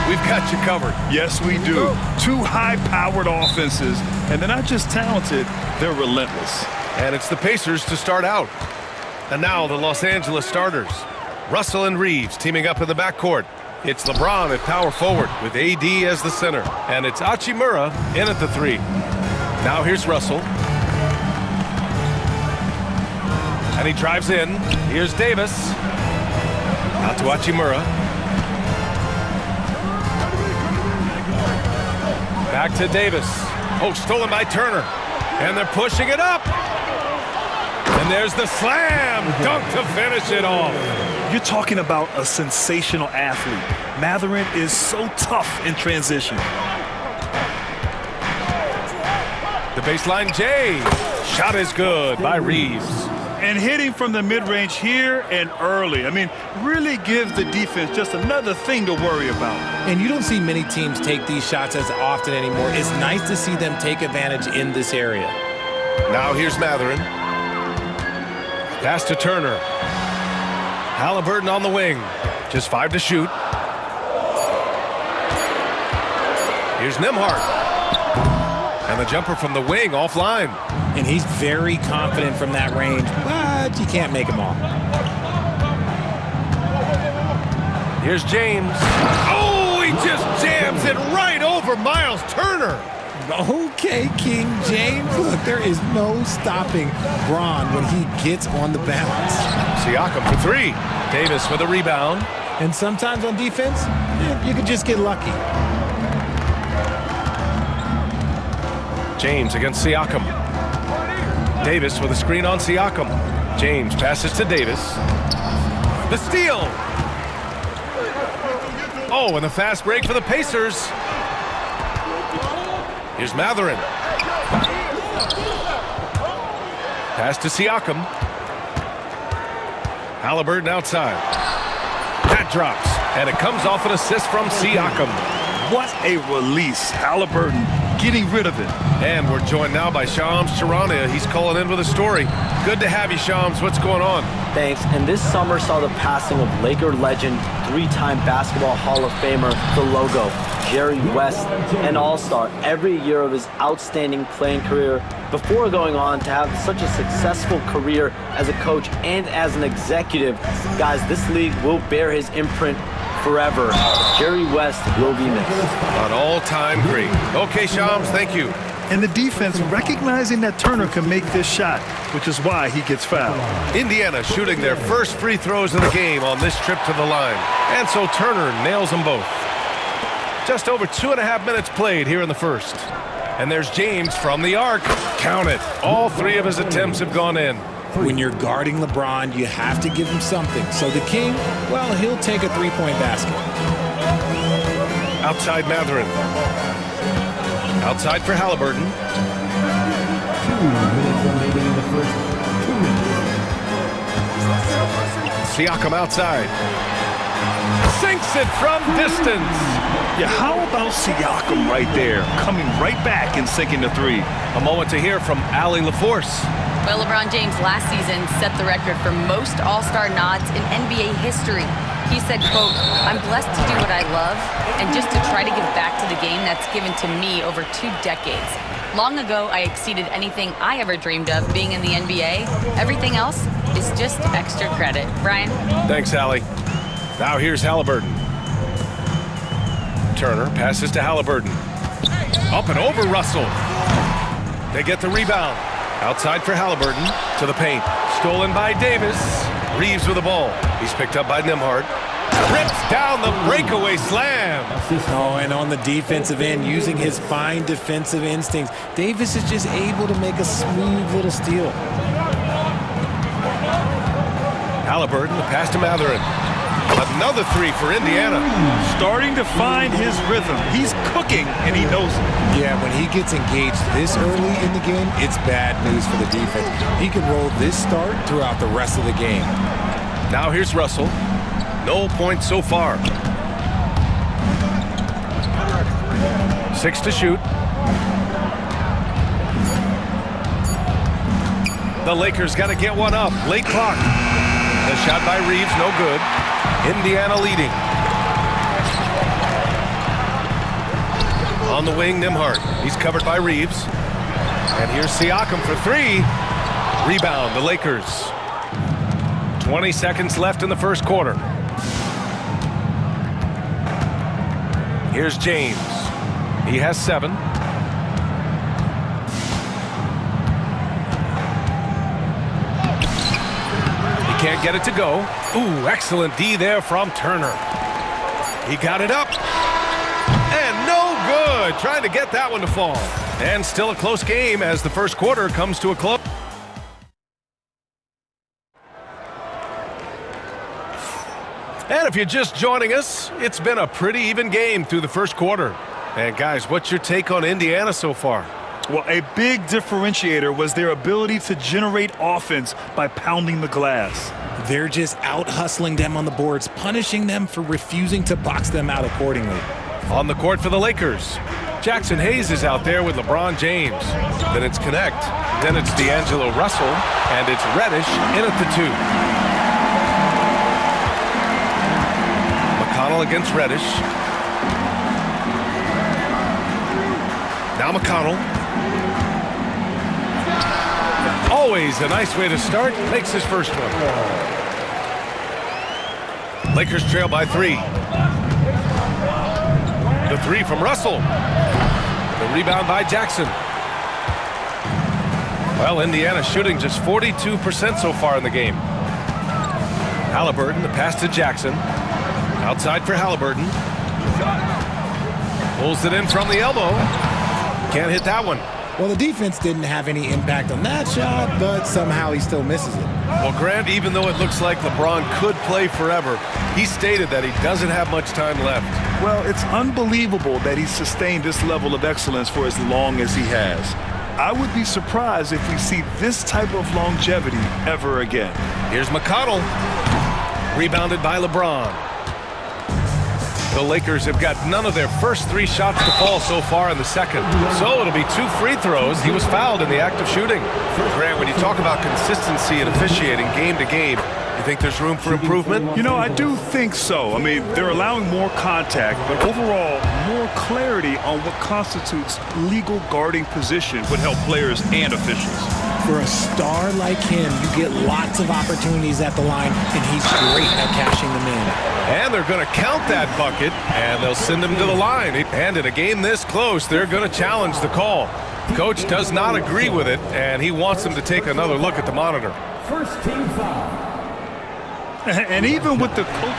we've got you covered. Yes, we do. Two high-powered offenses, and they're not just talented, they're relentless. And it's the Pacers to start out. And now the Los Angeles starters. Russell and Reeves teaming up in the backcourt. It's LeBron at power forward with AD as the center. And it's Hachimura in at the 3. Now here's Russell. And he drives in. Here's Davis. Out to Hachimura. Back to Davis. Oh, stolen by Turner. And they're pushing it up. And there's the slam dunk to finish it off. You're talking about a sensational athlete. Mathurin is so tough in transition. The baseline J. Shot is good by Reeves. And hitting from the mid-range here and early. I mean, really gives the defense just another thing to worry about. And you don't see many teams take these shots as often anymore. It's nice to see them take advantage in this area. Now here's Mathurin. Pass to Turner. Halliburton on the wing. Just 5 to shoot. Here's Nembhard. And the jumper from the wing offline. And he's very confident from that range, but you can't make him all. Here's James. Oh, he just jams it right over Miles Turner. Okay, King James. Look, there is no stopping Bron when he gets on the bounce. Siakam for 3. Davis with a rebound. And sometimes on defense, you can just get lucky. James against Siakam. Davis with a screen on Siakam. James passes to Davis. The steal. Oh, and the fast break for the Pacers. Here's Mathurin. Pass to Siakam. Halliburton outside. That drops, and it comes off an assist from Siakam. What a release. Halliburton getting rid of it. And we're joined now by Shams Charania. He's calling in with a story. Good to have you, Shams. What's going on? Thanks. And this summer saw the passing of Laker legend, 3-time Basketball Hall of Famer, the logo, Jerry West, an all-star every year of his outstanding playing career before going on to have such a successful career as a coach and as an executive. Guys, this league will bear his imprint forever. Jerry West will be missed. An all-time great. Okay, Shams, thank you. And the defense recognizing that Turner can make this shot, which is why he gets fouled. Indiana shooting their first free throws of the game on this trip to the line. And so Turner nails them both. Just over 2.5 minutes played here in the first. And there's James from the arc. Count it. All 3 of his attempts have gone in. When you're guarding LeBron, you have to give him something. So the King, well, he'll take a 3-point basket. Outside Mathurin. Outside for Halliburton. 2 minutes remaining in the first. 2 minutes. Siakam outside. Sinks it from distance. Yeah, how about Siakam right there, coming right back and sinking the 3? A moment to hear from Allie LaForce. Well, LeBron James last season set the record for most All-Star nods in NBA history. He said, quote, "I'm blessed to do what I love and just to try to give back to the game that's given to me over 2 decades. Long ago, I exceeded anything I ever dreamed of being in the NBA. Everything else is just extra credit." Brian? Thanks, Allie. Now here's Halliburton. Turner passes to Halliburton. Up and over Russell. They get the rebound. Outside for Halliburton. To the paint. Stolen by Davis. Reeves with the ball. He's picked up by Nembhard. Rips down the breakaway slam. Oh, and on the defensive end, using his fine defensive instincts, Davis is just able to make a smooth little steal. Halliburton, the pass to Mathurin. Another 3 for Indiana. Starting to find his rhythm. He's cooking, and he knows it. Yeah, when he gets engaged this early in the game, it's bad news for the defense. He can roll this start throughout the rest of the game. Now here's Russell. No points so far. 6 to shoot. The Lakers got to get one up. Late clock. The shot by Reeves, no good. Indiana leading. On the wing, Nimhart. He's covered by Reeves. And here's Siakam for three. Rebound, the Lakers. 20 seconds left in the first quarter. Here's James. He has 7. He can't get it to go. Ooh, excellent D there from Turner. He got it up. And no good. Trying to get that one to fall. And still a close game as the first quarter comes to a close. And if you're just joining us, it's been a pretty even game through the first quarter. And guys, what's your take on Indiana so far? Well, a big differentiator was their ability to generate offense by pounding the glass. They're just out-hustling them on the boards, punishing them for refusing to box them out accordingly. On the court for the Lakers, Jackson Hayes is out there with LeBron James. Then it's Connect. Then it's D'Angelo Russell. And it's Reddish in at the 2. McConnell against Reddish. Now McConnell. Always a nice way to start. Makes his first one. Lakers trail by 3. The 3 from Russell. The rebound by Jackson. Well, Indiana shooting just 42% so far in the game. Halliburton, the pass to Jackson. Outside for Halliburton. Pulls it in from the elbow. Can't hit that one. Well, the defense didn't have any impact on that shot, but somehow he still misses it. Well, Grant, even though it looks like LeBron could play forever, he stated that he doesn't have much time left. Well, it's unbelievable that he's sustained this level of excellence for as long as he has. I would be surprised if we see this type of longevity ever again. Here's McConnell. Rebounded by LeBron. The Lakers have got none of their first 3 shots to fall so far in the second. So it'll be 2 free throws. He was fouled in the act of shooting. Grant, when you talk about consistency and officiating game to game, you think there's room for improvement? You know, I do think so. I mean, they're allowing more contact, but overall, more clarity on what constitutes legal guarding position would help players and officials. For a star like him, you get lots of opportunities at the line, and he's great at cashing them in. And they're going to count that bucket, and they'll send him to the line. And in a game this close, they're going to challenge the call. Coach does not agree with it, and he wants them to take another look at the monitor. First team foul. And even with the coach...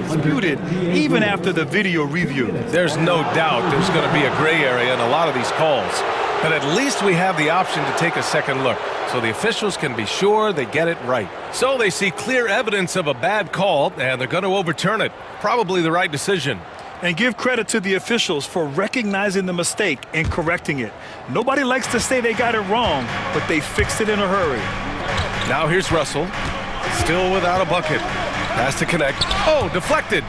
disputed even after the video review. There's no doubt there's going to be a gray area in a lot of these calls. But at least we have the option to take a second look, so the officials can be sure they get it right. So they see clear evidence of a bad call, and they're going to overturn it. Probably the right decision. And give credit to the officials for recognizing the mistake and correcting it. Nobody likes to say they got it wrong, but they fixed it in a hurry. Now here's Russell. Still without a bucket. Pass to Connect. Oh, deflected.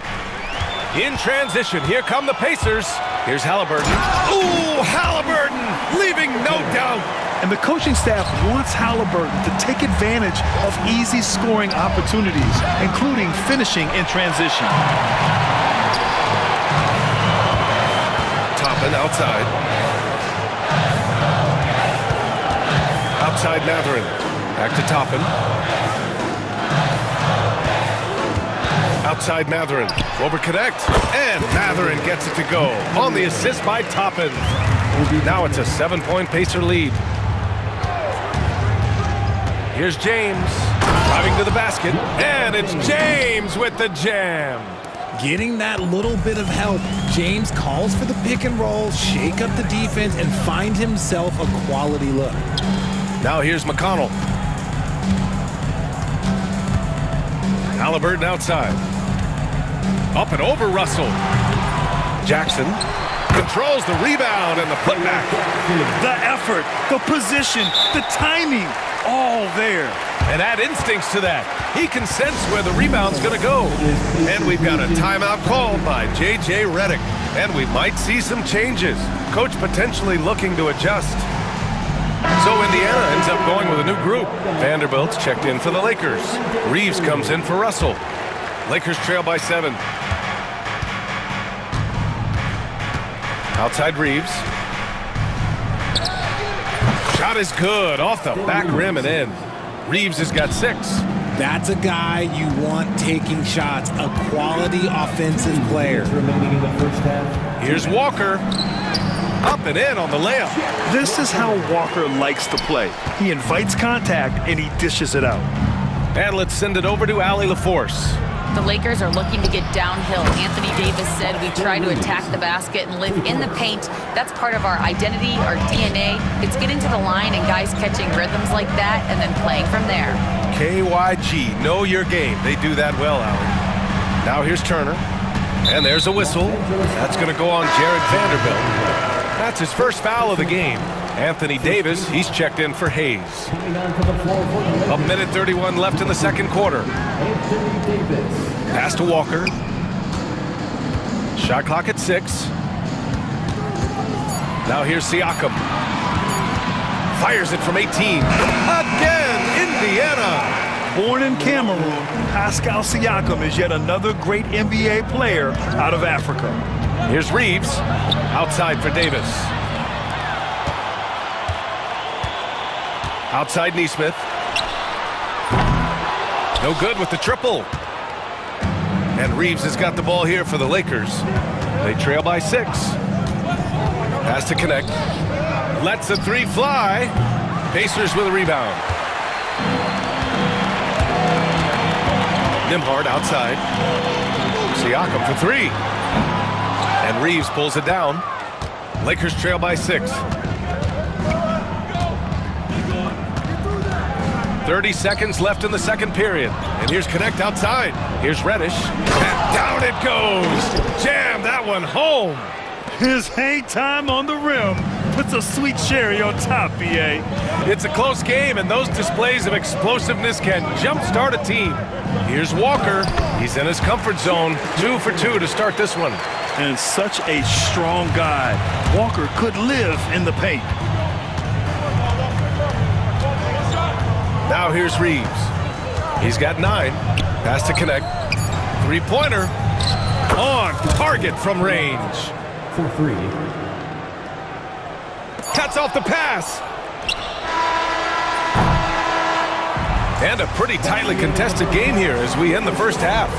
In transition, here come the Pacers. Here's Halliburton. Ooh, Halliburton, leaving no doubt. And the coaching staff wants Halliburton to take advantage of easy scoring opportunities, including finishing in transition. Toppin outside. Outside Matherin. Back to Toppin. Outside Matherin. Over Connect. And Matherin gets it to go. On the assist by Toppin. Now it's a 7-point Pacer lead. Here's James. Driving to the basket. And it's James with the jam. Getting that little bit of help, James calls for the pick and roll, shake up the defense, and find himself a quality look. Now here's McConnell. Halliburton outside. Up and over Russell. Jackson controls the rebound and the putback. The effort, the position, the timing, all there. And add instincts to that. He can sense where the rebound's going to go. And we've got a timeout called by J.J. Redick. And we might see some changes. Coach potentially looking to adjust. So Indiana ends up going with a new group. Vanderbilt's checked in for the Lakers. Reeves comes in for Russell. Lakers trail by 7. Outside Reeves. Shot is good, off the back rim and in. Reeves has got 6. That's a guy you want taking shots, a quality offensive player. Remaining in the first half. Here's Walker. Up and in on the layup. This is how Walker likes to play. He invites contact and he dishes it out. And let's send it over to Allie LaForce. The Lakers are looking to get downhill. Anthony Davis said we try to attack the basket and live in the paint. That's part of our identity, our DNA. It's getting to the line and guys catching rhythms like that and then playing from there. KYG, know your game. They do that well, Allie. Now here's Turner. And there's a whistle. That's going to go on Jared Vanderbilt. That's his first foul of the game. Anthony Davis, he's checked in for Hayes. Coming onto the floor for the Lakers. A minute 31 left in the second quarter. Anthony Davis. Pass to Walker. Shot clock at 6. Now here's Siakam. Fires it from 18. Again, Indiana. Born in Cameroon, Pascal Siakam is yet another great NBA player out of Africa. Here's Reeves. Outside for Davis. Outside Neesmith. No good with the triple. And Reeves has got the ball here for the Lakers. They trail by 6. Has to connect. Lets the 3 fly. Pacers with a rebound. Nembhard outside. Siakam for 3. And Reeves pulls it down. Lakers trail by 6. 30 seconds left in the second period. And here's Connect outside. Here's Reddish. And down it goes. Jam that one home. His hang time on the rim puts a sweet cherry on top, BA. It's a close game, and those displays of explosiveness can jumpstart a team. Here's Walker. He's in his comfort zone. 2 for 2 to start this one. And such a strong guy. Walker could live in the paint. Now here's Reeves. He's got 9. Pass to Connect. 3-pointer. On target from range. For 3. Cuts off the pass. And a pretty tightly contested game here as we end the first half.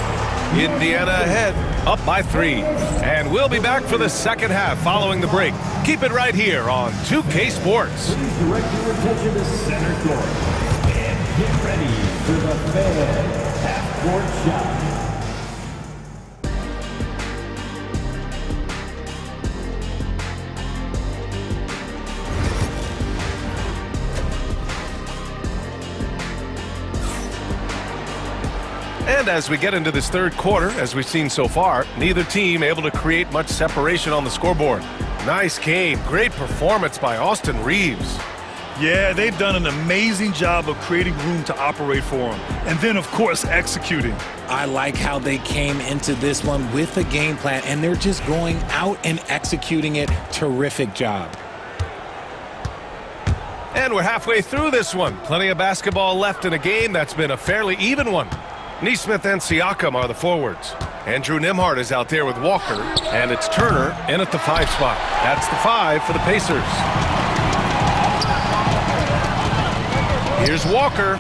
Indiana ahead, up by 3. And we'll be back for the second half following the break. Keep it right here on 2K Sports. Please direct your attention to center court. And get ready for the fan half-court shot. And as we get into this third quarter, as we've seen so far, neither team able to create much separation on the scoreboard. Nice game, great performance by Austin Reeves. Yeah, they've done an amazing job of creating room to operate for him. And then, of course, executing. I like how they came into this one with a game plan, and they're just going out and executing it. Terrific job. And we're halfway through this one. Plenty of basketball left in a game that's been a fairly even one. Neesmith and Siakam are the forwards. Andrew Nembhard is out there with Walker, and it's Turner in at the 5 spot. That's the 5 for the Pacers. Here's Walker.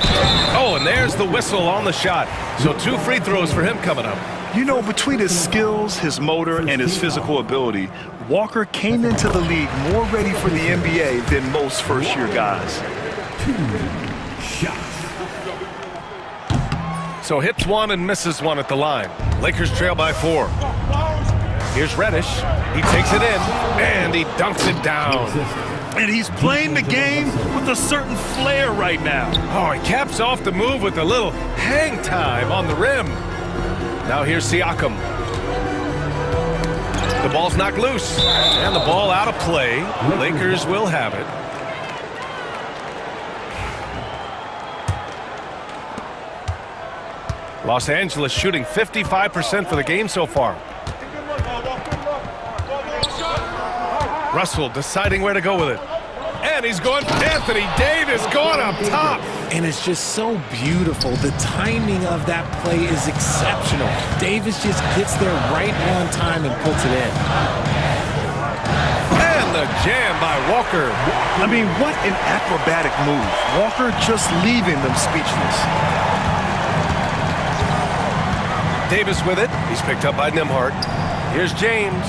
Oh, and there's the whistle on the shot. So 2 free throws for him coming up. You know, between his skills, his motor, and his physical ability, Walker came into the league more ready for the NBA than most first-year guys. 2 shots. So hits 1 and misses 1 at the line. Lakers trail by 4. Here's Reddish. He takes it in, and he dunks it down. And he's playing the game with a certain flair right now. Oh, he caps off the move with a little hang time on the rim. Now here's Siakam. The ball's knocked loose, and the ball out of play. Lakers will have it. Los Angeles shooting 55% for the game so far. Russell deciding where to go with it. And he's going, Anthony Davis going up top. And it's just so beautiful. The timing of that play is exceptional. Davis just gets there right on time and puts it in. And the jam by Walker. I mean, what an acrobatic move. Walker just leaving them speechless. Davis with it. He's picked up by Nembhard. Here's James.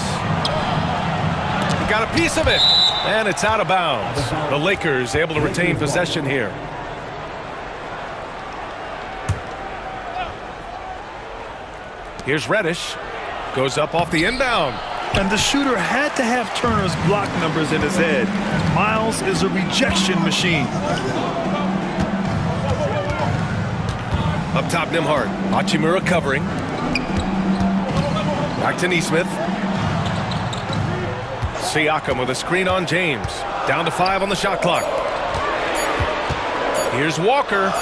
He got a piece of it. And it's out of bounds. The Lakers able to retain possession here. Here's Reddish. Goes up off the inbound. And the shooter had to have Turner's block numbers in his head. Miles is a rejection machine. Up top, Nembhard. Hachimura covering. Back to Nesmith. Siakam with a screen on James. Down to 5 on the shot clock. Here's Walker.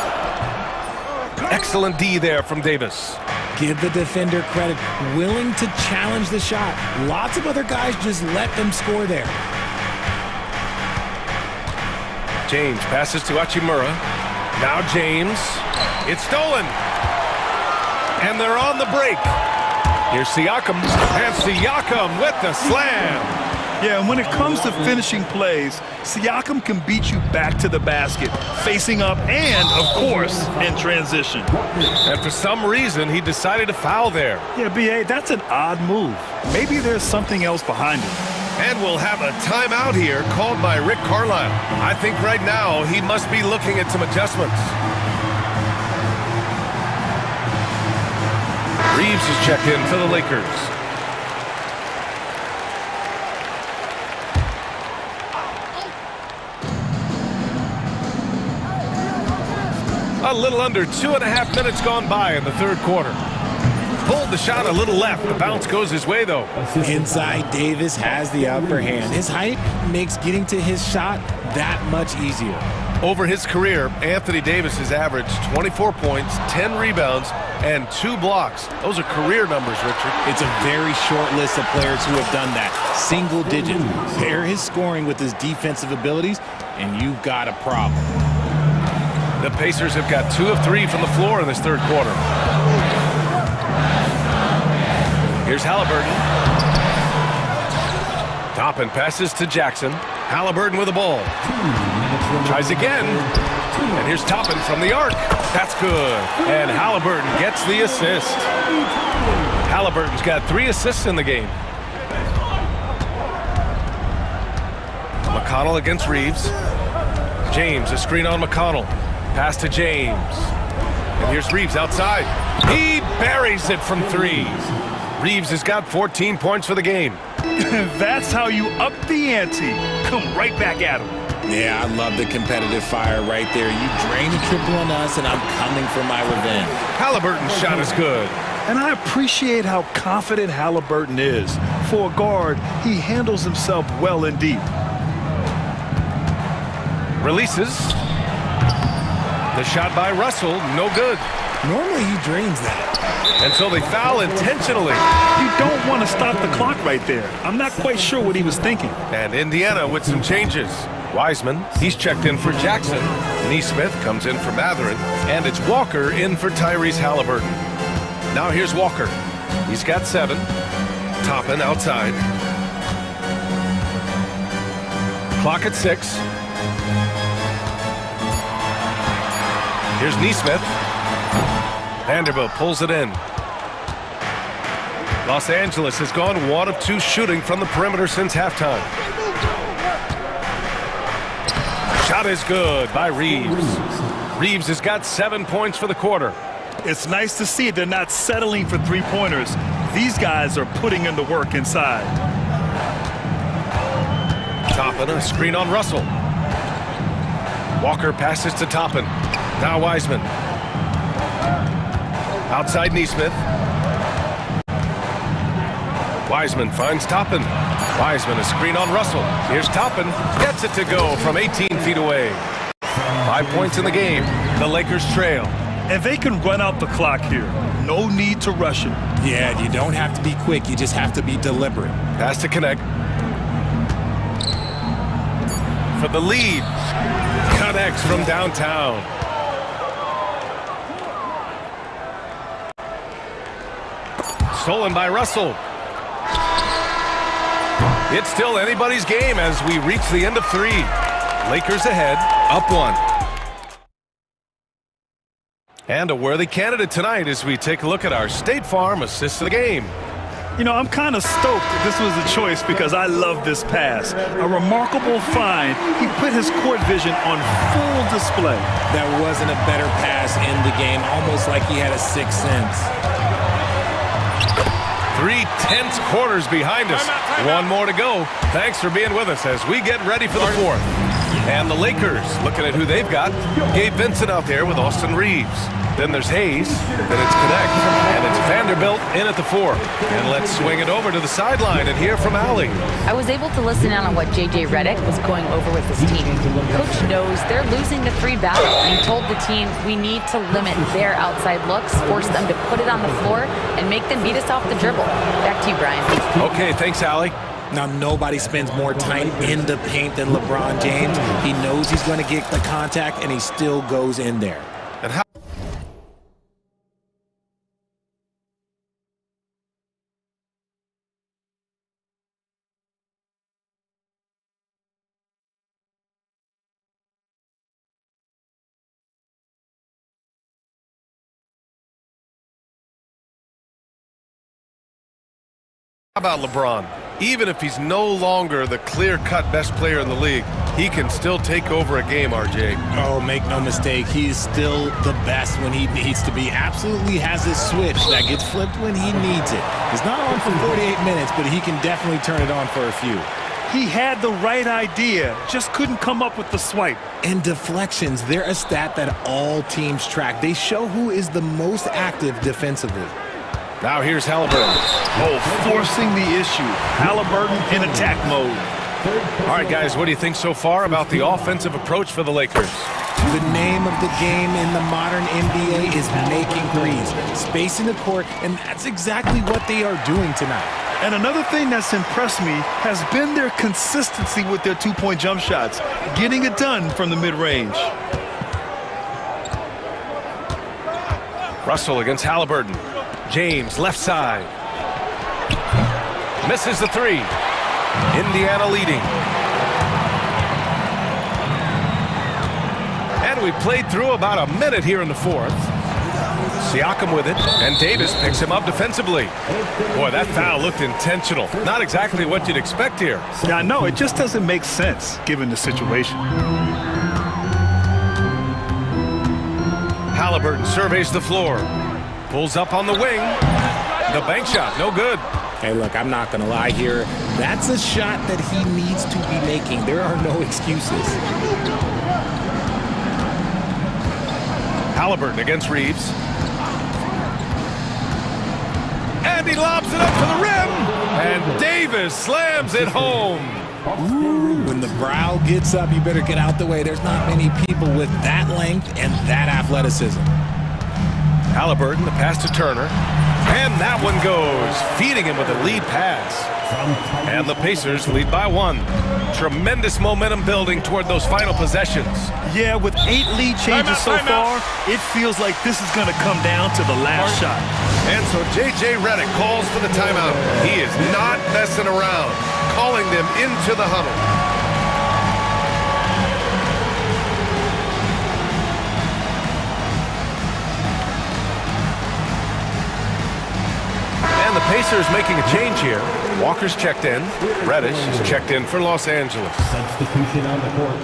Excellent D there from Davis. Give the defender credit. Willing to challenge the shot. Lots of other guys just let them score there. James passes to Hachimura. Now James. It's stolen. And they're on the break. Here's Siakam. And Siakam with the slam. Yeah, and when it comes to finishing plays, Siakam can beat you back to the basket, facing up and, of course, in transition. And for some reason, he decided to foul there. Yeah, B.A., that's an odd move. Maybe there's something else behind it. And we'll have a timeout here called by Rick Carlisle. I think right now he must be looking at some adjustments. Reeves is checked in for the Lakers. A little under 2.5 minutes gone by in the third quarter. Pulled the shot a little left. The bounce goes his way, though. Inside, Davis has the upper hand. His height makes getting to his shot that much easier. Over his career, Anthony Davis has averaged 24 points, 10 rebounds, and 2 blocks. Those are career numbers, Richard. It's a very short list of players who have done that. Single digit. Pair his scoring with his defensive abilities, and you've got a problem. The Pacers have got 2 of 3 from the floor in this third quarter. Here's Halliburton. Toppin passes to Jackson. Halliburton with the ball. Tries again. And here's Toppin from the arc. That's good. And Halliburton gets the assist. Halliburton's got 3 assists in the game. McConnell against Reeves. James, a screen on McConnell. Pass to James. And here's Reeves outside. He buries it from 3. Reeves has got 14 points for the game. That's how you up the ante. Come right back at him. Yeah, I love the competitive fire right there. You drain a triple on us, and I'm coming for my revenge. Halliburton's shot is good. And I appreciate how confident Halliburton is. For a guard, he handles himself well and deep. Releases. The shot by Russell, no good. Normally he drains that. And so they foul intentionally. You don't want to stop the clock right there. I'm not quite sure what he was thinking. And Indiana with some changes. Wiseman, he's checked in for Jackson. Nesmith comes in for Mathurin. And it's Walker in for Tyrese Halliburton. Now here's Walker. He's got 7. Toppin outside. Clock at 6. Here's Nesmith. Vanderbilt pulls it in. Los Angeles has gone 1 of 2 shooting from the perimeter since halftime. Shot is good by Reeves. Reeves has got 7 points for the quarter. It's nice to see they're not settling for 3-pointers. These guys are putting in the work inside. Toppin, a screen on Russell. Walker passes to Toppin. Now Wiseman. Outside Nesmith. Wiseman finds Toppin. Wiseman, a screen on Russell. Here's Toppin. Gets it to go from 18 feet away. 5 points in the game. The Lakers trail. And they can run out the clock here. No need to rush it. Yeah, you don't have to be quick. You just have to be deliberate. Pass to connect. For the lead. Connects from downtown. Stolen by Russell. It's still anybody's game as we reach the end of 3. Lakers ahead, up 1. And a worthy candidate tonight as we take a look at our State Farm assist of the game. You know, I'm kind of stoked that this was a choice because I love this pass. A remarkable find. He put his court vision on full display. That wasn't a better pass in the game, almost like he had a sixth sense. 3 tense quarters behind us. One more to go. Thanks for being with us as we get ready for the 4th. And the Lakers, looking at who they've got. Gabe Vincent out there with Austin Reeves. Then there's Hayes, then it's Connect, and it's Vanderbilt in at the 4. And let's swing it over to the sideline and hear from Allie. I was able to listen in on what J.J. Redick was going over with his team. Coach knows they're losing the 3 battle, and he told the team we need to limit their outside looks, force them to put it on the floor, and make them beat us off the dribble. Back to you, Brian. Okay, thanks, Allie. Now, nobody spends more time in the paint than LeBron James. He knows he's going to get the contact, and he still goes in there. And how about LeBron? Even if he's no longer the clear-cut best player in the league, he can still take over a game, RJ. Oh, make no mistake, he's still the best when he needs to be. Absolutely has this switch that gets flipped when he needs it. He's not on for 48 minutes, but he can definitely turn it on for a few. He had the right idea, just couldn't come up with the swipe. And deflections, they're a stat that all teams track. They show who is the most active defensively. Now here's Halliburton. Oh, forcing the issue. Halliburton in attack mode. All right, guys, what do you think so far about the offensive approach for the Lakers? The name of the game in the modern NBA is making threes, spacing the court, and that's exactly what they are doing tonight. And another thing that's impressed me has been their consistency with their two-point jump shots, getting it done from the mid-range. Russell against Halliburton. James, left side. Misses the 3. Indiana leading. And we played through about a minute here in the 4th. Siakam with it, and Davis picks him up defensively. Boy, that foul looked intentional. Not exactly what you'd expect here. Yeah, I know. It just doesn't make sense, given the situation. Halliburton surveys the floor. Pulls up on the wing. The bank shot, no good. Hey, look, I'm not going to lie here. That's a shot that he needs to be making. There are no excuses. Halliburton against Reeves. And he lobs it up to the rim. And Davis slams it home. Ooh, when the brow gets up, you better get out the way. There's not many people with that length and that athleticism. Halliburton, the pass to Turner. And that one goes, feeding him with a lead pass. And the Pacers lead by 1. Tremendous momentum building toward those final possessions. Yeah, with 8 lead changes so far, it feels like this is going to come down to the last shot. And so J.J. Redick calls for the timeout. He is not messing around, calling them into the huddle. And the Pacers making a change here. Walker's checked in. Reddish is checked in for Los Angeles. Substitution on the court.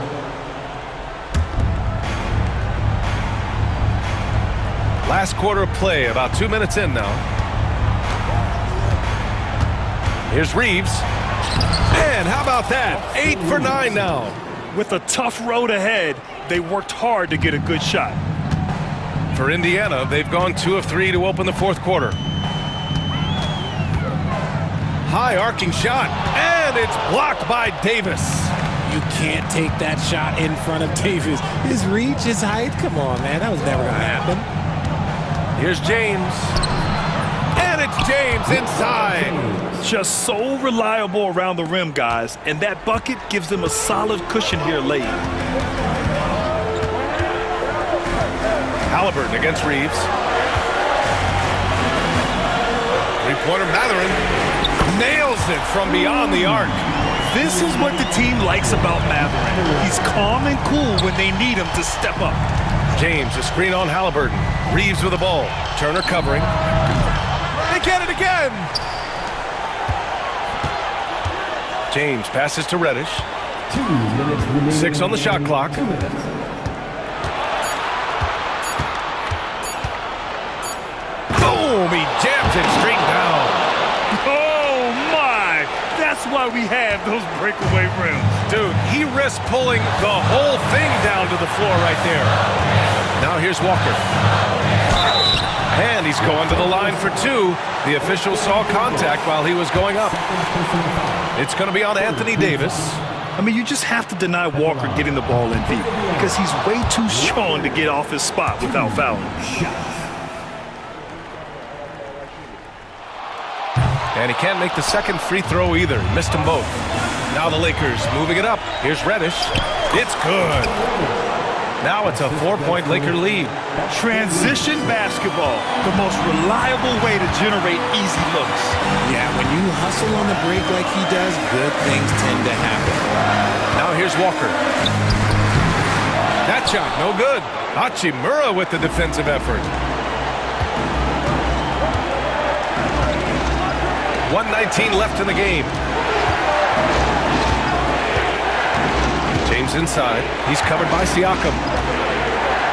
Last quarter of play, about 2 minutes in now. Here's Reeves. And how about that? 8 for 9 now. With a tough road ahead, they worked hard to get a good shot. For Indiana, they've gone 2 of 3 to open the 4th quarter. High arcing shot, and it's blocked by Davis. You can't take that shot in front of Davis. His reach, his height, come on, man. That was never going to happen. Here's James. And it's James inside. Just so reliable around the rim, guys. And that bucket gives them a solid cushion here late. Halliburton against Reeves. Three-pointer Matherin nails it from beyond the arc. This is what the team likes about Matherin. He's calm and cool when they need him to step up. James, a screen on Halliburton. Reeves with the ball. Turner covering. They get it again! James passes to Reddish. 2 minutes remaining. 6 on the shot clock. 2 minutes. Boom! He jams it straight down. Oh, my! That's why we have those breakaway rims. Dude, he risks pulling the whole thing down to the floor right there. Now here's Walker. And he's going to the line for 2. The official saw contact while he was going up. It's going to be on Anthony Davis. I mean, you just have to deny Walker getting the ball in deep because he's way too strong to get off his spot without fouling. And he can't make the second free throw either. Missed them both. Now the Lakers moving it up. Here's Reddish. It's good. Now it's a 4-point Laker lead. Transition basketball, the most reliable way to generate easy looks. Yeah, when you hustle on the break like he does, good things tend to happen. Now here's Walker. That shot, no good. Hachimura with the defensive effort. 1:19 left in the game. James inside. He's covered by Siakam.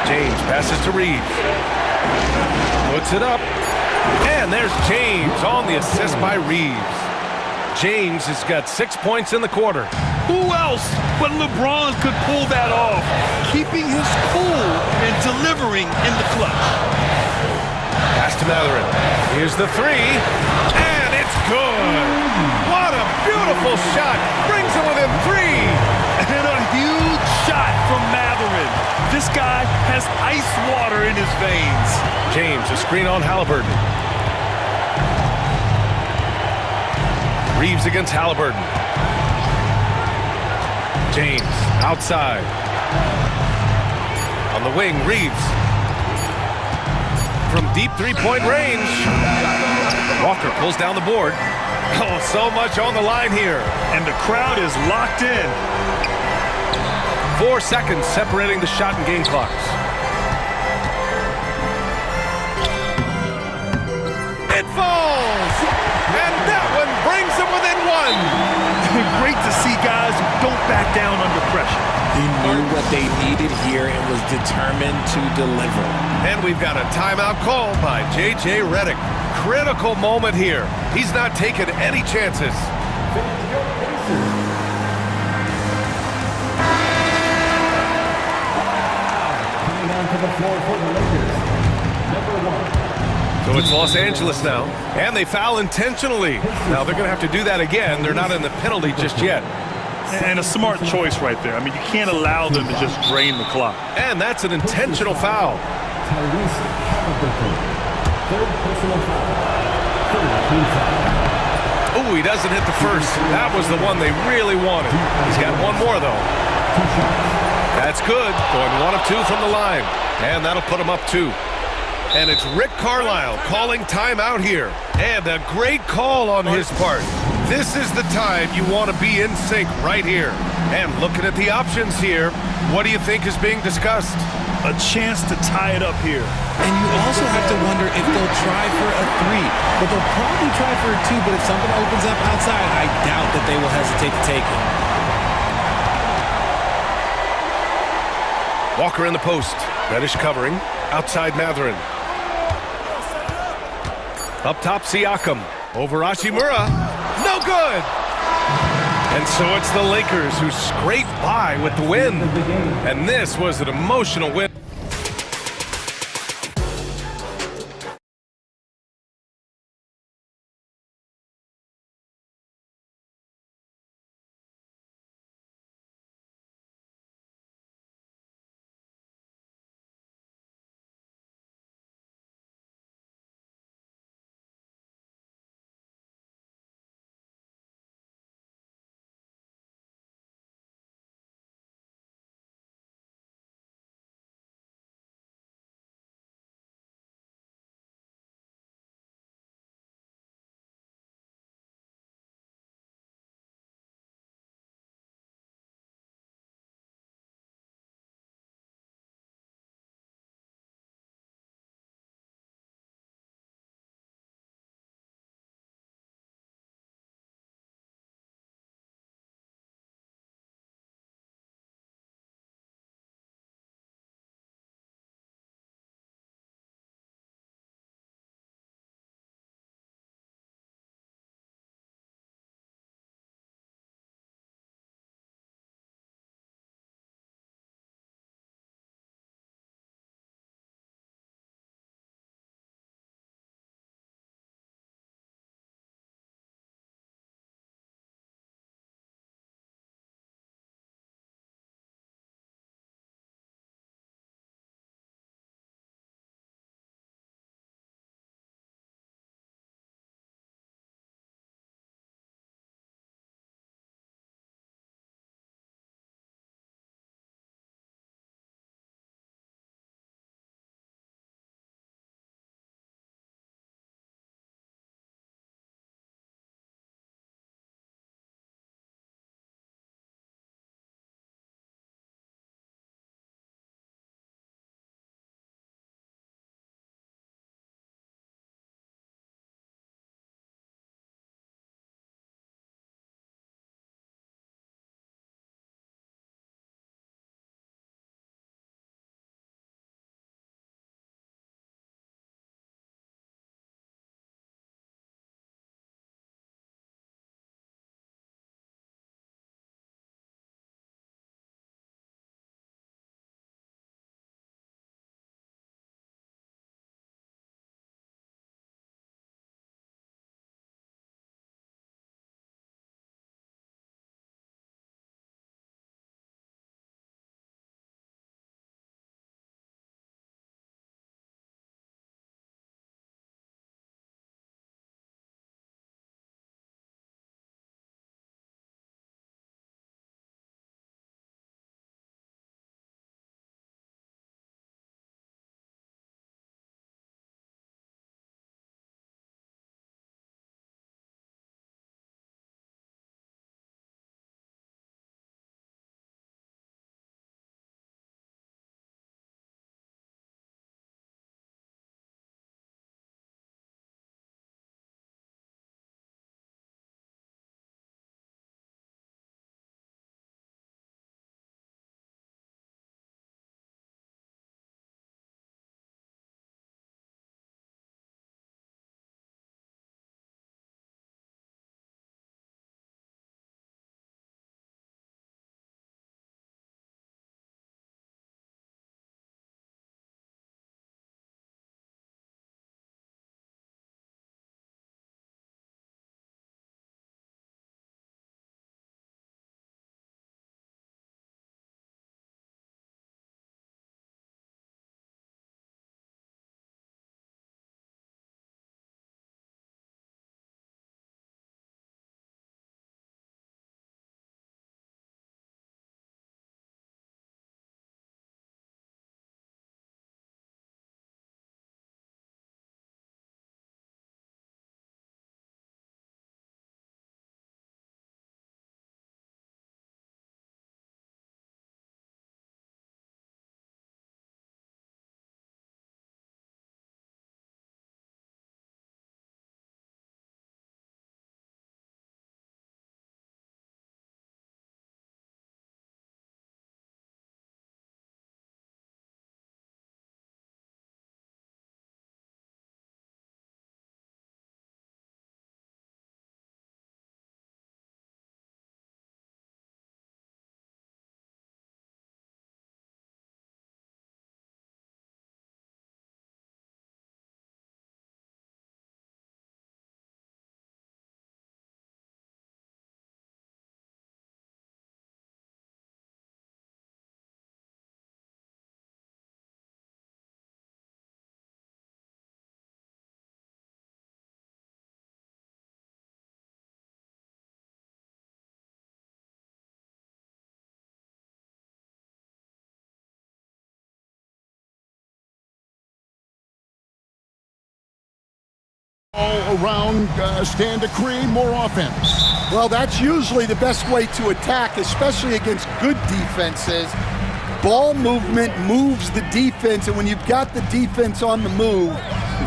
James passes to Reeves. Puts it up. And there's James on the assist by Reeves. James has got 6 points in the quarter. Who else but LeBron could pull that off, keeping his cool and delivering in the clutch. Pass to Matherin. Here's the 3. And it's good. What a beautiful shot. Brings it within 3. And a huge shot from Matherin. This guy has ice water in his veins. James, a screen on Halliburton. Reeves against Halliburton. James, outside. On the wing, Reeves. From deep three-point range. Walker pulls down the board. Oh, so much on the line here. And the crowd is locked in. 4 seconds separating the shot and game clocks. It falls! And that one brings them within 1. Great to see guys who don't back down under pressure. He knew what they needed here and was determined to deliver. And we've got a timeout called by J.J. Redick. Critical moment here. He's not taking any chances. So it's Los Angeles now, and they foul intentionally. Now they're going to have to do that again. They're not in the penalty just yet. And a smart choice right there. I mean, you can't allow them to just drain the clock. And that's an intentional foul. Oh, he doesn't hit the first. That was the one they really wanted. He's got one more, though. That's good. Going 1 of 2 from the line. And that'll put him up 2. And it's Rick Carlisle calling timeout here. And a great call on his part. This is the time you want to be in sync right here. And looking at the options here, what do you think is being discussed? A chance to tie it up here. And you also have to wonder if they'll try for a 3. But they'll probably try for a 2, but if something opens up outside, I doubt that they will hesitate to take it. Walker in the post. Reddish covering. Outside Matherin. Up top Siakam. Over Hachimura. No good! And so it's the Lakers who scrape by with the win. And this was an emotional win. All around stand to create more offense. Well, that's usually the best way to attack, especially against good defenses. Ball movement moves the defense, and when you've got the defense on the move,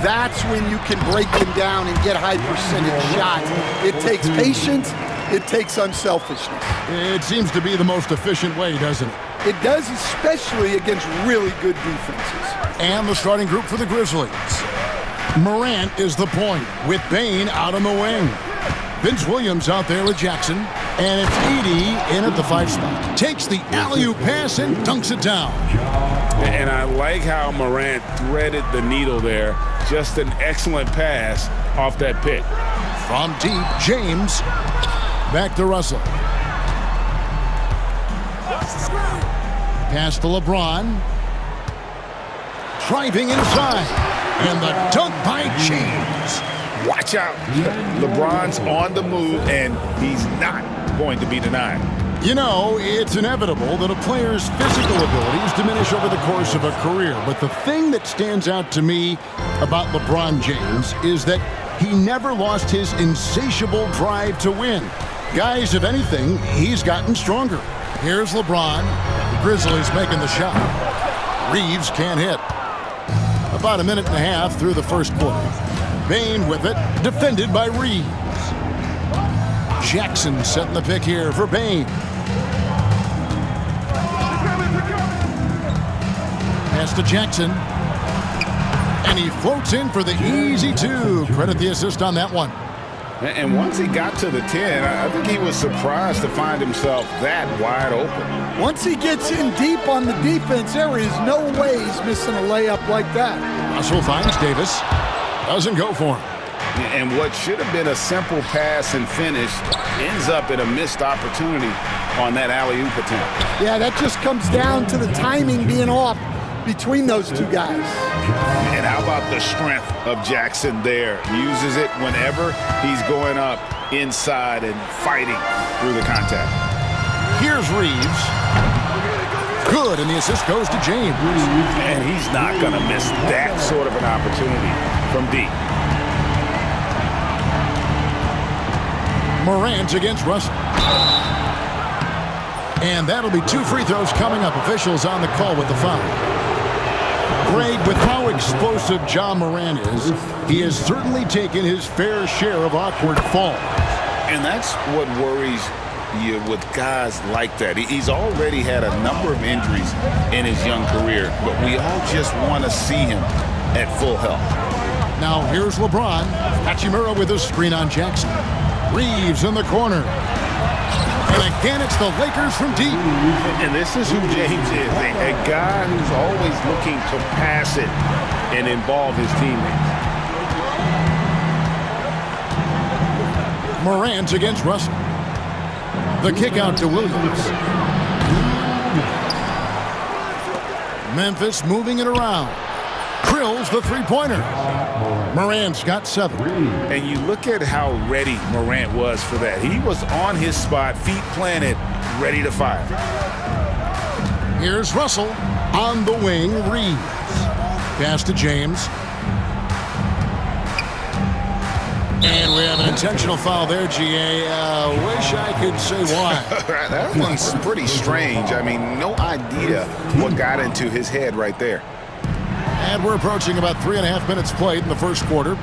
that's when you can break them down and get high percentage shots. It takes patience, it takes unselfishness. It seems to be the most efficient way, doesn't it? It does, especially against really good defenses. And the starting group for the Grizzlies. Morant is the point, with Bane out on the wing. Vince Williams out there with Jackson. And it's Edey in at the 5 spot. Takes the alley-oop pass and dunks it down. And I like how Morant threaded the needle there. Just an excellent pass off that pick. From deep, James. Back to Russell. Pass to LeBron. Driving inside. And the dunk by James. Watch out. LeBron's on the move, and he's not going to be denied. You know, it's inevitable that a player's physical abilities diminish over the course of a career. But the thing that stands out to me about LeBron James is that he never lost his insatiable drive to win. Guys, if anything, he's gotten stronger. Here's LeBron. The Grizzlies making the shot. Reeves can't hit. About a minute and a half through the first quarter. Bane with it, defended by Reeves. Jackson setting the pick here for Bane. Pass to Jackson. And he floats in for the easy 2. Credit the assist on that one. And once he got to the 10, I think he was surprised to find himself that wide open. Once he gets in deep on the defense, there is no way he's missing a layup like that. Russell finds Davis. Doesn't go for him. And what should have been a simple pass and finish ends up in a missed opportunity on that alley-oop attempt. Yeah, that just comes down to the timing being off between those two guys. And how about the strength of Jackson there? Uses it whenever he's going up inside and fighting through the contact. Here's Reeves. Good, and the assist goes to James. And he's not going to miss that sort of an opportunity from deep. Morant against Russell. And that'll be 2 free throws coming up. Officials on the call with the foul. Greg, with how explosive John Morant is, he has certainly taken his fair share of awkward falls. And that's what worries you with guys like that. He's already had a number of injuries in his young career, but we all just want to see him at full health. Now here's LeBron. Hachimura with a screen on Jackson. Reeves in the corner. And again, it's the Lakers from deep. And this is who James is, a guy who's always looking to pass it and involve his teammates. Morant against Russell. The kick out to Williams. Memphis moving it around. Drills the three-pointer. Morant's got 7. And you look at how ready Morant was for that. He was on his spot, feet planted, ready to fire. Here's Russell on the wing. Reeves. Pass to James. And we have an intentional foul there, GA. Wish I could say why. That one's pretty strange. I mean, no idea what got into his head right there. And we're approaching about 3.5 minutes played in the first quarter.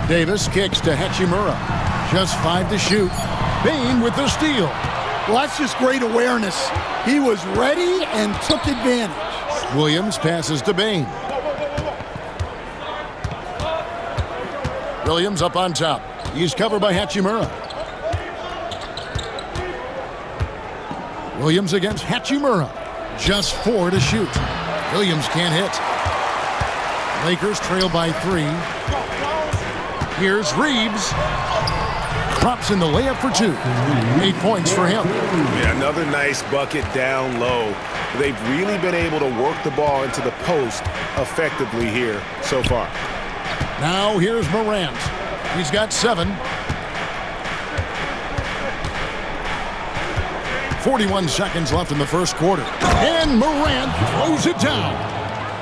Davis kicks to Hachimura. Just 5 to shoot. Bane with the steal. Well, that's just great awareness. He was ready and took advantage. Williams passes to Bane. Williams up on top. He's covered by Hachimura. Williams against Hachimura. Just 4 to shoot. Williams can't hit. Lakers trail by 3. Here's Reeves. Drops in the layup for 2. 8 points for him. Yeah, another nice bucket down low. They've really been able to work the ball into the post effectively here so far. Now here's Morant. He's got 7. 41 seconds left in the first quarter. And Morant throws it down.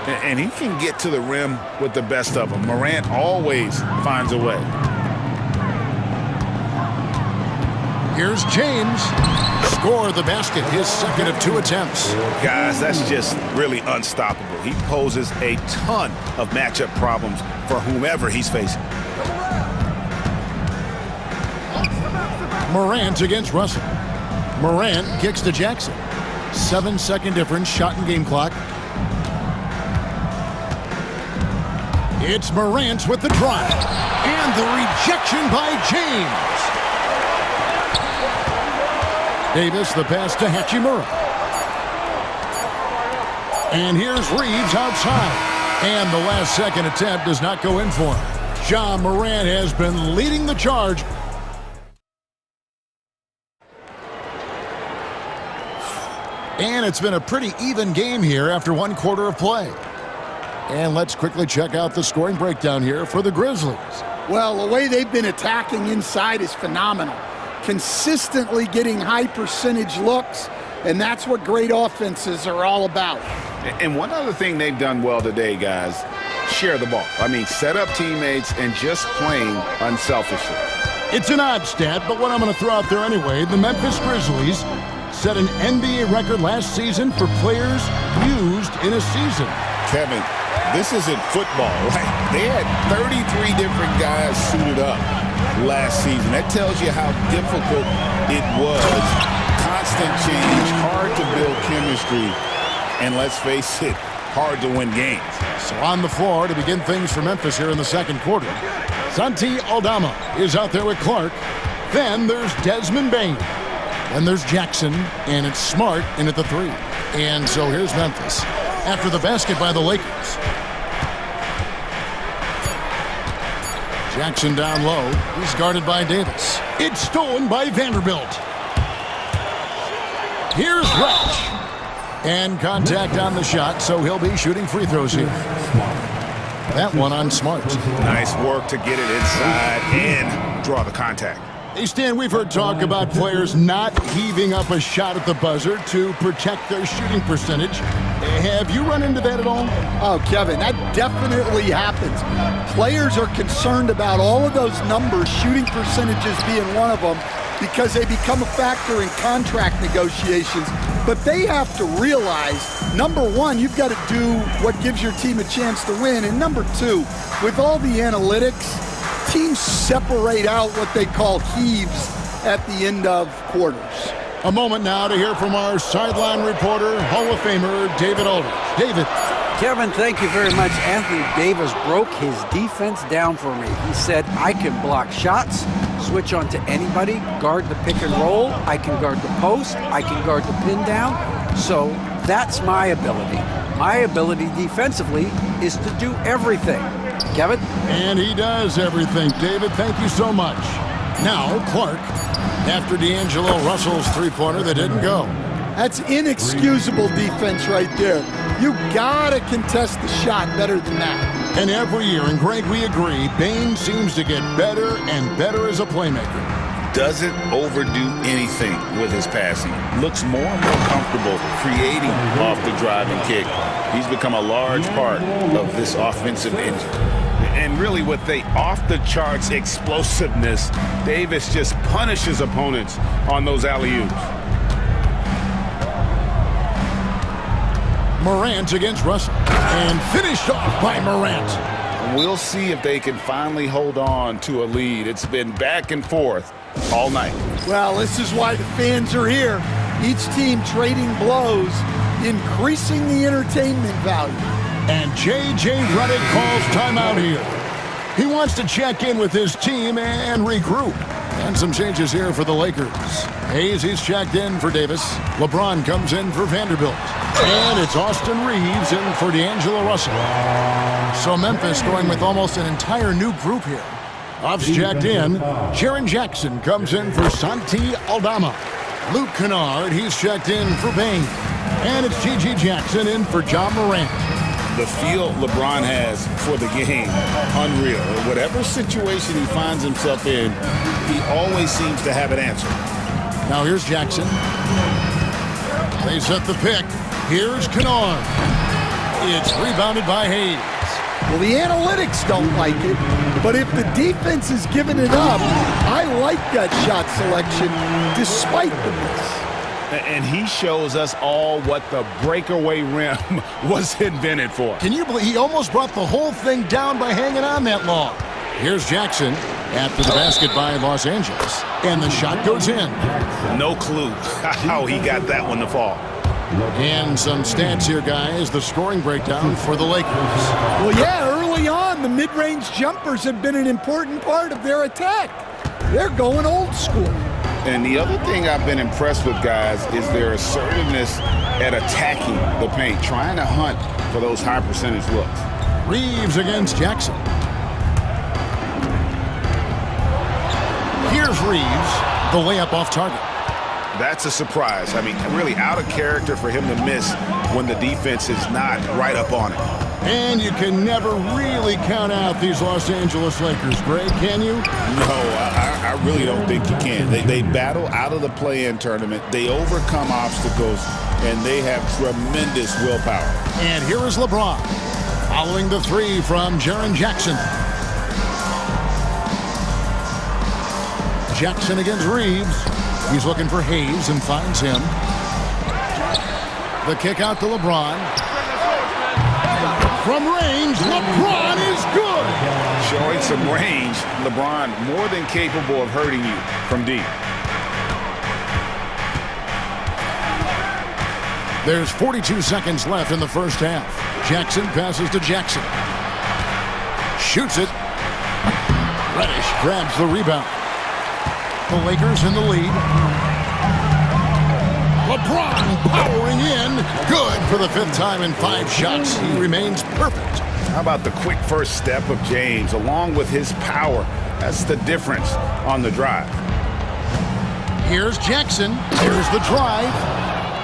And he can get to the rim with the best of them. Morant always finds a way. Here's James. Score the basket, his second of 2 attempts. Guys, that's just really unstoppable. He poses a ton of matchup problems for whomever he's facing. Morant against Russell. Morant kicks to Jackson. 7-second difference, shot and game clock. It's Morant with the drive. And the rejection by James. Davis, the pass to Hachimura. And here's Reeves outside. And the last second attempt does not go in for him. Ja Morant has been leading the charge. And it's been a pretty even game here after 1 quarter of play. And let's quickly check out the scoring breakdown here for the Grizzlies. Well, the way they've been attacking inside is phenomenal. Consistently getting high percentage looks, and that's what great offenses are all about. And one other thing they've done well today, guys, share the ball. I mean, set up teammates and just playing unselfishly. It's an odd stat, but what I'm going to throw out there anyway, the Memphis Grizzlies set an NBA record last season for players used in a season. Kevin, this isn't football, right? They had 33 different guys suited up last season. That tells you how difficult it was. Constant change, hard to build chemistry, and let's face it, hard to win games. So on the floor to begin things for Memphis here in the second quarter, Santi Aldama is out there with Clark. Then there's Desmond Bain. Then there's Jackson, and it's Smart in at the 3. And so here's Memphis after the basket by the Lakers. Jackson down low. He's guarded by Davis. It's stolen by Vanderbilt. Here's Retch. And contact on the shot, so he'll be shooting free throws here. That one on Smart. Nice work to get it inside and draw the contact. Hey, Stan, we've heard talk about players not heaving up a shot at the buzzer to protect their shooting percentage. Have you run into that at all? Oh, Kevin, that definitely happens. Players are concerned about all of those numbers, shooting percentages being one of them, because they become a factor in contract negotiations. But they have to realize, number one, you've got to do what gives your team a chance to win. And number two, with all the analytics, teams separate out what they call heaves at the end of quarters. A moment now to hear from our sideline reporter, Hall of Famer David Aldridge. David. Kevin, thank you very much. Anthony Davis broke his defense down for me. He said, I can block shots, switch on to anybody, guard the pick and roll, I can guard the post, I can guard the pin down. So that's my ability. My ability defensively is to do everything. Kevin? And he does everything. David, thank you so much. Now, Clark, after D'Angelo Russell's three-pointer that didn't go. That's inexcusable defense right there. You gotta contest the shot better than that. And every year, and Greg, we agree, Bain seems to get better and better as a playmaker. Doesn't overdo anything with his passing. Looks more and more comfortable creating off the driving kick. He's become a large part of this offensive engine. And really with the off-the-charts explosiveness, Davis just punishes opponents on those alley-oops. Morant against Russell. And finished off by Morant. We'll see if they can finally hold on to a lead. It's been back and forth all night. Well, this is why the fans are here. Each team trading blows, increasing the entertainment value. And J.J. Redick calls timeout here. He wants to check in with his team and regroup. And some changes here for the Lakers. Hayes, he's checked in for Davis. LeBron comes in for Vanderbilt. And it's Austin Reeves in for D'Angelo Russell. So Memphis going with almost an entire new group here. Off's checked in. Jaren Jackson comes in for Santi Aldama. Luke Kennard, he's checked in for Bain. And it's G.G. Jackson in for Ja Morant. The feel LeBron has for the game, unreal. Whatever situation he finds himself in, he always seems to have an answer. Now here's Jackson. They set the pick. Here's Kennard. It's rebounded by Hayes. Well, the analytics don't like it, but if the defense is giving it up, I like that shot selection despite the miss. And he shows us all what the breakaway rim was invented for. Can you believe he almost brought the whole thing down by hanging on that long? Here's Jackson after the basket by Los Angeles. And the shot goes in. No clue how he got that one to fall. And some stats here, guys. The scoring breakdown for the Lakers. Well, yeah, early on, the mid-range jumpers have been an important part of their attack. They're going old school. And the other thing I've been impressed with, guys, is their assertiveness at attacking the paint, trying to hunt for those high percentage looks. Reeves against Jackson. Here's Reeves, the layup off target. That's a surprise. I mean, really out of character for him to miss when the defense is not right up on it. And you can never really count out these Los Angeles Lakers, Greg, can you? No, I really don't think you can. They battle out of the play-in tournament. They overcome obstacles, and they have tremendous willpower. And here is LeBron, following the three from Jaren Jackson. Jackson against Reeves. He's looking for Hayes and finds him. The kick out to LeBron. From range, LeBron is good. Showing some range, LeBron more than capable of hurting you from deep. There's 42 seconds left in the first half. Jackson passes to Jackson. Shoots it. Reddish grabs the rebound. The Lakers in the lead. LeBron powering in. Good for the fifth time in 5 shots. He remains perfect. How about the quick first step of James along with his power? That's the difference on the drive. Here's Jackson. Here's the drive.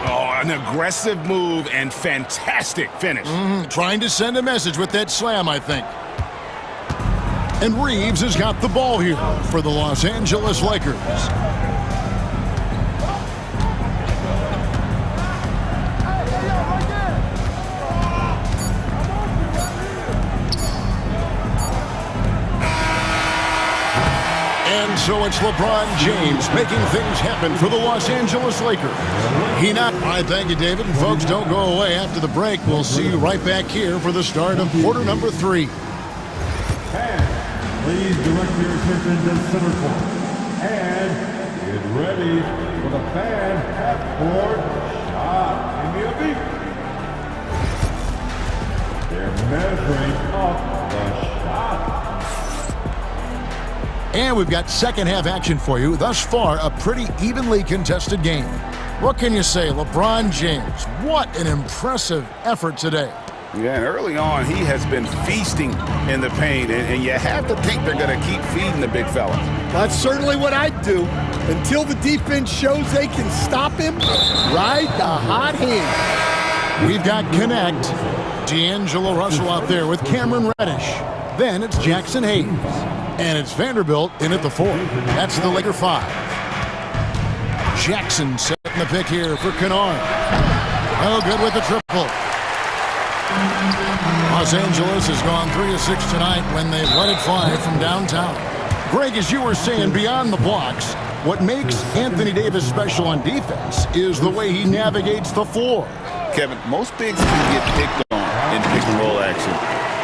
Oh, an aggressive move and fantastic finish. Trying to send a message with that slam, I think. And Reeves has got the ball here for the Los Angeles Lakers. And so it's LeBron James making things happen for the Los Angeles Lakers. I thank you, David. And folks, don't go away after the break. We'll see you right back here for the start of quarter number 3. Please direct your attention to center court. And get ready for the fan half-court shot. Give me a beat. They're measuring up the shot. And we've got second half action for you. Thus far, a pretty evenly contested game. What can you say, LeBron James? What an impressive effort today. Yeah, and early on, he has been feasting in the paint, and you have to think they're going to keep feeding the big fella. That's certainly what I'd do. Until the defense shows they can stop him, ride the hot hand. We've got Connect. D'Angelo Russell out there with Cameron Reddish. Then it's Jackson Hayes. And it's Vanderbilt in at the 4. That's the Laker 5. Jackson setting the pick here for Kennard. Oh, good with the triple. Los Angeles has gone 3 of 6 tonight when they've let it fly from downtown. Greg, as you were saying, beyond the blocks, what makes Anthony Davis special on defense is the way he navigates the floor. Kevin, most bigs can get picked on in pick-and-roll action.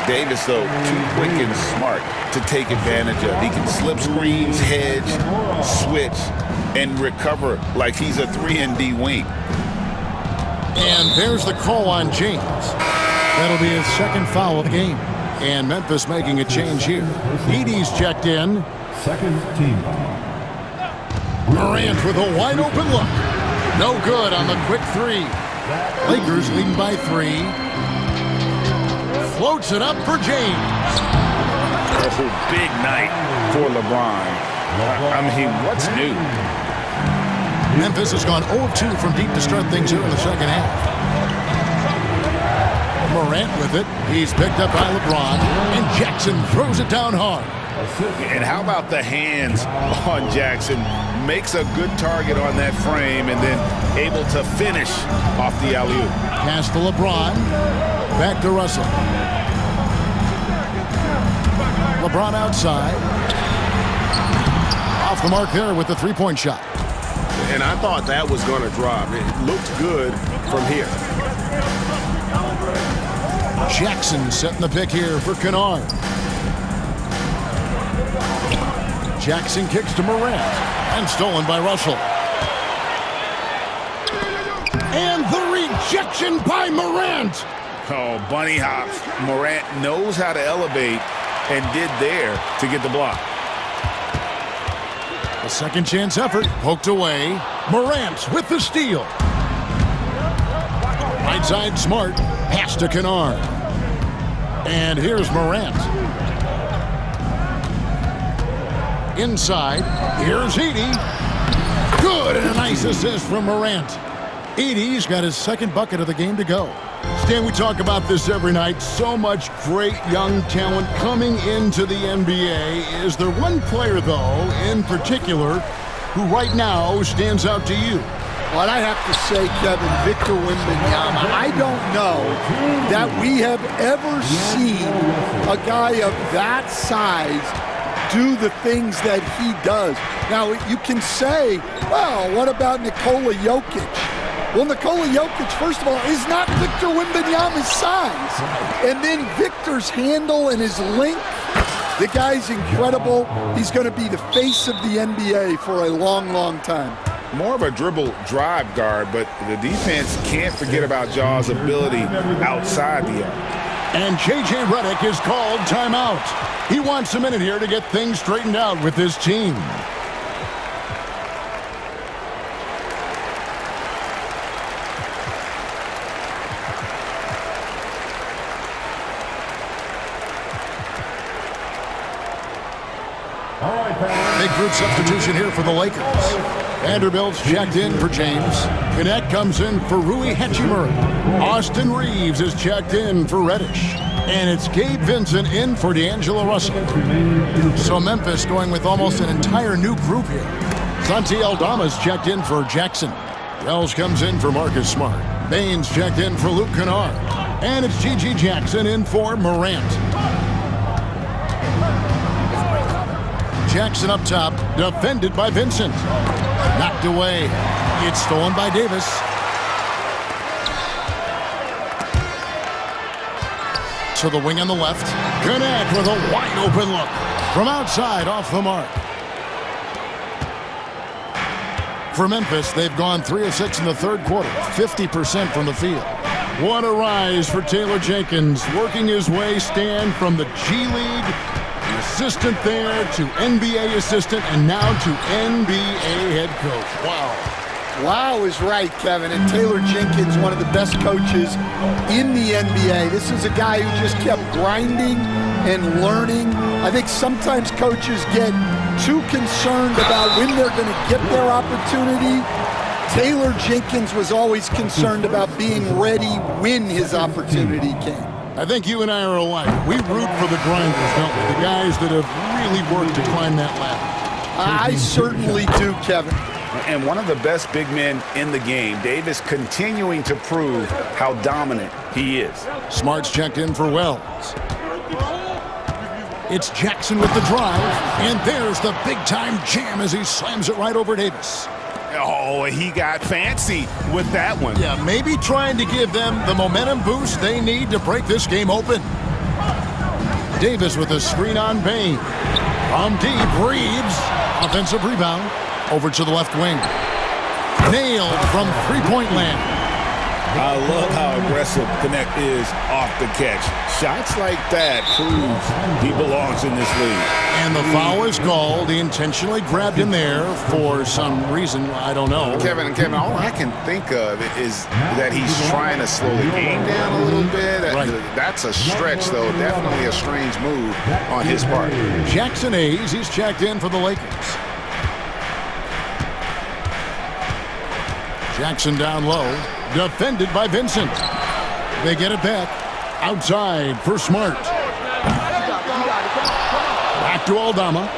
Davis, though, too quick and smart to take advantage of. He can slip screens, hedge, switch, and recover like he's a 3-and-D wing. And there's the call on James. That'll be his second foul of the game. And Memphis making a change here. Edey's checked in. Second team foul. Morant with a wide open look. No good on the quick 3. Lakers leading by 3. Floats it up for James. That's a big night for LeBron. I mean, what's new? Memphis has gone 0 of 2 from deep to start things here in the second half. Morant with it. He's picked up by LeBron. And Jackson throws it down hard. And how about the hands on Jackson? makes a good target on that frame and then able to finish off the alley-oop. Pass to LeBron. Back to Russell. LeBron outside. Off the mark there with the three-point shot. And I thought that was going to drop. It looked good from here. Jackson setting the pick here for Kennard. Jackson kicks to Morant and stolen by Russell. And the rejection by Morant. Oh, bunny hops. Morant knows how to elevate and did there to get the block. A second chance effort poked away. Morant with the steal. Right side Smart. Pass to Kennard. And here's Morant. Inside. Here's Edey. Good, and a nice assist from Morant. Edey's got his second bucket of the game to go. Stan, we talk about this every night. So much great young talent coming into the NBA. Is there one player, though, in particular, who right now stands out to you? Well, I have to say, Kevin, Victor Wembanyama. I don't know that we have ever seen a guy of that size do the things that he does. Now, you can say, well, what about Nikola Jokic? Well, Nikola Jokic, first of all, is not Victor Wembanyama's size. And then Victor's handle and his length, the guy's incredible. He's going to be the face of the NBA for a long, long time. More of a dribble drive guard, but the defense can't forget about Jaw's ability outside the arc. And J.J. Redick is called timeout. He wants a minute here to get things straightened out with his team. Big group substitution here for the Lakers. Vanderbilt's checked in for James. Gannett comes in for Rui Hachimura. Austin Reeves is checked in for Reddish. And it's Gabe Vincent in for D'Angelo Russell. So Memphis going with almost an entire new group here. Santi Aldama's checked in for Jackson. Wells comes in for Marcus Smart. Baines checked in for Luke Kennard. And it's G.G. Jackson in for Morant. Jackson up top, defended by Vincent. Knocked away. It's stolen by Davis. To the wing on the left. Gannett with a wide open look. From outside, off the mark. For Memphis, they've gone 3 of 6 in the third quarter, 50% from the field. What a rise for Taylor Jenkins, working his way, Stan, from the G League, assistant there to NBA assistant, and now to NBA head coach. Wow. Wow is right, Kevin. And Taylor Jenkins, one of the best coaches in the NBA. This is a guy who just kept grinding and learning. I think sometimes coaches get too concerned about when they're going to get their opportunity. Taylor Jenkins was always concerned about being ready when his opportunity came. I think you and I are alike. We root for the grinders, don't we? The guys that have really worked to climb that ladder. I certainly do, Kevin. And one of the best big men in the game, Davis, continuing to prove how dominant he is. Smart's checked in for Wells. It's Jackson with the drive, and there's the big-time jam as he slams it right over Davis. Oh, he got fancy with that one. Yeah, maybe trying to give them the momentum boost they need to break this game open. Davis with a screen on Bain. From deep, Reeves. Offensive rebound. Over to the left wing. Nailed from three-point land. I love how aggressive Connect is off the catch. Shots like that proves he belongs in this league. And the foul is called. He intentionally grabbed him there for some reason. I don't know. Kevin, all I can think of is that he's trying to slow the game down a little bit. Right. That's a stretch, though. Definitely a strange move on his part. Jackson Hayes, he's checked in for the Lakers. Jackson down low. Defended by Vincent. They get it back. Outside for Smart. Back to Aldama.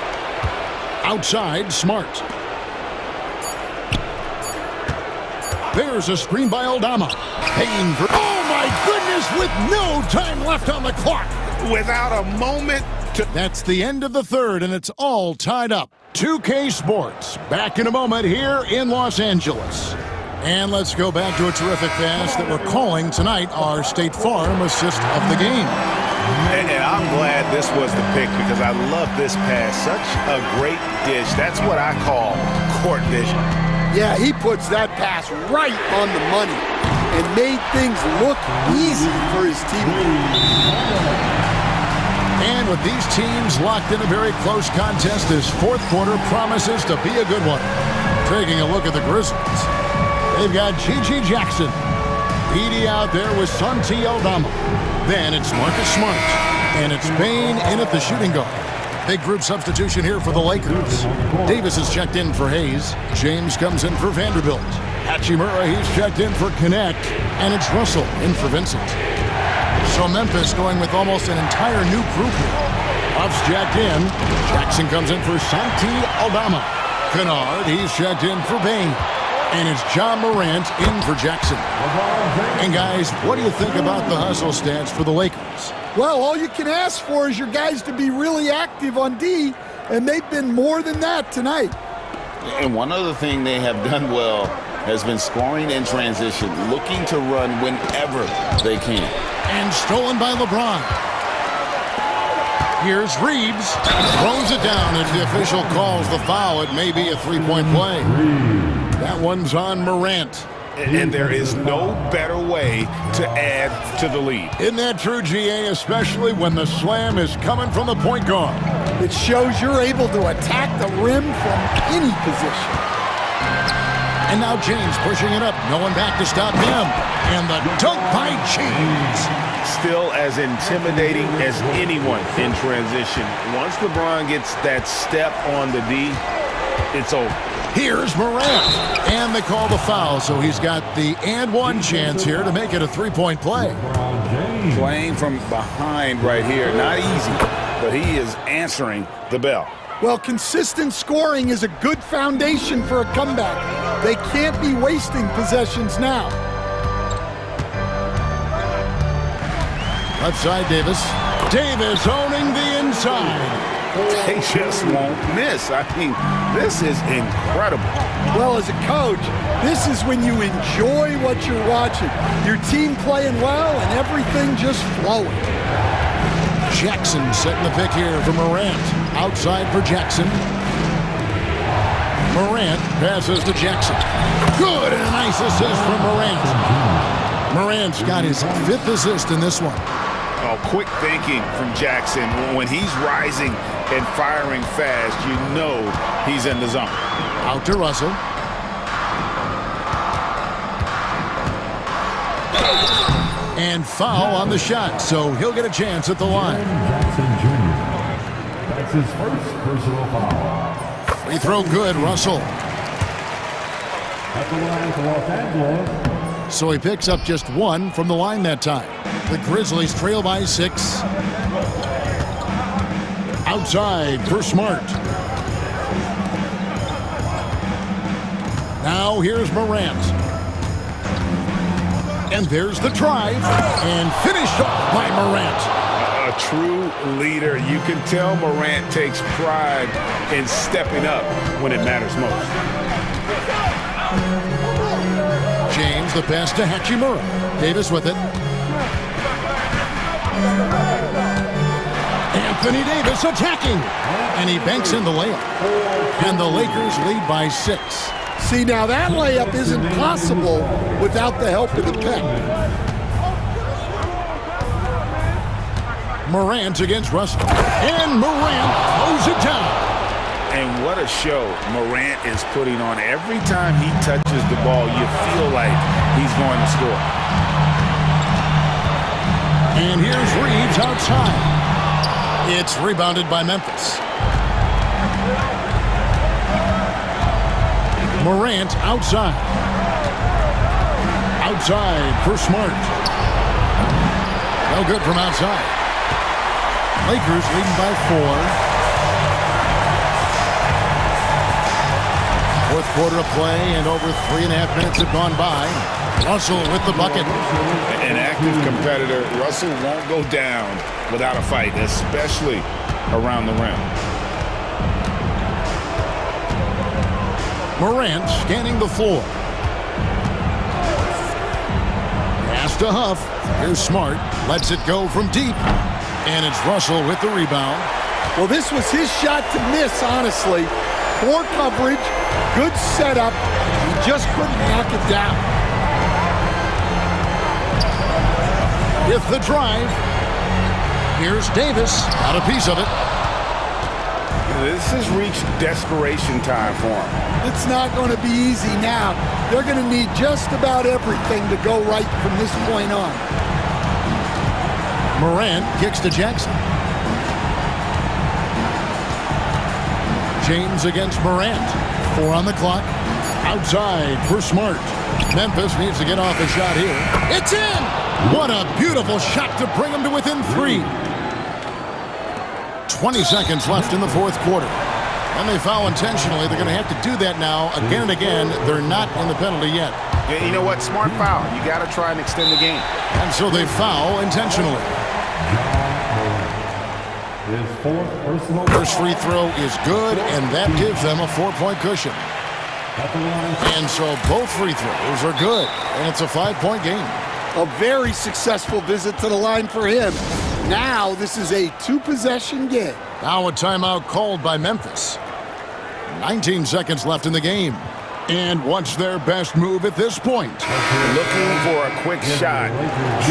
Outside, Smart. There's a screen by Aldama. Payne for... Oh, my goodness, with no time left on the clock. Without a moment to... That's the end of the third, and it's all tied up. 2K Sports, back in a moment here in Los Angeles. And let's go back to a terrific pass that we're calling tonight our State Farm assist of the game. And I'm glad this was the pick because I love this pass. Such a great dish. That's what I call court vision. Yeah, he puts that pass right on the money and made things look easy for his teammates. And with these teams locked in a very close contest, this fourth quarter promises to be a good one. Taking a look at the Grizzlies. They've got Gigi Jackson. Edie out there with Santi Aldama. Then it's Marcus Smart. And it's Payne in at the shooting guard. Big group substitution here for the Lakers. Davis is checked in for Hayes. James comes in for Vanderbilt. Hachimura, he's checked in for Connect. And it's Russell in for Vincent. So Memphis going with almost an entire new group here. Buff's checked in. Jackson comes in for Santi Aldama. Kennard, he's checked in for Payne. And it's John Morant in for Jackson. And guys, what do you think about the hustle stats for the Lakers? Well, all you can ask for is your guys to be really active on D, and they've been more than that tonight. And one other thing they have done well has been scoring in transition, looking to run whenever they can. And stolen by LeBron. Here's Reeves. Throws it down as the official calls the foul. It may be a three-point play. That one's on Morant. And there is no better way to add to the lead. Isn't that true, GA, especially when the slam is coming from the point guard? It shows you're able to attack the rim from any position. And now James pushing it up. No one back to stop him. And the dunk by James. Still as intimidating as anyone in transition. Once LeBron gets that step on the D, it's over. Here's Morant. And they call the foul, so he's got the and one chance here to make it a three-point play. Playing from behind right here. Not easy, but he is answering the bell. Well, consistent scoring is a good foundation for a comeback. They can't be wasting possessions now. Left side, Davis. Davis owning the inside. They just won't miss. I mean, this is incredible. Well, as a coach, this is when you enjoy what you're watching. Your team playing well and everything just flowing. Jackson setting the pick here for Morant. Outside for Jackson. Morant passes to Jackson. Good, and a nice assist from Morant. Morant's got his fifth assist in this one. Oh, quick thinking from Jackson. When he's rising and firing fast, you know he's in the zone. Out to Russell. And foul on the shot, so he'll get a chance at the line. Jackson Jr. That's his first personal foul. Free throw good, Russell. At the line for Los Angeles. So he picks up just one from the line that time. The Grizzlies trail by 6. Outside for Smart. Now here's Morant. And there's the drive. And finished off by Morant. A true leader. You can tell Morant takes pride in stepping up when it matters most. James, the pass to Hachimura. Davis with it. Anthony Davis attacking. And he banks in the layup. And the Lakers lead by 6. See, now that layup isn't possible without the help of the pick. Morant against Russell. And Morant throws it down. And what a show Morant is putting on. Every time he touches the ball, you feel like he's going to score. And here's Reeves outside. It's rebounded by Memphis. Morant outside. Outside for Smart. No good from outside. Lakers leading by 4. Fourth quarter of play, and over 3.5 minutes have gone by. Russell with the bucket. An active competitor. Russell won't go down without a fight, especially around the rim. Morant scanning the floor. Pass to Huff. Here's Smart. Lets it go from deep. And it's Russell with the rebound. Well, this was his shot to miss, honestly. Poor coverage, good setup. He just couldn't knock it down. With the drive. Here's Davis. Got a piece of it. This has reached desperation time for him. It's not going to be easy now. They're going to need just about everything to go right from this point on. Morant kicks to Jackson. James against Morant. 4 on the clock. Outside for Smart. Memphis needs to get off a shot here. It's in! What a beautiful shot to bring them to within 3. 20 seconds left in the fourth quarter. And they foul intentionally. They're going to have to do that now again and again. They're not in the penalty yet. Yeah, you know what? Smart foul. You got to try and extend the game. And so they foul intentionally. His fourth personal First free throw is good, and that gives them a 4-point cushion. And so both free throws are good, and it's a 5-point game. A very successful visit to the line for him. Now this is a 2-possession game. Now a timeout called by Memphis. 19 seconds left in the game. And what's their best move at this point? Looking for a quick shot,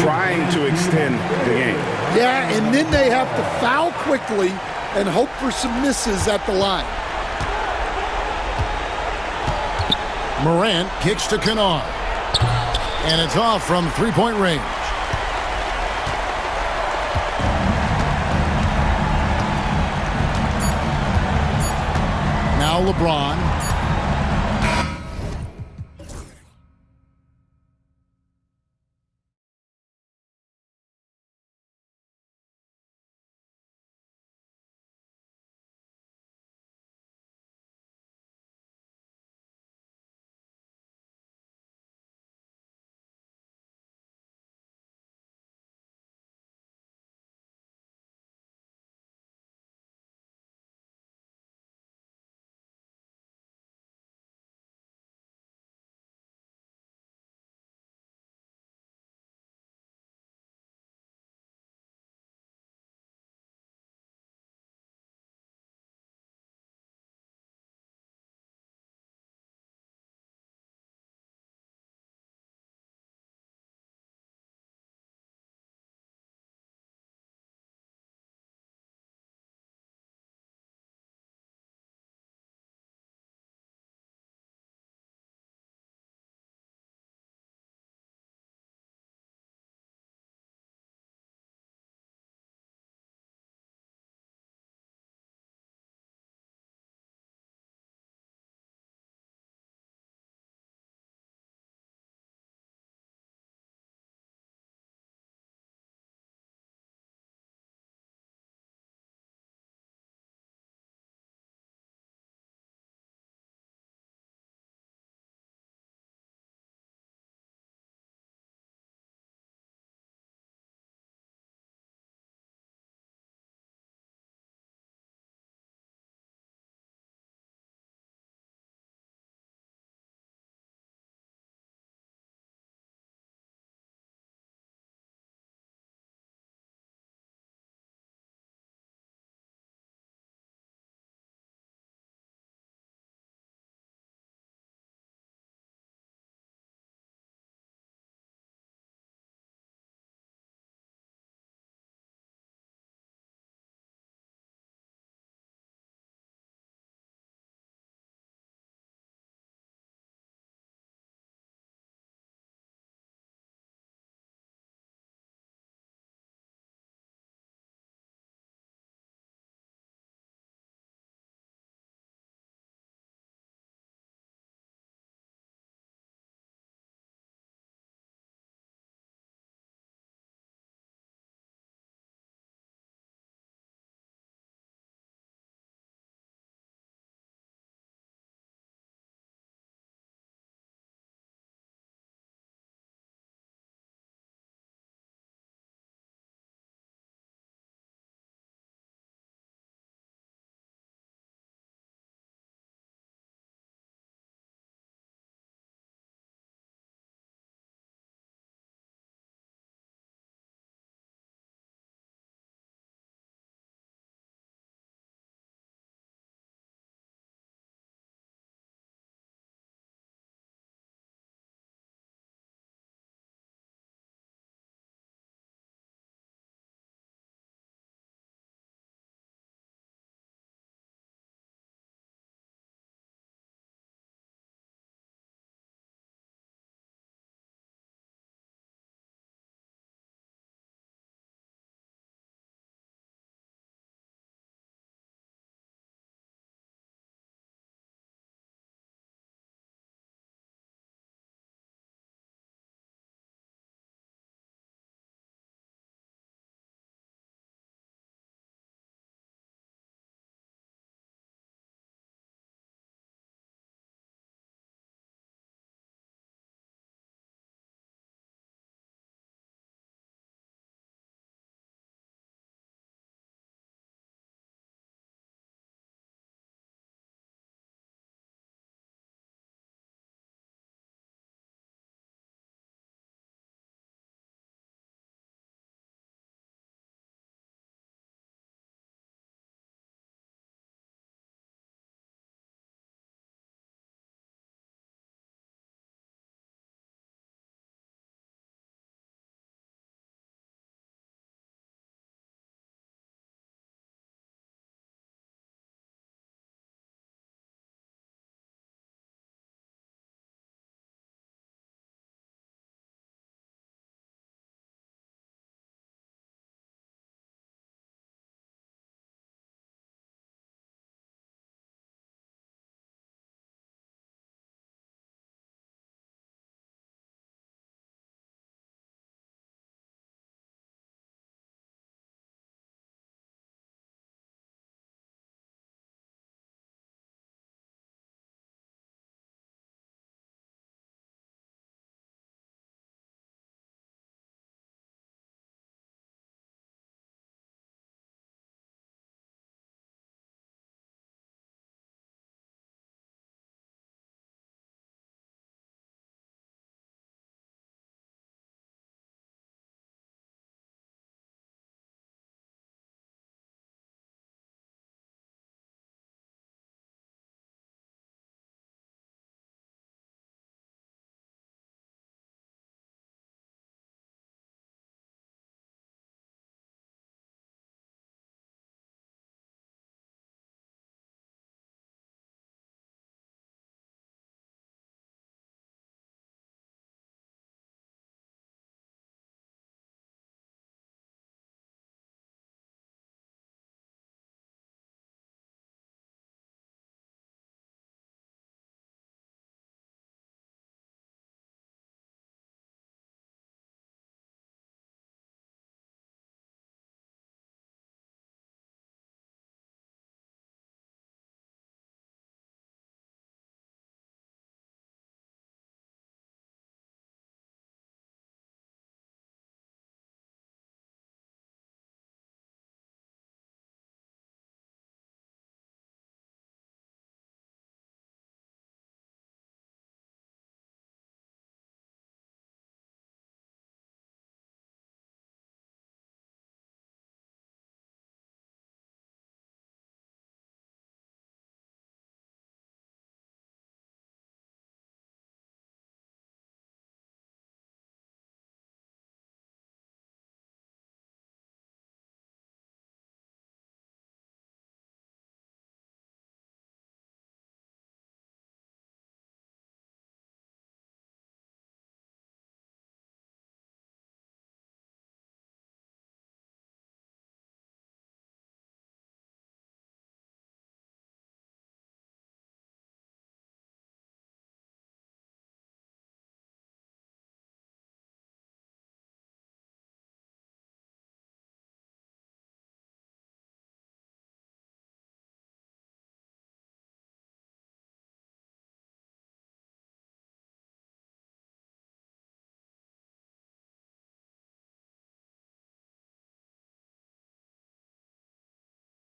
trying to extend the game. Yeah, and then they have to foul quickly and hope for some misses at the line. Morant kicks to Kennard. And it's off from 3-point range. Now LeBron.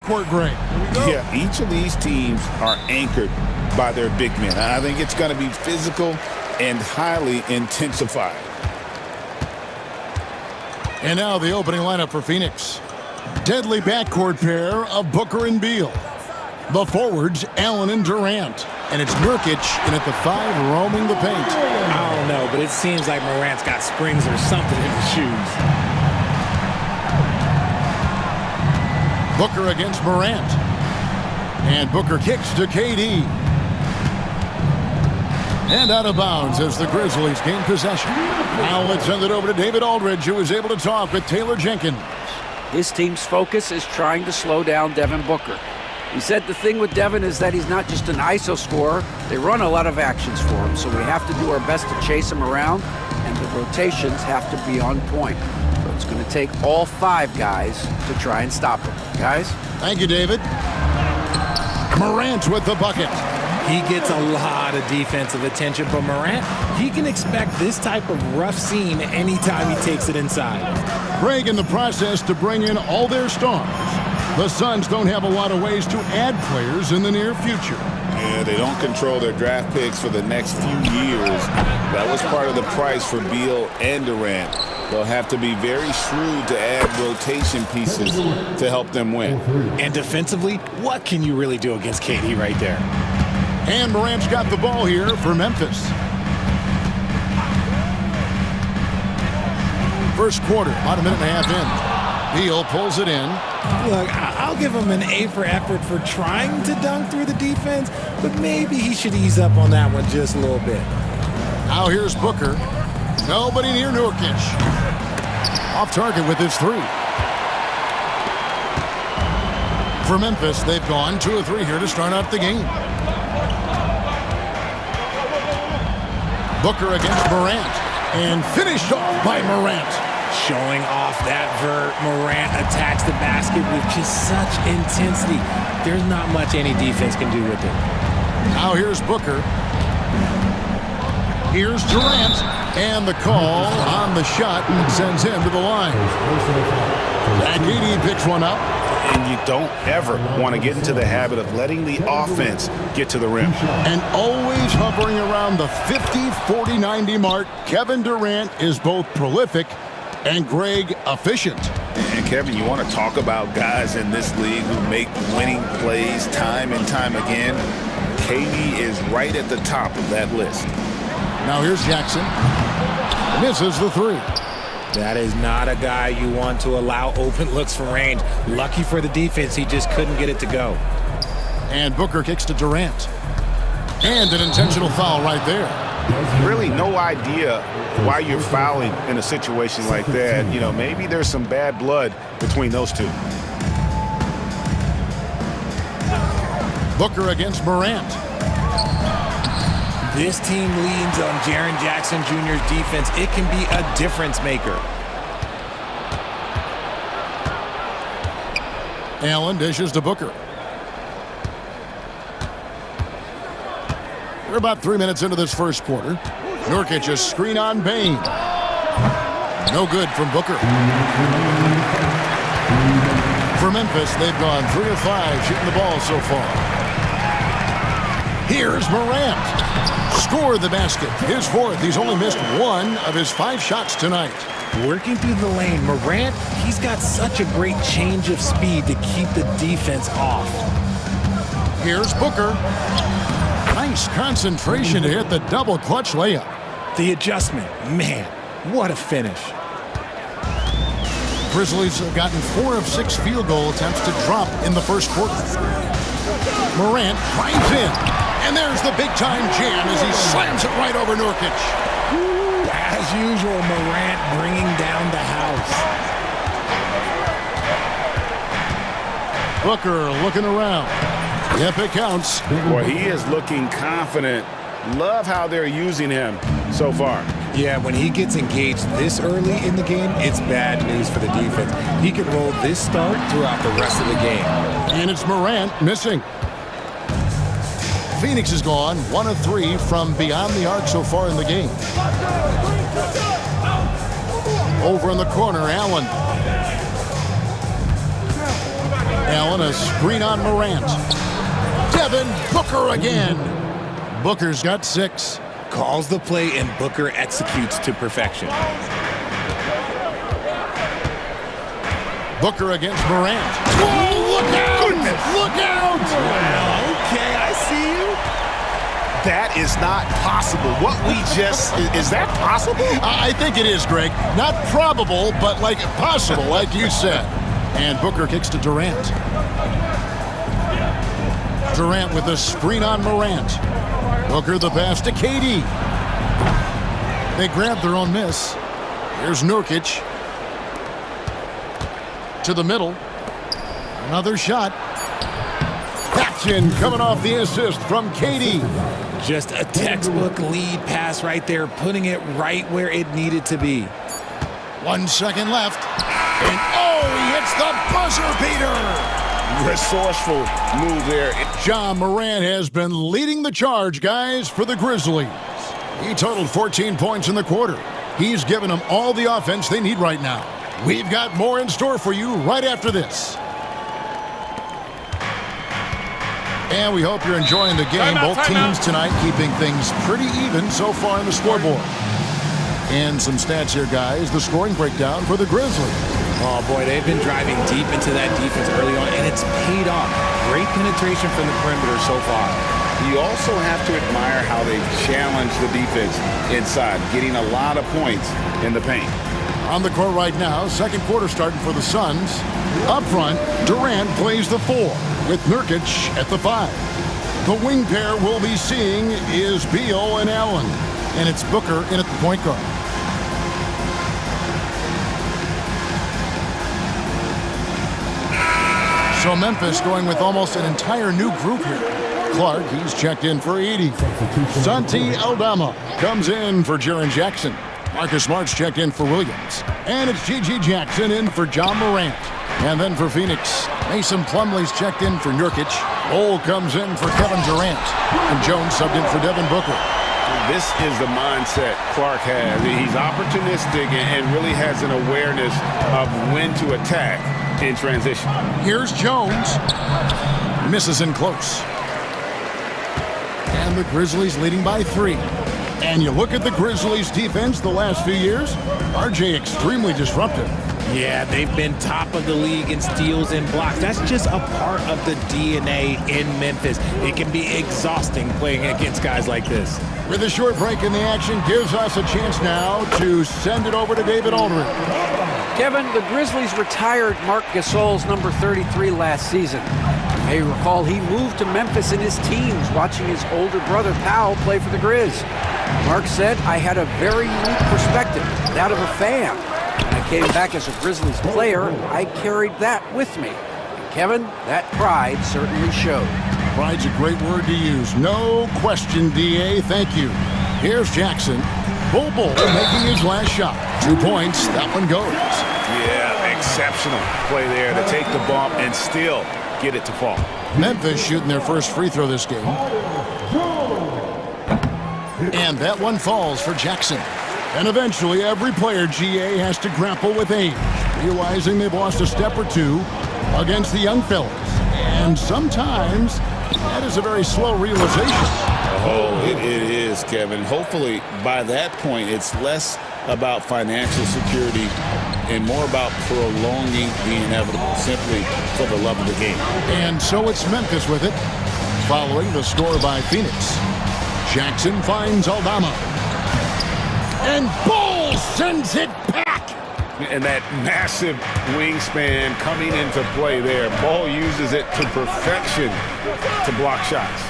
backcourt, Greg. Yeah, each of these teams are anchored by their big men. I think it's going to be physical and highly intensified. And now the opening lineup for Phoenix. Deadly backcourt pair of Booker and Beal. The forwards, Allen and Durant. And it's Nurkic in at the 5, roaming the paint. I don't know, but it seems like Morant's got springs or something in his shoes. Booker against Morant. And Booker kicks to KD. And out of bounds as the Grizzlies gain possession. Now let's send it over to David Aldridge, who is able to talk with Taylor Jenkins. His team's focus is trying to slow down Devin Booker. He said the thing with Devin is that he's not just an ISO scorer. They run a lot of actions for him, so we have to do our best to chase him around, and the rotations have to be on point. So it's going to take all 5 guys to try and stop him. Guys? Thank you, David. Morant with the bucket. He gets a lot of defensive attention, but Morant, he can expect this type of rough scene anytime he takes it inside. Greg in the process to bring in all their stars. The Suns don't have a lot of ways to add players in the near future. Yeah, they don't control their draft picks for the next few years. That was part of the price for Beal and Durant. They'll have to be very shrewd to add rotation pieces to help them win. And defensively, what can you really do against KD right there? And Morant's got the ball here for Memphis. First quarter, about a minute and a half in. Beal pulls it in. Look, I'll give him an A for effort for trying to dunk through the defense, but maybe he should ease up on that one just a little bit. Now here's Booker. Nobody near Nurkic. Off target with his 3. For Memphis, they've gone 2 of 3 here to start out the game. Booker against Morant. And finished off by Morant. Showing off that vert, Morant attacks the basket with just such intensity. There's not much any defense can do with it. Now here's Booker. Here's Durant. And the call on the shot sends him to the line. And KD picks one up. And you don't ever want to get into the habit of letting the offense get to the rim. And always hovering around the 50, 40, 90 mark, Kevin Durant is both prolific and Greg efficient. And Kevin, you want to talk about guys in this league who make winning plays time and time again? KD is right at the top of that list. Now here's Jackson. Misses the 3. That is not a guy you want to allow open looks from range. Lucky for the defense, he just couldn't get it to go. And Booker kicks to Durant. And an intentional foul right there. Really no idea why you're fouling in a situation like that. You know, maybe there's some bad blood between those two. Booker against Morant. This team leans on Jaren Jackson Jr.'s defense. It can be a difference maker. Allen dishes to Booker. We're about 3 minutes into this first quarter. Nurkic, a screen on Bane. No good from Booker. For Memphis, they've gone 3 of 5 shooting the ball so far. Here's Morant. Score the basket. His 4th. He's only missed 1 of his 5 shots tonight. Working through the lane, Morant, he's got such a great change of speed to keep the defense off. Here's Booker. Nice concentration to hit the double clutch layup. The adjustment, man, what a finish. Grizzlies have gotten 4 of 6 field goal attempts to drop in the first quarter. Morant drives in, and there's the big-time jam as he slams it right over Nurkic. As usual, Morant bringing down the house. Booker looking around. Yep, it counts. Boy, he is looking confident. Love how they're using him so far. Yeah, when he gets engaged this early in the game, it's bad news for the defense. He could roll this start throughout the rest of the game. And it's Morant missing. Phoenix has gone 1 of 3 from beyond the arc so far in the game. Over in the corner, Allen. Allen, a screen on Morant. Devin Booker again. Booker's got 6. Calls the play, and Booker executes to perfection. Booker against Morant. Whoa, look out! Goodness. Look out! Well, okay, I see you. That is not possible. What we just, is that possible? I think it is, Greg. Not probable, but like possible, like you said. And Booker kicks to Durant. Durant with a screen on Morant. Booker the pass to KD. They grab their own miss. Here's Nurkic. To the middle. Another shot. Action coming off the assist from KD. Just a textbook lead pass right there, putting it right where it needed to be. 1 second left. And oh, he hits the buzzer beater. Resourceful move there. John Morant has been leading the charge, guys, for the Grizzlies. He totaled 14 points in the quarter. He's given them all the offense they need right now. We've got more in store for you right after this. And we hope you're enjoying the game. Both teams tonight keeping things pretty even so far in the scoreboard. And some stats here, guys. The scoring breakdown for the Grizzlies. Oh, boy, they've been driving deep into that defense early on, and it's paid off. Great penetration from the perimeter so far. You also have to admire how they challenge the defense inside, getting a lot of points in the paint. On the court right now, second quarter starting for the Suns. Up front, Durant plays the 4 with Nurkic at the 5. The wing pair we'll be seeing is Beal and Allen, and it's Booker in at the point guard. So Memphis going with almost an entire new group here. Clark, he's checked in for 80. Santi Aldama comes in for Jaren Jackson. Marcus Smart's checked in for Williams. And it's G.G. Jackson in for John Morant. And then for Phoenix, Mason Plumlee's checked in for Nurkic. Cole comes in for Kevin Durant. And Jones subbed in for Devin Booker. This is the mindset Clark has. He's opportunistic and really has an awareness of when to attack in transition. Here's Jones. Misses in close. And the Grizzlies leading by 3. And you look at the Grizzlies' defense the last few years, RJ extremely disruptive. Yeah, they've been top of the league in steals and blocks. That's just a part of the DNA in Memphis. It can be exhausting playing against guys like this. With a short break in the action, gives us a chance now to send it over to David Aldridge. Kevin, the Grizzlies retired Marc Gasol's number 33 last season. You may recall he moved to Memphis in his teens, watching his older brother Powell play for the Grizz. Mark said, I had a very unique perspective, that of a fan. When I came back as a Grizzlies player, I carried that with me. And Kevin, that pride certainly showed. Pride's a great word to use. No question, D.A. Thank you. Here's Jackson. Bull making his last shot. 2 points. That one goes. Yeah, exceptional play there to take the bump and still get it to fall. Memphis shooting their first free throw this game. And that one falls for Jackson. And eventually, every player, GA, has to grapple with age, realizing they've lost a step or two against the young fellas. And sometimes, that is a very slow realization. Oh, it is, Kevin. Hopefully, by that point, it's less about financial security and more about prolonging the inevitable, simply for the love of the game. And so it's Memphis with it, following the score by Phoenix. Jackson finds Aldama. And Ball sends it back. And that massive wingspan coming into play there. Ball uses it to perfection to block shots.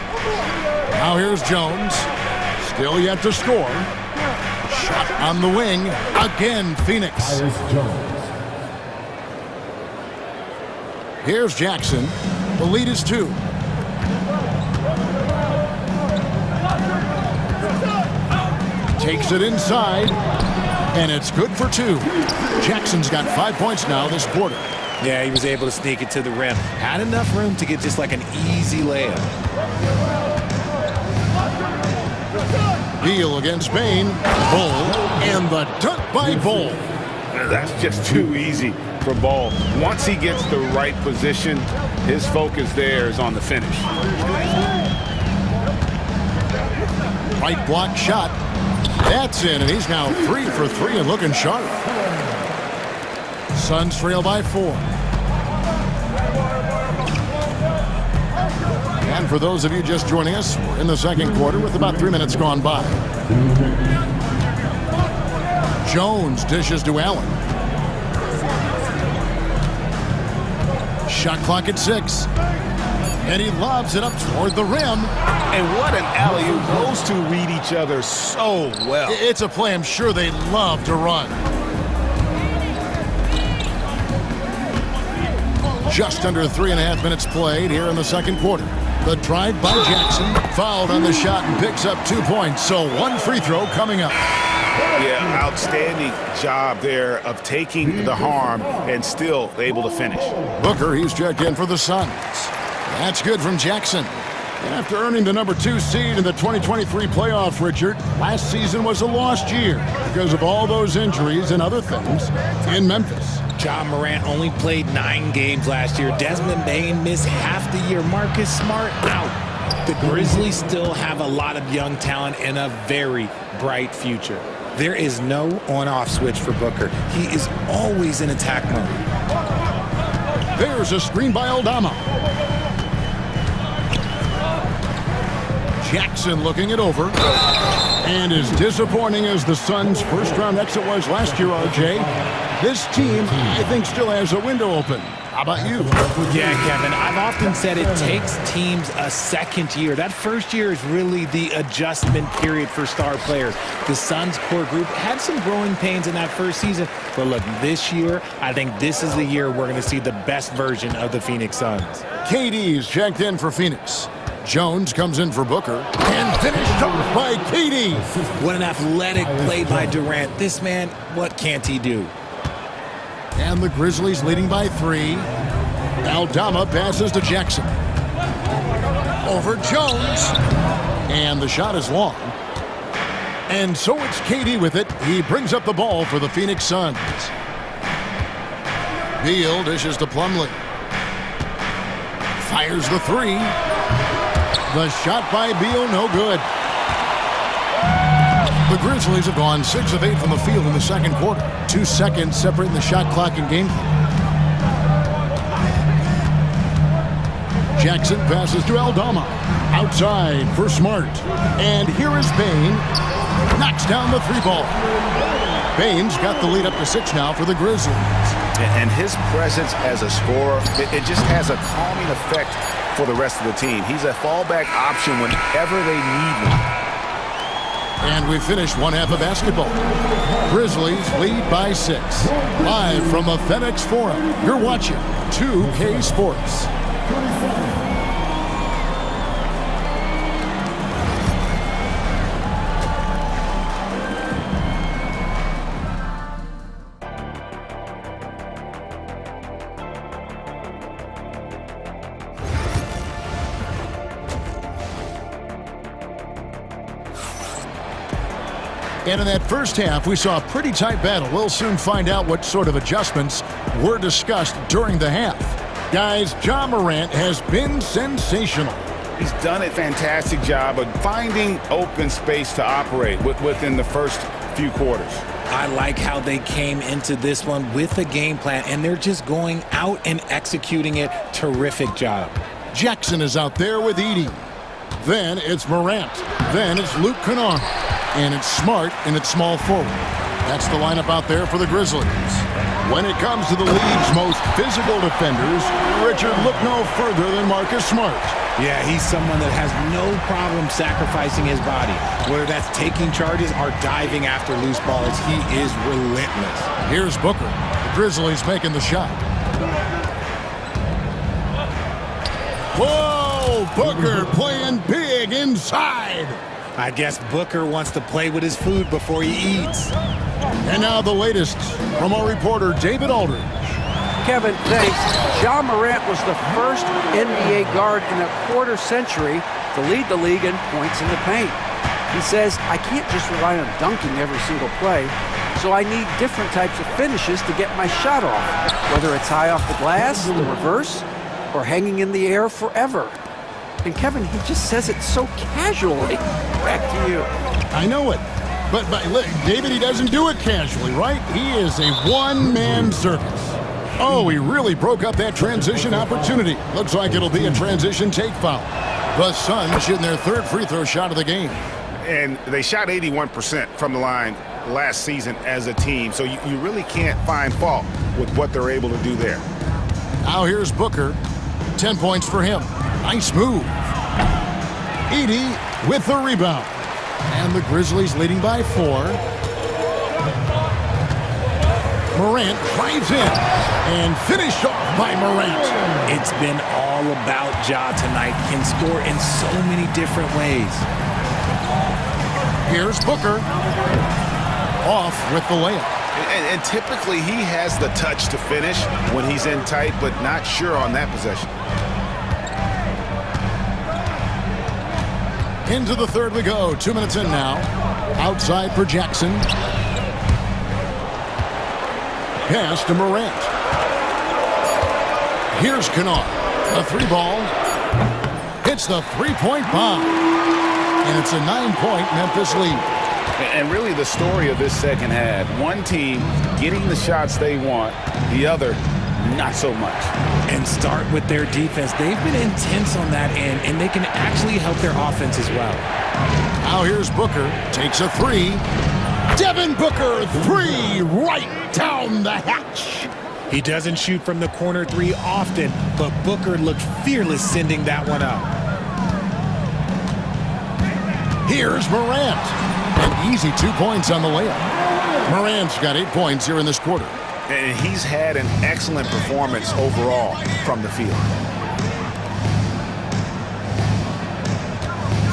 Now here's Jones. Still yet to score. Shot on the wing. Again, Phoenix. Here's Jackson. The lead is 2. Takes it inside, and it's good for 2. Jackson's got 5 points now this quarter. Yeah, he was able to sneak it to the rim. Had enough room to get just like an easy layup. Beal against Bain. Bull, and the dunk by Bull. That's just too easy for Ball. Once he gets the right position, His focus there is on the finish. Right block shot. That's in, and he's now 3 for 3 and looking sharp. Suns trail by 4. And for those of you just joining us, we're in the second quarter with about 3 minutes gone by. Jones dishes to Allen. Shot clock at 6. And he lobs it up toward the rim. And what an alley-oop. Those two read each other so well. It's a play I'm sure they love to run. Just under 3.5 minutes played here in the second quarter. The drive by Jackson, fouled on the shot and picks up 2 points. So one free throw coming up. Yeah, outstanding job there of taking the harm and still able to finish. Booker, he's checked in for the Suns. That's good from Jackson. After earning the number 2 seed in the 2023 playoffs, Richard, last season was a lost year because of all those injuries and other things in Memphis. Ja Morant only played 9 games last year. Desmond Bane missed half the year. Marcus Smart out. The Grizzlies still have a lot of young talent and a very bright future. There is no on-off switch for Booker. He is always in attack mode. There's a screen by Aldama. Jackson looking it over. And as disappointing as the Suns' first-round exit was last year, RJ, this team, I think, still has a window open. How about you? Yeah, Kevin, I've often said it takes teams a second year. That first year is really the adjustment period for star players. The Suns core group had some growing pains in that first season. But look, this year, I think this is the year we're going to see the best version of the Phoenix Suns. KD's checked in for Phoenix. Jones comes in for Booker and finished off by KD. What an athletic play by Durant. This man, what can't he do? And the Grizzlies leading by 3. Aldama passes to Jackson. Over Jones. And the shot is long. And so it's KD with it. He brings up the ball for the Phoenix Suns. Beal dishes to Plumlee. Fires the 3. The shot by Beal, no good. The Grizzlies have gone 6 of 8 from the field in the second quarter. 2 seconds separating the shot clock and game clock. Jackson passes to Aldama. Outside for Smart. And here is Bane. Knocks down the 3-ball. Bane's got the lead up to 6 now for the Grizzlies. And his presence as a scorer, it just has a calming effect for the rest of the team. He's a fallback option whenever they need one. And we finished one half of basketball. Grizzlies lead by 6. Live from the FedEx Forum, you're watching 2K Sports. And in that first half, we saw a pretty tight battle. We'll soon find out what sort of adjustments were discussed during the half. Guys, Ja Morant has been sensational. He's done a fantastic job of finding open space to operate within the first few quarters. I like how they came into this one with a game plan, and they're just going out and executing it. Terrific job. Jackson is out there with Edey. Then it's Morant. Then it's Luke Kennard. And it's Smart and it's small forward. That's the lineup out there for the Grizzlies. When it comes to the league's most physical defenders, Richard, look no further than Marcus Smart. Yeah, he's someone that has no problem sacrificing his body. Whether that's taking charges or diving after loose balls, he is relentless. Here's Booker. The Grizzlies making the shot. Whoa! Booker playing big inside. I guess Booker wants to play with his food before he eats. And now the latest from our reporter, David Aldridge. Kevin, thanks. Ja Morant was the first NBA guard in a quarter century to lead the league in points in the paint. He says, I can't just rely on dunking every single play, so I need different types of finishes to get my shot off, whether it's high off the glass, the reverse, or hanging in the air forever. And Kevin, he just says it so casually. Back to you. I know it. But look, David, he doesn't do it casually, right? He is a one-man circus. Oh, he really broke up that transition opportunity. Looks like it'll be a transition take foul. The Suns shooting their third free throw shot of the game. And they shot 81% from the line last season as a team, so you really can't find fault with what they're able to do there. Now here's Booker. 10 points for him. Nice move. Edey with the rebound. And the Grizzlies leading by 4. Morant drives in and finished off by Morant. It's been all about Ja tonight. Can score in so many different ways. Here's Booker. Off with the layup. And typically he has the touch to finish when he's in tight, but not sure on that possession. Into the third we go. 2 minutes in now. Outside for Jackson. Pass to Morant. Here's Kennard. A 3-ball. Hits the three-point bomb. And it's a 9-point Memphis lead. And really the story of this second half, one team getting the shots they want, the other not so much. And start with their defense. They've been intense on that end, and they can actually help their offense as well. Now here's Booker. Takes a 3. Devin Booker, 3 right down the hatch. He doesn't shoot from the corner 3 often, but Booker looked fearless sending that one up. Here's Morant. An easy 2 points on the layup. Morant's got 8 points here in this quarter. And he's had an excellent performance overall from the field.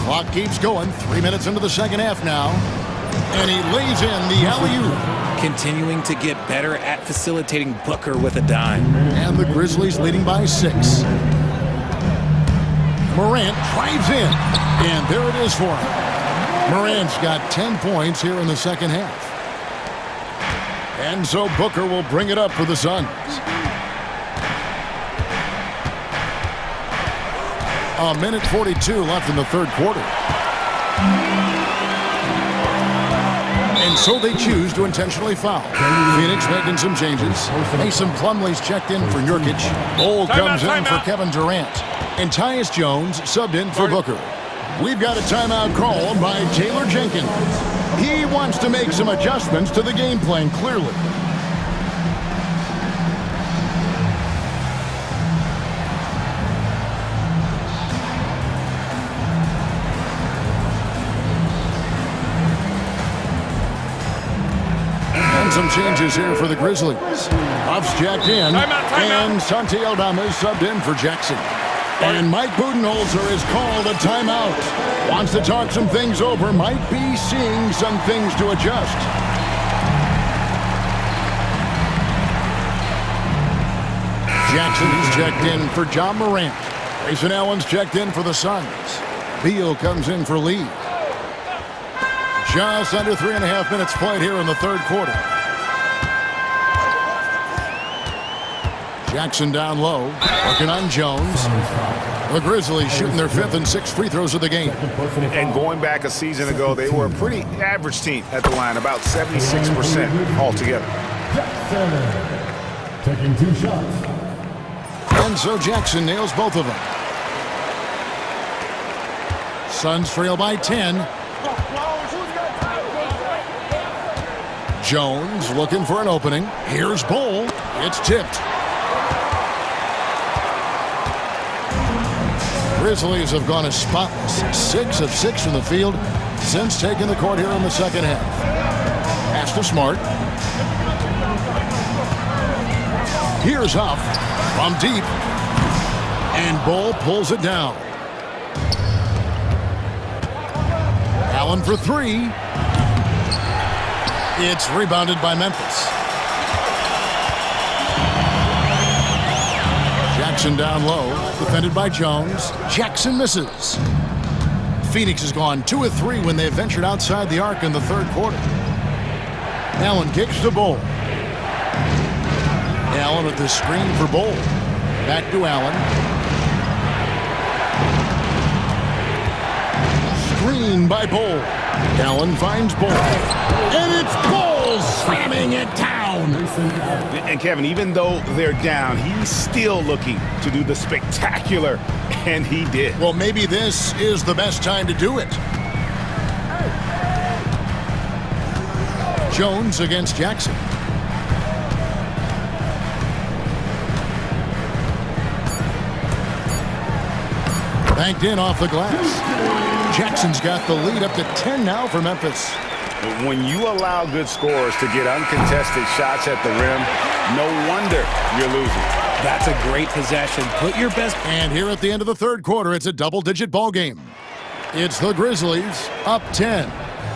Clock keeps going. 3 minutes into the second half now. And he lays in the alley-oop. Continuing to get better at facilitating Booker with a dime. And the Grizzlies leading by 6. Morant drives in. And there it is for him. Morant's got 10 points here in the second half. And so Booker will bring it up for the Suns. A minute 42 left in the third quarter. And so they choose to intentionally foul. Phoenix making some changes. Mason Plumlee's checked in for Nurkic. Bol comes in for Kevin Durant. And Tyus Jones subbed in for Booker. We've got a timeout called by Taylor Jenkins. He wants to make some adjustments to the game plan, clearly. And some changes here for the Grizzlies. Buff's jacked in, and Santi Aldama is subbed in for Jackson. And Mike Budenholzer has called a timeout. Wants to talk some things over. Might be seeing some things to adjust. Jackson's checked in for John Morant. Grayson Allen's checked in for the Suns. Beal comes in for Lee. Just under 3.5 minutes played here in the third quarter. Jackson down low, working on Jones. The Grizzlies shooting their 5th and 6th free throws of the game. And going back a season ago, they were a pretty average team at the line, about 76% altogether. Taking 2 shots. And so Jackson nails both of them. Suns trail by 10. Jones looking for an opening. Here's Bol. It's tipped. Grizzlies have gone as spotless. 6 of 6 from the field since taking the court here in the second half. Pass to Smart. Here's Huff from deep. And Bol pulls it down. Allen for 3. It's rebounded by Memphis. Jackson down low, defended by Jones. Jackson misses. Phoenix has gone 2 of 3 when they ventured outside the arc in the third quarter. Allen kicks to Bol. Allen with the screen for Bol. Back to Allen. screen by Bull. Allen finds Bull. And it's Bull slamming it down. And Kevin, even though they're down, he's still looking to do the spectacular, and he did. Well, maybe this is the best time to do it. Jones against Jackson. Banked in off the glass. Jackson's got the lead up to 10 now for Memphis. When you allow good scorers to get uncontested shots at the rim, no wonder you're losing. That's a great possession. Put your best. And here at the end of the third quarter, it's a double-digit ball game. It's the Grizzlies up 10.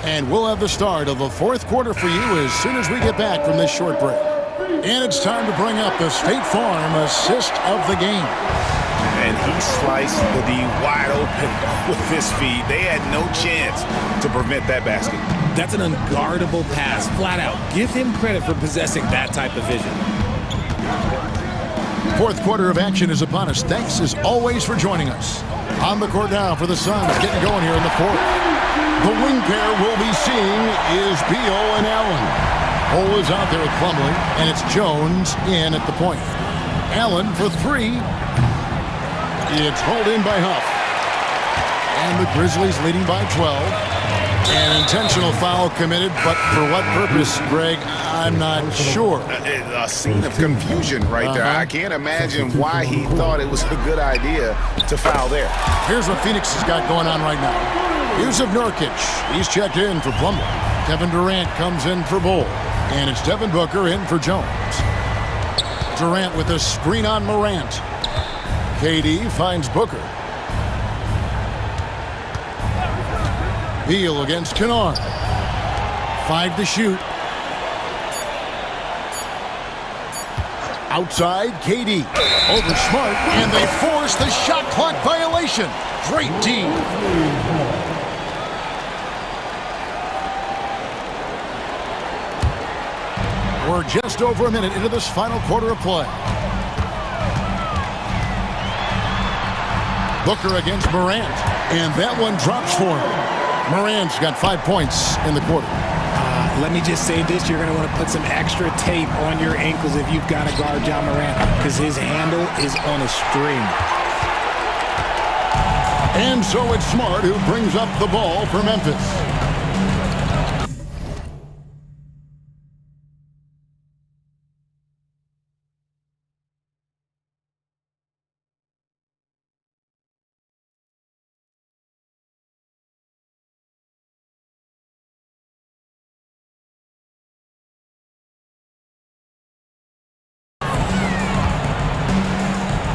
And we'll have the start of the fourth quarter for you as soon as we get back from this short break. And it's time to bring up the State Farm assist of the game. And he sliced the D wide open with his feet. They had no chance to prevent that basket. That's an unguardable pass, flat out. Give him credit for possessing that type of vision. Fourth quarter of action is upon us. Thanks as always for joining us. On the court now for the Suns, getting going here in the fourth. The wing pair we'll be seeing is Beal and Allen. Hole is out there with Plumlee, and it's Jones in at the point. Allen for three. It's hauled in by Huff. And the Grizzlies leading by 12. An intentional foul committed, but for what purpose, Greg, I'm not sure. A scene of confusion right there. I can't imagine why he thought it was a good idea to foul there. Here's what Phoenix has got going on right now. Yusuf Nurkic, he's checked in for Plumlee. Kevin Durant comes in for Bull. And it's Devin Booker in for Jones. Durant with a screen on Morant. KD finds Booker. Beal against Kennard. 5 to shoot. Outside, KD. Over Smart, and they force the shot clock violation. Great D. We're just over a minute into this final quarter of play. Booker against Morant, and that one drops for him. Morant's got 5 points in the quarter. Let me just say this. You're going to want to put some extra tape on your ankles if you've got to guard John Morant, because his handle is on a string. And so it's Smart who brings up the ball for Memphis.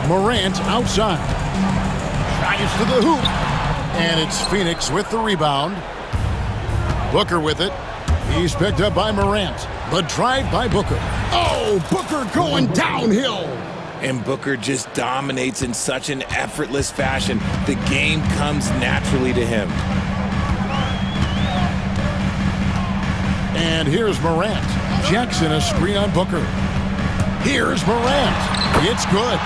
Morant outside. Drives to the hoop. And it's Phoenix with the rebound. Booker with it. He's picked up by Morant. The drive by Booker. Oh, Booker going downhill. And Booker just dominates in such an effortless fashion. The game comes naturally to him. And here's Morant. Jackson a screen on Booker. Here's Morant. It's good.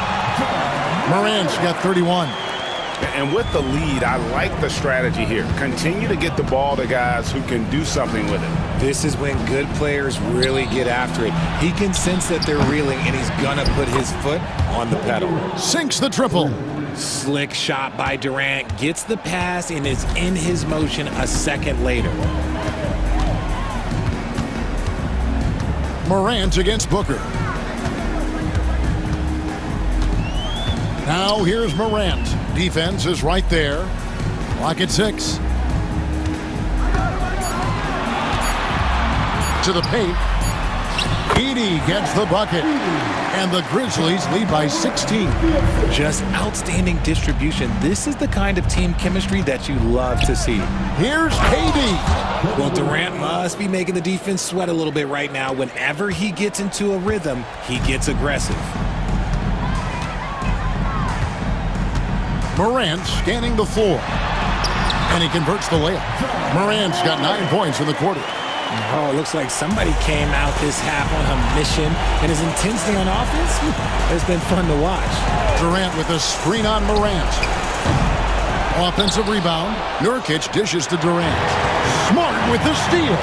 Morant's got 31. And with the lead, I like the strategy here. Continue to get the ball to guys who can do something with it. This is when good players really get after it. He can sense that they're reeling, and he's going to put his foot on the pedal. Sinks the triple. Slick shot by Durant. Gets the pass and is in his motion a second later. Morant against Booker. Now here's Morant. Defense is right there. Clock at 6. To the paint. Edey gets the bucket. And the Grizzlies lead by 16. Just outstanding distribution. This is the kind of team chemistry that you love to see. Here's KD. Well, Durant must be making the defense sweat a little bit right now. Whenever he gets into a rhythm, he gets aggressive. Morant scanning the floor. And he converts the layup. Morant's got 9 points in the quarter. Oh, it looks like somebody came out this half on a mission. And his intensity on offense has been fun to watch. Durant with a screen on Morant. Offensive rebound. Nurkic dishes to Durant. Smart with the steal.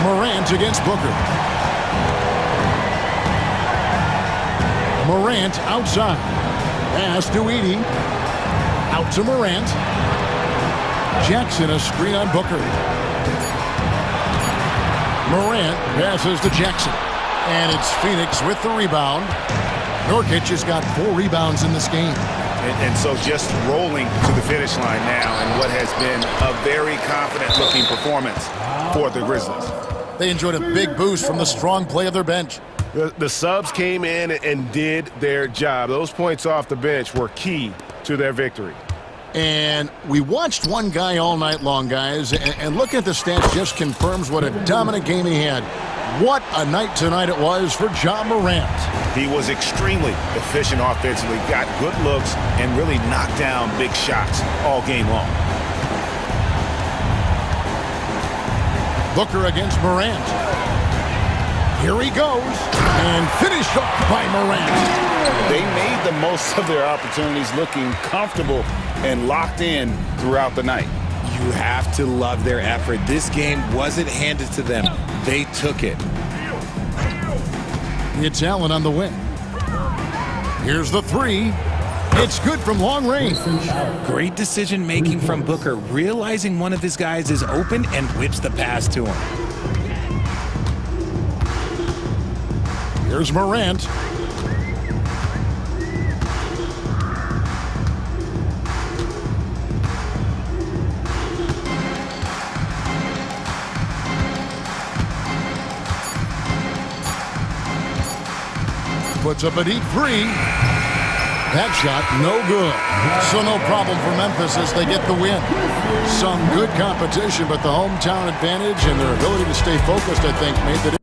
Morant against Booker. Morant outside. Pass to Edey. Out to Morant. Jackson a screen on Booker. Morant passes to Jackson. And it's Phoenix with the rebound. Nurkic has got 4 rebounds in this game. And so just rolling to the finish line now in what has been a very confident-looking performance for the Grizzlies. They enjoyed a big boost from the strong play of their bench. The subs came in and did their job. Those points off the bench were key to their victory. And we watched one guy all night long, guys, and looking at the stats just confirms what a dominant game he had. What a night tonight it was for Ja Morant. He was extremely efficient offensively, got good looks, and really knocked down big shots all game long. Booker against Morant. Here he goes, and finished off by Morant. They made the most of their opportunities, looking comfortable and locked in throughout the night. You have to love their effort. This game wasn't handed to them. They took it. It's Allen on the wing. Here's the 3. It's good from long range. Great decision-making from Booker, realizing one of his guys is open and whips the pass to him. Here's Morant. Puts up a deep 3. That shot, no good. So no problem for Memphis as they get the win. Some good competition, but the hometown advantage and their ability to stay focused, I think, made the difference.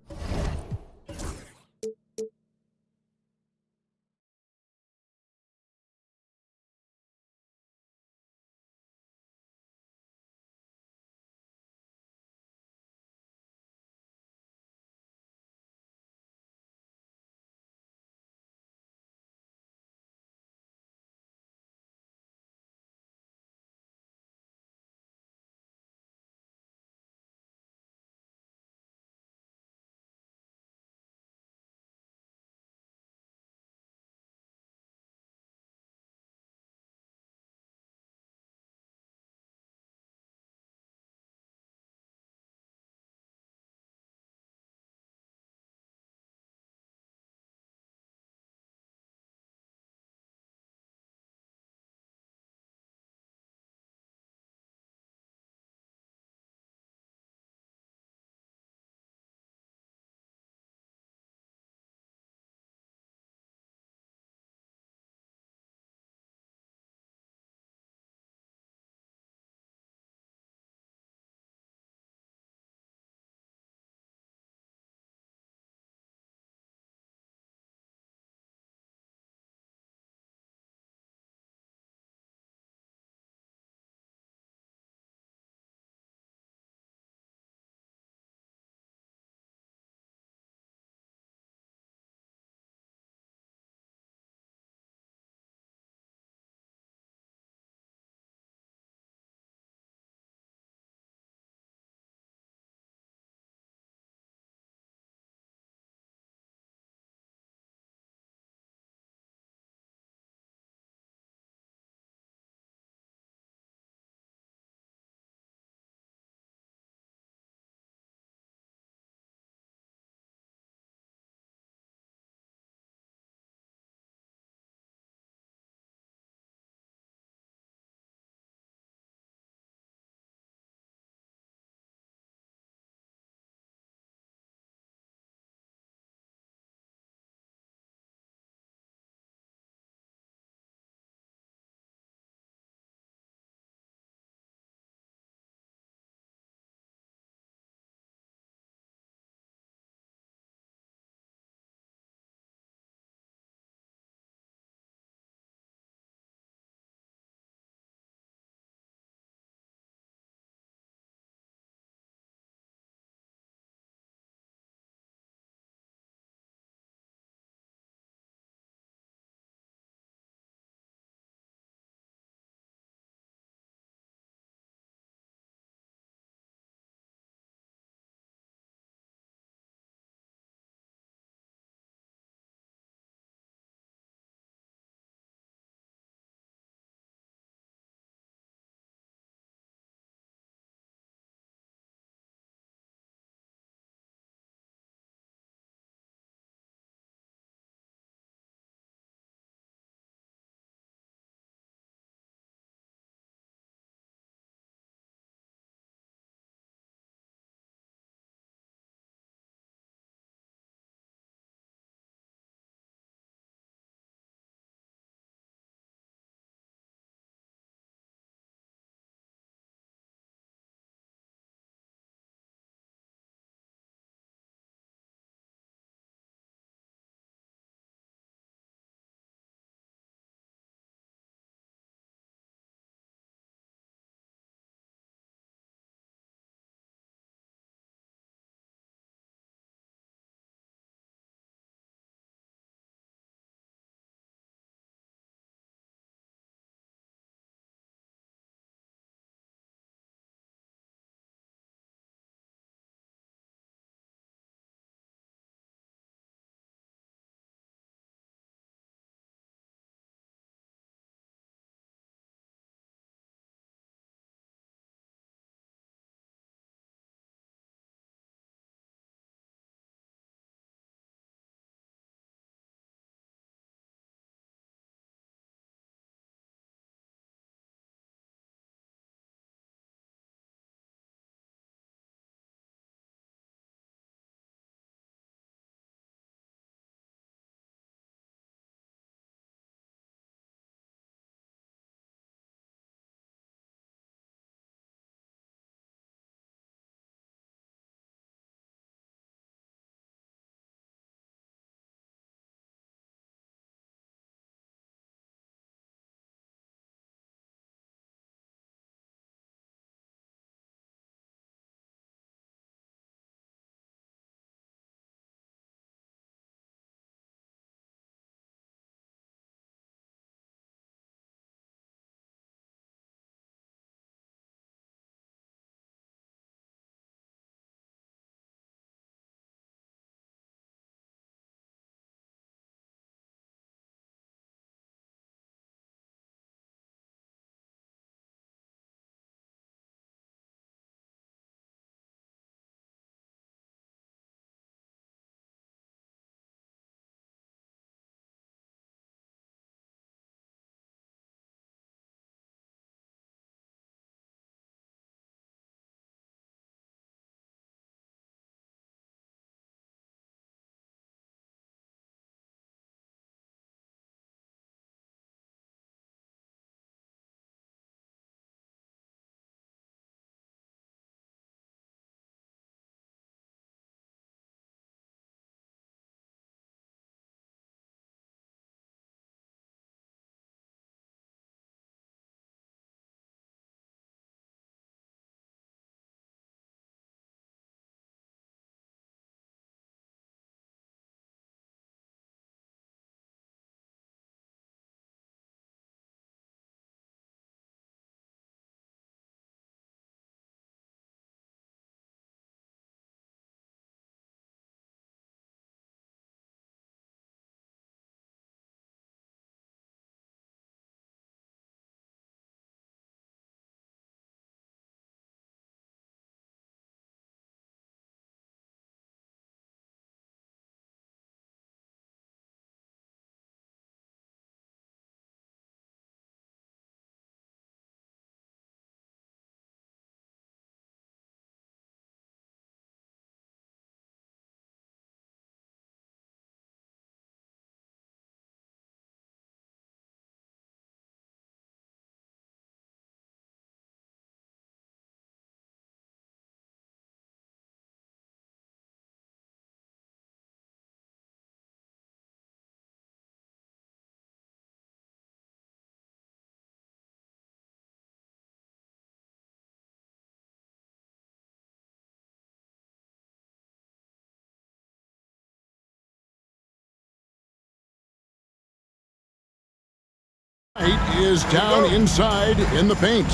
Is down inside in the paint.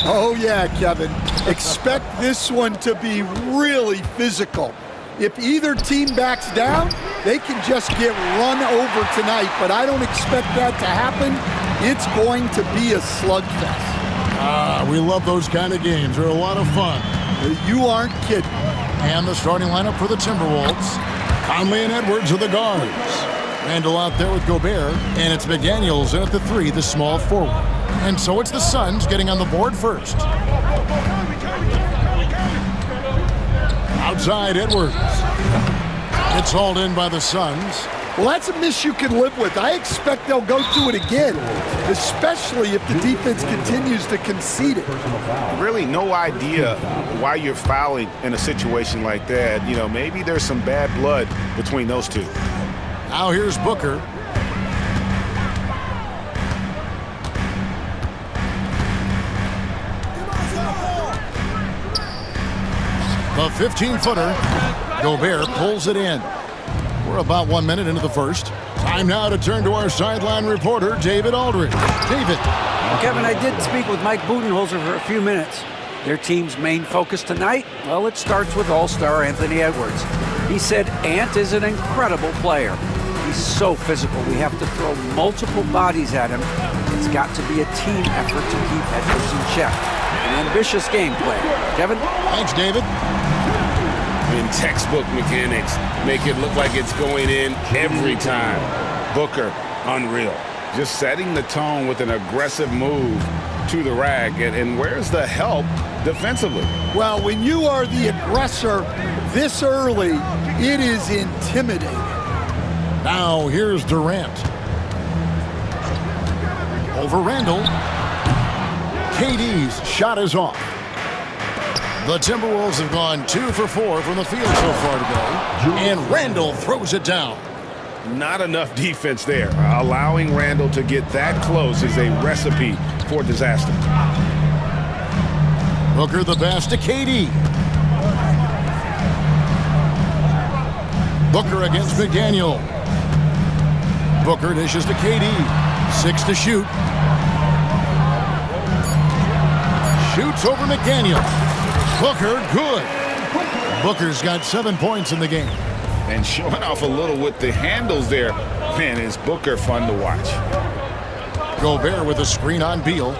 Oh, yeah, Kevin. Expect this one to be really physical. If either team backs down, they can just get run over tonight, but I don't expect that to happen. It's going to be a slugfest. We love those kind of games. They're a lot of fun. You aren't kidding. And the starting lineup for the Timberwolves. Conley and Edwards are the guards. Randall out there with Gobert, and it's McDaniels in at the 3, the small forward. And so it's the Suns getting on the board first. Outside, Edwards. It's hauled in by the Suns. Well, that's a miss you can live with. I expect they'll go to it again, especially if the defense continues to concede it. Really no idea why you're fouling in a situation like that. You know, maybe there's some bad blood between those two. Now here's Booker. The 15-footer. Gobert pulls it in. We're about 1 minute into the first. Time now to turn to our sideline reporter, David Aldridge. David. Kevin, I did speak with Mike Budenholzer for a few minutes. Their team's main focus tonight, well, it starts with all-star Anthony Edwards. He said Ant is an incredible player. He's so physical. We have to throw multiple bodies at him. It's got to be a team effort to keep Edwards in check. An ambitious game plan. Kevin? Thanks, David. In textbook mechanics, make it look like it's going in every time. Booker, unreal. Just setting the tone with an aggressive move to the rack. And where's the help defensively? Well, when you are the aggressor this early, it is intimidating. Now here's Durant. Over Randall. KD's shot is off. The Timberwolves have gone 2 for 4 from the field so far today. And Randall throws it down. Not enough defense there. Allowing Randall to get that close is a recipe for disaster. Booker the pass to KD. Booker against McDaniel. Booker dishes to KD. 6 to shoot. Shoots over McDaniel. Booker, good. Booker's got 7 points in the game. And showing off a little with the handles there. Man, is Booker fun to watch. Gobert with a screen on Beal.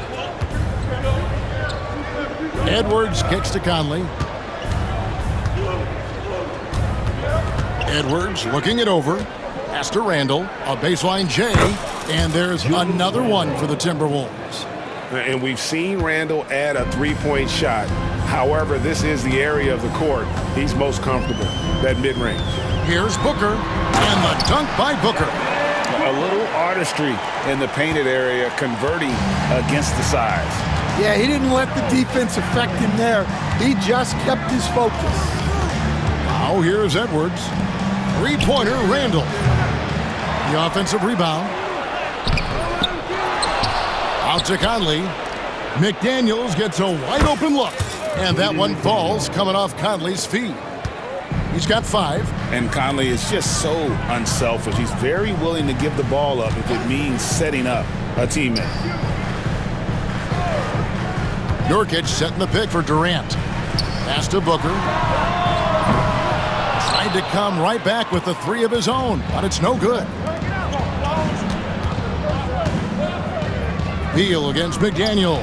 Edwards kicks to Conley. Edwards looking it over. Pass to Randall. A baseline J. And there's another one for the Timberwolves. And we've seen Randall add a three-point shot. However, this is the area of the court he's most comfortable, that mid-range. Here's Booker, and the dunk by Booker. A little artistry in the painted area, converting against the size. Yeah, he didn't let the defense affect him there. He just kept his focus. Now here's Edwards. Three-pointer, Randall. The offensive rebound. Out to Conley. McDaniels gets a wide-open look. And that one falls coming off Conley's feet. He's got 5. And Conley is just so unselfish. He's very willing to give the ball up if it means setting up a teammate. Nurkic setting the pick for Durant. Pass to Booker. Tried to come right back with the 3 of his own, but it's no good. Beal against McDaniel.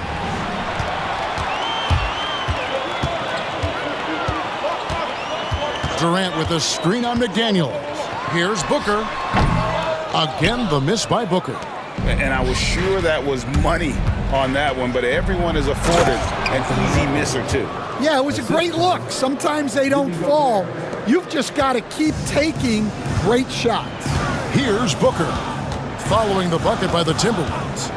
Durant with a screen on McDaniel. Here's Booker. Again, the miss by Booker. And I was sure that was money on that one, but everyone is afforded an easy misser too. Yeah, it was a great look. Sometimes they don't fall. You've just got to keep taking great shots. Here's Booker. Following the bucket by the Timberwolves.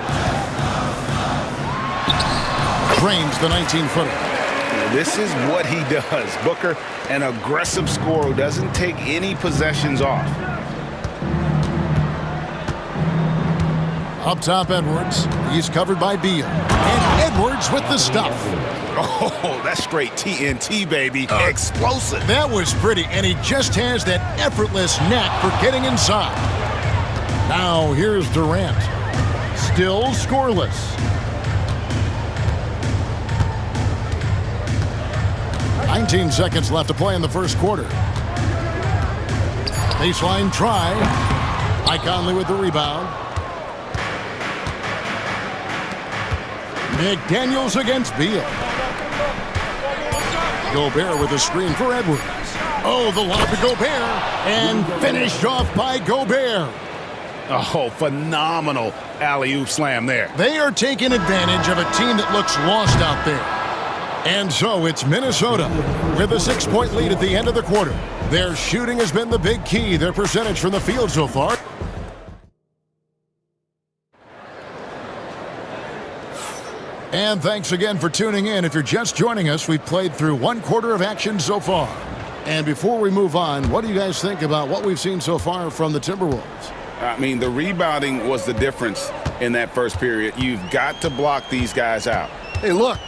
Drains the 19-footer. This is what he does. Booker, an aggressive scorer who doesn't take any possessions off. Up top, Edwards. He's covered by Beal. And Edwards with the stuff. Oh, that's straight TNT, baby. Explosive. That was pretty, and he just has that effortless knack for getting inside. Now here's Durant. still scoreless. "19 seconds left to play in the first quarter. Baseline try. Mike Conley with the rebound. McDaniels against Beal. Gobert with a screen for Edwards. Oh, the lob to Gobert, and finished off by Gobert. Oh, phenomenal alley-oop slam there. They are taking advantage of a team that looks lost out there. And so it's Minnesota with a 6-point lead at the end of the quarter. Their shooting has been the big key, their percentage from the field so far. And thanks again for tuning in. If you're just joining us, we've played through one quarter of action so far. And before we move on, what do you guys think about what we've seen so far from the Timberwolves? I mean, the rebounding was the difference in that first period. You've got to block these guys out. Hey, look,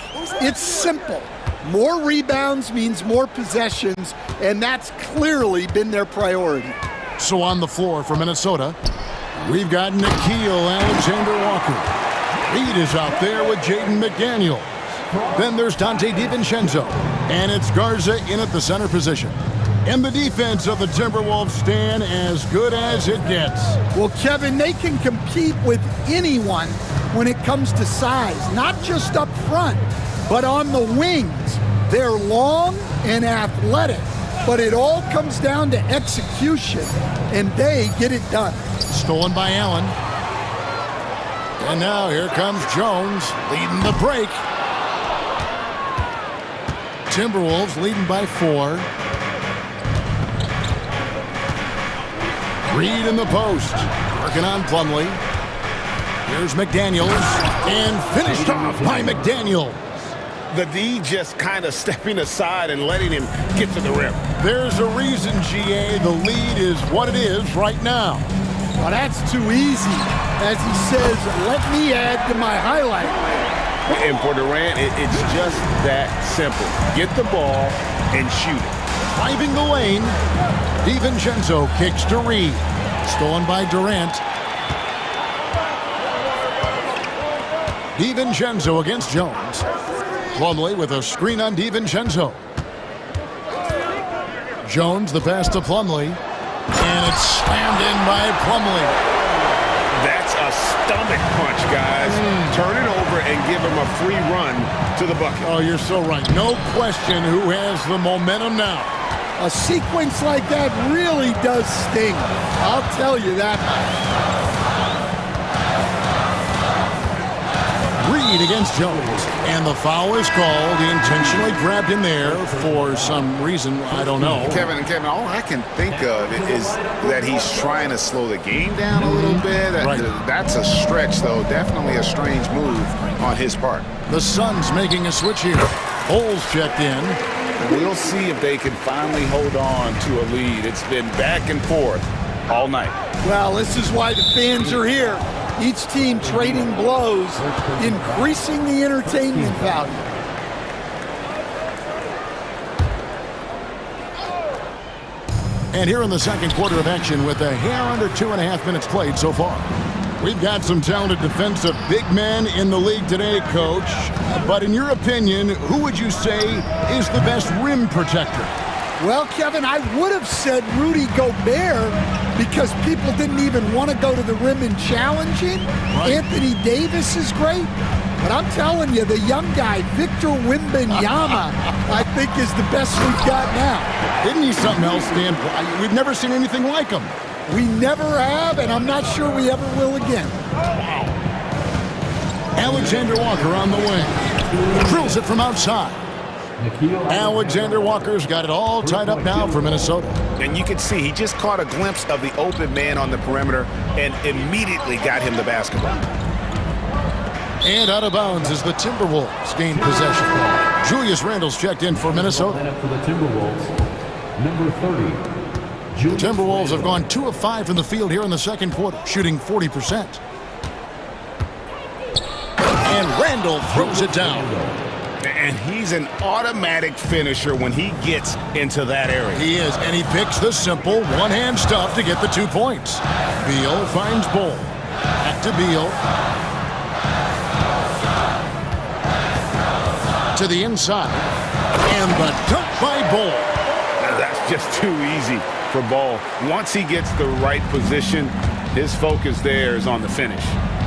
it's simple. More rebounds means more possessions, and that's clearly been their priority. So on the floor for Minnesota, we've got Nickeil Alexander-Walker. Reed is out there with Jaden McDaniels. Then there's Dante DiVincenzo, and it's Garza in at the center position. And the defense of the Timberwolves stand as good as it gets. Well, Kevin, they can compete with anyone when it comes to size, not just up front, but on the wings. They're long and athletic, but it all comes down to execution, and they get it done. Stolen by Allen. And now here comes Jones leading the break. Timberwolves leading by 4. Reed in the post, working on Plumlee. Here's McDaniels, and finished off by McDaniels. The D just kind of stepping aside and letting him get to the rim. There's a reason, GA, the lead is what it is right now. Well, that's too easy. As he says, let me add to my highlight reel. And for Durant, it's just that simple. Get the ball and shoot it. Driving the lane, DiVincenzo kicks to Reed. Stolen by Durant. DiVincenzo against Jones. Plumlee with a screen on DiVincenzo. Jones, the pass to Plumlee. And it's slammed in by Plumlee. That's a stomach punch, guys. Turn it over and give him a free run to the bucket. Oh, you're so right. No question who has the momentum now. A sequence like that really does sting. I'll tell you that much. Reed against Jones. And the foul is called. He intentionally grabbed him there for some reason. I don't know. Kevin, all I can think of is that he's trying to slow the game down a little bit. Right. That's a stretch, though. Definitely a strange move on his part. The Suns making a switch here. Holes checked in. We'll see if they can finally hold on to a lead. It's been back and forth all night. Well, this is why the fans are here. Each team trading blows, increasing the entertainment value. And here in the second quarter of action with a hair under 2.5 minutes played so far. We've got some talented defensive big men in the league today, Coach. But in your opinion, who would you say is the best rim protector? Well, Kevin, I would have said Rudy Gobert because people didn't even want to go to the rim and challenge him. Right. Anthony Davis is great. But I'm telling you, the young guy, Victor Wembanyama, I think is the best we've got now. Isn't he something else, Dan? We've never seen anything like him. We never have, and I'm not sure we ever will again. Wow. Alexander Walker on the wing. Drills it from outside. Alexander Walker's got it all tied up now for Minnesota. And you can see he just caught a glimpse of the open man on the perimeter and immediately got him the basketball. And out of bounds as the Timberwolves gain possession. Julius Randle's checked in for Minnesota. For the Timberwolves, number 30. The Timberwolves have gone 2 of 5 from the field here in the second quarter, shooting 40%. And Randle throws it down. And he's an automatic finisher when he gets into that area. He is, and he picks the simple one-hand stuff to get the 2 points. Beal finds Bull. Back to Beal. to the inside. And the dunk by Bull. That's just too easy for Ball. Once he gets the right position, his focus there is on the finish.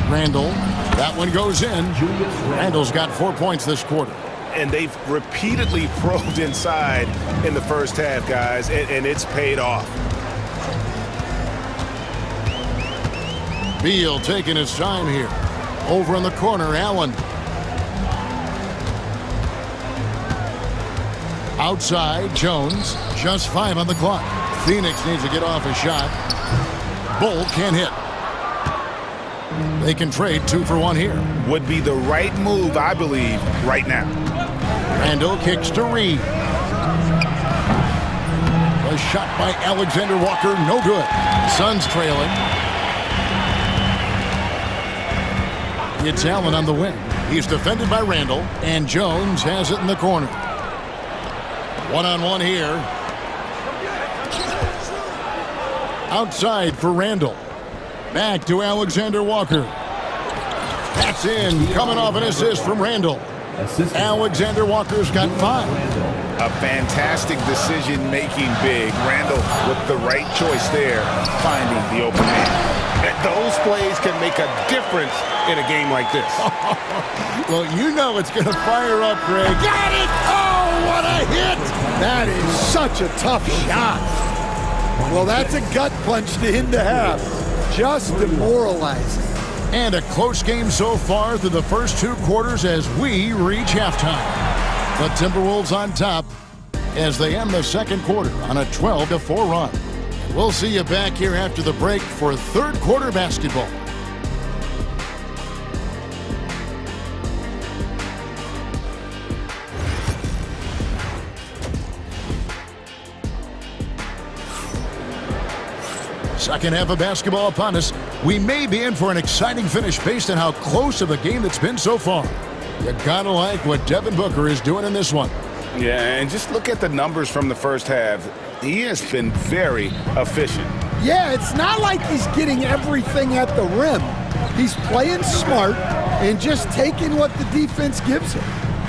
Randall, that one goes in. Randall's got 4 points this quarter. And they've repeatedly probed inside in the first half, guys, and it's paid off. Beal taking his time here. Over in the corner, Allen. Outside, Jones. Just 5 on the clock. Phoenix needs to get off a shot. Bull can't hit. They can trade 2 for 1 here. Would be the right move, I believe, right now. Randall kicks to Reed. A shot by Alexander Walker, no good. Suns trailing. It's Allen on the wing. He's defended by Randall, and Jones has it in the corner. One-on-one here. Outside for Randall. Back to Alexander Walker. That's in, coming off an assist from Randall. Alexander Walker's got 5. A fantastic decision-making big. Randall with the right choice there, finding the open man. Those plays can make a difference in a game like this. Well, you know it's going to fire up, Greg. Got it! Oh, what a hit! That is such a tough shot. Well, that's a gut punch to him to have. Just demoralizing. And a close game so far through the first 2 quarters as we reach halftime. The Timberwolves on top as they end the second quarter on a 12-4 run. We'll see you back here after the break for third quarter basketball. Second half of basketball upon us. We may be in for an exciting finish based on how close of a game it's been so far. You gotta like what Devin Booker is doing in this one. Yeah, and just look at the numbers from the first half. He has been very efficient. Yeah, it's not like he's getting everything at the rim. He's playing smart and just taking what the defense gives him.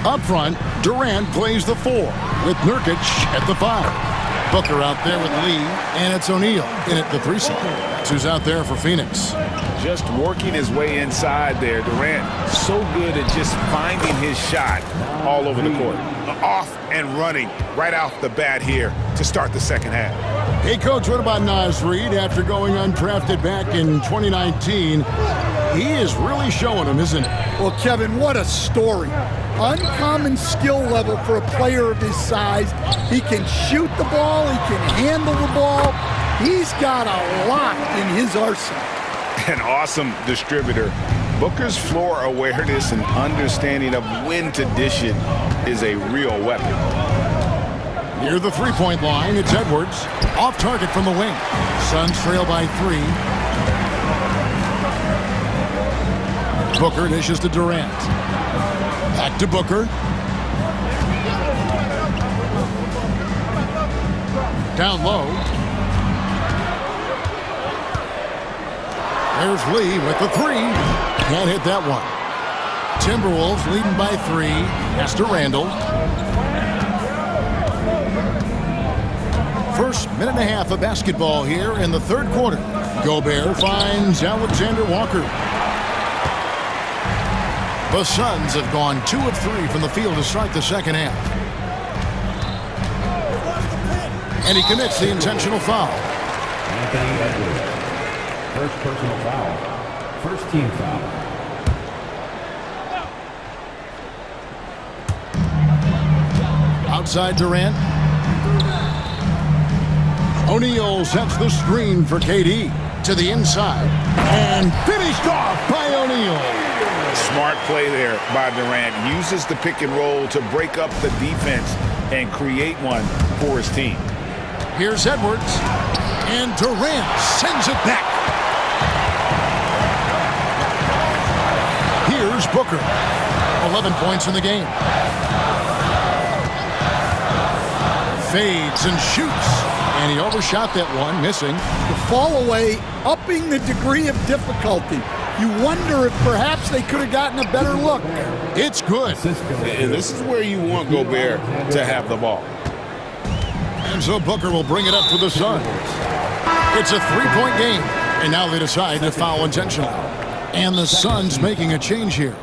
Up front, Durant plays the 4 with Nurkic at the 5. Booker out there with Lee, and it's O'Neal in at the 3 spot. That's who's out there for Phoenix. Just working his way inside there. Durant so good at just finding his shot all over the court. Off and running right off the bat here to start the second half. Hey, Coach, what about Naz Reid after going undrafted back in 2019? He is really showing them, isn't he? Well, Kevin, what a story. Uncommon skill level for a player of his size. He can shoot the ball. He can handle the ball. He's got a lot in his arsenal. An awesome distributor. Booker's floor awareness and understanding of when to dish it is a real weapon. Near the three-point line, it's Edwards. Off target from the wing. Suns trail by 3. Booker dishes to Durant. Back to Booker. Down low. There's Lee with the 3. Can't hit that one. Timberwolves leading by 3. Pass to Randall. First minute and a half of basketball here in the third quarter. Gobert finds Alexander Walker. The Suns have gone 2 of 3 from the field to start the second half. And he commits the intentional foul. Anthony Edwards. First personal foul. First team foul. Outside Durant. O'Neal sets the screen for KD to the inside. And finished off by O'Neal. Smart play there by Durant. Uses the pick and roll to break up the defense and create one for his team. Here's Edwards. And Durant sends it back. Here's Booker. 11 points in the game. Fades and shoots. And he overshot that one, missing. The fall away, upping the degree of difficulty. You wonder if perhaps they could have gotten a better look. It's good. And this is where you want Gobert to have the ball. And so Booker will bring it up for the Suns. It's a three-point game, and now they decide to foul intentionally. And the Suns making a change here.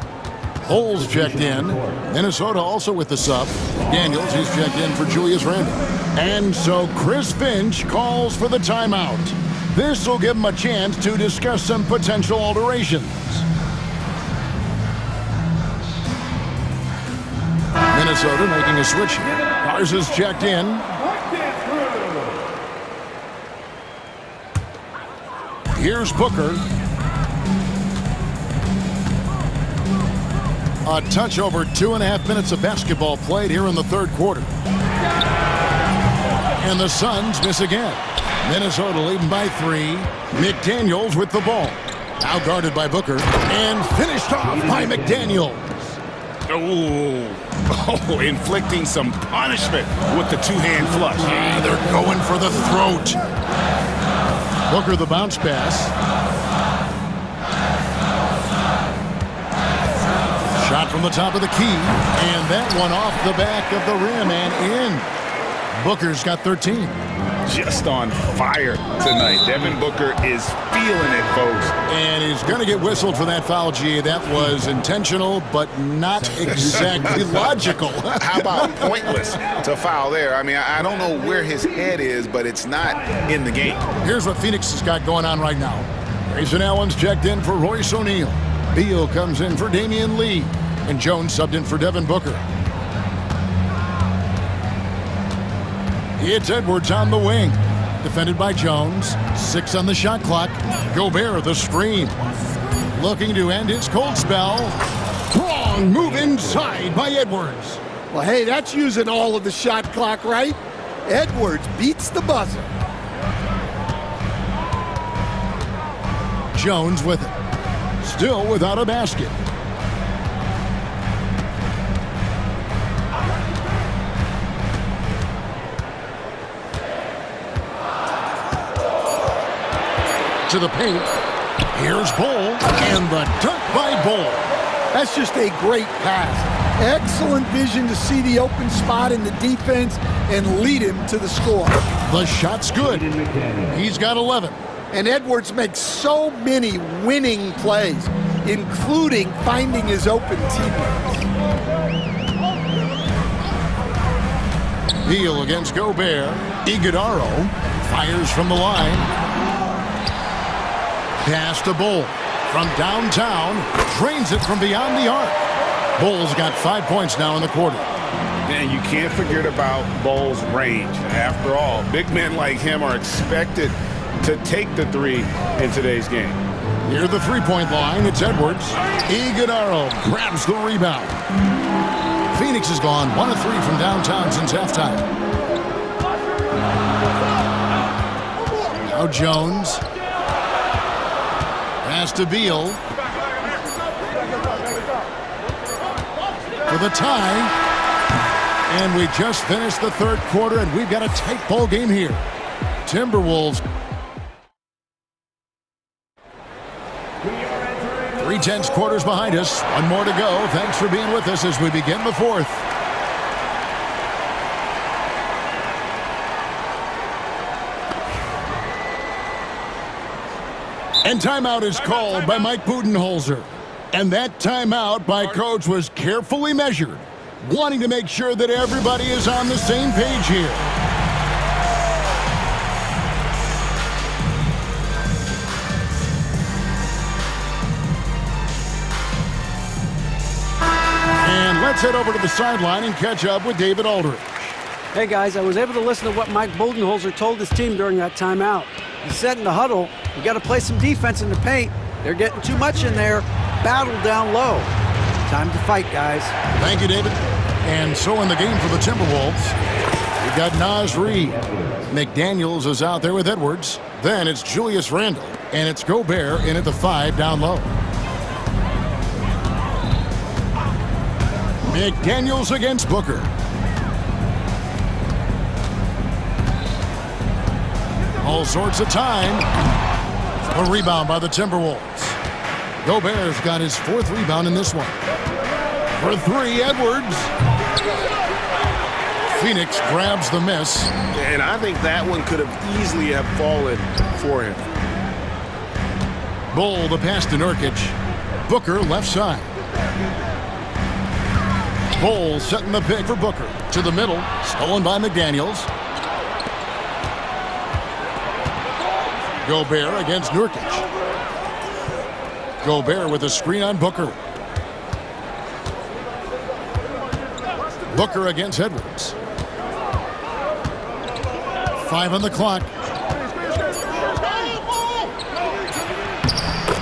Holes checked in. Minnesota also with the sub. Daniels, he's checked in for Julius Randle. And so Chris Finch calls for the timeout. This will give him a chance to discuss some potential alterations. Minnesota making a switch here. Garza's checked in. Here's Booker. A touch over 2.5 minutes of basketball played here in the third quarter. And the Suns miss again. Minnesota leading by 3. McDaniels with the ball. Now guarded by Booker. And finished off by McDaniels. Oh, inflicting some punishment with the two-hand flush. Yeah, they're going for the throat. Booker the bounce pass. Shot from the top of the key, and that one off the back of the rim and in. Booker's got 13. Just on fire tonight. Devin Booker is feeling it, folks. And he's going to get whistled for that foul, G. That was intentional, but not exactly logical. How about pointless to foul there? I mean, I don't know where his head is, but it's not in the game. Here's what Phoenix has got going on right now. Grayson Allen's checked in for Royce O'Neal. Beal comes in for Damian Lee. And Jones subbed in for Devin Booker. It's Edwards on the wing. Defended by Jones. 6 on the shot clock. Gobert the screen. Looking to end his cold spell. Wrong move inside by Edwards. Well, hey, that's using all of the shot clock, right? Edwards beats the buzzer. Jones with it. Still without a basket. To the paint. Here's Bull, and the dunk by Bull. That's just a great pass. Excellent vision to see the open spot in the defense and lead him to the score. The shot's good. He's got 11. And Edwards makes so many winning plays, including finding his open teammates. Beal against Gobert. Iguodaro fires from the line. Pass to Bull from downtown, drains it from beyond the arc. Bull's got 5 points now in the quarter. And you can't forget about Bull's range. After all, big men like him are expected to take the three in today's game. Near the three-point line, it's Edwards. Iguodaro grabs the rebound. Phoenix has gone 1 of 3 from downtown since halftime. Now Jones. Pass to Beal. For the tie. And we just finished the third quarter, and we've got a tight ball game here. Timberwolves. 3/10 quarters behind us. One more to go. Thanks for being with us as we begin the fourth. And timeout is called by Mike Budenholzer. And that timeout by Coach was carefully measured, wanting to make sure that everybody is on the same page here. And let's head over to the sideline and catch up with David Aldridge. Hey guys, I was able to listen to what Mike Budenholzer told his team during that timeout. He said in the huddle, you got to play some defense in the paint. They're getting too much in there. Battle down low. Time to fight, guys. Thank you, David. And so in the game for the Timberwolves, we've got Naz Reid. McDaniels is out there with Edwards. Then it's Julius Randle. And it's Gobert in at the 5 down low. McDaniels against Booker. All sorts of time. A rebound by the Timberwolves. Gobert's got his 4th rebound in this one. For 3, Edwards. Phoenix grabs the miss. And I think that one could have easily have fallen for him. Bull the pass to Nurkic. Booker left side. Bull setting the pick for Booker. To the middle. Stolen by McDaniels. Gobert against Nurkic. Gobert with a screen on Booker. Booker against Edwards. 5 on the clock.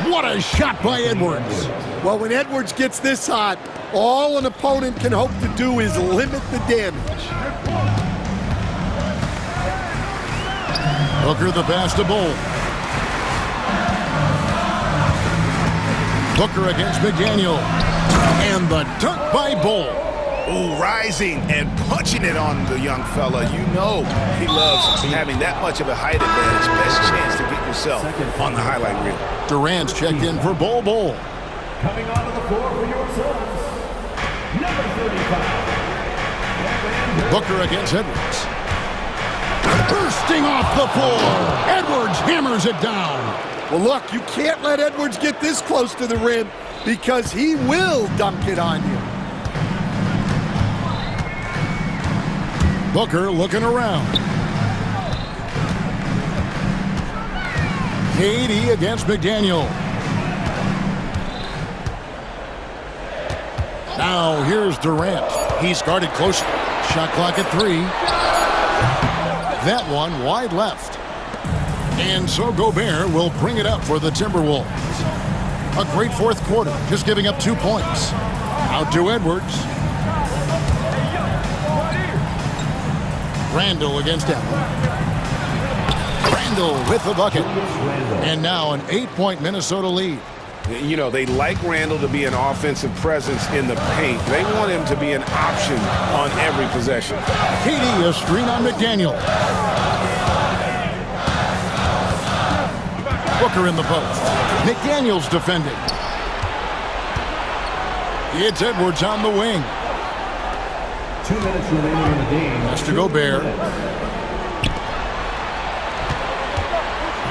What a shot by Edwards. Well, when Edwards gets this hot, all an opponent can hope to do is limit the damage. Booker the pass to Bull. Booker against McDaniel. And the dunk by Bull. Oh, rising and punching it on the young fella. You know he loves having that much of a height advantage. Best chance to get yourself on the highlight reel. Durant's checked in for Bull. Coming onto the floor for your Suns, number 35. Booker against Edwards. Bursting off the floor. Edwards hammers it down. Well, look, you can't let Edwards get this close to the rim because he will dunk it on you. Booker looking around. KD against McDaniel. Now here's Durant. He's guarded closely. Shot clock at 3. That one wide left. And so Gobert will bring it up for the Timberwolves. A great 4th quarter, just giving up 2 points. Out to Edwards. Randall against Allen. Randall with the bucket. And now an 8-point Minnesota lead. You know, they like Randall to be an offensive presence in the paint. They want him to be an option on every possession. KD a screen on McDaniel. Booker in the post. McDaniel's defending. It's Edwards on the wing. 2 minutes remaining in the game. That's to Gobert.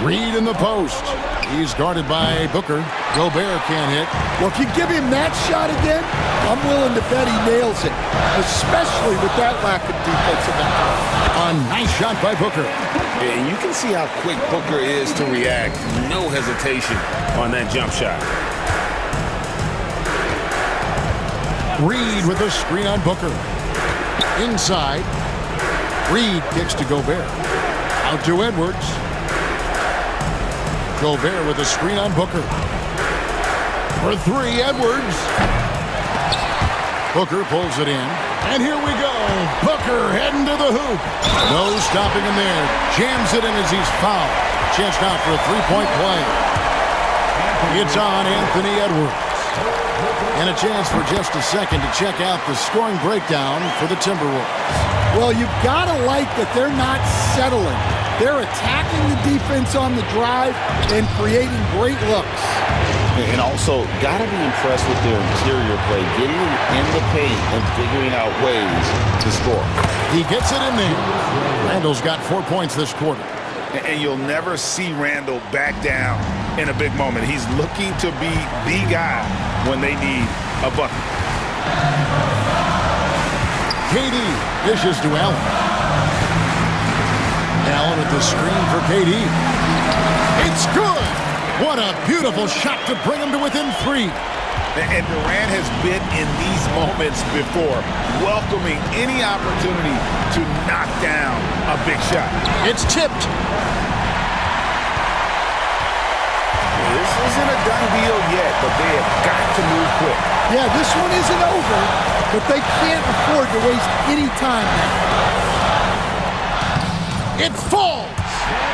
Reed in the post. He's guarded by Booker. Gobert can't hit. Well, if you give him that shot again, I'm willing to bet he nails it, especially with that lack of defensive effort. A nice shot by Booker. And you can see how quick Booker is to react. No hesitation on that jump shot. Reed with a screen on Booker. Inside. Reed kicks to Gobert. Out to Edwards. Gobert with a screen on Booker. For 3, Edwards. Booker pulls it in. And here we go. Booker heading to the hoop. No stopping him there. Jams it in as he's fouled. Chance now for a 3-point play. It's on Anthony Edwards. And a chance for just a second to check out the scoring breakdown for the Timberwolves. Well, you've got to like that they're not settling. They're attacking the defense on the drive and creating great looks. And also, got to be impressed with their interior play, getting in the paint and figuring out ways to score. He gets it in there. Randall's got 4 points this quarter. And you'll never see Randall back down in a big moment. He's looking to be the guy when they need a bucket. KD dishes to Allen. Allen at the screen for KD. It's good! What a beautiful shot to bring him to within 3. And Durant has been in these moments before, welcoming any opportunity to knock down a big shot. It's tipped. This isn't a done deal yet, but they have got to move quick. Yeah, this one isn't over, but they can't afford to waste any time now. It falls!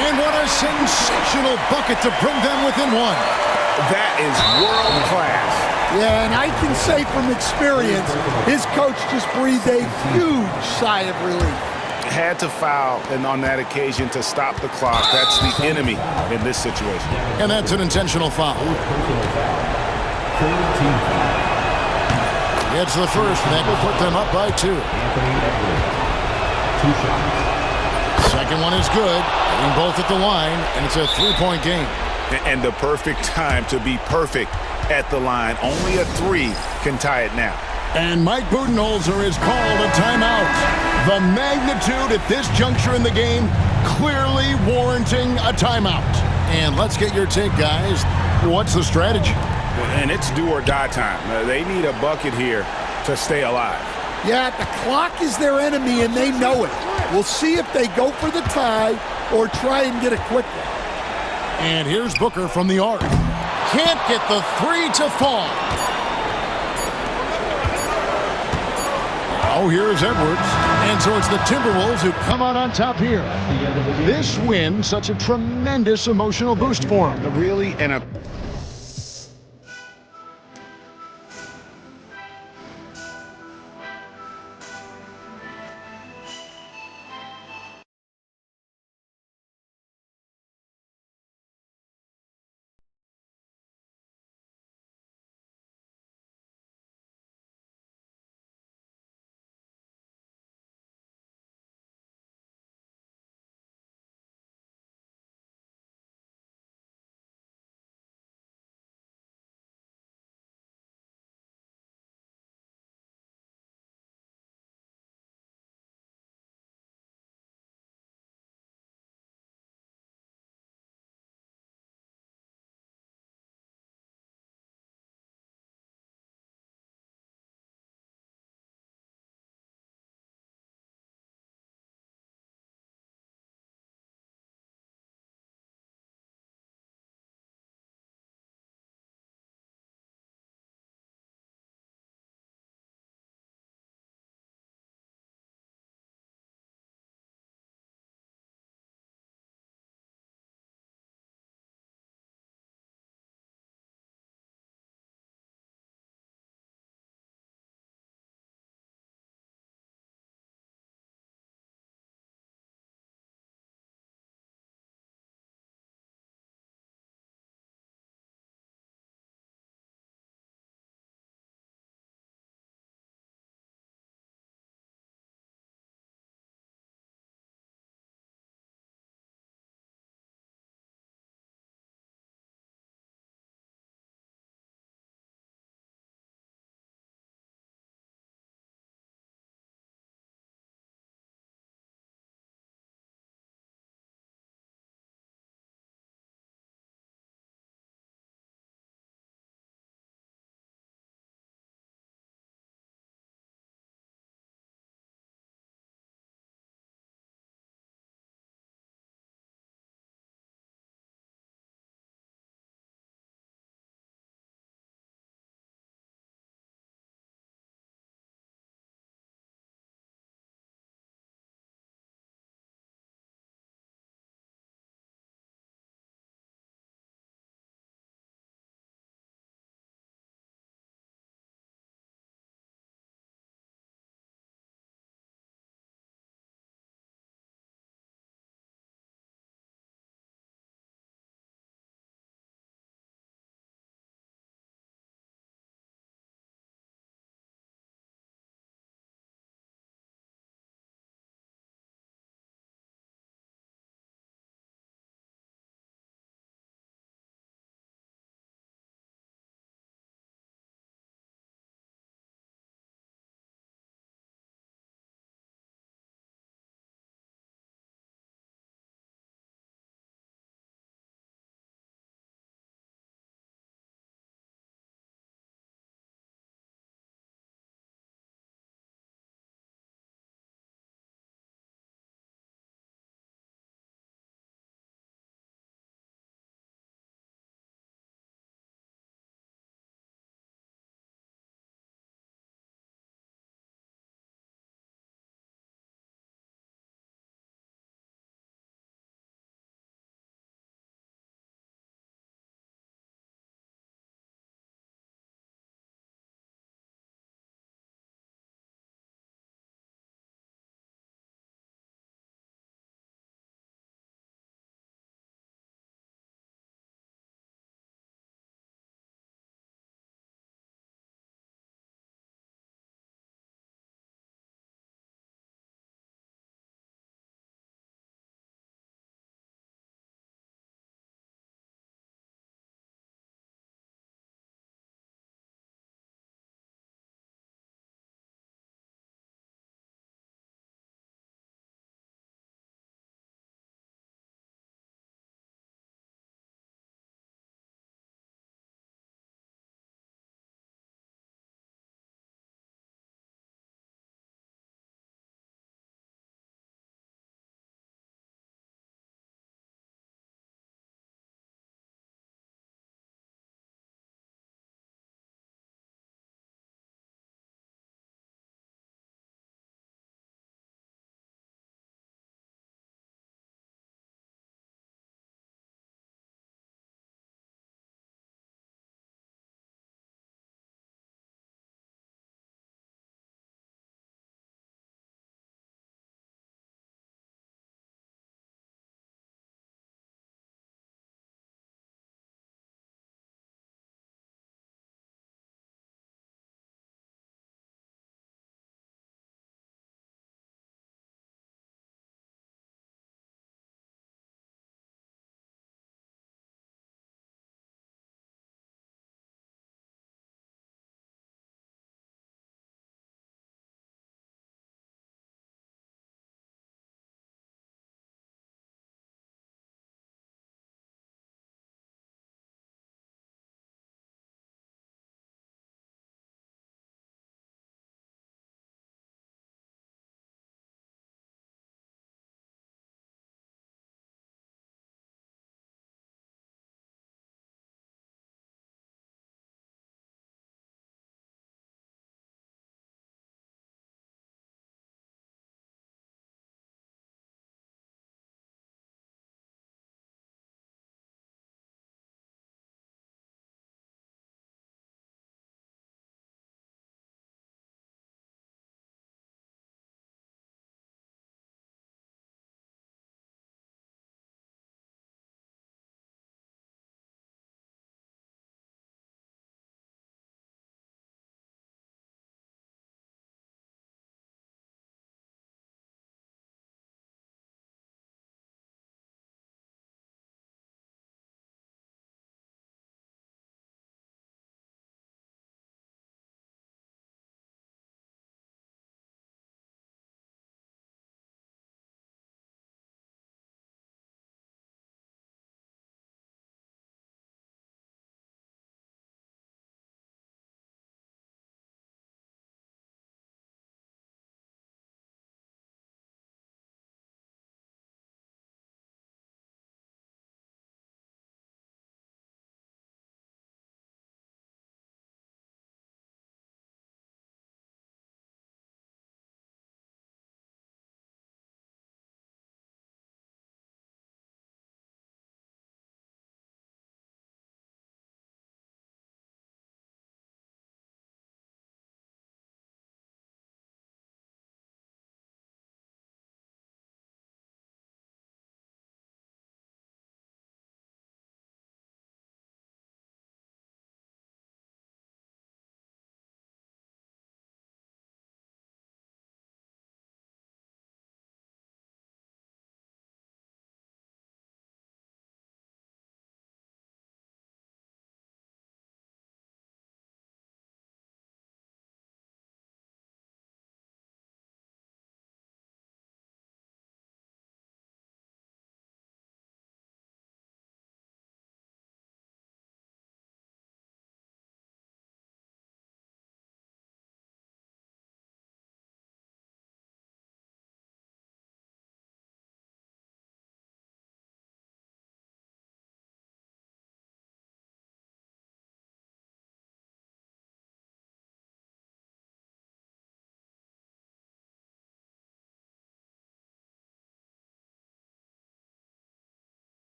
And what a sensational bucket to bring them within 1. That is world class. Yeah, and I can say from experience, his coach just breathed a huge sigh of relief. Had to foul, and on that occasion to stop the clock. That's the enemy in this situation. And that's an intentional foul. Gets the first, and that will put them up by 2. Second one is good, hitting both at the line, and it's a 3-point game. And the perfect time to be perfect at the line. Only a 3 can tie it now. And Mike Budenholzer has called a timeout. The magnitude at this juncture in the game clearly warranting a timeout. And let's get your take, guys. What's the strategy? And it's do or die time. They need a bucket here to stay alive. Yeah, the clock is their enemy, and they know it. We'll see if they go for the tie or try and get it quickly. And here's Booker from the arc. Can't get the 3 to fall. Oh, here's Edwards. And so it's the Timberwolves who come out on top here. This win, such a tremendous emotional boost for them. Really, and a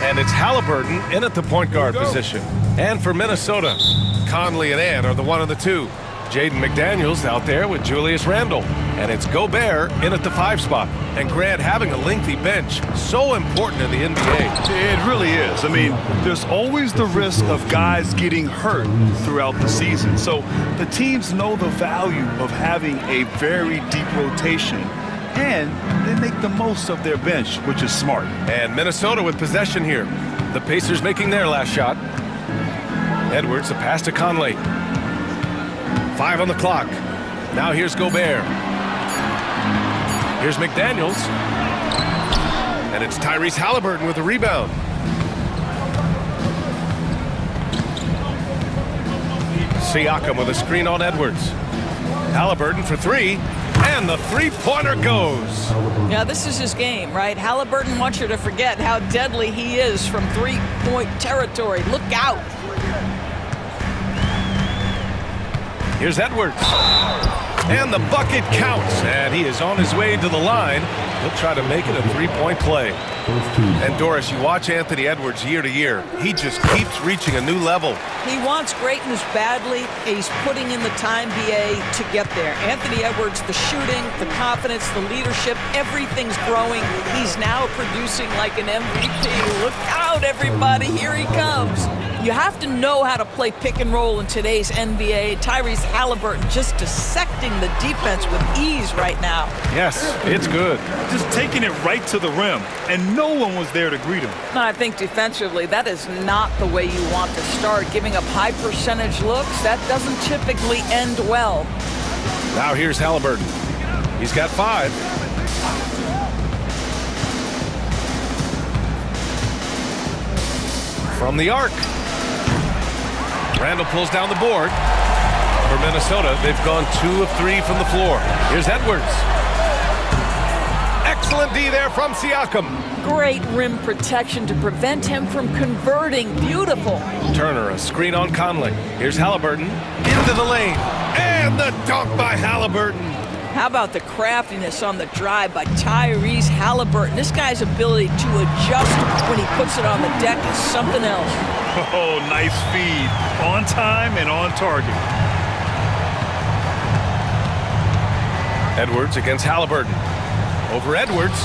And it's Halliburton in at the point guard position. And for Minnesota, Conley and Ann are the 1 and the 2. Jaden McDaniels out there with Julius Randle. And it's Gobert in at the 5 spot. And Grant having a lengthy bench, so important in the NBA. It really is. I mean, there's always the risk of guys getting hurt throughout the season. So the teams know the value of having a very deep rotation. And they make the most of their bench, which is smart. And Minnesota with possession here. The Pacers making their last shot. Edwards, a pass to Conley. 5 on the clock. Now here's Gobert. Here's McDaniels. And it's Tyrese Halliburton with the rebound. Siakam with a screen on Edwards. Halliburton for 3. And the three-pointer goes. Yeah, this is his game, right? Halliburton wants you to forget how deadly he is from three-point territory. Look out. Here's Edwards. And the bucket counts. And he is on his way to the line. He'll try to make it a three-point play. And Doris, you watch Anthony Edwards year to year. He just keeps reaching a new level. He wants greatness badly. He's putting in the time, BA, to get there. Anthony Edwards, the shooting, the confidence, the leadership, everything's growing. He's now producing like an MVP. Look out, everybody. Here he comes. You have to know how to play pick and roll in today's NBA. Tyrese Halliburton just dissecting the defense with ease right now. Yes, it's good. Just taking it right to the rim, and no one was there to greet him. I think defensively, that is not the way you want to start. Giving up high percentage looks, that doesn't typically end well. Now here's Halliburton. He's got 5. From the arc. Randle pulls down the board. For Minnesota, they've gone 2 of 3 from the floor. Here's Edwards. Excellent D there from Siakam. Great rim protection to prevent him from converting. Beautiful. Turner, a screen on Conley. Here's Halliburton into the lane. And the dunk by Halliburton. How about the craftiness on the drive by Tyrese Halliburton? This guy's ability to adjust when he puts it on the deck is something else. Oh, nice feed. On time and on target. Edwards against Halliburton. Over Edwards.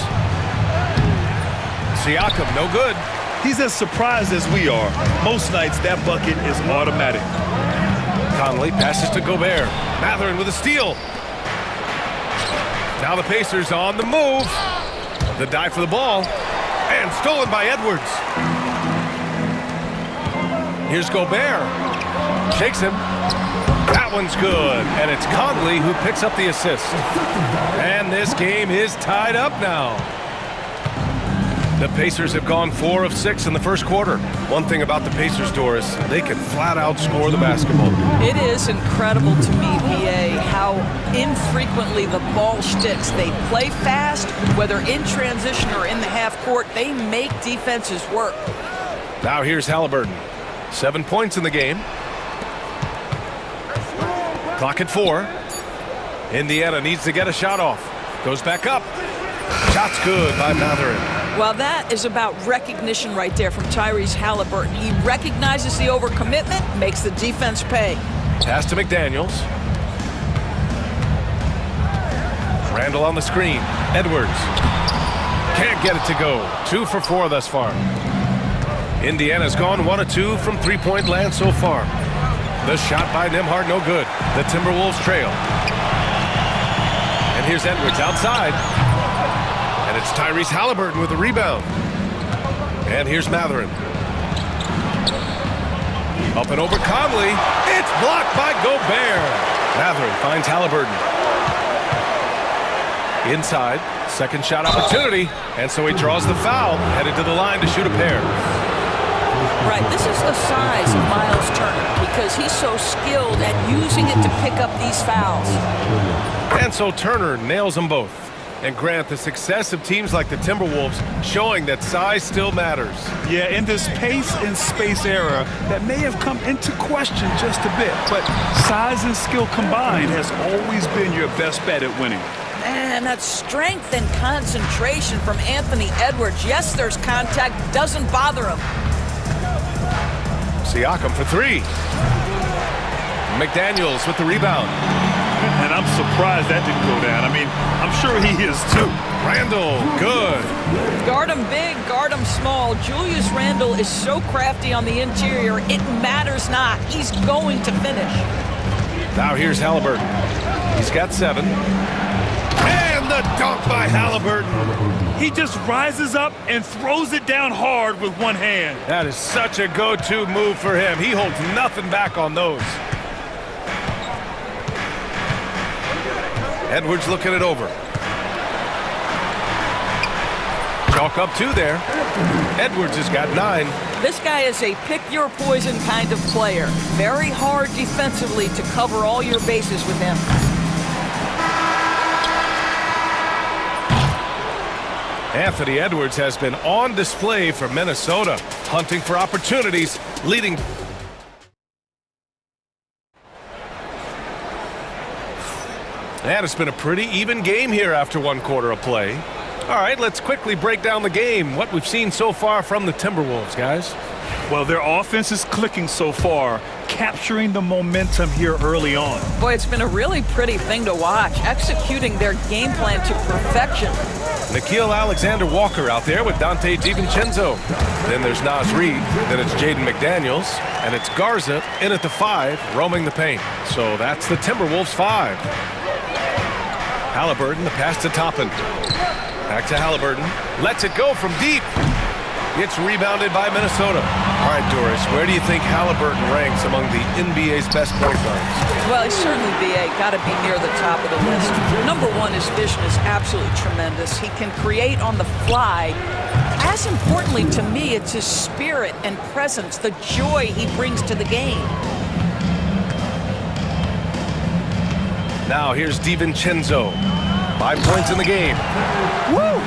Siakam, no good. He's as surprised as we are. Most nights, that bucket is automatic. Conley passes to Gobert. Mathurin with a steal. Now the Pacers on the move. The dive for the ball. And stolen by Edwards. Here's Gobert. Shakes him. That one's good. And it's Conley who picks up the assist. And this game is tied up now. The Pacers have gone 4 of 6 in the first quarter. One thing about the Pacers, Doris, they can flat out score the basketball. It is incredible to me, PA, how infrequently the ball sticks. They play fast, whether in transition or in the half court. They make defenses work. Now here's Halliburton. 7 points in the game. Clock at 4. Indiana needs to get a shot off. Goes back up. Shot's good by Mathurin. Well, that is about recognition right there from Tyrese Halliburton. He recognizes the overcommitment, makes the defense pay. Pass to McDaniels. Randle on the screen. Edwards. Can't get it to go. 2 for 4 thus far. Indiana's gone 1 of 2 from three-point land so far. The shot by Nembhard, no good. The Timberwolves trail. And here's Edwards outside. And it's Tyrese Halliburton with the rebound. And here's Mathurin. Up and over Conley. It's blocked by Gobert. Mathurin finds Halliburton. Inside. Second shot opportunity. And so he draws the foul. Headed to the line to shoot a pair. Right, this is the size of Miles Turner because he's so skilled at using it to pick up these fouls. And so Turner nails them both. And Grant, the success of teams like the Timberwolves showing that size still matters. Yeah, in this pace and space era, that may have come into question just a bit, but size and skill combined has always been your best bet at winning. And that strength and concentration from Anthony Edwards. Yes, there's contact, doesn't bother him. Siakam for three. McDaniels with the rebound. And I'm surprised that didn't go down. I mean, I'm sure he is too. Randall, good. Guard him big, guard him small. Julius Randle is so crafty on the interior, it matters not. He's going to finish. Now here's Halliburton. He's got 7. And the dunk by Halliburton. He just rises up and throws it down hard with one hand. That is such a go-to move for him. He holds nothing back on those. Edwards looking it over. Chalk up 2 there. Edwards has got 9. This guy is a pick-your-poison kind of player. Very hard defensively to cover all your bases with him. Anthony Edwards has been on display for Minnesota, hunting for opportunities, leading. And it's been a pretty even game here after 1 quarter of play. All right, let's quickly break down the game. What we've seen so far from the Timberwolves, guys. Well, their offense is clicking so far, capturing the momentum here early on. Boy, it's been a really pretty thing to watch, executing their game plan to perfection. Nickeil Alexander-Walker out there with Dante DiVincenzo. Then there's Naz Reid. Then it's Jaden McDaniels. And it's Garza in at the 5, roaming the paint. So that's the Timberwolves 5. Halliburton, the pass to Toppin. Back to Halliburton. Lets it go from deep. It's rebounded by Minnesota. All right, Doris, where do you think Halliburton ranks among the NBA's best point guards? Well, he's certainly, BA, got to be near the top of the list. Number one, his vision is absolutely tremendous. He can create on the fly. As importantly to me, it's his spirit and presence, the joy he brings to the game. Now here's DiVincenzo. 5 points in the game. Woo!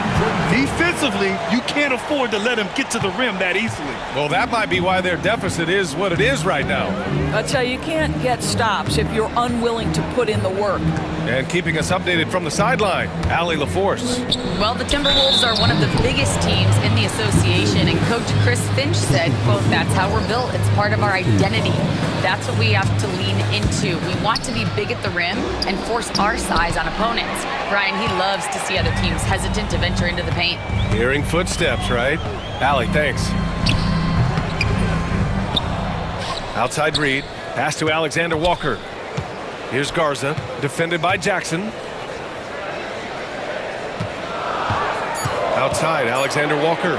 Defensively, you can't afford to let him get to the rim that easily. Well, that might be why their deficit is what it is right now. I tell you, you can't get stops if you're unwilling to put in the work. And keeping us updated from the sideline, Allie LaForce. Well, the Timberwolves are one of the biggest teams in the association, and Coach Chris Finch said, quote, "That's how we're built. It's part of our identity. That's what we have to lean into. We want to be big at the rim and force our size on opponents." Brian, he loves to see other teams hesitant to venture into the paint. Hearing footsteps, right? Allie, thanks. Outside Reid. Pass to Alexander Walker. Here's Garza, defended by Jackson. Outside, Alexander Walker.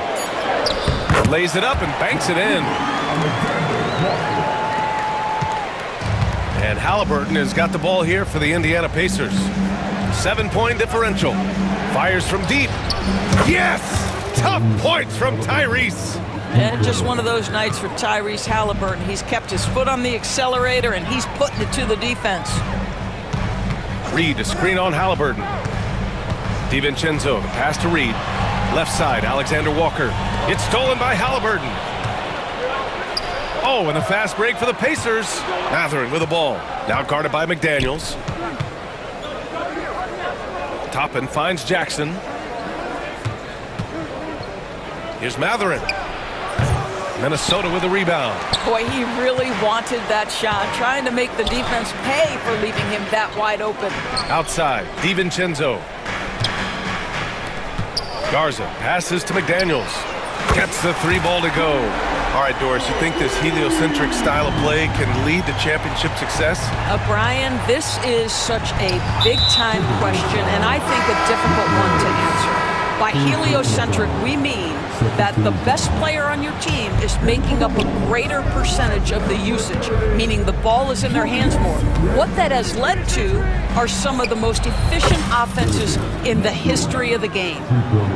Lays it up and banks it in. And Halliburton has got the ball here for the Indiana Pacers. 7-point differential. Fires from deep. Yes! Tough points from Tyrese. And just one of those nights for Tyrese Halliburton. He's kept his foot on the accelerator, and he's putting it to the defense. Reid, a screen on Halliburton. DiVincenzo, the pass to Reid. Left side, Alexander Walker. It's stolen by Halliburton. Oh, and a fast break for the Pacers. Matherin with the ball. Now guarded by McDaniels. Toppin finds Jackson. Here's Matherin. Minnesota with the rebound. Boy, he really wanted that shot, trying to make the defense pay for leaving him that wide open. Outside, DiVincenzo. Garza passes to McDaniels. Gets the 3 ball to go. All right, Doris, you think this heliocentric style of play can lead to championship success? Brian, this is such a big-time question, and I think a difficult one to answer. By heliocentric, we mean that the best player on your team is making up a greater percentage of the usage, meaning the ball is in their hands more. What that has led to are some of the most efficient offenses in the history of the game.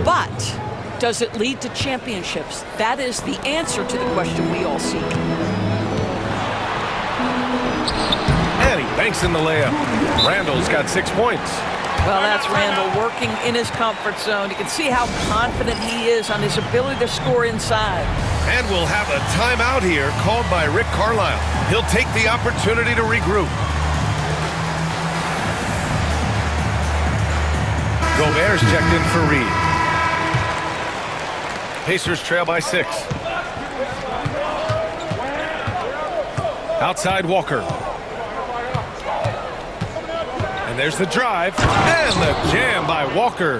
But does it lead to championships? That is the answer to the question we all seek. And he banks in the layup. Randall's got 6 points. Well, that's Randall working in his comfort zone. You can see how confident he is on his ability to score inside. And we'll have a timeout here called by Rick Carlisle. He'll take the opportunity to regroup. Gobert's checked in for Reed. Pacers trail by 6. Outside Walker. And there's the drive. And the jam by Walker.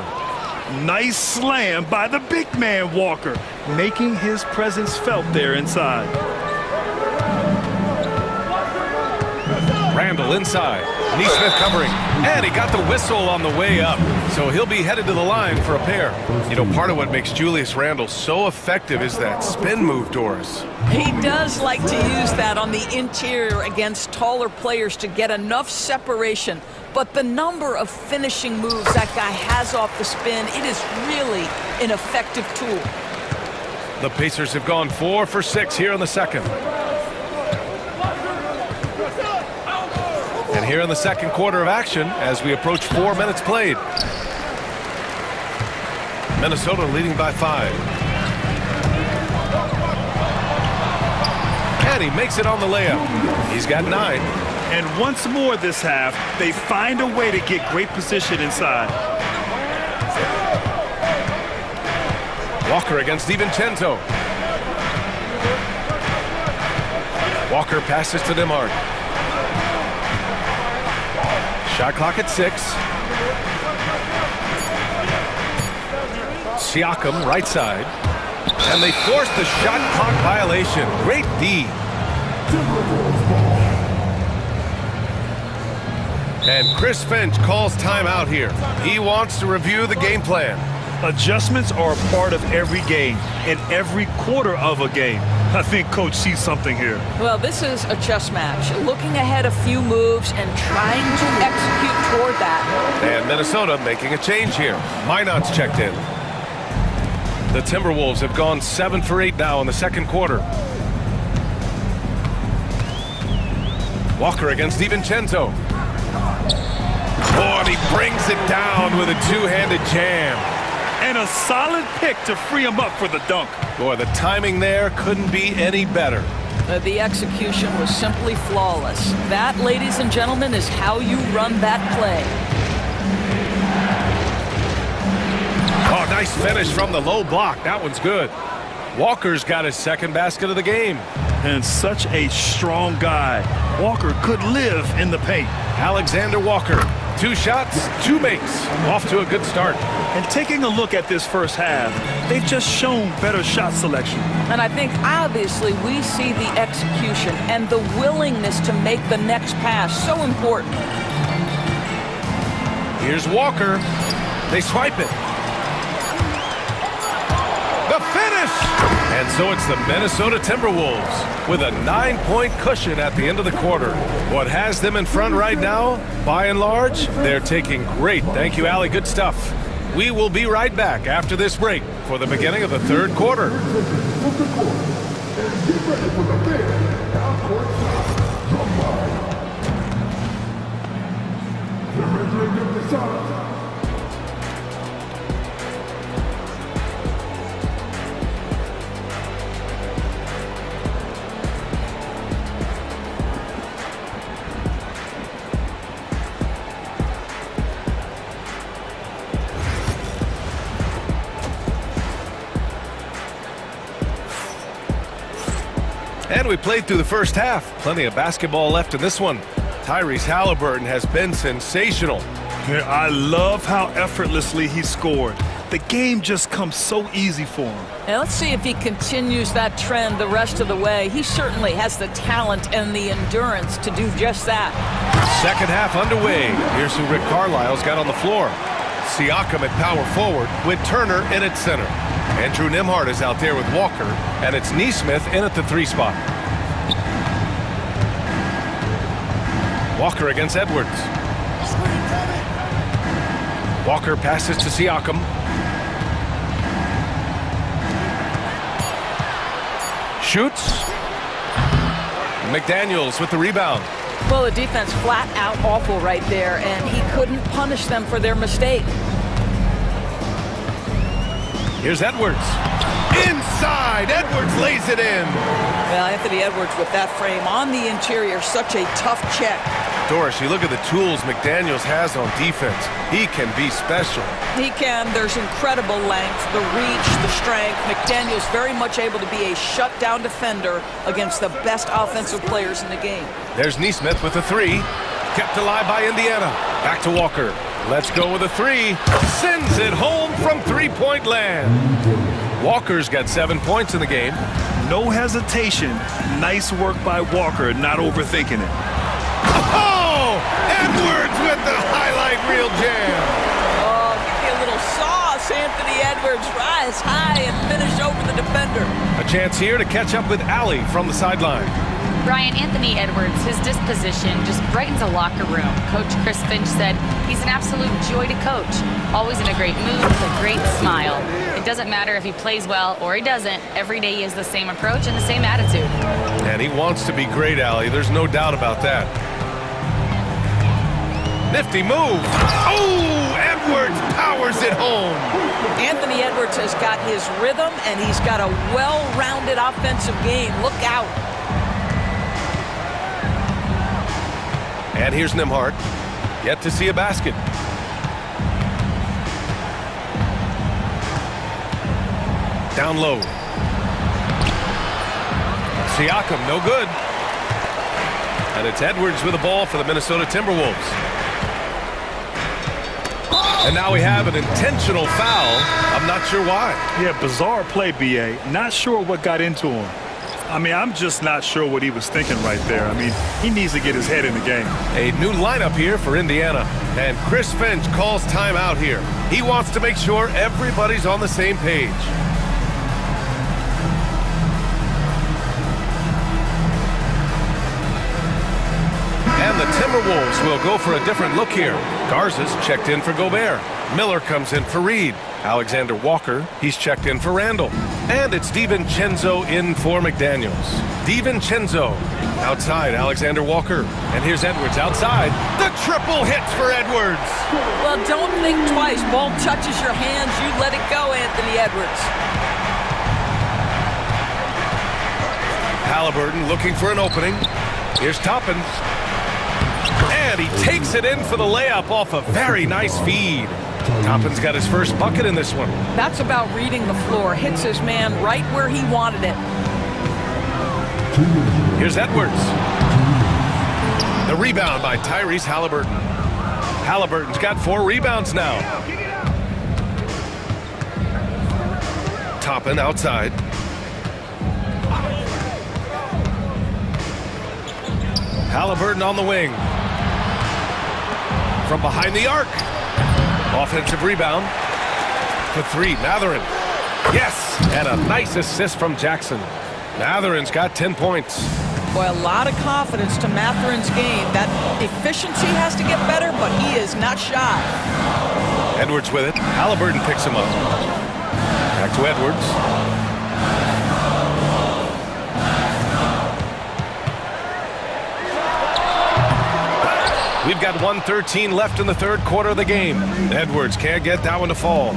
Nice slam by the big man Walker, making his presence felt there inside. Randall inside. Neesmith covering. And he got the whistle on the way up. So he'll be headed to the line for a pair. You know, part of what makes Julius Randle so effective is that spin move, Doris. He does like to use that on the interior against taller players to get enough separation. But the number of finishing moves that guy has off the spin, it is really an effective tool. The Pacers have gone 4 for 6 here in the second. And here in the second quarter of action as we approach 4 minutes played. Minnesota leading by 5. And he makes it on the layup. He's got 9. And once more this half, they find a way to get great position inside. Walker against DiVincenzo. Walker passes to Demard. Shot clock at 6. Siakam right side. And they force the shot clock violation. Great D. And Chris Finch calls timeout here. He wants to review the game plan. Adjustments are a part of every game and every quarter of a game. I think Coach sees something here. Well, this is a chess match. Looking ahead a few moves and trying to execute toward that. And Minnesota making a change here. Minot's checked in. The Timberwolves have gone 7 for 8 now in the second quarter. Walker against DiVincenzo. Oh, and he brings it down with a two-handed jam. And a solid pick to free him up for the dunk. Boy, the timing there couldn't be any better. The execution was simply flawless. That, ladies and gentlemen, is how you run that play. Oh, nice finish from the low block. That one's good. Walker's got his second basket of the game. And such a strong guy. Walker could live in the paint. Alexander Walker, 2 shots, 2 makes. Off to a good start. And taking a look at this first half, they've just shown better shot selection. And I think obviously we see the execution and the willingness to make the next pass so important. Here's Walker. They swipe it. The finish! And so it's the Minnesota Timberwolves with a 9-point cushion at the end of the quarter. What has them in front right now, by and large, they're taking great. Thank you, Allie. Good stuff. We will be right back after this break for the beginning of the third quarter. And we played through the first half. Plenty of basketball left in this one. Tyrese Halliburton has been sensational. I love how effortlessly he scored. The game just comes so easy for him. Now let's see if he continues that trend the rest of the way. He certainly has the talent and the endurance to do just that. Second half underway. Here's who Rick Carlisle's got on the floor. Siakam at power forward with Turner in at center. Andrew Nembhard is out there with Walker, and it's Neesmith in at the 3 spot. Walker against Edwards. Walker passes to Siakam. Shoots. McDaniels with the rebound. Well, the defense flat out awful right there, and he couldn't punish them for their mistake. Here's Edwards. Inside, Edwards lays it in. Well, Anthony Edwards with that frame on the interior, such a tough check. Doris, you look at the tools McDaniels has on defense. He can be special. He can. There's incredible length, the reach, the strength. McDaniels very much able to be a shutdown defender against the best offensive players in the game. There's Neesmith with a three. Kept alive by Indiana. Back to Walker. Let's go with a three. Sends it home from three-point land. Walker's got 7 points in the game. No hesitation. Nice work by Walker, not overthinking it. Oh! Edwards with the highlight reel jam. Oh, give me a little sauce. Anthony Edwards rise high and finish over the defender. A chance here to catch up with Allie from the sideline. Brian, Anthony Edwards, his disposition just brightens a locker room. Coach Chris Finch said he's an absolute joy to coach. Always in a great mood with a great smile. It doesn't matter if he plays well or he doesn't. Every day he has the same approach and the same attitude. And he wants to be great, Allie. There's no doubt about that. Nifty move. Oh, Edwards powers it home. Anthony Edwards has got his rhythm and he's got a well-rounded offensive game. Look out. And here's Nembhard. Yet to see a basket. Down low. Siakam, no good. And it's Edwards with the ball for the Minnesota Timberwolves. And now we have an intentional foul. I'm not sure why. Yeah, bizarre play, B.A. Not sure what got into him. I mean, I'm just not sure what he was thinking right there. I mean, he needs to get his head in the game. A new lineup here for Indiana. And Chris Finch calls timeout here. He wants to make sure everybody's on the same page. And the Timberwolves will go for a different look here. Garza's checked in for Gobert. Miller comes in for Reed. Alexander Walker, he's checked in for Randall. And it's DiVincenzo in for McDaniels. DiVincenzo outside Alexander Walker. And here's Edwards outside. The triple hits for Edwards. Well, don't think twice. Ball touches your hands, you let it go, Anthony Edwards. Halliburton looking for an opening. Here's Toppin. And he takes it in for the layup off a very nice feed. Toppin's got his first bucket in this one. That's about reading the floor. Hits his man right where he wanted it. Here's Edwards. The rebound by Tyrese Halliburton. Halliburton's got 4 rebounds now. Toppin outside. Halliburton on the wing. From behind the arc. Offensive rebound. For 3, Mathurin. Yes! And a nice assist from Jackson. Mathurin's got 10 points. Boy, a lot of confidence to Mathurin's game. That efficiency has to get better, but he is not shy. Edwards with it. Halliburton picks him up. Back to Edwards. We've got 1:13 left in the third quarter of the game. Edwards can't get that one to fall.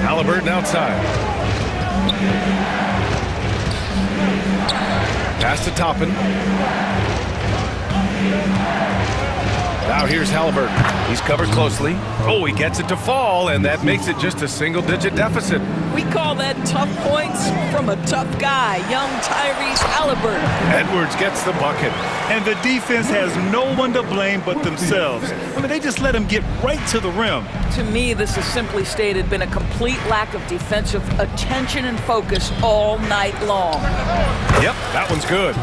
Halliburton outside. Pass to Toppin. Now here's Halliburton. He's covered closely. Oh, he gets it to fall, and that makes it just a single-digit deficit. We call that tough points from a tough guy, young Tyrese Halliburton. Edwards gets the bucket. And the defense has no one to blame but themselves. I mean, they just let him get right to the rim. To me, this has simply stated been a complete lack of defensive attention and focus all night long. Yep, that one's good.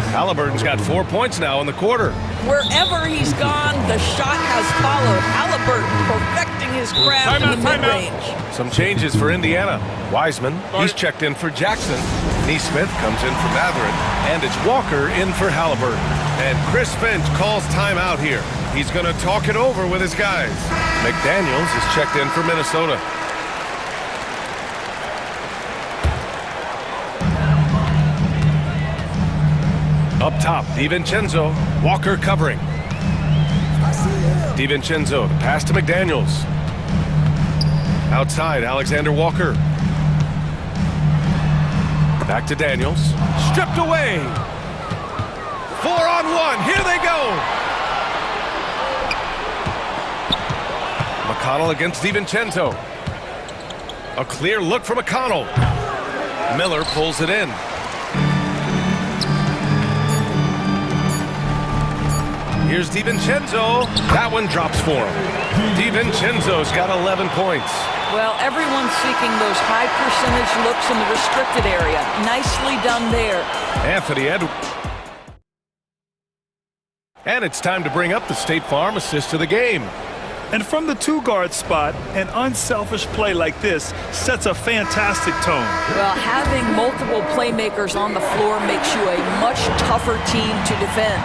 Halliburton's got 4 points now in the quarter. Wherever he's gone, the shot has followed. Halliburton perfecting his craft in the mid-range. Some changes for Indiana. Wiseman, he's checked in for Jackson. Neesmith comes in for Mathurin. And it's Walker in for Halliburton. And Chris Finch calls timeout here. He's going to talk it over with his guys. McDaniels is checked in for Minnesota. Up top, DiVincenzo. Walker covering. DiVincenzo, the pass to McDaniels. Outside, Alexander Walker. Back to Daniels. Stripped away. 4-on-1. Here they go. McConnell against DiVincenzo. A clear look for McConnell. Miller pulls it in. Here's DiVincenzo. That one drops for him. DiVincenzo's got 11 points. Well, everyone's seeking those high percentage looks in the restricted area. Nicely done there. Anthony Edwards. And it's time to bring up the State Farm assist to the game. And from the two-guard spot, an unselfish play like this sets a fantastic tone. Well, having multiple playmakers on the floor makes you a much tougher team to defend.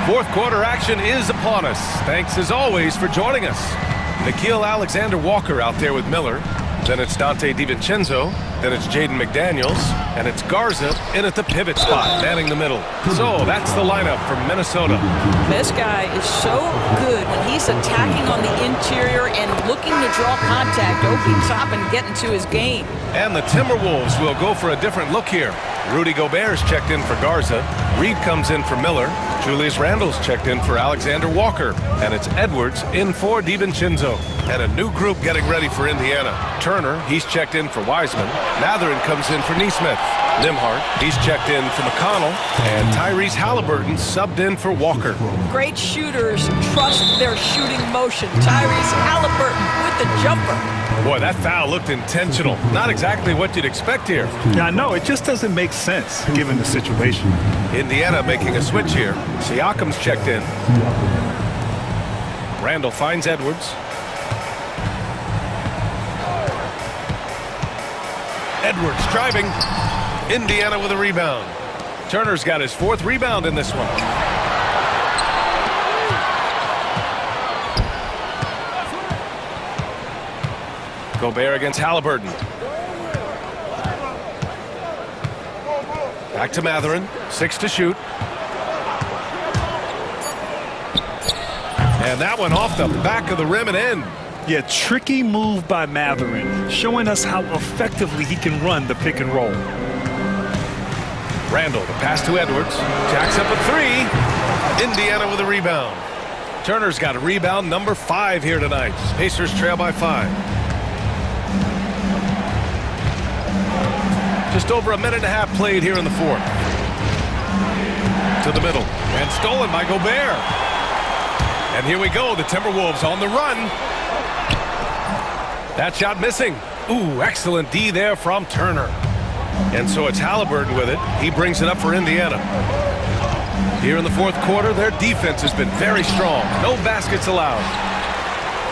Fourth quarter action is upon us. Thanks as always for joining us. Nikhil Alexander-Walker out there with Miller. Then it's Dante DiVincenzo. Then it's Jaden McDaniels. And it's Garza in at the pivot spot, manning the middle. So that's the lineup for Minnesota. This guy is so good when he's attacking on the interior and looking to draw contact, opening top and getting to his game. And the Timberwolves will go for a different look here. Rudy Gobert's checked in for Garza. Reed comes in for Miller. Julius Randle's checked in for Alexander Walker. And it's Edwards in for DiVincenzo. And a new group getting ready for Indiana. Turner, he's checked in for Wiseman. Matherin comes in for Neesmith. Nimhart, he's checked in for McConnell. And Tyrese Halliburton subbed in for Walker. Great shooters trust their shooting motion. Tyrese Halliburton with the jumper. Boy, that foul looked intentional. Not exactly what you'd expect here. Yeah, I know. It just doesn't make sense given the situation. Indiana making a switch here. Siakam's checked in. Randle finds Edwards. Edwards driving. Indiana with a rebound. Turner's got his fourth rebound in this one. Gobert against Halliburton. Back to Matherin. 6 to shoot. And that one off the back of the rim and in. Yeah, tricky move by Matherin, showing us how effectively he can run the pick and roll. Randle, the pass to Edwards. Jacks up a three. Indiana with a rebound. Turner's got a rebound number 5 here tonight. Pacers trail by 5. Just over a minute and a half played here in the fourth. To the middle. And stolen by Gobert. And here we go. The Timberwolves on the run. That shot missing. Ooh, excellent D there from Turner. And so it's Halliburton with it. He brings it up for Indiana. Here in the fourth quarter, their defense has been very strong. No baskets allowed.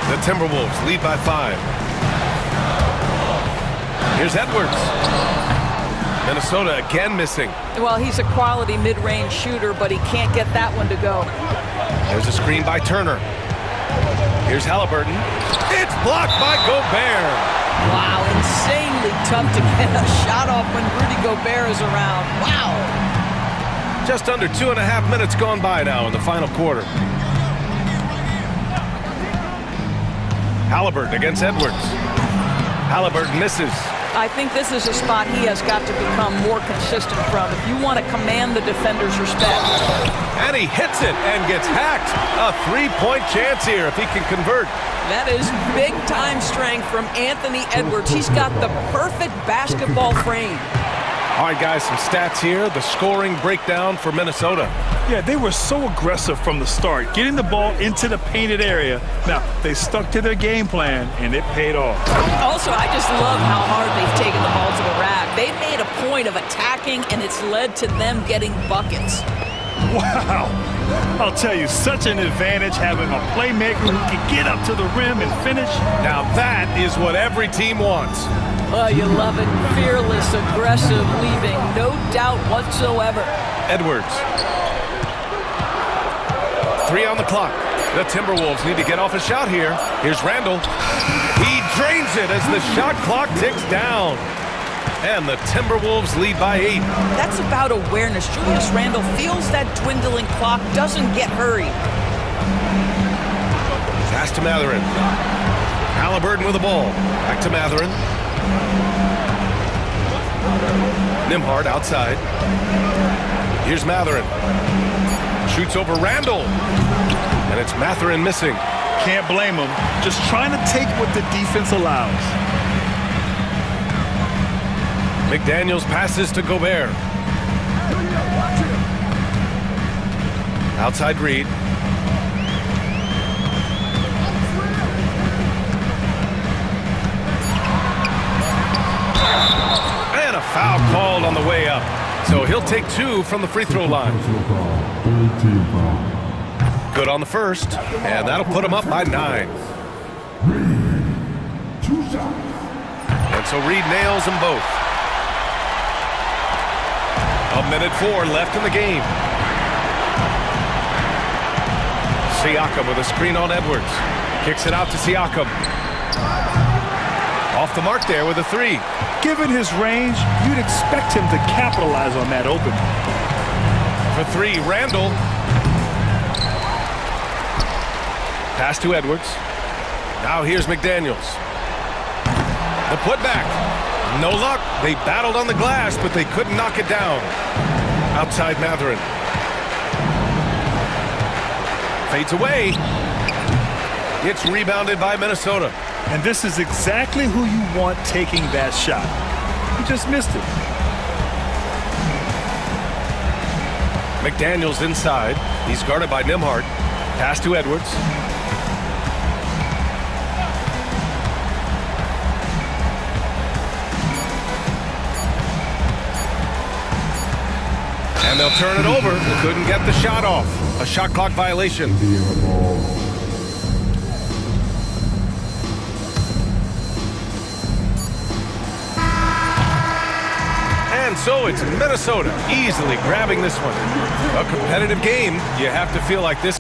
The Timberwolves lead by 5. Here's Edwards. Minnesota again missing. Well, he's a quality mid-range shooter, but he can't get that one to go. There's a screen by Turner. Here's Halliburton. It's blocked by Gobert. Wow, insanely tough to get a shot off when Rudy Gobert is around. Wow. Just under 2.5 minutes gone by now in the final quarter. Halliburton against Edwards. Halliburton misses. I think this is a spot he has got to become more consistent from if you want to command the defender's respect. And he hits it and gets hacked. A 3-point chance here if he can convert. That is big-time strength from Anthony Edwards. He's got the perfect basketball frame. All right, guys, some stats here. The scoring breakdown for Minnesota. Yeah, they were so aggressive from the start, getting the ball into the painted area. Now, they stuck to their game plan, and it paid off. Also, I just love how hard they've taken the ball to the rack. They've made a point of attacking, and it's led to them getting buckets. Wow. I'll tell you, such an advantage having a playmaker who can get up to the rim and finish. Now that is what every team wants. Oh, you love it. Fearless, aggressive, leaving. No doubt whatsoever. Edwards. 3 on the clock. The Timberwolves need to get off a shot here. Here's Randle. He drains it as the shot clock ticks down. And the Timberwolves lead by 8. That's about awareness. Julius Randle feels that dwindling clock, doesn't get hurried. Pass to Matherin. Halliburton with the ball. Back to Matherin. Nimhart outside. Here's Matherin. Shoots over Randall. And it's Matherin missing. Can't blame him. Just trying to take what the defense allows. McDaniels passes to Gobert. Outside Reed. And a foul called on the way up. So he'll take 2 from the free throw line. Good on the first, and that'll put him up by 9. And so Reed nails them both. 1:04 left in the game. Siakam with a screen on Edwards. Kicks it out to Siakam. Off the mark there with a 3. Given his range, you'd expect him to capitalize on that open. For 3, Randall. Pass to Edwards. Now here's McDaniels. The putback. No luck. They battled on the glass, but they couldn't knock it down. Outside Matherin. Fades away. It's rebounded by Minnesota. And this is exactly who you want taking that shot. He just missed it. McDaniels inside. He's guarded by Nimhart. Pass to Edwards. And they'll turn it over. Couldn't get the shot off. A shot clock violation. And so it's Minnesota easily grabbing this one. A competitive game. You have to feel like this.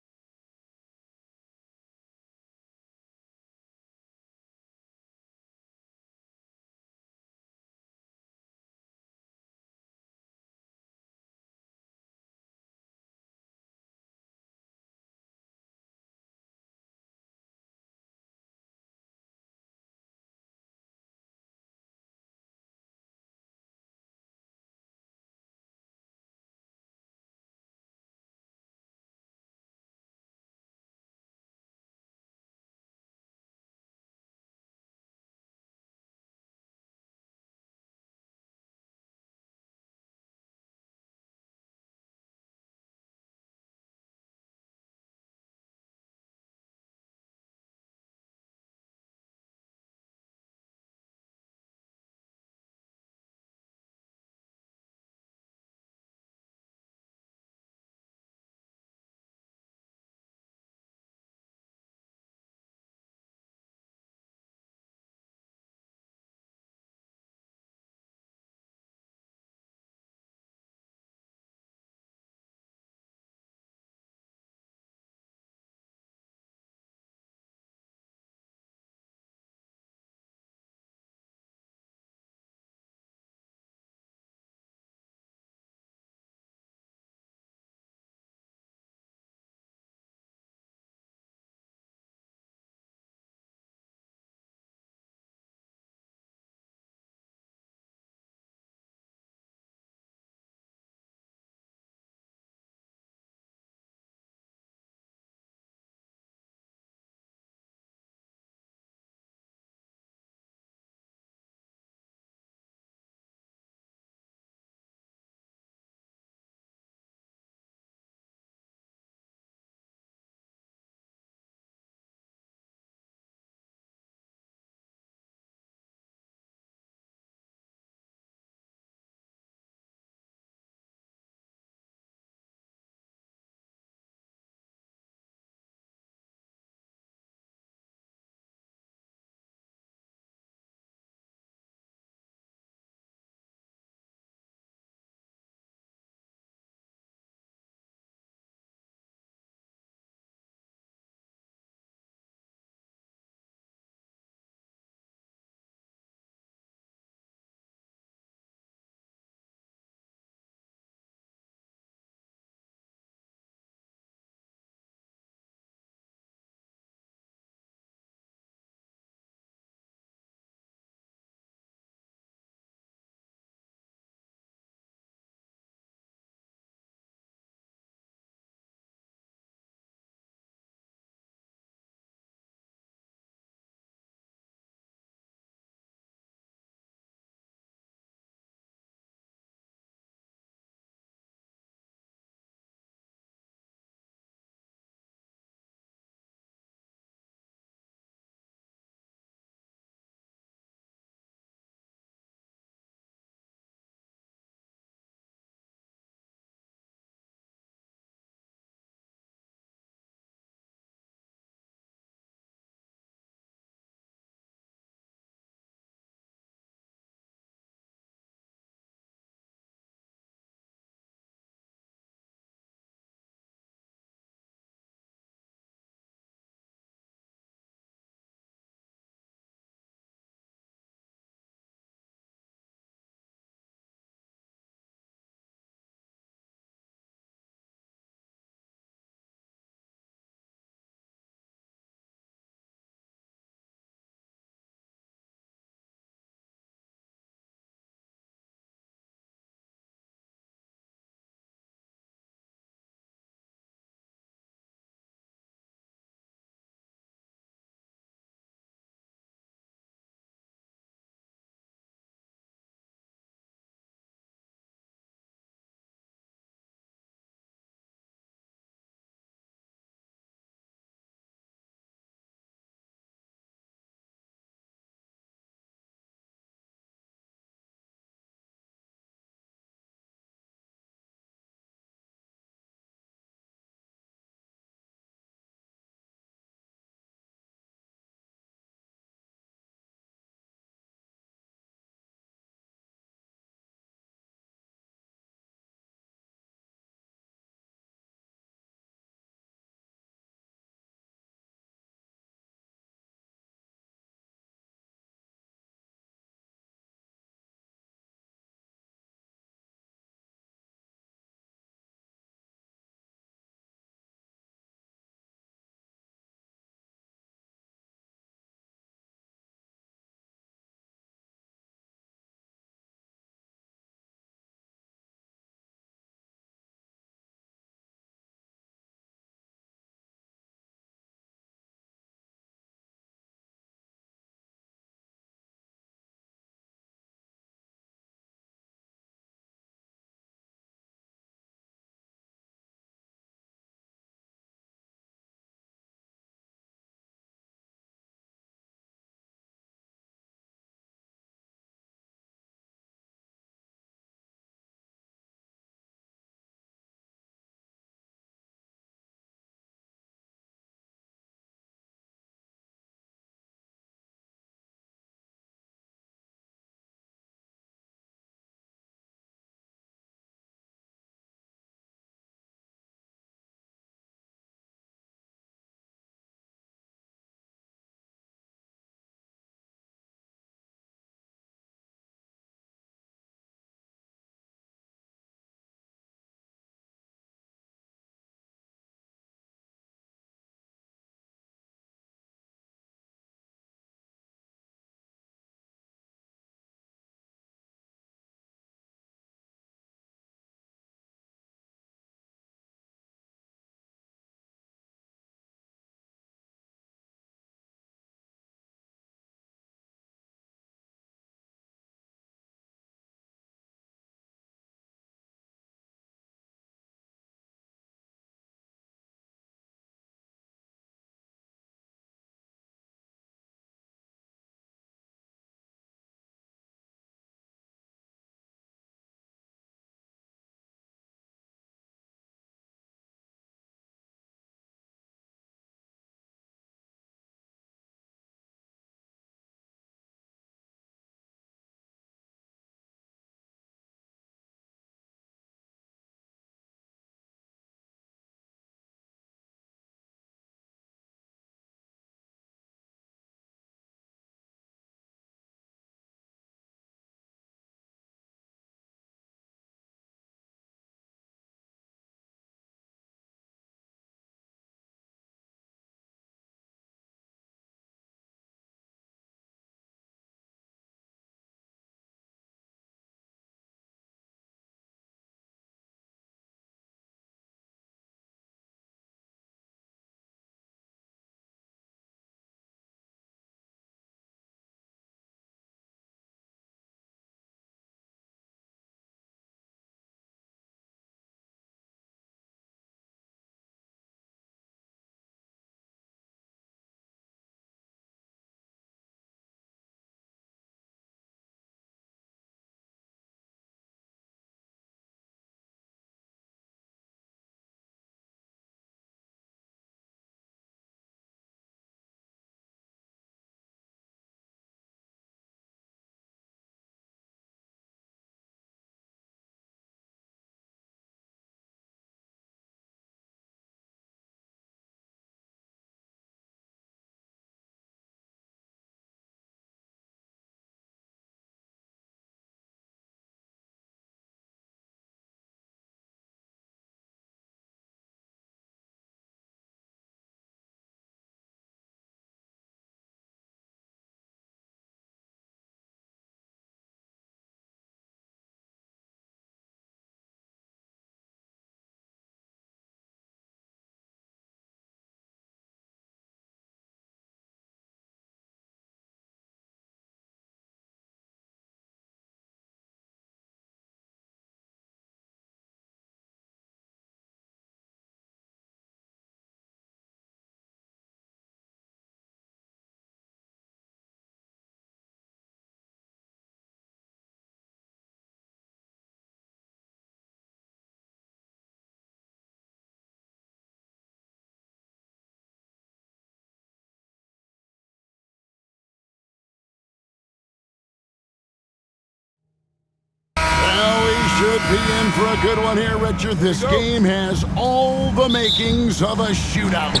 could be in for a good one here, Richard. This game has all the makings of a shootout.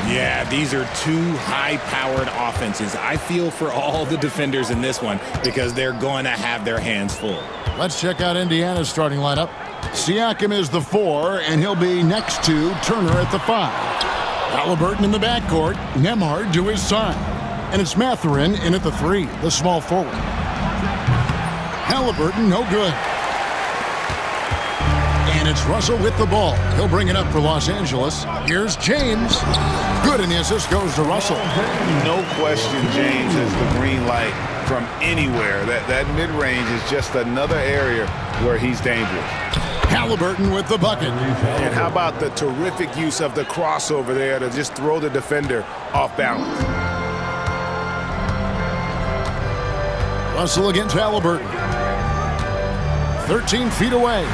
Yeah, these are two high-powered offenses. I feel for all the defenders in this one because they're going to have their hands full. Let's check out Indiana's starting lineup. Siakam is the 4, and he'll be next to Turner at the 5. Halliburton in the backcourt, Nembhard to his side. And it's Mathurin in at the 3, the small forward. Halliburton, no good. And it's Russell with the ball. He'll bring it up for Los Angeles. Here's James. Good, and the assist goes to Russell. No question James has the green light from anywhere. That mid-range is just another area where he's dangerous. Halliburton with the bucket. And how about the terrific use of the crossover there to just throw the defender off balance. Russell against Halliburton. 13 feet away.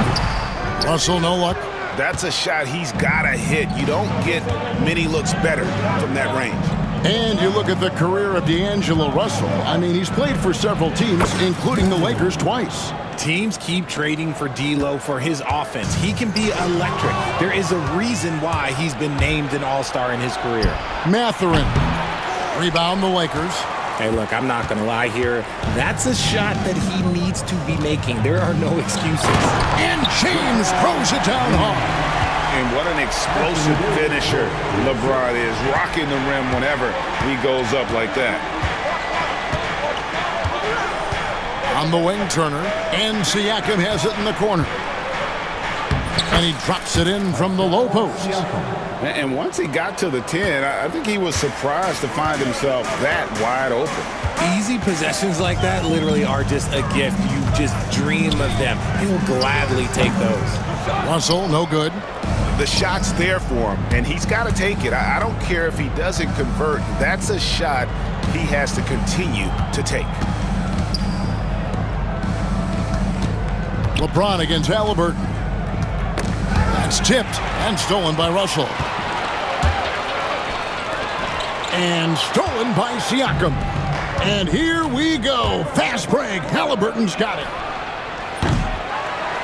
Russell, no luck. That's a shot he's got to hit. You don't get many looks better from that range. And you look at the career of D'Angelo Russell. I mean, he's played for several teams, including the Lakers twice. Teams keep trading for D'Lo for his offense. He can be electric. There is a reason why he's been named an all-star in his career. Mathurin. Rebound the Lakers. Hey, look, I'm not going to lie here. That's a shot that he needs to be making. There are no excuses. And James throws it down hard. And what an explosive finisher LeBron is, rocking the rim whenever he goes up like that. On the wing, Turner. And Siakam has it in the corner. And he drops it in from the low post. And once he got to the 10, I think he was surprised to find himself that wide open. Easy possessions like that literally are just a gift. You just dream of them. He'll gladly take those. Russell, no good. The shot's there for him, and he's got to take it. I don't care if he doesn't convert. That's a shot he has to continue to take. LeBron against Halliburton. That's tipped and stolen by Russell. And stolen by Siakam. And here we go. Fast break. Halliburton's got it.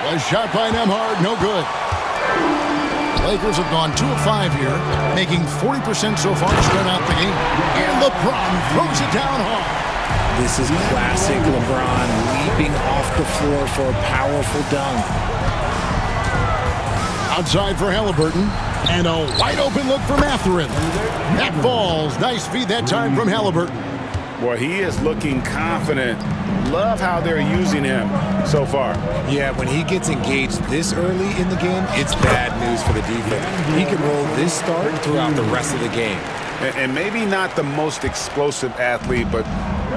Was shot by Nembhard. No good. Lakers have gone 2 of 5 here, making 40% so far to start out the game. And LeBron throws it down hard. This is classic LeBron leaping off the floor for a powerful dunk. Outside for Halliburton, and a wide open look for Mathurin. That falls. Nice feed that time from Halliburton. Boy, he is looking confident. Love how they're using him so far. Yeah, when he gets engaged this early in the game, it's bad news for the defense. He can roll this start throughout the rest of the game. And maybe not the most explosive athlete, but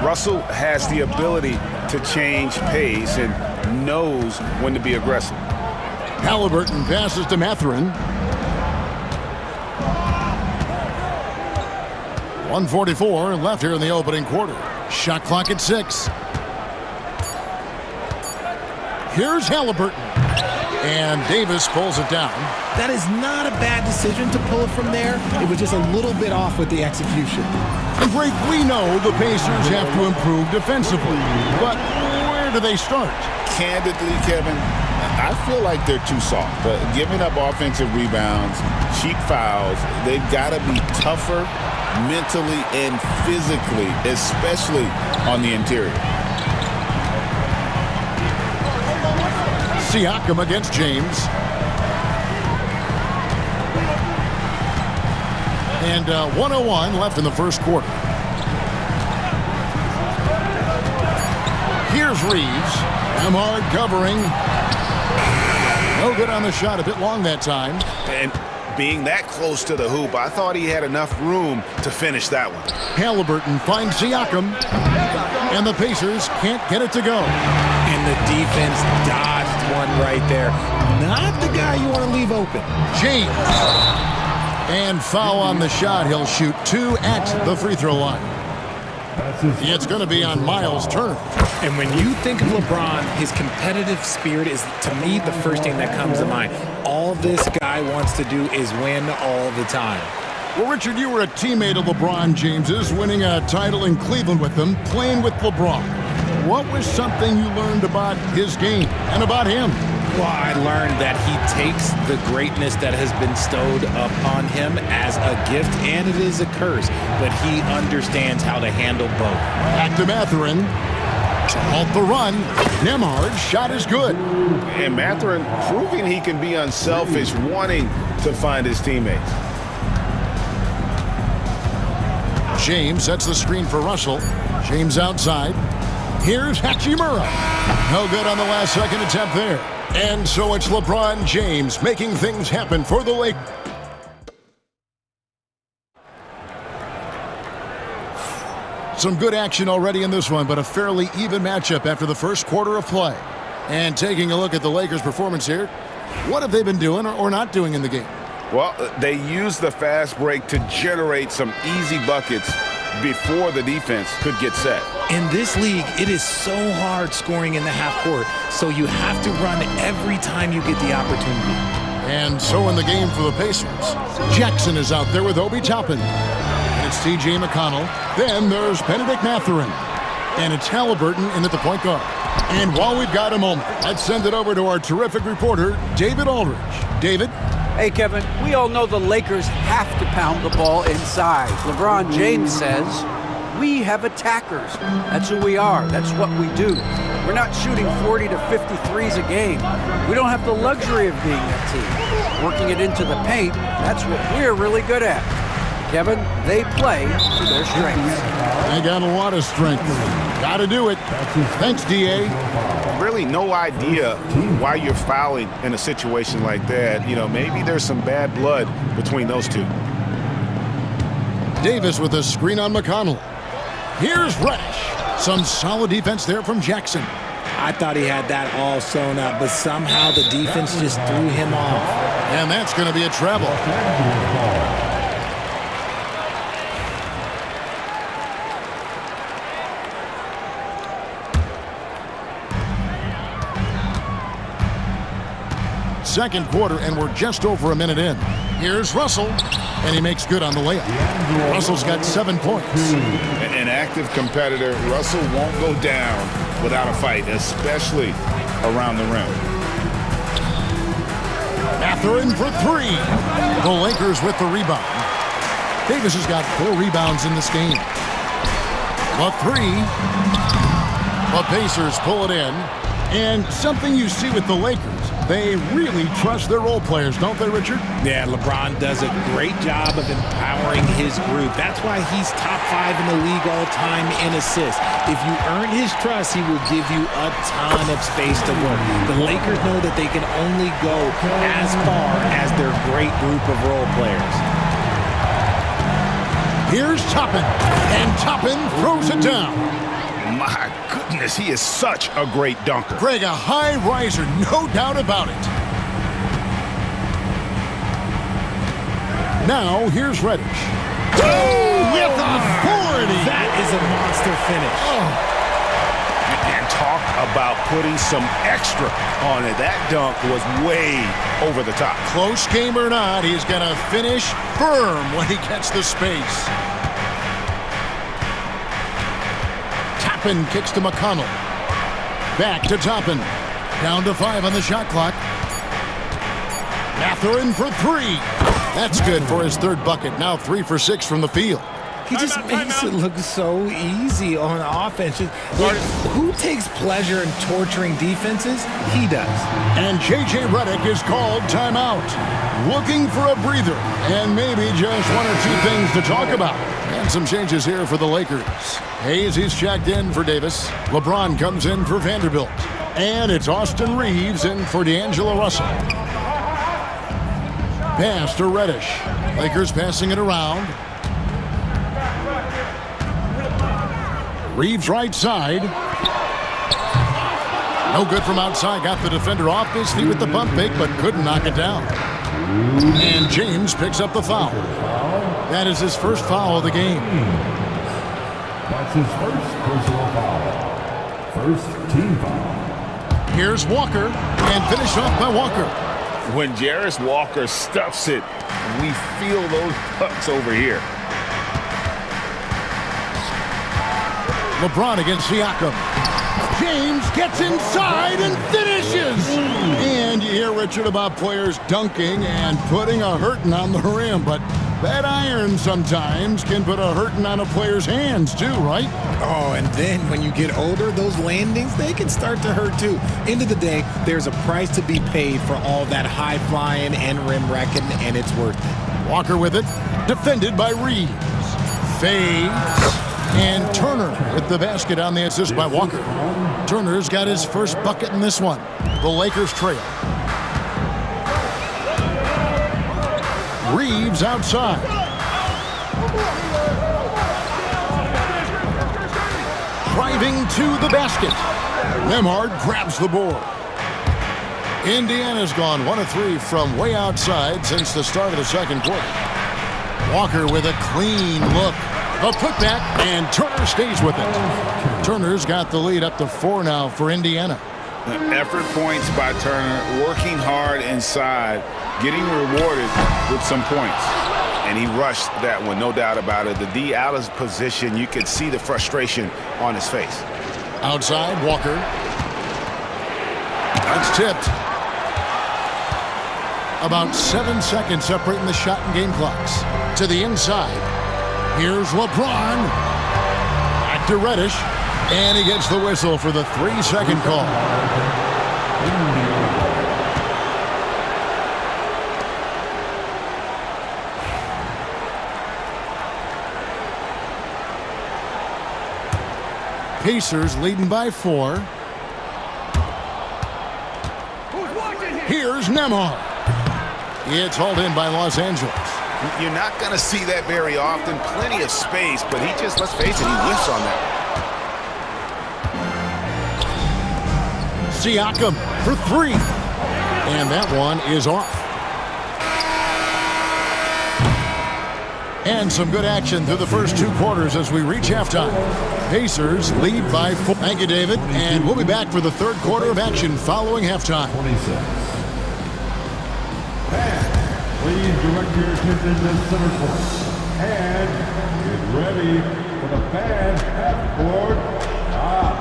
Russell has the ability to change pace and knows when to be aggressive. Halliburton passes to Mathurin. 1:44 left here in the opening quarter. Shot clock at 6. Here's Halliburton. And Davis pulls it down. That is not a bad decision to pull it from there. It was just a little bit off with the execution. And Greg, we know the Pacers have to improve defensively. But where do they start? Candidly, Kevin, I feel like they're too soft. But giving up offensive rebounds, cheap fouls, they've got to be tougher mentally and physically, especially on the interior. Siakam against James. And 1:01 left in the first quarter. Here's Reeves. Nembhard covering. No good on the shot. A bit long that time. And being that close to the hoop, I thought he had enough room to finish that one. Halliburton finds Siakam. And the Pacers can't get it to go. And the defense dodged one right there. Not the guy you want to leave open. James. And foul on the shot. He'll shoot 2 at the free throw line. It's going to be on Miles Turner. And when you think of LeBron, his competitive spirit is, to me, the first thing that comes to mind. All this guy wants to do is win all the time. Well, Richard, you were a teammate of LeBron James's, winning a title in Cleveland with them, playing with LeBron. What was something you learned about his game and about him? Well, I learned that he takes the greatness that has been bestowed upon him as a gift, and it is a curse, but he understands how to handle both. Back to Mathurin. To halt the run. Nemhard's shot is good. And Mathurin proving he can be unselfish, wanting to find his teammates. James sets the screen for Russell. James outside. Here's Hachimura. No good on the last second attempt there. And so it's LeBron James making things happen for the Lakers. Some good action already in this one, but a fairly even matchup after the first quarter of play. And taking a look at the Lakers' performance here, what have they been doing or not doing in the game? Well, they used the fast break to generate some easy buckets before the defense could get set. In this league, it is so hard scoring in the half court, so you have to run every time you get the opportunity. And so in the game for the Pacers, Jackson is out there with Obi Toppin. And it's T.J. McConnell. Then there's Benedict Mathurin. And it's Halliburton in at the point guard. And while we've got a moment, let's send it over to our terrific reporter, David Aldridge. David? Hey, Kevin, we all know the Lakers have to pound the ball inside. LeBron James says, we have attackers. That's who we are. That's what we do. We're not shooting 40 to 50 threes a game. We don't have the luxury of being that team. Working it into the paint, that's what we're really good at. Kevin, they play to their strengths. They got a lot of strength. Got to do it. Thanks, D.A. Really no idea why you're fouling in a situation like that. You know, maybe there's some bad blood between those two. Davis with a screen on McConnell. Here's Reddish. Some solid defense there from Jackson. I thought he had that all sewn up, but somehow the defense just threw him off. And that's going to be a travel. Second quarter, and we're just over a minute in. Here's Russell, and he makes good on the layup. Russell's got 7 points. An active competitor, Russell won't go down without a fight, especially around the rim. Mathurin for three. The Lakers with the rebound. Davis has got 4 rebounds in this game. The three. The Pacers pull it in. And something you see with the Lakers, they really trust their role players, don't they, Richard? Yeah, LeBron does a great job of empowering his group. That's why he's top 5 in the league all time in assists. If you earn his trust, he will give you a ton of space to work. The Lakers know that they can only go as far as their great group of role players. Here's Toppin, and Toppin throws it down. My goodness, he is such a great dunker. Greg, a high riser, no doubt about it. Now, here's Reddish. Oh, with authority! That is a monster finish. And talk about putting some extra on it. That dunk was way over the top. Close game or not, he's going to finish firm when he gets the space. Toppin kicks to McConnell. Back to Toppin. Down to 5 on the shot clock. Mathurin for 3. That's good for his 3rd bucket. Now 3 for 6 from the field. He just makes it look so easy on offense. Like, who takes pleasure in torturing defenses? He does. And J.J. Redick is called timeout. Looking for a breather and maybe just 1 or 2 things to talk about. And some changes here for the Lakers. Hayes, he's checked in for Davis. LeBron comes in for Vanderbilt. And it's Austin Reeves in for D'Angelo Russell. Pass to Reddish. Lakers passing it around. Reeves right side. No good from outside. Got the defender off his feet with the pump fake, but couldn't knock it down. And James picks up the foul. That is his first foul of the game. That's his first personal foul. First team foul. Here's Walker, and finished off by Walker. When Jarris Walker stuffs it, we feel those pucks over here. LeBron against Siakam. James gets inside and finishes. And you hear, Richard, about players dunking and putting a hurting on the rim, but that iron sometimes can put a hurting on a player's hands too, right? Oh, and then when you get older, those landings, they can start to hurt too. End of the day, there's a price to be paid for all that high flying and rim wrecking, and it's worth it. Walker with it, defended by Reeves. Fades, and Turner with the basket on the assist by Walker. Turner's got his first bucket in this one. The Lakers trail. Reeves outside. Driving to the basket. Nembhard grabs the board. Indiana's gone 1 of 3 from way outside since the start of the second quarter. Walker with a clean look. The putback, and Turner stays with it. Turner's got the lead up to 4 now for Indiana. Effort points by Turner, working hard inside, getting rewarded with some points. And he rushed that one, no doubt about it. The D out of position, you could see the frustration on his face. Outside, Walker. That's tipped. About 7 seconds separating the shot and game clocks. To the inside. Here's LeBron. Back to Reddish. And he gets the whistle for the 3-second call. Pacers leading by 4. Here's Nembhard. It's hauled in by Los Angeles. You're not going to see that very often. Plenty of space, but he just, let's face it, he whiffs on that. Siakam for 3. And that one is off. And some good action through the first 2 quarters as we reach halftime. Pacers lead by 4. Thank you, David. And we'll be back for the third quarter of action following halftime. 26. Please direct your attention to center court. And get ready for the fan half-court shot.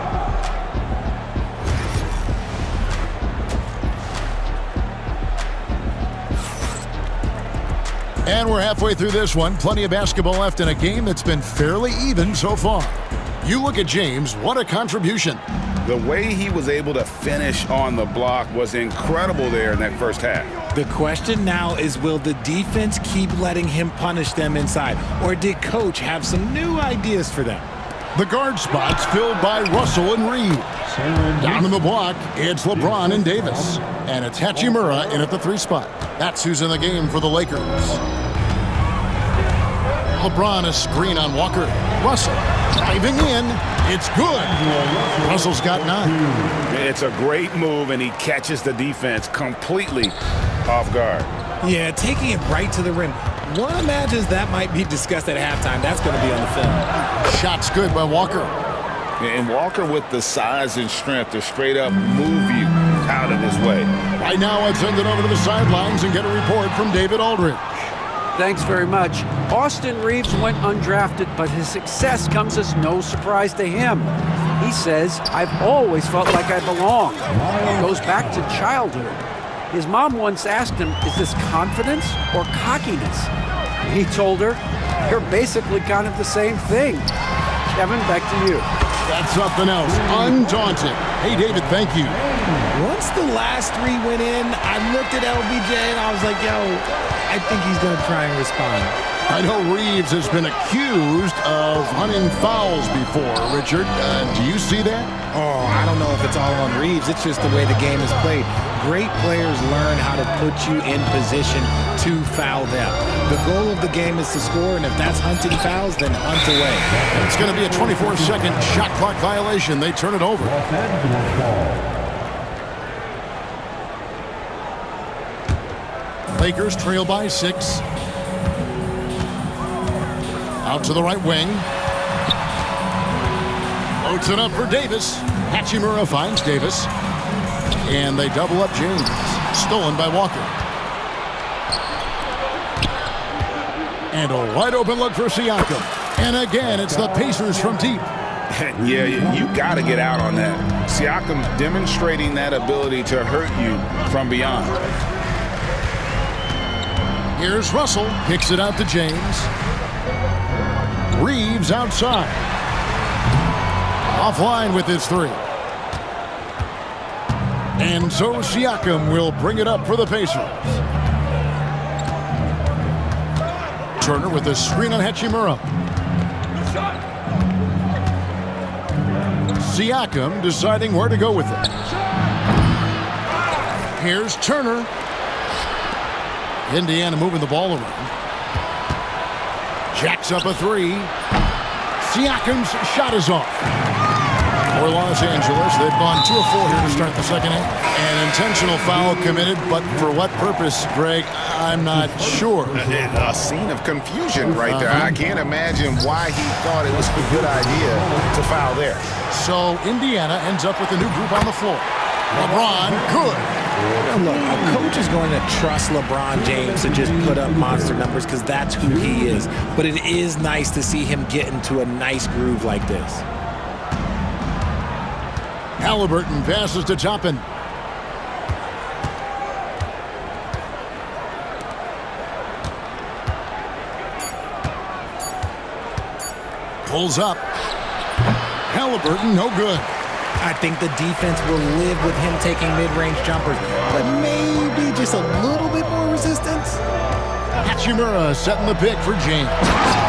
And we're halfway through this one. Plenty of basketball left in a game that's been fairly even so far. You look at James, what a contribution. The way he was able to finish on the block was incredible there in that first half. The question now is, will the defense keep letting him punish them inside? Or did coach have some new ideas for them? The guard spots filled by Russell and Reeves. Down in the block, it's LeBron and Davis. And it's Hachimura in at the 3 spot. That's who's in the game for the Lakers. LeBron, a screen on Walker. Russell driving in. It's good. Russell's got 9. It's a great move, and he catches the defense completely off guard. Yeah, taking it right to the rim. One imagines that might be discussed at halftime. That's going to be on the film. Shot's good by Walker. And Walker with the size and strength to straight up move you out of his way. Right now, I'd send it over to the sidelines and get a report from David Aldridge. Thanks very much. Austin Reeves went undrafted, but his success comes as no surprise to him. He says, I've always felt like I belong. It goes back to childhood. His mom once asked him, is this confidence or cockiness? He told her, you're basically kind of the same thing. Kevin, back to you. That's something else. Undaunted. Hey, David, thank you. Once the last 3 went in, I looked at LBJ and I was like, yo, I think he's going to try and respond. I know Reeves has been accused of hunting fouls before, Richard. Do you see that? Oh, I don't know if it's all on Reeves. It's just the way the game is played. Great players learn how to put you in position to foul them. The goal of the game is to score, and if that's hunting fouls, then hunt away. It's going to be a 24-second shot clock violation. They turn it over. Lakers trail by 6. Out to the right wing. Floats it up for Davis. Hachimura finds Davis. And they double up James. Stolen by Walker. And a wide open look for Siakam. And again, it's the Pacers from deep. Yeah, you got to get out on that. Siakam demonstrating that ability to hurt you from beyond. Here's Russell, kicks it out to James. Reeves outside. Offline with his three. And so Siakam will bring it up for the Pacers. Turner with a screen on Hachimura. Siakam deciding where to go with it. Here's Turner. Indiana moving the ball around. Jacks up a three. Siakam's shot is off. For Los Angeles, they've gone 2 of 4 here to start the second half. An intentional foul committed, but for what purpose, Greg, I'm not sure. A scene of confusion right there. I can't imagine why he thought it was a good idea to foul there. So Indiana ends up with a new group on the floor. LeBron, good. Look, a coach is going to trust LeBron James to just put up monster numbers because that's who he is. But it is nice to see him get into a nice groove like this. Halliburton passes to Toppin. Pulls up. Halliburton, no good. I think the defense will live with him taking mid-range jumpers, but maybe just a little bit more resistance. Hachimura setting the pick for James.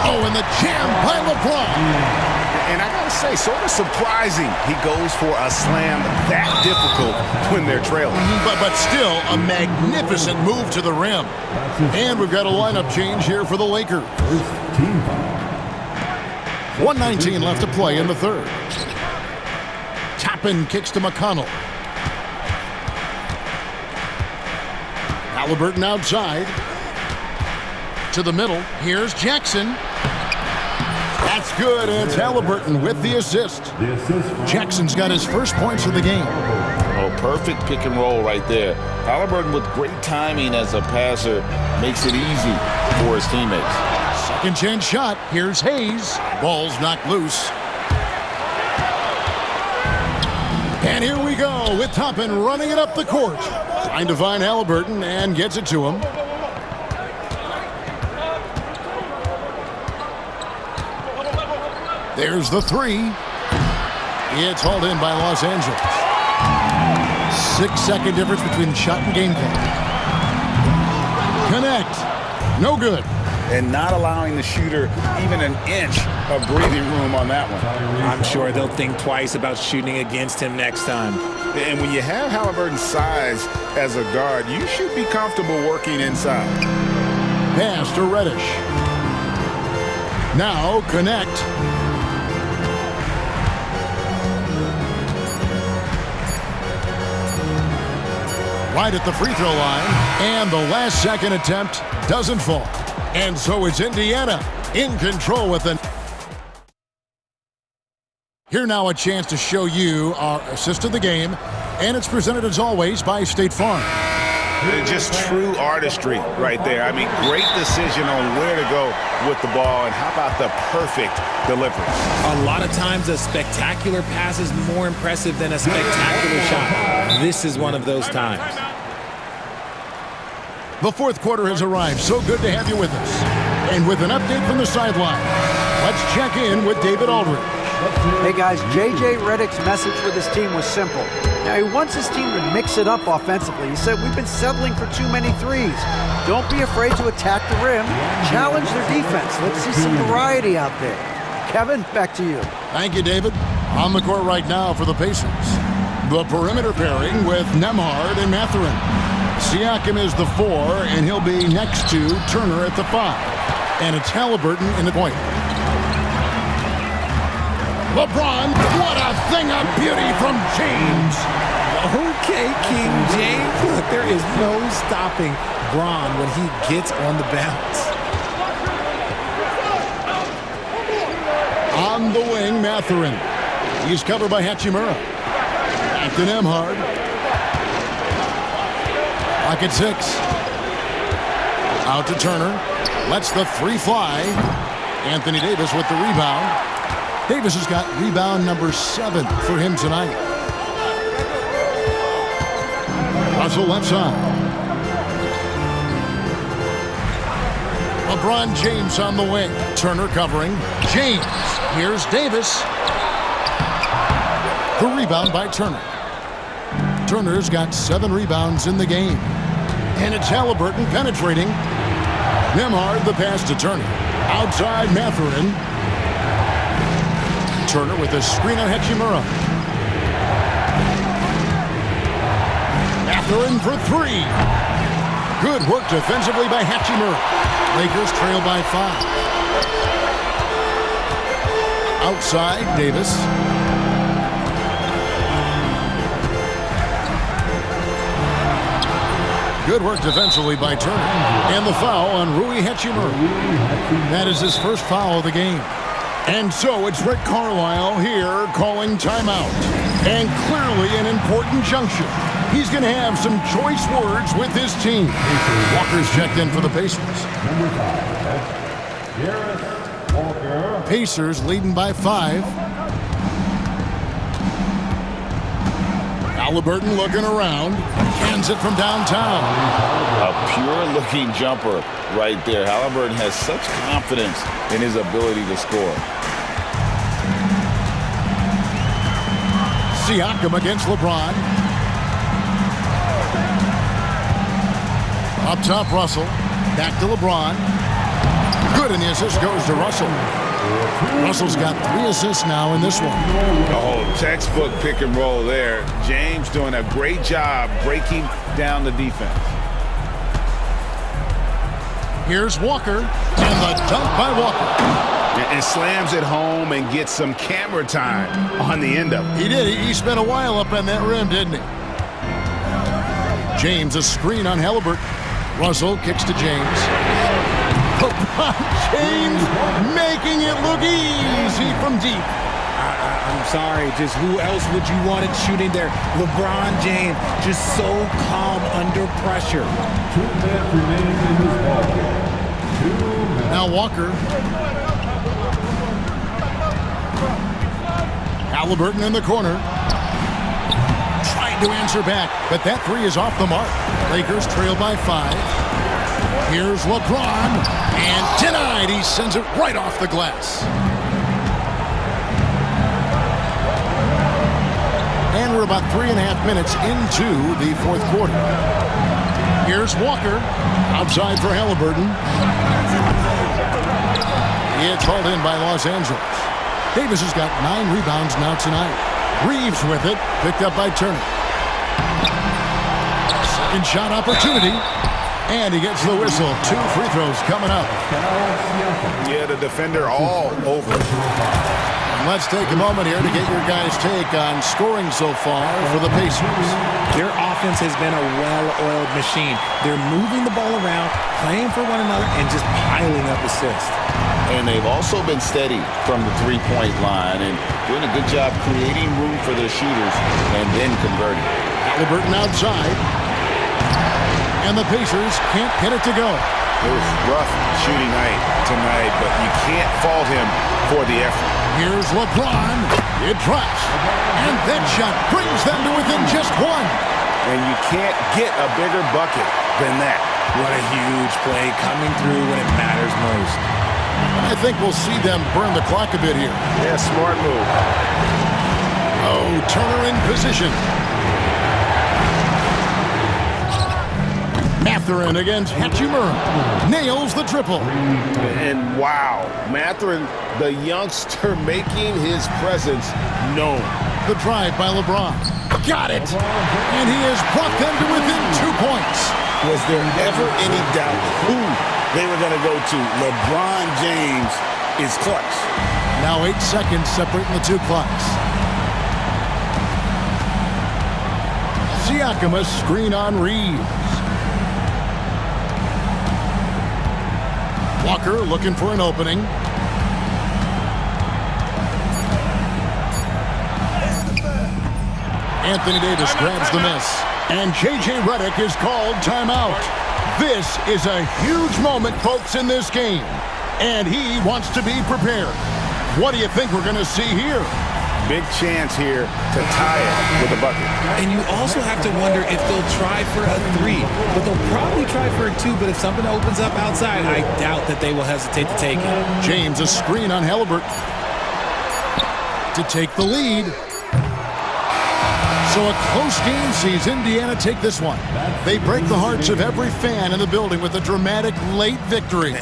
Oh, and the jam by LeBron. And I gotta say, sort of surprising he goes for a slam that difficult when they're trailing. But still a magnificent move to the rim. And we've got a lineup change here for the Lakers. 1:19 left to play in the third. Toppin kicks to McConnell. Halliburton outside. To the middle. Here's Jackson. That's good. It's Halliburton with the assist. Jackson's got his first points of the game. Oh, perfect pick and roll right there. Halliburton with great timing as a passer makes it easy for his teammates. Second chance shot. Here's Hayes. Ball's knocked loose. And here we go with Toppin running it up the court. Trying to find Halliburton and gets it to him. There's the three. It's hauled in by Los Angeles. 6-second difference between shot and game clock. Connect. No good. And not allowing the shooter even an inch of breathing room on that one. I'm sure they'll think twice about shooting against him next time. And when you have Halliburton's size as a guard, you should be comfortable working inside. Pass to Reddish. Now connect. Right at the free throw line. And the last second attempt doesn't fall. And so it's Indiana in control with an... Here now a chance to show you our assist of the game. And it's presented as always by State Farm. Just true artistry right there. I mean, great decision on where to go with the ball. And how about the perfect delivery? A lot of times a spectacular pass is more impressive than a spectacular shot. This is one of those times. The fourth quarter has arrived. So good to have you with us. And with an update from the sideline, let's check in with David Aldridge. Hey guys, J.J. Redick's message for this team was simple. Now he wants his team to mix it up offensively. He said, we've been settling for too many threes. Don't be afraid to attack the rim. Challenge their defense. Let's see some variety out there. Kevin, back to you. Thank you, David. On the court right now for the Pacers. The perimeter pairing with Nembhard and Mathurin. Siakam is the 4, and he'll be next to Turner at the 5. And it's Halliburton in the point. LeBron, what a thing of beauty from James. Okay, King James. Look, there is no stopping Bron when he gets on the bounce. On the wing, Mathurin. He's covered by Hachimura. Back to Nembhard. Lock at 6. Out to Turner. Lets the 3 fly. Anthony Davis with the rebound. Davis has got rebound number 7 for him tonight. Russell left side. LeBron James on the wing. Turner covering. James. Here's Davis. The rebound by Turner. Turner's got 7 rebounds in the game. And it's Halliburton penetrating. Nemhard the pass to Turner. Outside Mathurin. Turner with a screen on Hachimura. Mathurin for 3. Good work defensively by Hachimura. Lakers trail by 5. Outside, Davis. Good work defensively by Turner. And the foul on Rui Hachimura. That is his first foul of the game. And so it's Rick Carlisle here calling timeout. And clearly an important junction. He's going to have some choice words with his team. Walker's checked in for the Pacers. Number 5, Garrett Walker. Pacers leading by 5. Halliburton looking around. Hands it from downtown. A pure-looking jumper right there. Halliburton has such confidence in his ability to score. Siakam against LeBron. Up top, Russell. Back to LeBron. Good, and the assist goes to Russell. Russell's got 3 assists now in this one. Oh, textbook pick and roll there. James doing a great job breaking down the defense. Here's Walker, and the dunk by Walker. And slams it home and gets some camera time on the end of it. He did. He spent a while up on that rim, didn't he? James, a screen on Halliburton. Russell kicks to James. LeBron James making it look easy from deep. I'm sorry, just who else would you want it shooting there? LeBron James, just so calm under pressure. 2 minutes remaining in this ball game. 2 minutes. Now Walker. Halliburton in the corner. Trying to answer back, but that 3 is off the mark. Lakers trail by 5. Here's LeBron, and denied. He sends it right off the glass. And we're about 3.5 minutes into the 4th quarter. Here's Walker, outside for Halliburton. It's hauled in by Los Angeles. Davis has got 9 rebounds now tonight. Reeves with it, picked up by Turner. Second shot opportunity. And he gets the whistle. 2 free throws coming up. Yeah, the defender all over. And let's take a moment here to get your guys' take on scoring so far for the Pacers. Their offense has been a well-oiled machine. They're moving the ball around, playing for one another, and just piling up assists. And they've also been steady from the 3-point line and doing a good job creating room for their shooters and then converting. Halliburton outside. And the Pacers can't get it to go. It was rough shooting night tonight, but you can't fault him for the effort. Here's LeBron. It drops. And that shot brings them to within just 1. And you can't get a bigger bucket than that. What a huge play coming through when it matters most. I think we'll see them burn the clock a bit here. Yeah, smart move. Oh, Turner in position. Mathurin against Hachimura. Nails the triple. And wow, Mathurin, the youngster, making his presence known. The drive by LeBron. Got it. And he has brought them to within 2 points. Was there ever any doubt who they were going to go to? LeBron James is clutch. Now 8 seconds separating the 2 clocks. Siakam, a screen on Reeves. Walker looking for an opening. Anthony Davis grabs the miss. And J.J. Redick is called timeout. This is a huge moment, folks, in this game. And he wants to be prepared. What do you think we're going to see here? Big chance here to tie it with a bucket. And you also have to wonder if they'll try for a 3. But they'll probably try for a 2. But if something opens up outside, I doubt that they will hesitate to take it. James, a screen on Halliburton to take the lead. So a close game sees Indiana take this one. They break the hearts of every fan in the building with a dramatic late victory.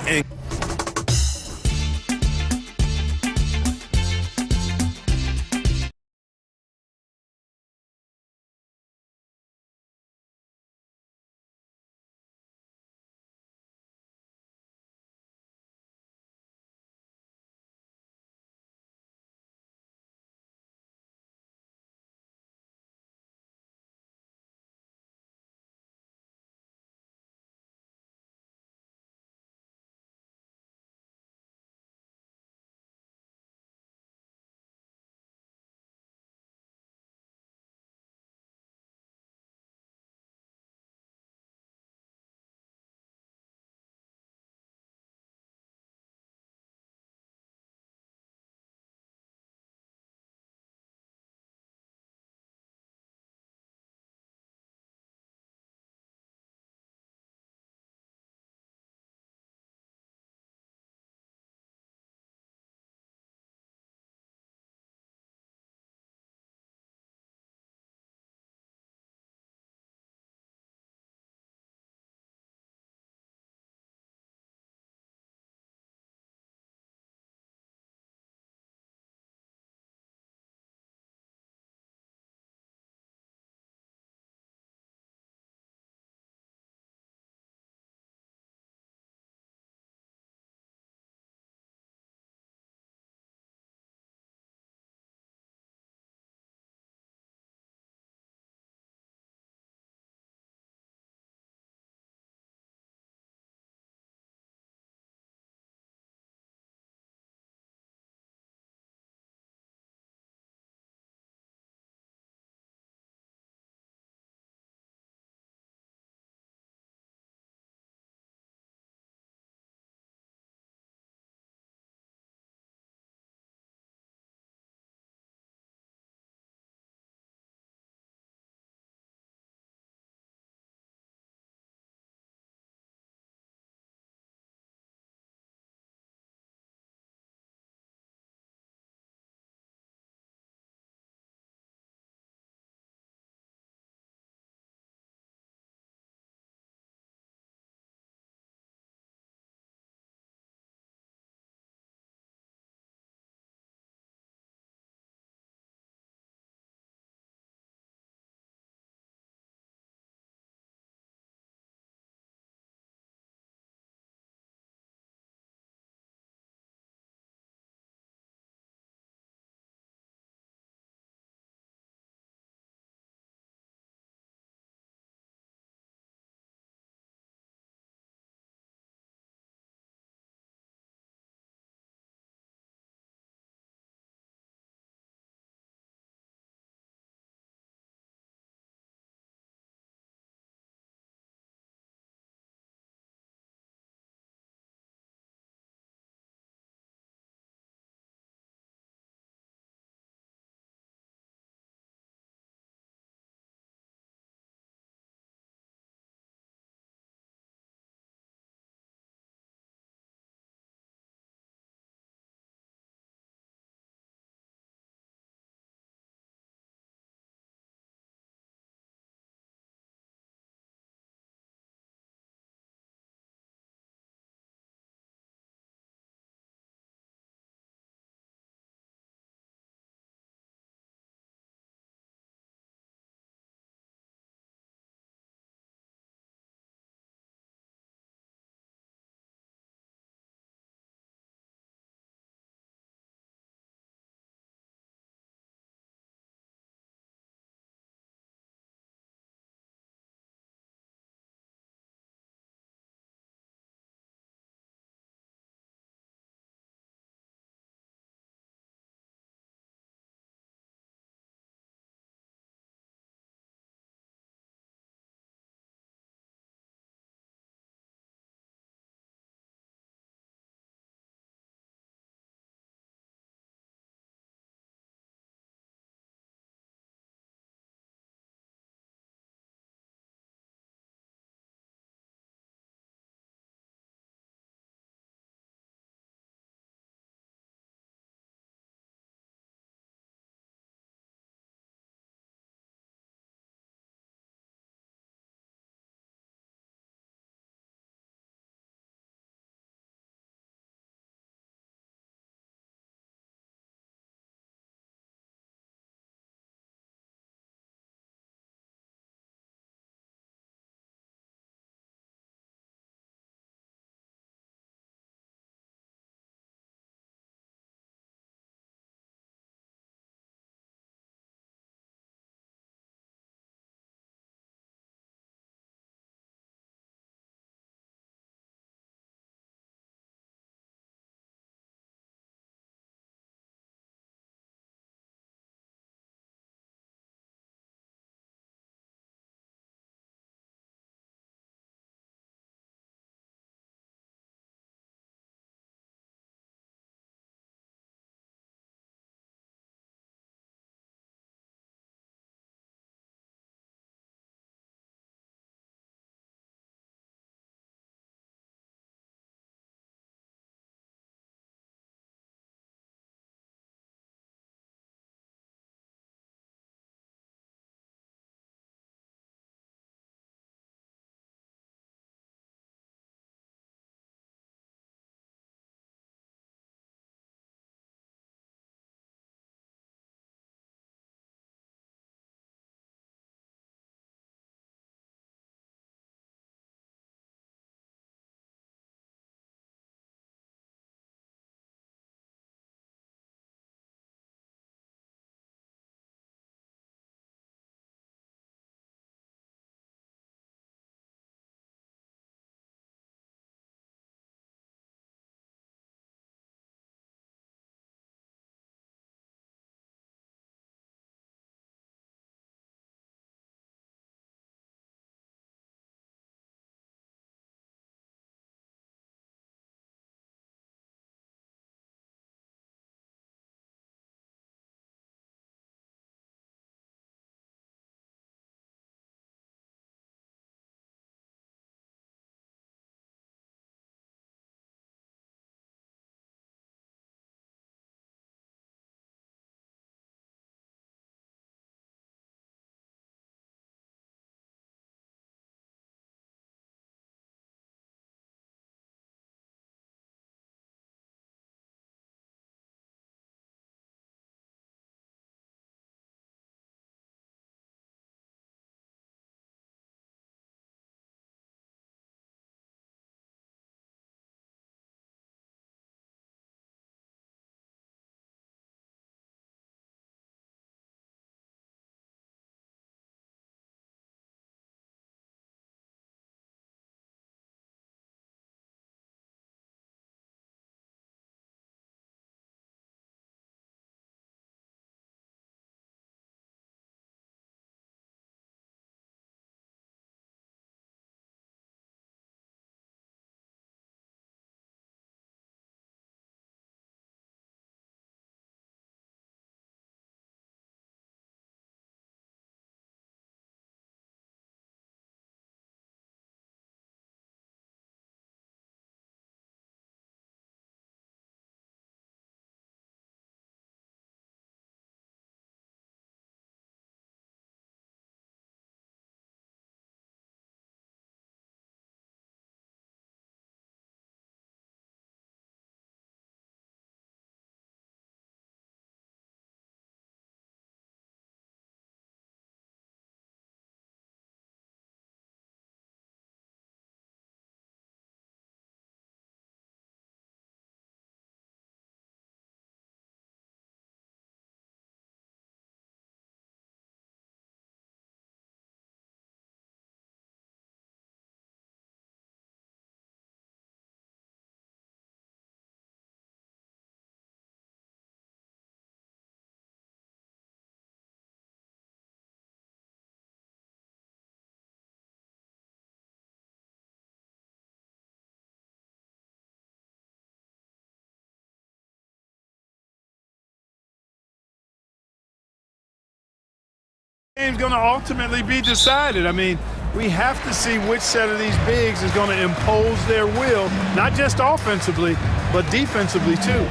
Game's going to ultimately be decided. I mean, we have to see which set of these bigs is going to impose their will, not just offensively, but defensively too.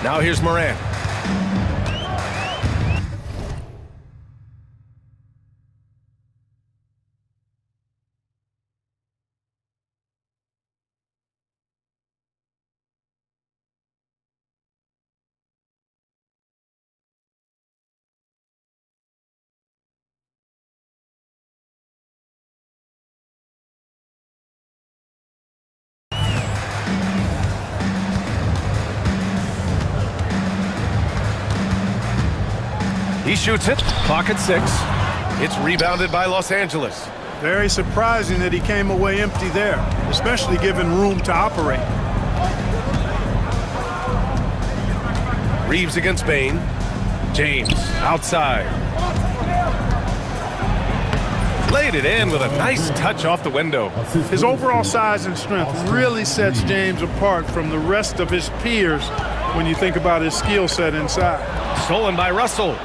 Now here's Morant. He shoots it, clock at 6. It's rebounded by Los Angeles. Very surprising that he came away empty there, especially given room to operate. Reeves against Bain. James outside. Laid it in with a nice touch off the window. His overall size and strength really sets James apart from the rest of his peers when you think about his skill set inside. Stolen by Russell.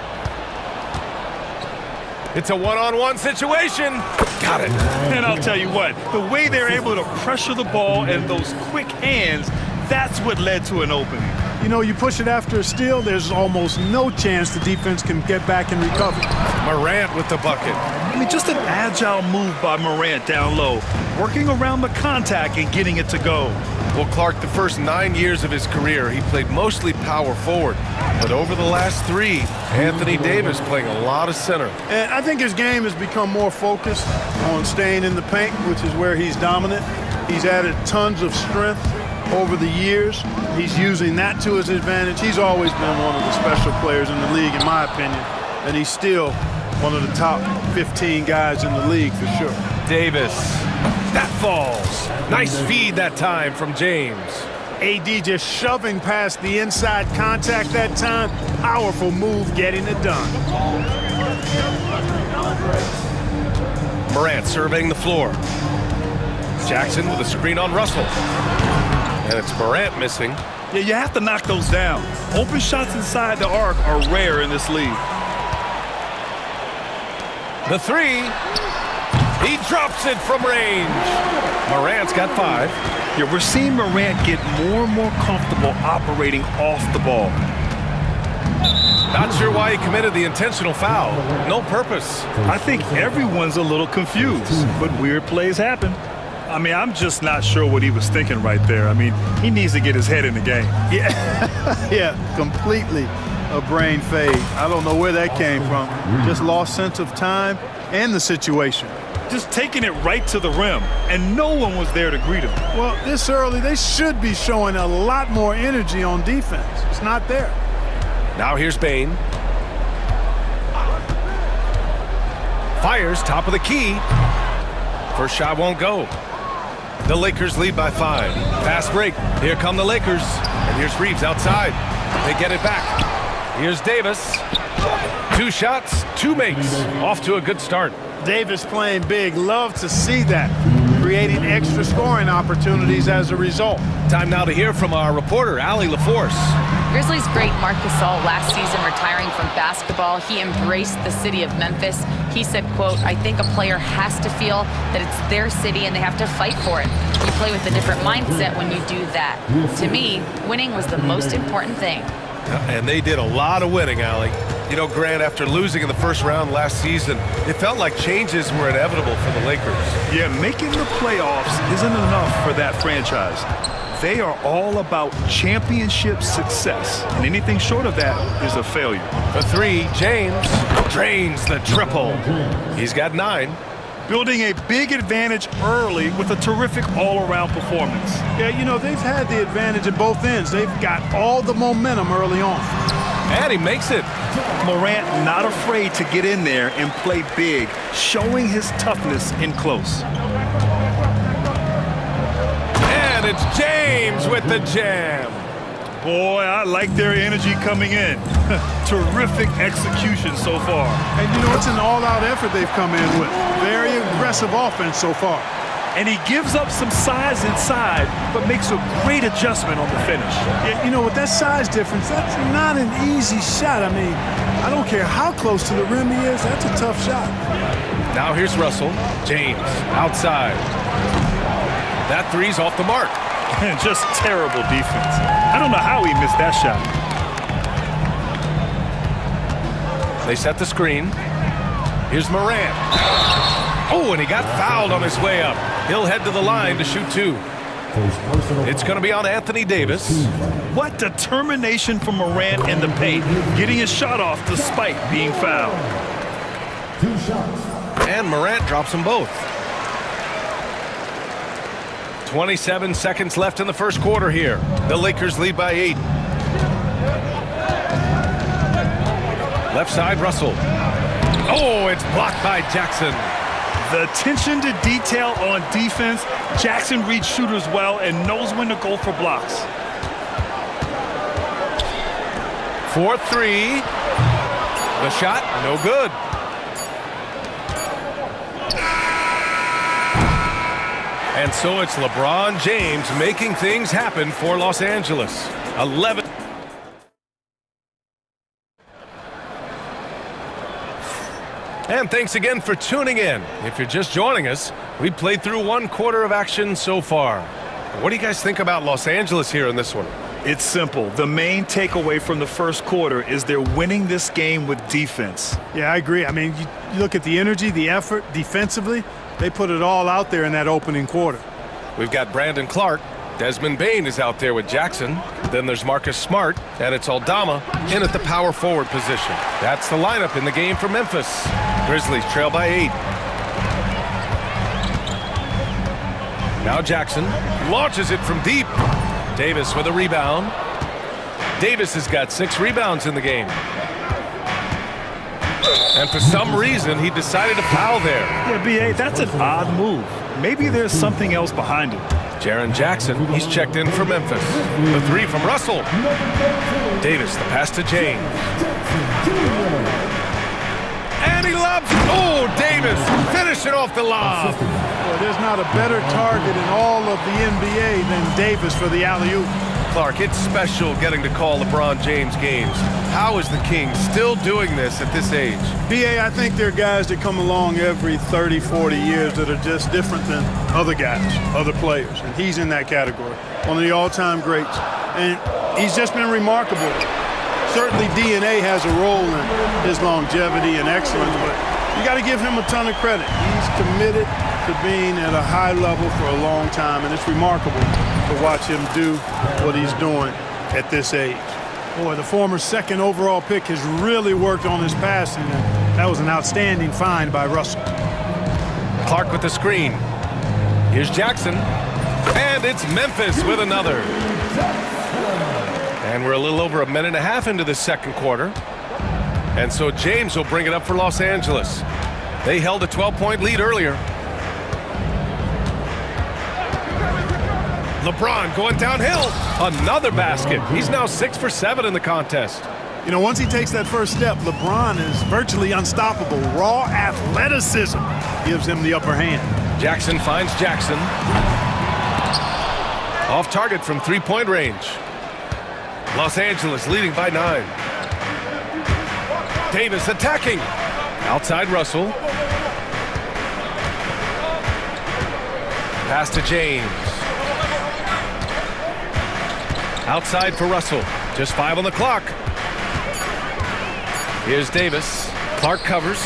It's a one-on-one situation. Got it. And I'll tell you what, the way they're able to pressure the ball and those quick hands, that's what led to an opening. You know, you push it after a steal, there's almost no chance the defense can get back and recover. Morant with the bucket. I mean, just an agile move by Morant down low, working around the contact and getting it to go. Well, Clark, the first 9 years of his career, he played mostly power forward. But over the last 3, Anthony Davis playing a lot of center. And I think his game has become more focused on staying in the paint, which is where he's dominant. He's added tons of strength over the years. He's using that to his advantage. He's always been one of the special players in the league, in my opinion. And he's still one of the top 15 guys in the league for sure. Davis. That falls. Nice feed that time from James. AD just shoving past the inside contact that time. Powerful move getting it done. Morant surveying the floor. Jackson with a screen on Russell. And it's Morant missing. Yeah, you have to knock those down. Open shots inside the arc are rare in this league. The 3. He drops it from range. Morant's got 5. Yeah, we're seeing Morant get more and more comfortable operating off the ball. Not sure why he committed the intentional foul. No purpose. I think everyone's a little confused, but weird plays happen. I mean, I'm just not sure what he was thinking right there. I mean, he needs to get his head in the game. Yeah, yeah, completely a brain fade. I don't know where that came from. Just lost sense of time and the situation. Just taking it right to the rim, and no one was there to greet him. Well, this early, they should be showing a lot more energy on defense. It's not there. Now here's Bain. Fires top of the key. First shot won't go. The Lakers lead by 5. Fast break. Here come the Lakers. And here's Reeves outside. They get it back. Here's Davis. 2 shots, 2 makes. Off to a good start. Davis playing big. Love to see that. Creating extra scoring opportunities as a result. Time now to hear from our reporter, Allie LaForce. Grizzlies great Marc Gasol last season retiring from basketball. He embraced the city of Memphis. He said, quote, I think a player has to feel that it's their city and they have to fight for it. You play with a different mindset when you do that. To me, winning was the most important thing. And they did a lot of winning, Allie. You know, Grant, after losing in the first round last season, it felt like changes were inevitable for the Lakers. Yeah, making the playoffs isn't enough for that franchise. They are all about championship success, and anything short of that is a failure. The 3, James drains the triple. He's got 9. Building a big advantage early with a terrific all-around performance. Yeah, you know, they've had the advantage at both ends. They've got all the momentum early on. And he makes it. Morant not afraid to get in there and play big, showing his toughness in close. And it's James with the jam. Boy, I like their energy coming in. Terrific execution so far. And you know, it's an all-out effort they've come in with. Very aggressive offense so far. and he gives up some size inside, but makes a great adjustment on the finish. Yeah, you know, with that size difference, that's not an easy shot. I mean, I don't care how close to the rim he is, that's a tough shot. Now here's Russell. James, outside. That three's off the mark. Just terrible defense. I don't know how he missed that shot. They set the screen. Here's Morant. Oh, and he got fouled on his way up. He'll head to the line to shoot two. It's going to be on Anthony Davis. What determination from Morant in the paint, getting his shot off despite being fouled. And Morant drops them both. 27 seconds left in the first quarter here. The Lakers lead by 8. Left side, Russell. Oh, it's blocked by Jackson. The attention to detail on defense. Jackson reads shooters well and knows when to go for blocks. 4-3. The shot, no good. And so it's LeBron James making things happen for Los Angeles. 11. And thanks again for tuning in. If you're just joining us, we played through one quarter of action so far. What do you guys think about Los Angeles here in this one? It's simple. The main takeaway from the first quarter is they're winning this game with defense. Yeah, I agree. I mean, you look at the energy, the effort, defensively, they put it all out there in that opening quarter. We've got Brandon Clark. Desmond Bain is out there with Jackson. Then there's Marcus Smart, and it's Aldama in at the power forward position. That's the lineup in the game for Memphis. Grizzlies trail by 8. Now Jackson launches it from deep. Davis with a rebound. Davis has got 6 rebounds in the game. And for some reason, he decided to foul there. Yeah, B.A., that's an odd move. Maybe there's something else behind it. Jaren Jackson, he's checked in for Memphis. The 3 from Russell. Davis, the pass to James. And he lobs. Oh, Davis finishing off the lob. Boy, there's not a better target in all of the NBA than Davis for the alley-oop. Clark, it's special getting to call LeBron James games. How is the King still doing this at this age? B.A., I think there are guys that come along every 30, 40 years that are just different than other guys, other players, and he's in that category. One of the all-time greats. And he's just been remarkable. Certainly DNA has a role in his longevity and excellence, but you got to give him a ton of credit. He's committed to being at a high level for a long time, and it's remarkable to watch him do what he's doing at this age. Boy, the former second overall pick has really worked on his passing, and that was an outstanding find by Russell. Clark with the screen. Here's Jackson, and it's Memphis with another. And we're a little over a minute and a half into the second quarter. And so James will bring it up for Los Angeles. They held a 12-point lead earlier. LeBron going downhill. Another basket. He's now 6 for 7 in the contest. You know, once he takes that first step, LeBron is virtually unstoppable. Raw athleticism gives him the upper hand. Jackson finds Jackson. Off target from 3-point range. Los Angeles leading by 9. Davis attacking. Outside Russell. Pass to James. Outside for Russell. Just 5 on the clock. Here's Davis. Clark covers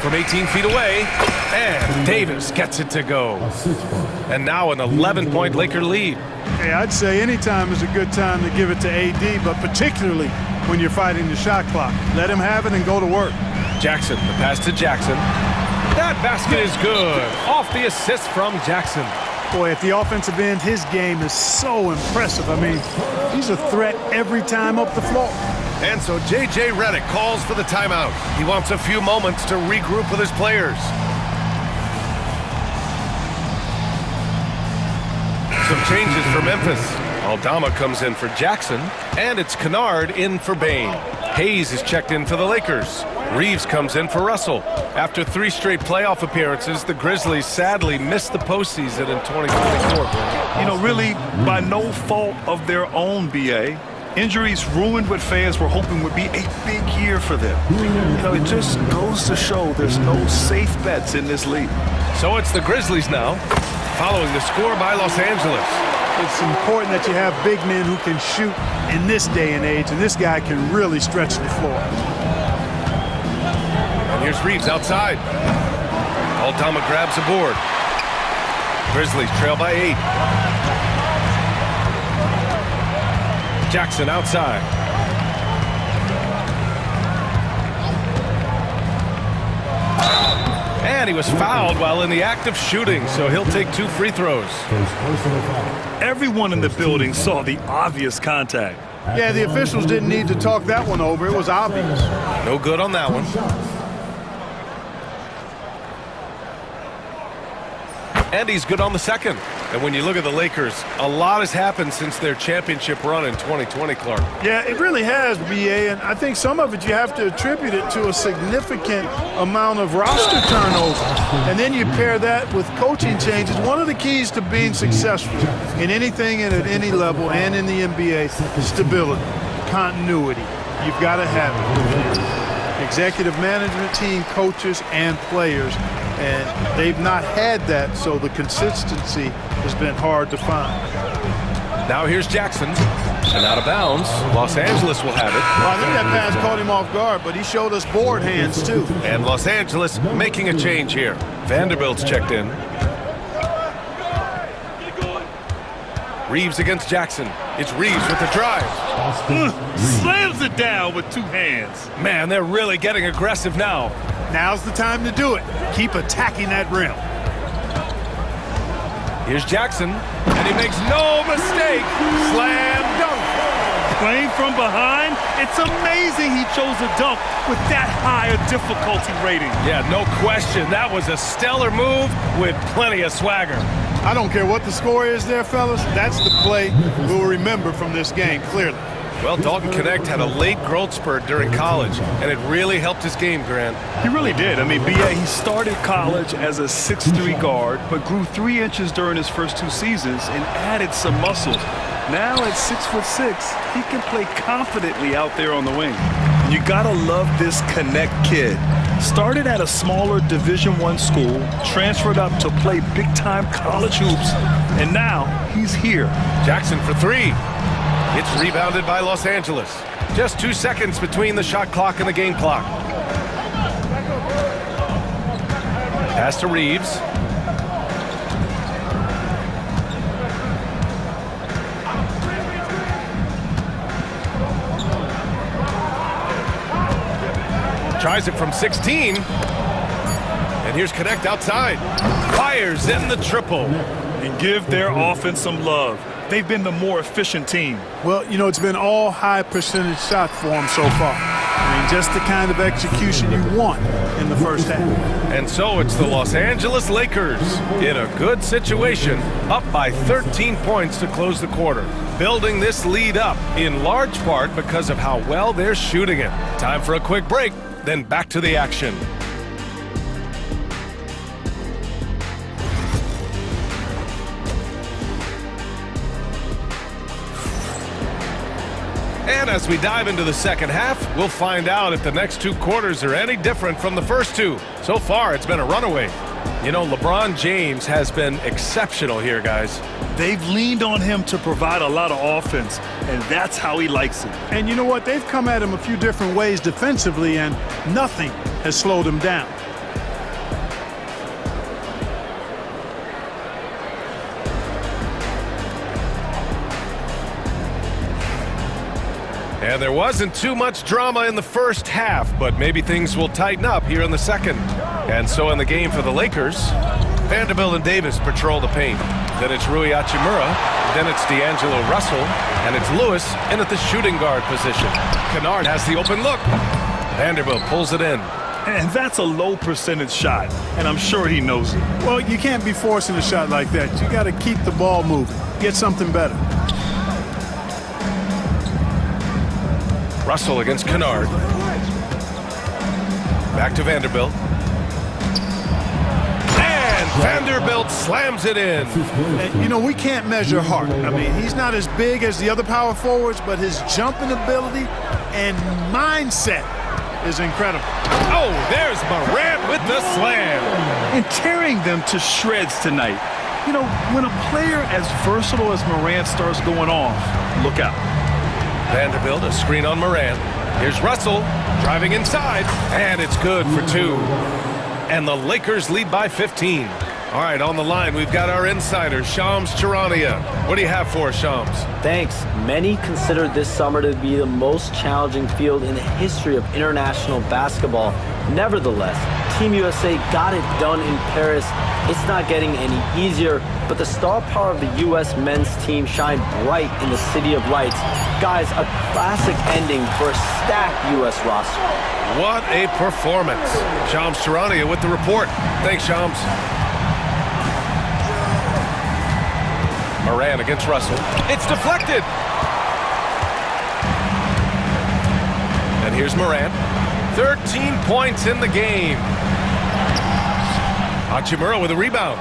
from 18 feet away. And Davis gets it to go. And now an 11-point Laker lead. Hey, I'd say any time is a good time to give it to AD, but particularly when you're fighting the shot clock. Let him have it and go to work. Jackson, the pass to Jackson. That basket is good. Off the assist from Jackson. Boy, at the offensive end, his game is so impressive. I mean, he's a threat every time up the floor. And so J.J. Redick calls for the timeout. He wants a few moments to regroup with his players. Some changes for Memphis. Aldama comes in for Jackson, and it's Kennard in for Bain. Hayes is checked in for the Lakers. Reeves comes in for Russell. After 3 straight playoff appearances, the Grizzlies sadly missed the postseason in 2024. You know, really by no fault of their own, BA. Injuries ruined what fans were hoping would be a big year for them. You know, it just goes to show there's no safe bets in this league. So it's the Grizzlies now, following the score by Los Angeles. It's important that you have big men who can shoot in this day and age, and this guy can really stretch the floor. And here's Reeves outside. Aldama grabs a board. Grizzlies trail by 8. Jackson outside. And he was fouled while in the act of shooting, so he'll take 2 free throws. Everyone in the building saw the obvious contact. Yeah, the officials didn't need to talk that one over. It was obvious. No good on that one. And he's good on the second. And when you look at the Lakers, a lot has happened since their championship run in 2020, Clark. Yeah, it really has, BA, and I think some of it you have to attribute it to a significant amount of roster turnover. And then you pair that with coaching changes. One of the keys to being successful in anything and at any level and in the NBA, stability, continuity. You've got to have it. Executive management team, coaches, and players. And they've not had that, so the consistency has been hard to find. Now here's Jackson, and out of bounds. Los Angeles will have it. Well, I think that pass caught him off guard, but he showed us board hands, too. And Los Angeles making a change here. Vanderbilt's checked in. Reeves against Jackson. It's Reeves with the drive. Slams it down with 2 hands. Man, they're really getting aggressive now. Now's the time to do it. Keep attacking that rim. Here's Jackson, and he makes no mistake. Slam dunk. Playing from behind, it's amazing he chose a dunk with that high a difficulty rating. Yeah, no question. That was a stellar move with plenty of swagger. I don't care what the score is there, fellas. That's the play we'll remember from this game, clearly. Well, Dalton Connect had a late growth spurt during college, and it really helped his game, Grant. He really did. I mean, BA, he started college as a 6'3" guard, but grew 3 inches during his first 2 seasons and added some muscle. Now at 6'6", he can play confidently out there on the wing. You gotta love this Connect kid. Started at a smaller Division I school, transferred up to play big-time college hoops, and now he's here. Jackson for 3. It's rebounded by Los Angeles. Just 2 seconds between the shot clock and the game clock. Pass to Reeves. Tries it from 16. And here's Connect outside. Fires in the triple. And give their offense some love. They've been the more efficient team. Well, you know, it's been all high percentage shot for them so far. I mean, just the kind of execution you want in the first half. And so it's the Los Angeles Lakers in a good situation, up by 13 points to close the quarter. Building this lead up in large part because of how well they're shooting it. Time for a quick break, then back to the action. And as we dive into the second half, we'll find out if the next 2 quarters are any different from the first 2. So far, it's been a runaway. You know, LeBron James has been exceptional here, guys. They've leaned on him to provide a lot of offense, and that's how he likes it. And you know what? They've come at him a few different ways defensively, and nothing has slowed him down. And there wasn't too much drama in the first half, but maybe things will tighten up here in the second. And so in the game for the Lakers, Vanderbilt and Davis patrol the paint. Then it's Rui Hachimura, then it's D'Angelo Russell, and it's Lewis in at the shooting guard position. Kennard has the open look. Vanderbilt pulls it in. And that's a low percentage shot, and I'm sure he knows it. Well, you can't be forcing a shot like that. You got to keep the ball moving. Get something better. Russell against Kennard. Back to Vanderbilt. And Vanderbilt slams it in. And, you know, we can't measure Hart. I mean, he's not as big as the other power forwards, but his jumping ability and mindset is incredible. Oh, there's Morant with the slam. And tearing them to shreds tonight. You know, when a player as versatile as Morant starts going off, look out. Vanderbilt, a screen on Morant. Here's Russell driving inside, and it's good for 2. And the Lakers lead by 15. All right, on the line, we've got our insider, Shams Charania. What do you have for us, Shams? Thanks. Many consider this summer to be the most challenging field in the history of international basketball. Nevertheless, Team USA got it done in Paris. It's not getting any easier, but the star power of the U.S. men's team shined bright in the City of Lights. Guys, a classic ending for a stacked U.S. roster. What a performance. Shams Charania with the report. Thanks, Shams. Morant against Russell. It's deflected. And here's Morant. 13 points in the game. Hachimura with a rebound.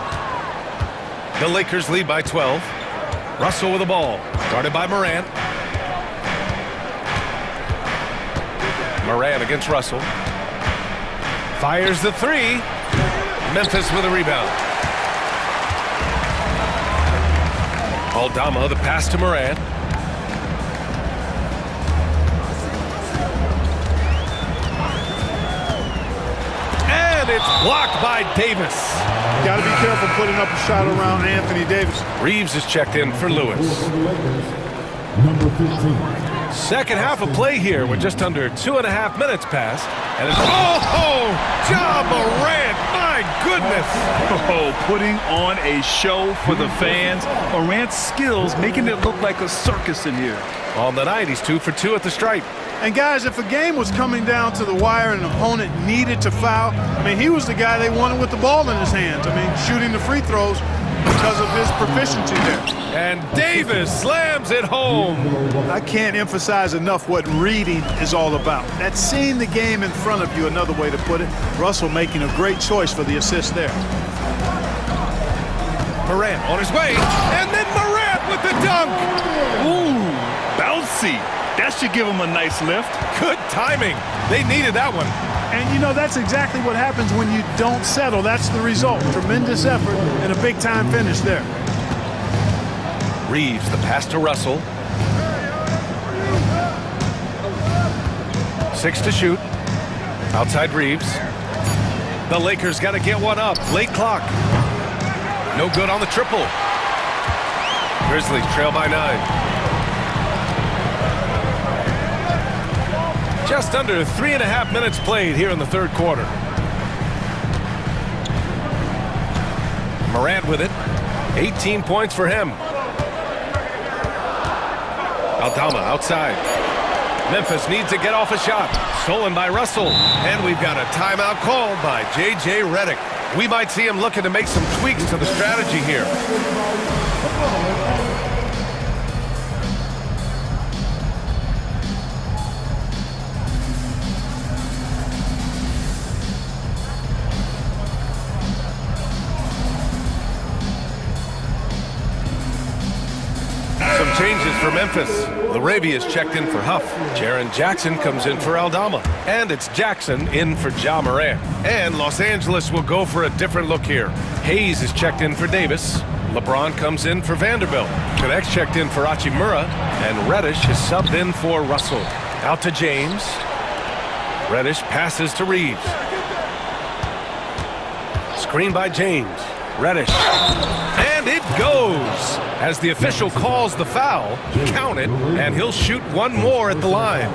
The Lakers lead by 12. Russell with the ball. Guarded by Morant. Morant against Russell. Fires the 3. Memphis with a rebound. Aldama, the pass to Morant. And it's blocked by Davis. Got to be careful putting up a shot around Anthony Davis. Reeves is checked in for Lewis. Number 15. Second half of play here with just under 2.5 minutes passed. And it's, Ja Morant, my goodness. Oh, putting on a show for the fans. Morant's skills making it look like a circus in here. On the night, he's 2 for 2 at the stripe. And guys, if a game was coming down to the wire and an opponent needed to foul, I mean, he was the guy they wanted with the ball in his hands. I mean, shooting the free throws because of his proficiency there. And Davis slams it home. I can't emphasize enough what reading is all about. That's seeing the game in front of you, another way to put it. Russell making a great choice for the assist there. Morant on his way, and then Morant with the dunk. Ooh, bouncy. That should give him a nice lift. Good timing. They needed that one. And, you know, that's exactly what happens when you don't settle. That's the result. Tremendous effort and a big-time finish there. Reeves, the pass to Russell. 6 to shoot. Outside Reeves. The Lakers got to get one up. Late clock. No good on the triple. Grizzlies trail by 9. Just under 3.5 minutes played here in the third quarter. Morant with it. 18 points for him. Aldama outside. Memphis needs to get off a shot. Stolen by Russell. And we've got a timeout called by J.J. Redick. We might see him looking to make some tweaks to the strategy here. Changes for Memphis. Laravia's checked in for Huff. Jaren Jackson comes in for Aldama. And it's Jackson in for Ja Morant. And Los Angeles will go for a different look here. Hayes is checked in for Davis. LeBron comes in for Vanderbilt. Connect's checked in for Hachimura. And Reddish is subbed in for Russell. Out to James. Reddish passes to Reeves. Screen by James. Reddish. And it goes! As the official calls the foul, count it, and he'll shoot one more at the line.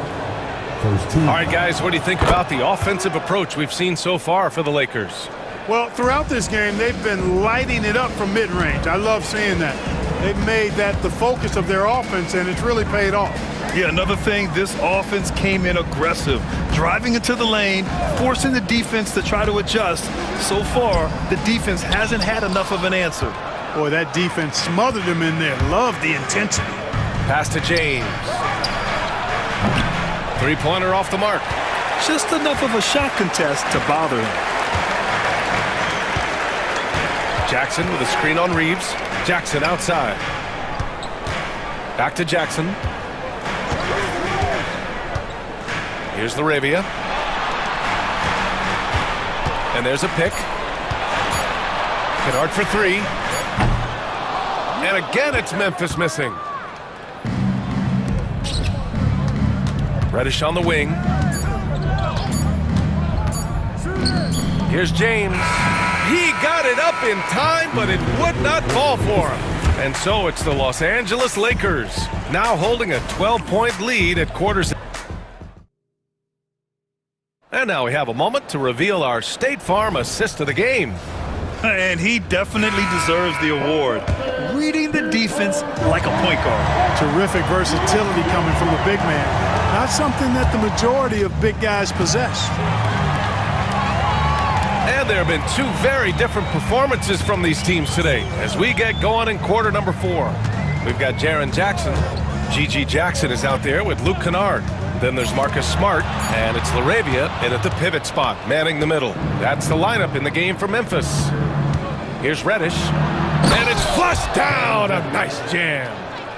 All right, guys, what do you think about the offensive approach we've seen so far for the Lakers? Well, throughout this game, they've been lighting it up from mid-range. I love seeing that. They've made that the focus of their offense, and it's really paid off. Yeah, another thing, this offense came in aggressive, driving into the lane, forcing the defense to try to adjust. So far, the defense hasn't had enough of an answer. Boy, that defense smothered him in there. Love the intensity. Pass to James. Three-pointer off the mark. Just enough of a shot contest to bother him. Jackson with a screen on Reeves. Jackson outside. Back to Jackson. Here's Laravia. And there's a pick. Kennard for three. And again, it's Memphis missing. Reddish on the wing. Here's James. He got it up in time, but it would not fall for him. And so it's the Los Angeles Lakers, now holding a 12-point lead at quarters. And now we have a moment to reveal our State Farm assist of the game. And he definitely deserves the award. Reading the defense like a point guard. Terrific versatility coming from a big man. Not something that the majority of big guys possess. And there have been two very different performances from these teams today as we get going in quarter number 4. We've got Jaren Jackson. G.G. Jackson is out there with Luke Kennard. Then there's Marcus Smart, and it's Laravia in at the pivot spot, manning the middle. That's the lineup in the game for Memphis. Here's Reddish, and it's flushed down. A nice jam.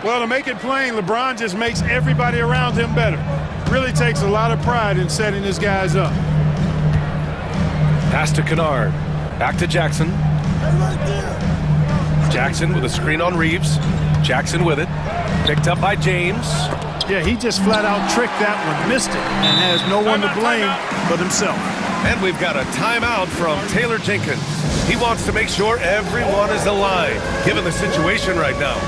Well, to make it plain, LeBron just makes everybody around him better. Really takes a lot of pride in setting his guys up. Pass to Kennard. Back to Jackson. Jackson with a screen on Reeves. Jackson with it. Picked up by James. Yeah, he just flat out tricked that one, missed it, and has no one to blame but himself. And we've got a timeout from Taylor Jenkins. He wants to make sure everyone is aligned, given the situation right now.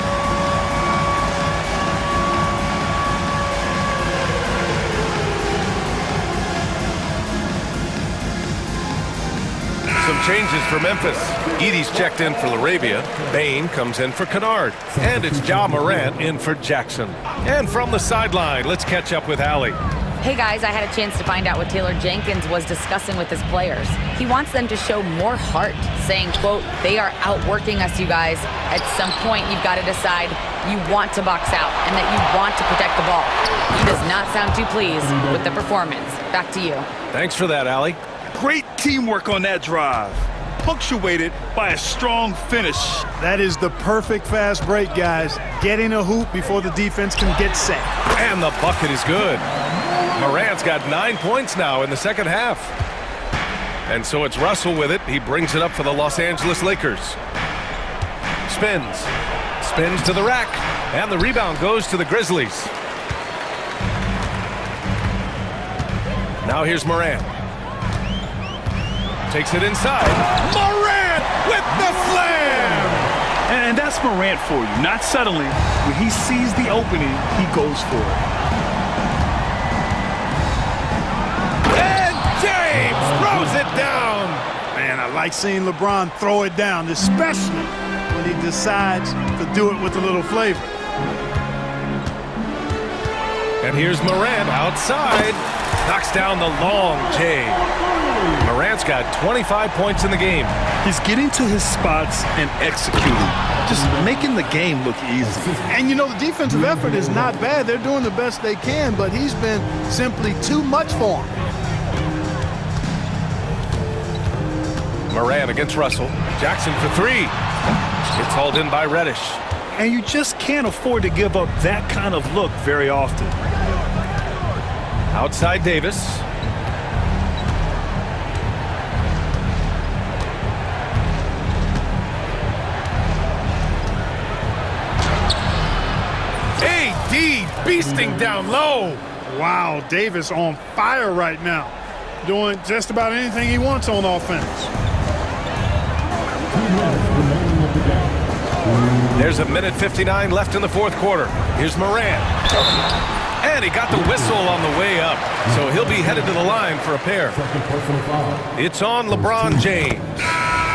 Some changes for Memphis. Edie's checked in for Laravia. Bain comes in for Kennard. And it's Ja Morant in for Jackson. And from the sideline, let's catch up with Allie. Hey guys, I had a chance to find out what Taylor Jenkins was discussing with his players. He wants them to show more heart, saying, quote, they are outworking us, you guys. At some point, you've got to decide you want to box out and that you want to protect the ball. He does not sound too pleased with the performance. Back to you. Thanks for that, Allie. Great teamwork on that drive, punctuated by a strong finish. That is the perfect fast break, guys. Getting a hoop before the defense can get set. And the bucket is good. Morant's got 9 points now in the second half. And so it's Russell with it. He brings it up for the Los Angeles Lakers. Spins. Spins to the rack. And the rebound goes to the Grizzlies. Now here's Morant. Takes it inside. Morant with the slam! And that's Morant for you. Not settling. When he sees the opening, he goes for it. And James throws it down! Man, I like seeing LeBron throw it down, especially when he decides to do it with a little flavor. And here's Morant outside. Knocks down the long J. Morant's got 25 points in the game. He's getting to his spots and executing, just making the game look easy. And you know, the defensive effort is not bad. They're doing the best they can, but he's been simply too much for him. Morant against Russell. Jackson for three. It's hauled in by Reddish. And you just can't afford to give up that kind of look very often. Outside Davis. AD beasting down low. Wow, Davis on fire right now. Doing just about anything he wants on offense. There's a minute 59 left in the fourth quarter. Here's Morant. And he got the whistle on the way up. So he'll be headed to the line for a pair. It's on LeBron James.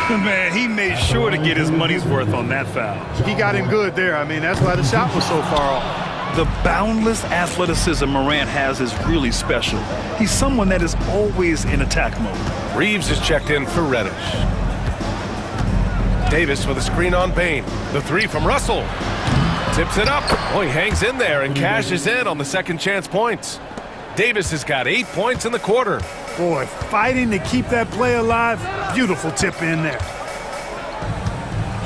Man, he made sure to get his money's worth on that foul. He got him good there. I mean, that's why the shot was so far off. The boundless athleticism Morant has is really special. He's someone that is always in attack mode. Reeves is checked in for Reddish. Davis with a screen on Bain. The three from Russell. Tips it up. Oh, he hangs in there and cashes in on the second chance points. Davis has got 8 points in the quarter. Boy, fighting to keep that play alive. Beautiful tip in there.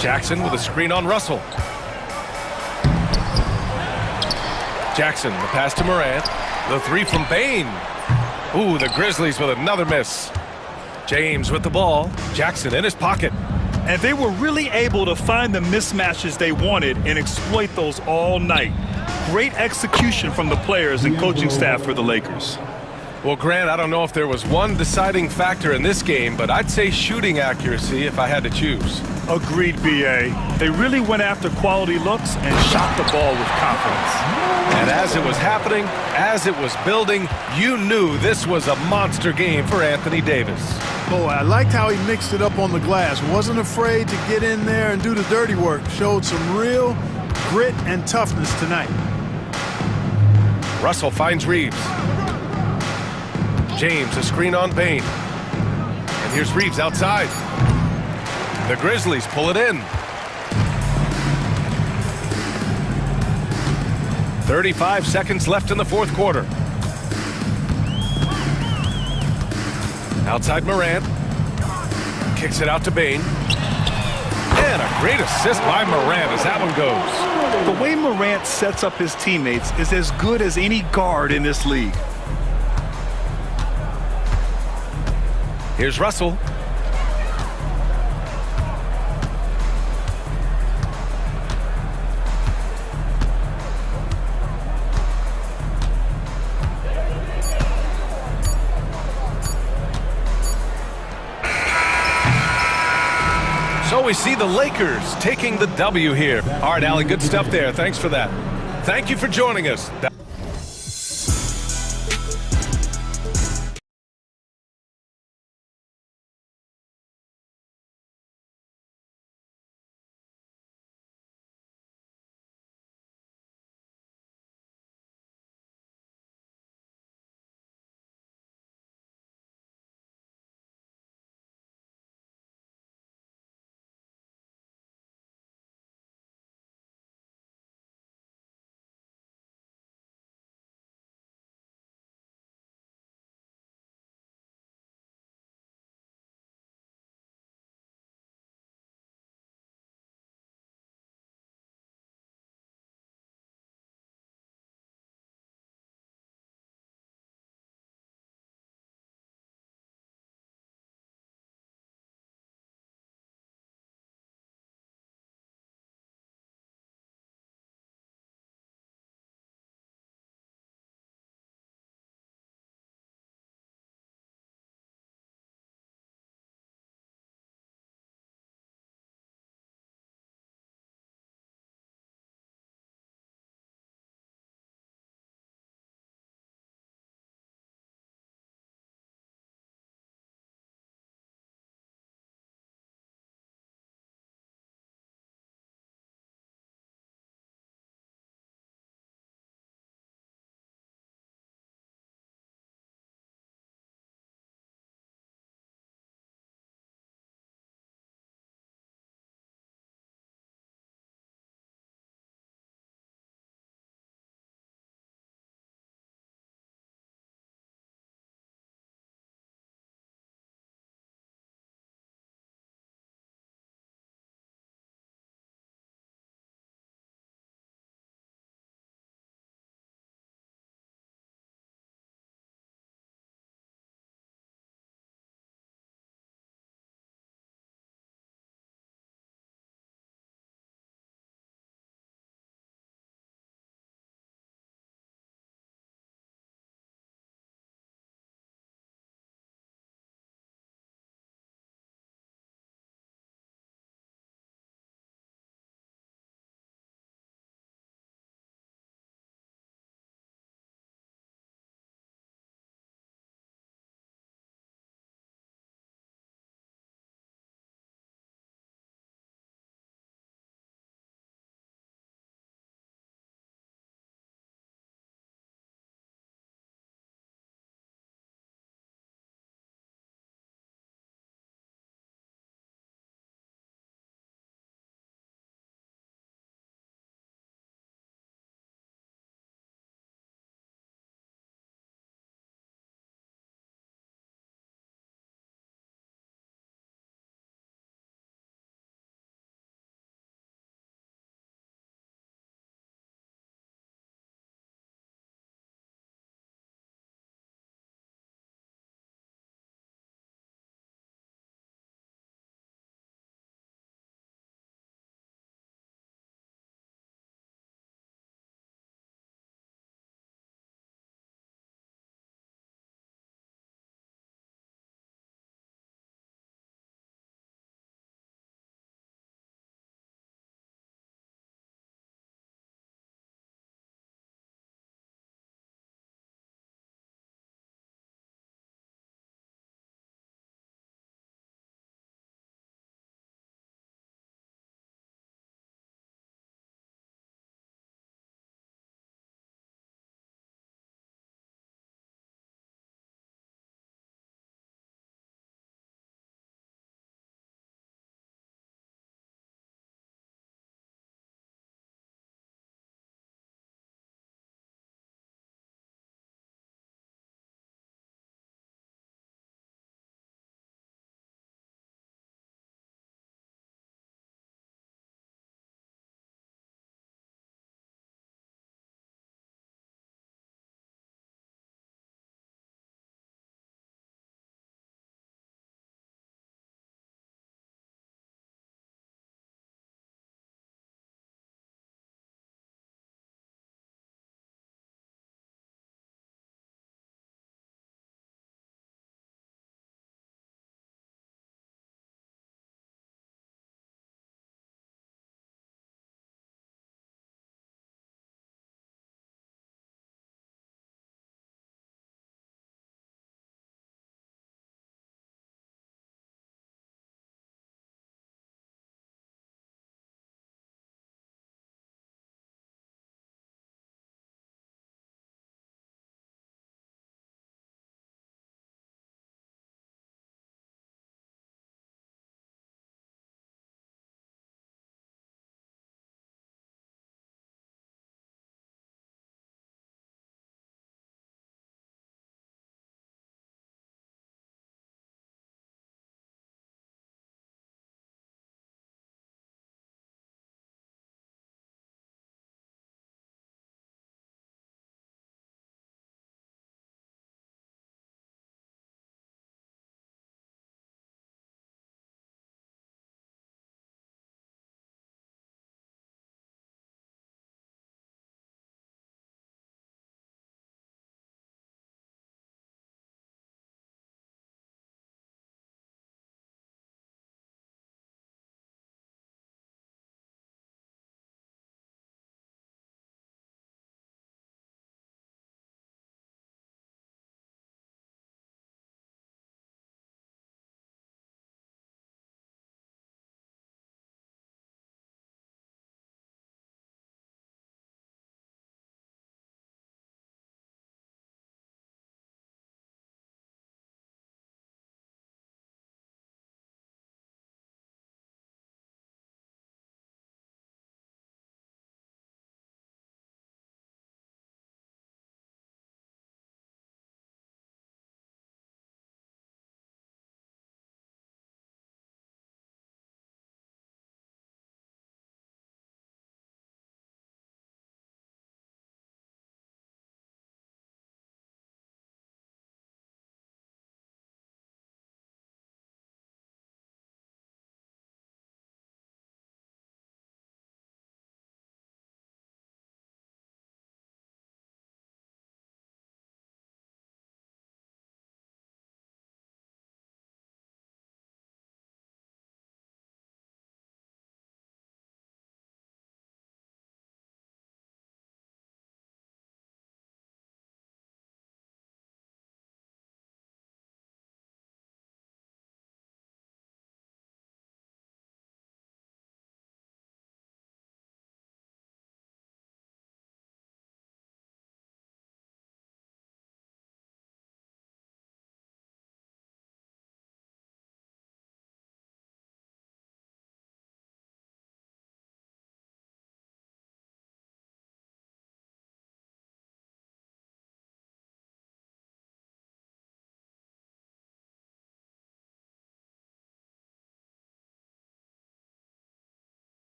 Jackson with a screen on Russell. Jackson, the pass to Morant. The three from Bain. Ooh, the Grizzlies with another miss. James with the ball. Jackson in his pocket. And they were really able to find the mismatches they wanted and exploit those all night. Great execution from the players and coaching staff for the Lakers. Well, Grant, I don't know if there was one deciding factor in this game, but I'd say shooting accuracy if I had to choose. Agreed, B.A. They really went after quality looks and shot the ball with confidence. And as it was happening, as it was building, you knew this was a monster game for Anthony Davis. Boy, I liked how he mixed it up on the glass. Wasn't afraid to get in there and do the dirty work. Showed some real grit and toughness tonight. Russell finds Reeves. James, a screen on Bain. And here's Reeves outside. The Grizzlies pull it in. 35 seconds left in the fourth quarter. Outside Morant. Kicks it out to Bain. And a great assist by Morant as that one goes. The way Morant sets up his teammates is as good as any guard in this league. Here's Russell. So we see the Lakers taking the W here. All right, Allie, good stuff there. Thanks for that. Thank you for joining us.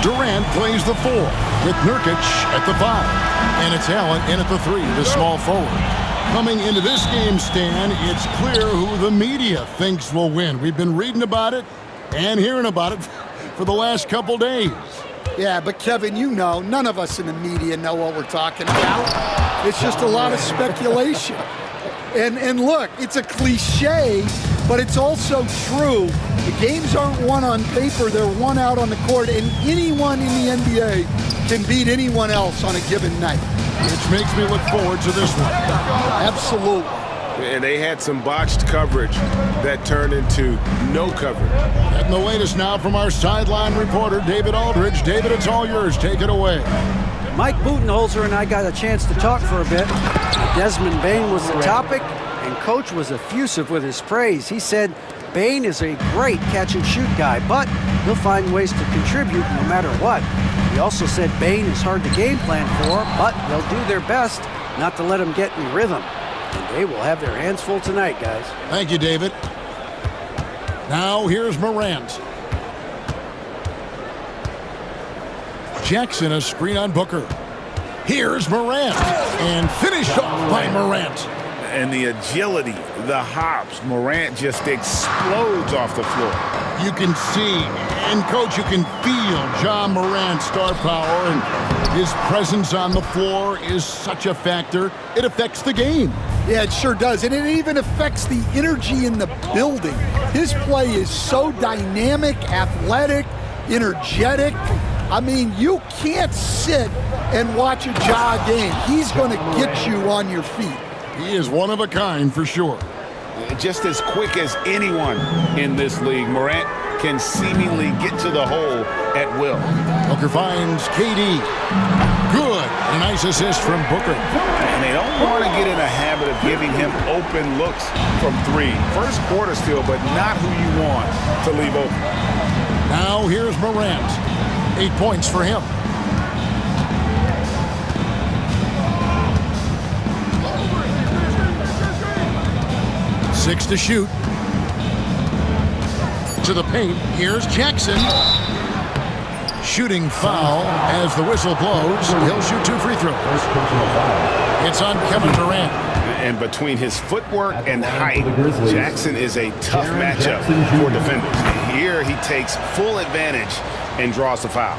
Durant plays the 4 with Nurkic at the 5. And it's Allen in at the 3, the small forward. Coming into this game, Stan, it's clear who the media thinks will win. We've been reading about it and hearing about it for the last couple days. Yeah, but Kevin, you know, none of us in the media know what we're talking about. It's just a lot of speculation. And look, it's a cliche, but it's also true. The games aren't won on paper, they're won out on the court, and anyone in the NBA can beat anyone else on a given night. Which makes me look forward to this one. Absolutely. And they had some botched coverage that turned into no coverage. And the latest now from our sideline reporter, David Aldridge. David, it's all yours. Take it away. Mike Budenholzer and I got a chance to talk for a bit. Desmond Bane was the topic, and Coach was effusive with his praise. He said Bane is a great catch-and-shoot guy, but he'll find ways to contribute no matter what. He also said Bane is hard to game plan for, but they'll do their best not to let him get in rhythm. And they will have their hands full tonight, guys. Thank you, David. Now here's Morant. Jackson, a screen on Booker. Here's Morant. And finished off by Morant. And the agility, the hops, Morant just explodes off the floor. You can see, and Coach, you can feel John Morant's star power, and his presence on the floor is such a factor. It affects the game. Yeah, it sure does. And it even affects the energy in the building. His play is so dynamic, athletic, energetic. I mean, you can't sit and watch a Ja game. He's going to get you on your feet. He is one of a kind for sure. Just as quick as anyone in this league, Morant can seemingly get to the hole at will. Booker finds KD. Good. A nice assist from Booker. And they don't want to get in a habit of giving him open looks from 3. First quarter still, but not who you want to leave open. Now here's Morant. 8 points for him. Six to shoot. To the paint. Here's Jackson. Shooting foul as the whistle blows. He'll shoot 2 free throws. It's on Kevin Durant. And between his footwork and height, Jackson is a tough matchup for defenders. Here he takes full advantage and draws the foul.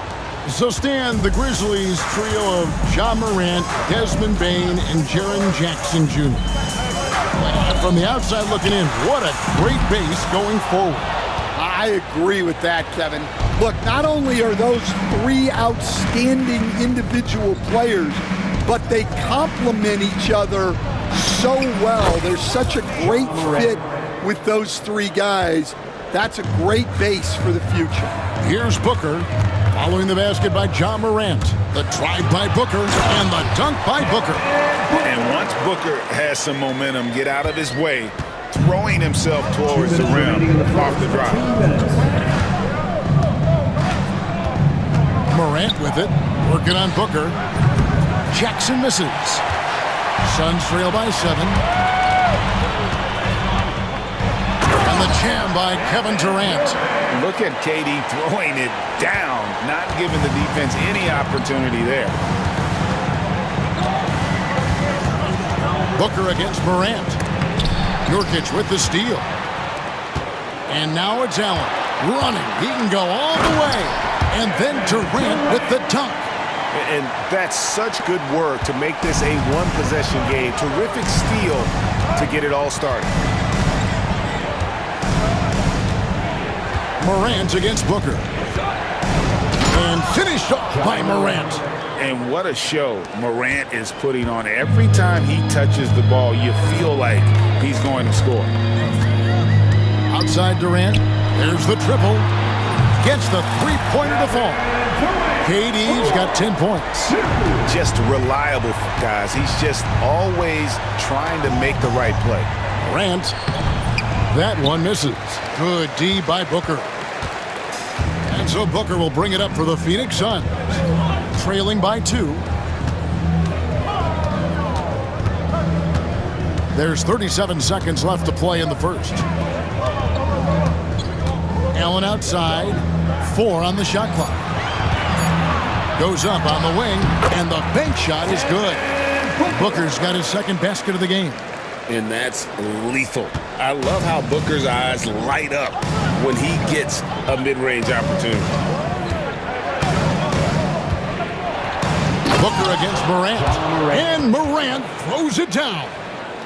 So Stan, the Grizzlies trio of John Morant, Desmond Bane, and Jaren Jackson Jr. From the outside looking in, what a great base going forward. I agree with that, Kevin. Look, not only are those 3 outstanding individual players, but they complement each other so well. There's such a great fit with those 3 guys. That's a great base for the future. Here's Booker, following the basket by John Morant. The drive by Booker and the dunk by Booker. And once Booker has some momentum, get out of his way, throwing himself towards the rim off the drive. Morant with it, working on Booker. Jackson misses. Suns trail by 7. And the jam by Kevin Durant. Look at KD throwing it down, not giving the defense any opportunity there. Booker against Morant. Nurkic with the steal. And now it's Allen running. He can go all the way. And then Durant with the dunk. And that's such good work to make this a one-possession game. Terrific steal to get it all started. Morant against Booker. And finished off by Morant. And what a show Morant is putting on. Every time he touches the ball, you feel like he's going to score. Outside Durant. There's the triple. Gets the three-pointer to fall. KD's got 10 points. Just reliable, guys. He's just always trying to make the right play. Morant. That one misses. Good D by Booker. And so Booker will bring it up for the Phoenix Suns. Trailing by 2. There's 37 seconds left to play in the first. Allen outside. 4 on the shot clock. Goes up on the wing, and the bank shot is good. Booker's got his second basket of the game. And that's lethal. I love how Booker's eyes light up when he gets a mid-range opportunity. Booker against Morant. And Morant throws it down.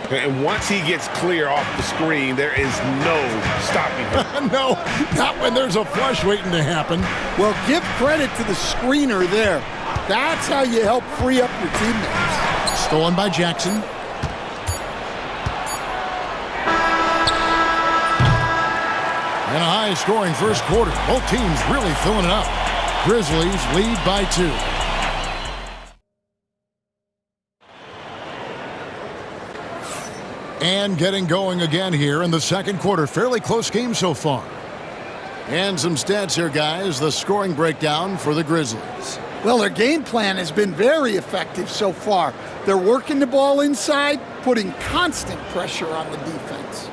And once he gets clear off the screen, there is no stopping him. No, not when there's a flush waiting to happen. Well, give credit to the screener there. That's how you help free up your teammates. Stolen by Jackson. And a high-scoring first quarter. Both teams really filling it up. Grizzlies lead by 2. And getting going again here in the second quarter. Fairly close game so far. And some stats here, guys. The scoring breakdown for the Grizzlies. Well, their game plan has been very effective so far. They're working the ball inside, putting constant pressure on the defense.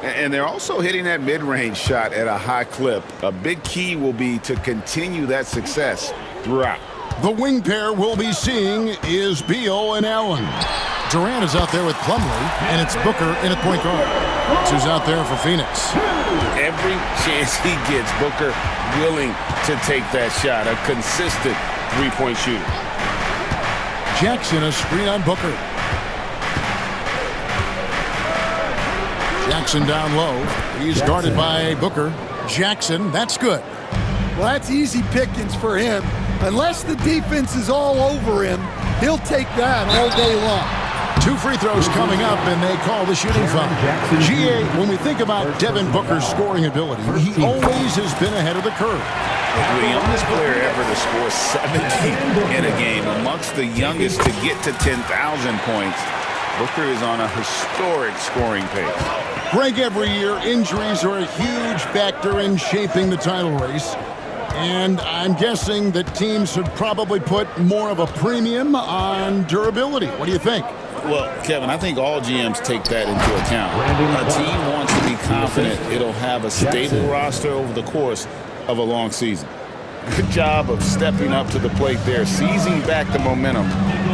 And they're also hitting that mid-range shot at a high clip. A big key will be to continue that success throughout. The wing pair we'll be seeing is Beal and Allen. Durant is out there with Plumlee, and it's Booker in at point guard. Who's out there for Phoenix. Every chance he gets, Booker willing to take that shot. A consistent three-point shooter. Jackson, a screen on Booker. Jackson down low. He's guarded by Booker. Jackson, that's good. Well, that's easy pickings for him. Unless the defense is all over him, he'll take that all day long. 2 free throws coming up, and they call the shooting foul. GA, when we think about Devin Booker's scoring ability, he always has been ahead of the curve. The youngest player ever to score 70 in a game, amongst the youngest to get to 10,000 points. Booker is on a historic scoring pace. Greg, every year, injuries are a huge factor in shaping the title race. And I'm guessing that teams should probably put more of a premium on durability. What do you think? Well, Kevin, I think all GMs take that into account. A team wants to be confident it'll have a stable roster over the course of a long season. Good job of stepping up to the plate there, seizing back the momentum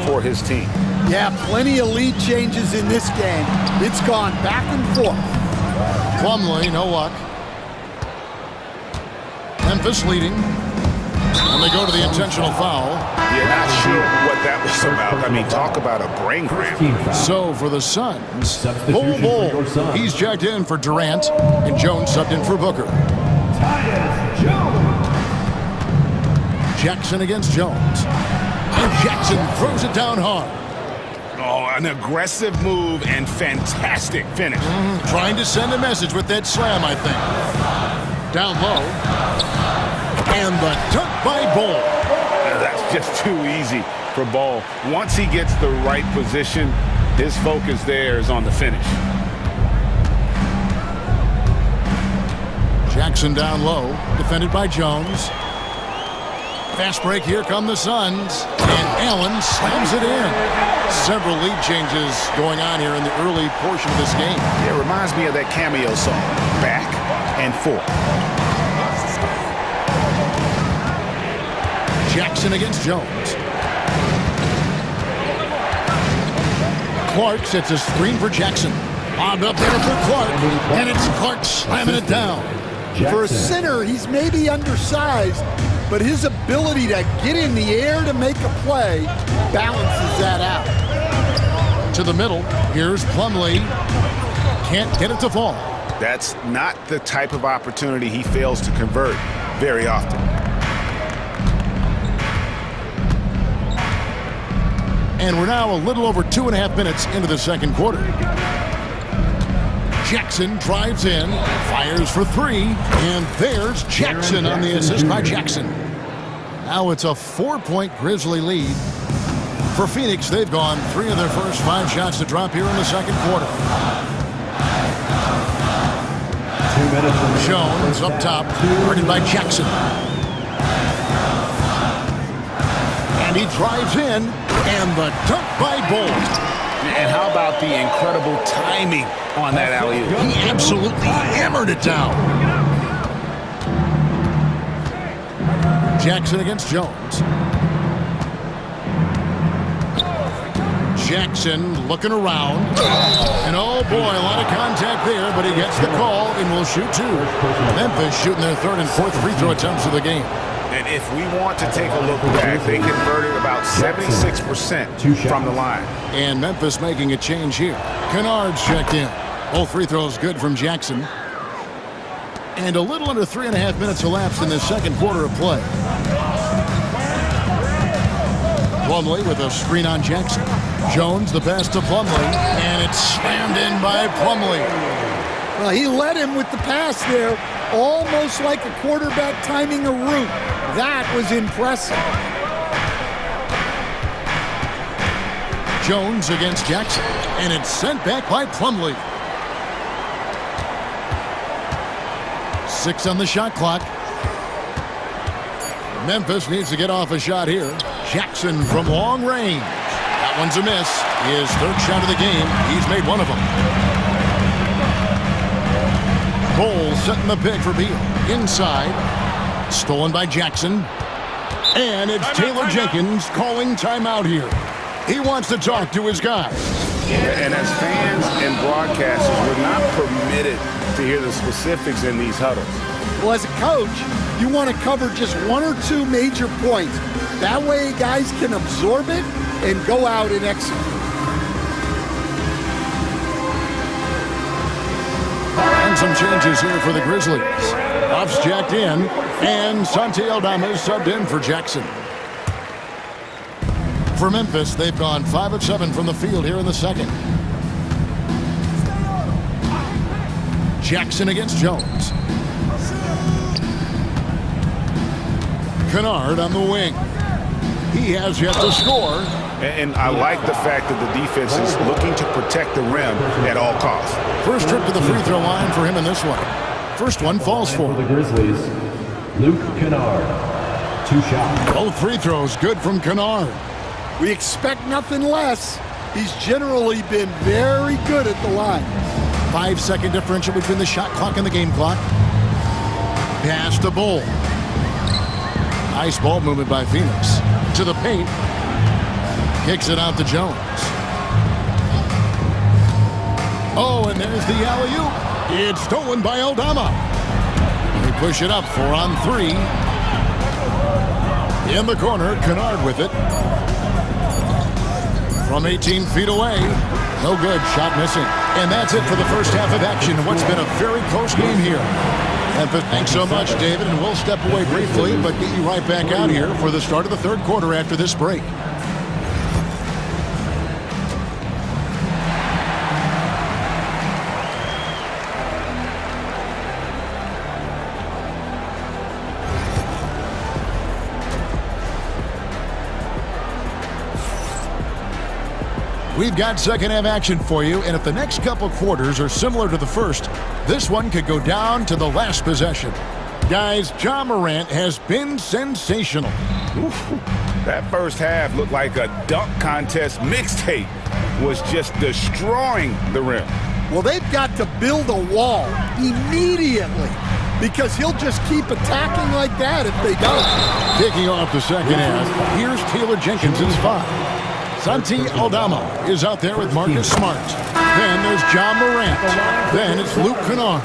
for his team. Yeah, plenty of lead changes in this game. It's gone back and forth. Plumlee, no luck. Memphis leading. And they go to the intentional foul. Yeah, not sure what that was about. I mean, talk about a brain cramp. So for the Suns, Bull. He's checked in for Durant, and Jones subbed in for Booker. Jackson against Jones. And Jackson throws it down hard. Oh, an aggressive move and fantastic finish. Trying to send a message with that slam, I think. Down low. And the dunk by Ball. That's just too easy for Ball. Once he gets the right position, his focus there is on the finish. Jackson down low, defended by Jones. Fast break, here come the Suns. And Allen slams it in. Several lead changes going on here in the early portion of this game. It reminds me of that cameo song, Back and Forth. Jackson against Jones. Clark sets a screen for Jackson. Bobbed up there for Clark, and it's Clark slamming it down. For a center, he's maybe undersized, but his ability to get in the air to make a play balances that out. To the middle, here's Plumlee. Can't get it to fall. That's not the type of opportunity he fails to convert very often. And we're now a little over 2.5 minutes into the second quarter. Jackson drives in, fires for 3, and there's Jackson on the assist by Jackson. Now it's a 4-point Grizzly lead. For Phoenix, they've gone 3 of their first 5 shots to drop here in the second quarter. Jones up top, guarded by Jackson. And he drives in, and the dunk by Ball. And how about the incredible timing on that alley-oop? He absolutely hammered it down. Jackson against Jones. Jackson looking around. And oh boy, a lot of contact there, but he gets the call and will shoot two. Memphis shooting their third and fourth free throw attempts of the game. And if we want to take a look back, they converted about 76% from the line. And Memphis making a change here. Kennard's checked in. Both free throws good from Jackson. And a little under 3.5 minutes elapsed in the second quarter of play. Plumlee with a screen on Jackson. Jones the pass to Plumlee, and it's slammed in by Plumlee. Well, he led him with the pass there, almost like a quarterback timing a route. That was impressive. Jones against Jackson, and it's sent back by Plumlee. 6 on the shot clock. Memphis needs to get off a shot here. Jackson from long range. That one's a miss. His third shot of the game. He's made one of them. Cole setting the pick for Beal. Inside. Stolen by Jackson. And it's Taylor Jenkins calling timeout here. He wants to talk to his guys. And as fans and broadcasters, we're not permitted to hear the specifics in these huddles. Well, as a coach, you want to cover just one or two major points. That way guys can absorb it and go out and execute. And some changes here for the Grizzlies. Off's jacked in, and Santi Aldama is subbed in for Jackson. For Memphis, they've gone 5 of 7 from the field here in the second. Jackson against Jones. Kennard on the wing. He has yet to score. And I like the fact that the defense is looking to protect the rim at all costs. First trip to the free throw line for him in this one. First one falls for the Grizzlies. Luke Kennard. 2 shots. Both free throws good from Kennard. We expect nothing less. He's generally been very good at the line. 5-second differential between the shot clock and the game clock. Pass to Bull. Nice ball movement by Phoenix. To the paint. Kicks it out to Jones. Oh, and there's the alley-oop. It's stolen by Aldama. They push it up 4 on 3. In the corner, Kennard with it. From 18 feet away. No good. Shot missing. And that's it for the first half of action. What's been a very close game here. Thanks so much, David. And we'll step away briefly, but get you right back out here for the start of the third quarter after this break. We've got second half action for you, and if the next couple quarters are similar to the first, this one could go down to the last possession. Guys, Ja Morant has been sensational. That first half looked like a dunk contest mixtape. Was just destroying the rim. Well, they've got to build a wall immediately because he'll just keep attacking like that if they don't. Kicking off the second half, here's Taylor Jenkins' 5. Santi Aldama is out there with Marcus Smart. Then there's Ja Morant. Then it's Luke Kennard.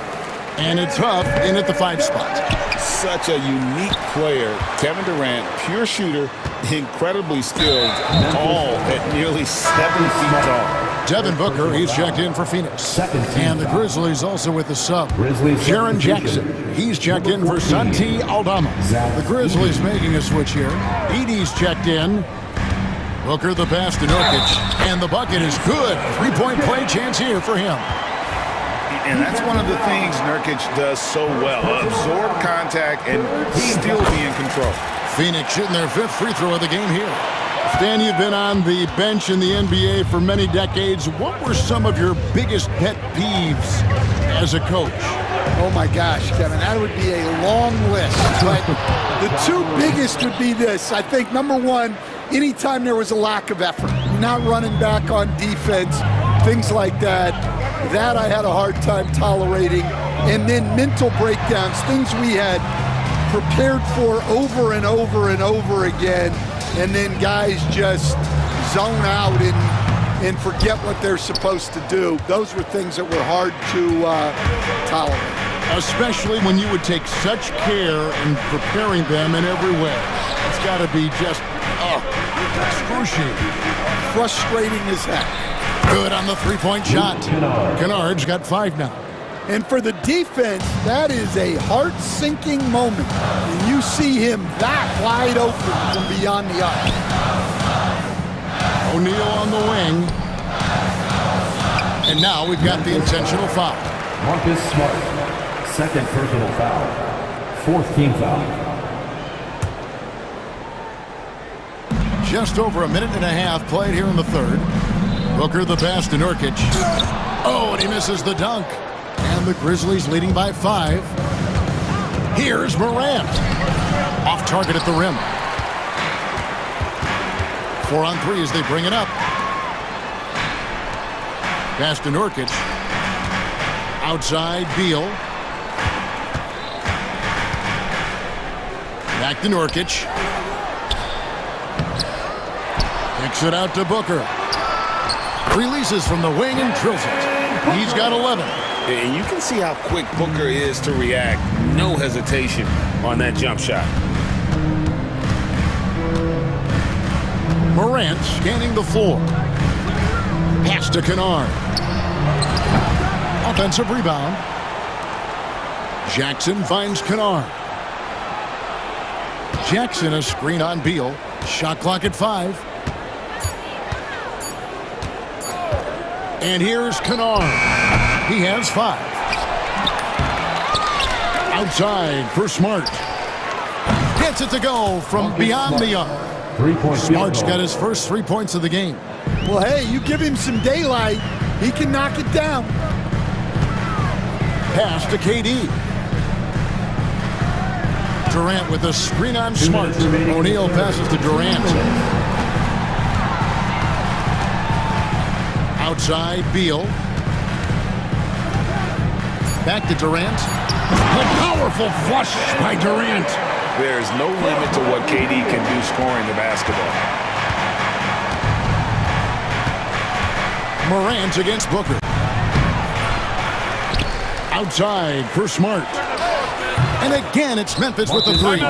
And it's Huff in at the 5 spot. Such a unique player. Kevin Durant, pure shooter, incredibly skilled, all at nearly 7 feet tall. Devin Booker, he's checked in for Phoenix. And the Grizzlies also with the sub. Jaren Jackson, he's checked in for Santi Aldama. The Grizzlies making a switch here. Edey's checked in. Booker the pass to Nurkic, and the bucket is good. 3-point play chance here for him. And that's one of the things Nurkic does so well. Absorb contact and still be in control. Phoenix shooting their 5th free throw of the game here. Stan, you've been on the bench in the NBA for many decades. What were some of your biggest pet peeves as a coach? Oh my gosh, Kevin, that would be a long list. But the 2 biggest would be this. I think number 1, anytime there was a lack of effort, not running back on defense, things like that, that I had a hard time tolerating. And then mental breakdowns, things we had prepared for over and over and over again, and then guys just zone out and forget what they're supposed to do. Those were things that were hard to tolerate. Especially when you would take such care in preparing them in every way. It's got to be just, excruciating. Frustrating as heck. Good on the three-point shot. Kennard's got 5 now. And for the defense, that is a heart-sinking moment. And you see him that wide open from beyond the arc. O'Neal on the wing. And now we've got the intentional foul. Marcus Smart, second personal foul, 4th team foul. Just over a minute and a half played here in the third. Booker the pass to Nurkic. Oh, and he misses the dunk. And the Grizzlies leading by 5. Here's Morant. Off target at the rim. 4 on 3 as they bring it up. Pass to Nurkic. Outside, Beal. Back to Nurkic. Kicks it out to Booker. Releases from the wing and drills it. He's got 11. And you can see how quick Booker is to react. No hesitation on that jump shot. Morant scanning the floor. Pass to Kennard. Offensive rebound. Jackson finds Kennard. Jackson a screen on Beal. Shot clock at 5. And here's Kennard. He has 5. Outside for Smart. Gets it to go from beyond the arc. Smart's got his first 3 points of the game. Well, hey, you give him some daylight, he can knock it down. Pass to KD. Durant with a screen on Smart. O'Neal passes to Durant. Outside, Beal. Back to Durant. A powerful flush by Durant. There's no limit to what KD can do scoring the basketball. Morant against Booker. Outside for Smart. And again, it's Memphis with the 3.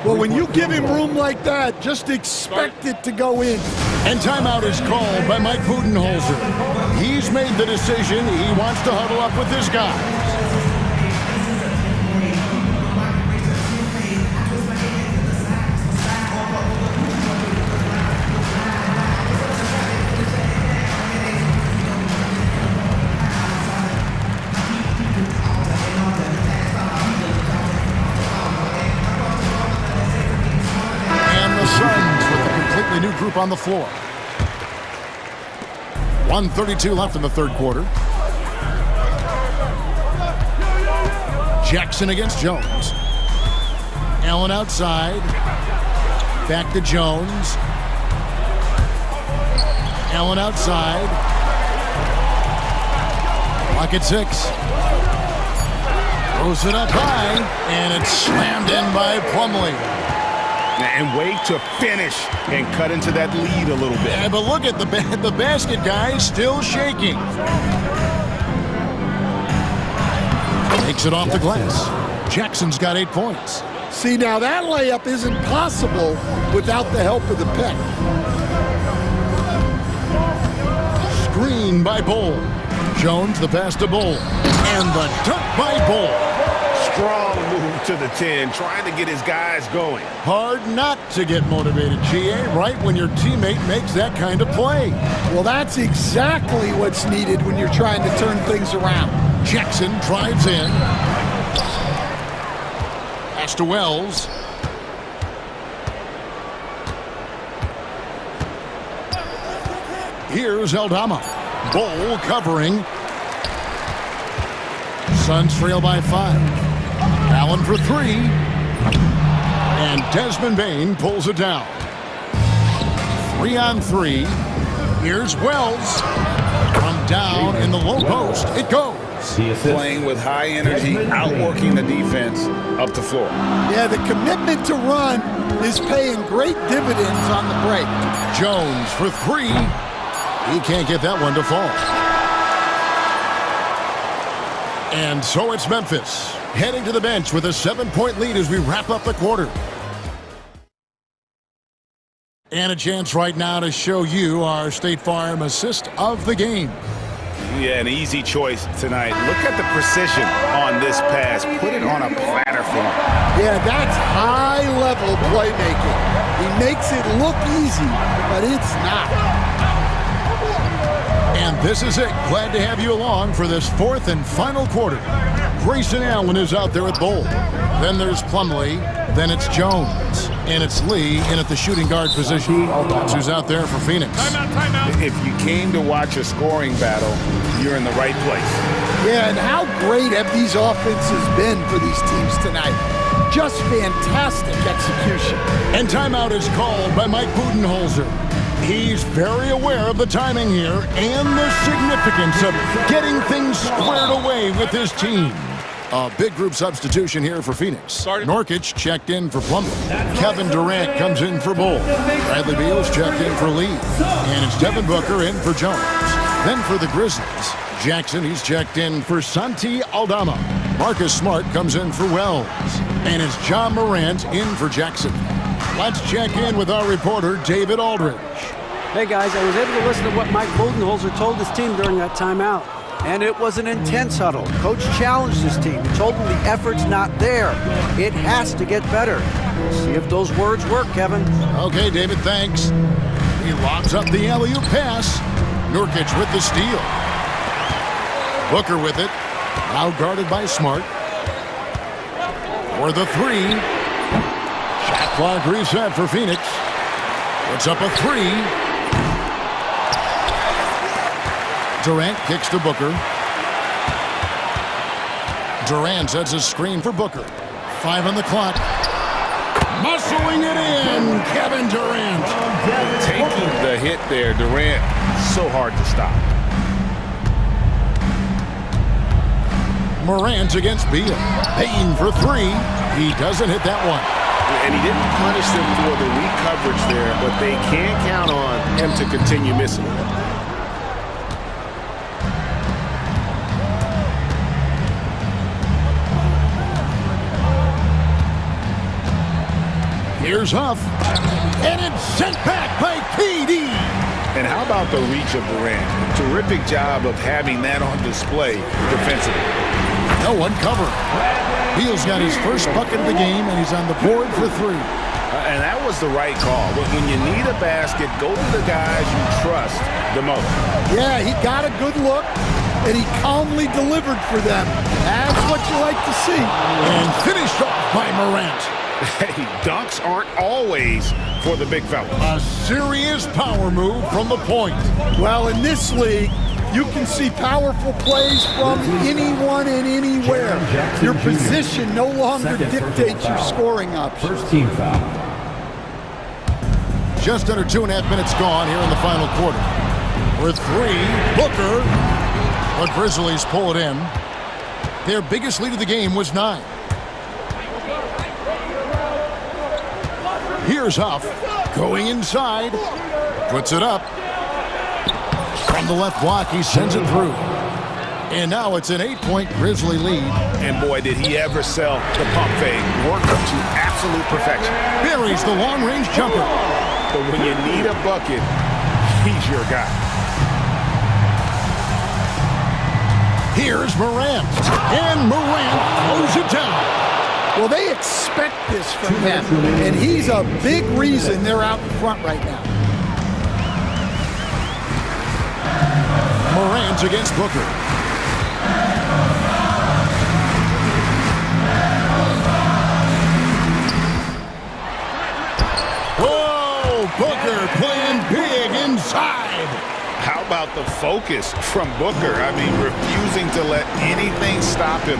Well, when you give him room like that, just expect it to go in. And timeout is called by Mike Budenholzer. He's made the decision. He wants to huddle up with his guys. New group on the floor. 1:32 left in the third quarter. Jackson against Jones. Allen outside. Back to Jones. Allen outside. Clock at 6. Throws it up high, and it's slammed in by Plumlee. And wait to finish and cut into that lead a little bit. Yeah, but look at the basket guy still shaking. Takes it off the glass. Jackson's got 8 points. See, now that layup isn't possible without the help of the pick. Screen by Bull. Jones the pass to Bull. And the dunk by Bull. Strong move to the 10, trying to get his guys going. Hard not to get motivated, GA, right when your teammate makes that kind of play. Well, that's exactly what's needed when you're trying to turn things around. Jackson drives in. Pass to Wells. Here's Aldama. Bull covering. Suns trail by 5. Allen for 3. And Desmond Bane pulls it down. 3 on 3. Here's Wells. From down in the low post. It goes. Playing with high energy, outworking the defense up the floor. Yeah, the commitment to run is paying great dividends on the break. Jones for 3. He can't get that one to fall. And so it's Memphis heading to the bench with a 7-point lead as we wrap up the quarter. And a chance right now to show you our State Farm assist of the game. Yeah, an easy choice tonight. Look at the precision on this pass. Put it on a platter for him. Yeah, that's high-level playmaking. He makes it look easy, but it's not. And this is it. Glad to have you along for this fourth and final quarter. Grayson Allen is out there at Bowl. Then there's Plumlee. Then it's Jones. And it's Lee in at the shooting guard position. That's who's out there for Phoenix. Timeout. If you came to watch a scoring battle, you're in the right place. Yeah, and how great have these offenses been for these teams tonight? Just fantastic execution. And timeout is called by Mike Budenholzer. He's very aware of the timing here and the significance of getting things squared away with his team. A big group substitution here for Phoenix. Norkic checked in for Plumlee. Kevin Durant comes in for Bull. Bradley Beal's checked in for Lee. And it's Devin Booker in for Jones. Then for the Grizzlies, Jackson, he's checked in for Santi Aldama. Marcus Smart comes in for Wells. And it's John Morant in for Jackson. Let's check in with our reporter, David Aldridge. Hey guys, I was able to listen to what Mike Budenholzer told his team during that timeout. And it was an intense huddle. Coach challenged his team. He told them the effort's not there. It has to get better. See if those words work, Kevin. Okay, David, thanks. He lobs up the alley-oop pass. Nurkic with the steal. Booker with it. Now guarded by Smart. For the three. Shot clock reset for Phoenix. Puts up a three. Durant kicks to Booker. Durant sets a screen for Booker. 5 on the clock. Muscling it in, Kevin Durant. Taking the hit there, Durant, so hard to stop. Morant against Beal. Payne for three. He doesn't hit that one. And he didn't punish them for the weak coverage there, but they can't count on him to continue missing. Here's Huff. And it's sent back by KD. And how about the reach of Durant? Terrific job of having that on display defensively. No one covered. Beal's got his first bucket of the game, and he's on the board for three. And that was the right call. But when you need a basket, go to the guys you trust the most. Yeah, he got a good look, and he calmly delivered for them. That's what you like to see. And finished off by Morant. Hey, dunks aren't always for the big fella. A serious power move from the point. Well, in this league, you can see powerful plays from anyone and anywhere. Your position no longer dictates your scoring options. First team foul. Just under 2.5 minutes gone here in the final quarter. For three, Booker. The Grizzlies pull it in. Their biggest lead of the game was 9. Here's Huff. Going inside. Puts it up. From the left block, he sends it through. And now it's an 8-point Grizzly lead. And boy, did he ever sell the pump fake. Worked up to absolute perfection. Buries the long-range jumper. But when you need a bucket, he's your guy. Here's Morant. And Morant throws it down. Well, they expect this from him, and he's a big reason they're out in front right now. Morant against Booker. Whoa, Booker playing big inside. How about the focus from Booker? I mean, refusing to let anything stop him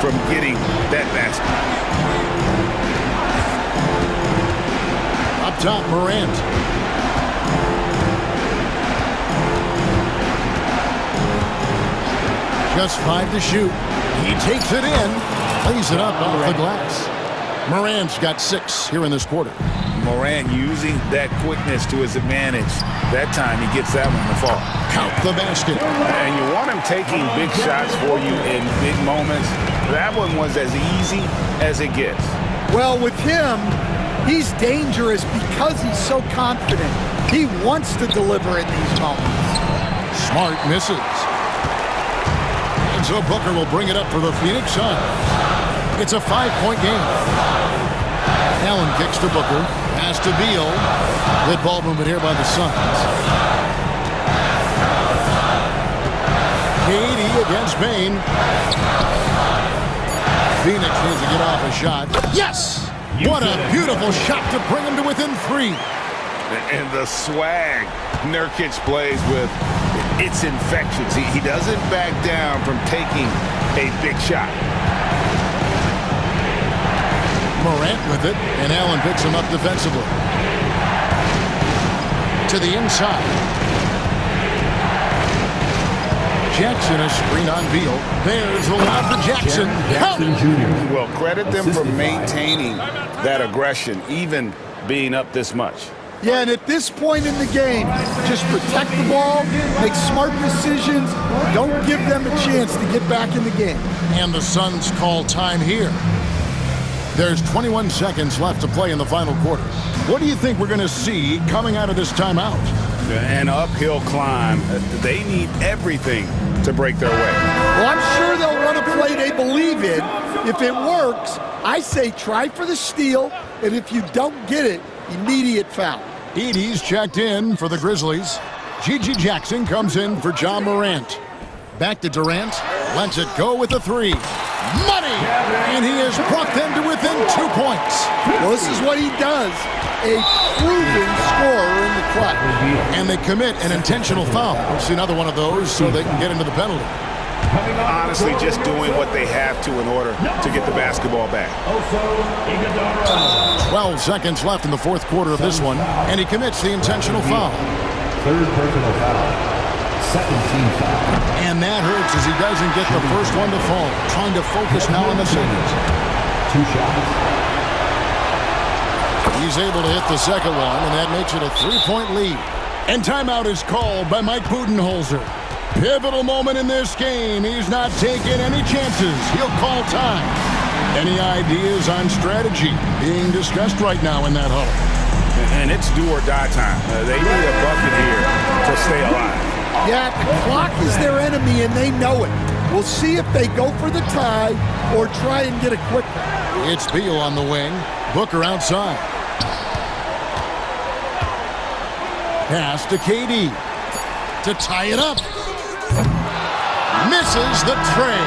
from getting that basket. Up top, Morant. Just 5 to shoot. He takes it in, lays it up off the glass. Morant's got 6 here in this quarter. Morant using that quickness to his advantage. That time he gets that one to fall. Count the basket. And you want him taking big shots for you in big moments. That one was as easy as it gets. Well, with him, he's dangerous because he's so confident. He wants to deliver in these moments. Smart misses. And so Booker will bring it up for the Phoenix Suns. It's a 5-point game. Allen kicks to Booker. Pass to Beal. Good ball movement here by the Suns. KD against Bain. Phoenix needs to get off a shot. Yes! What a beautiful shot to bring him to within 3. And the swag Nurkic plays with, it's infectious. He doesn't back down from taking a big shot. Morant with it, and Allen picks him up defensively. To the inside. Jackson, a screen on Beal. There's the lob to Jackson. Well, credit them for maintaining that aggression, even being up this much. Yeah, and at this point in the game, just protect the ball, make smart decisions, don't give them a chance to get back in the game. And the Suns call time here. There's 21 seconds left to play in the final quarter. What do you think we're going to see coming out of this timeout? An uphill climb. They need everything to break their way. Well, I'm sure they'll run a play they believe in. If it works, I say try for the steal, and if you don't get it, immediate foul. Edey's checked in for the Grizzlies. Gigi Jackson comes in for John Morant. Back to Durant. Lets it go with a 3. Money! And he has brought them to within 2 points. Well, this is what he does. A proven scorer in the clutch. And they commit an intentional foul. We'll see another one of those so they can get into the penalty. Honestly, just doing what they have to in order to get the basketball back. 12 seconds left in the fourth quarter of this one, and he commits the intentional foul. Third personal foul. Second team foul. And that hurts as he doesn't get the first one to fall. Trying to focus now on the second. 2 shots. He's able to hit the second one, and that makes it a 3-point lead. And timeout is called by Mike Budenholzer. Pivotal moment in this game. He's not taking any chances. He'll call time. Any ideas on strategy being discussed right now in that huddle? And it's do or die time. They need a bucket here to stay alive. Yeah, the clock is their enemy, and they know it. We'll see if they go for the tie or try and get a quick one. It's Beal on the wing. Booker outside. Pass to KD to tie it up. Misses the tray.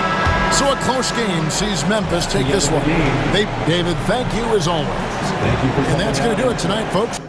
So a close game sees Memphis take this one. David, thank you as always. And that's going to do it tonight, folks.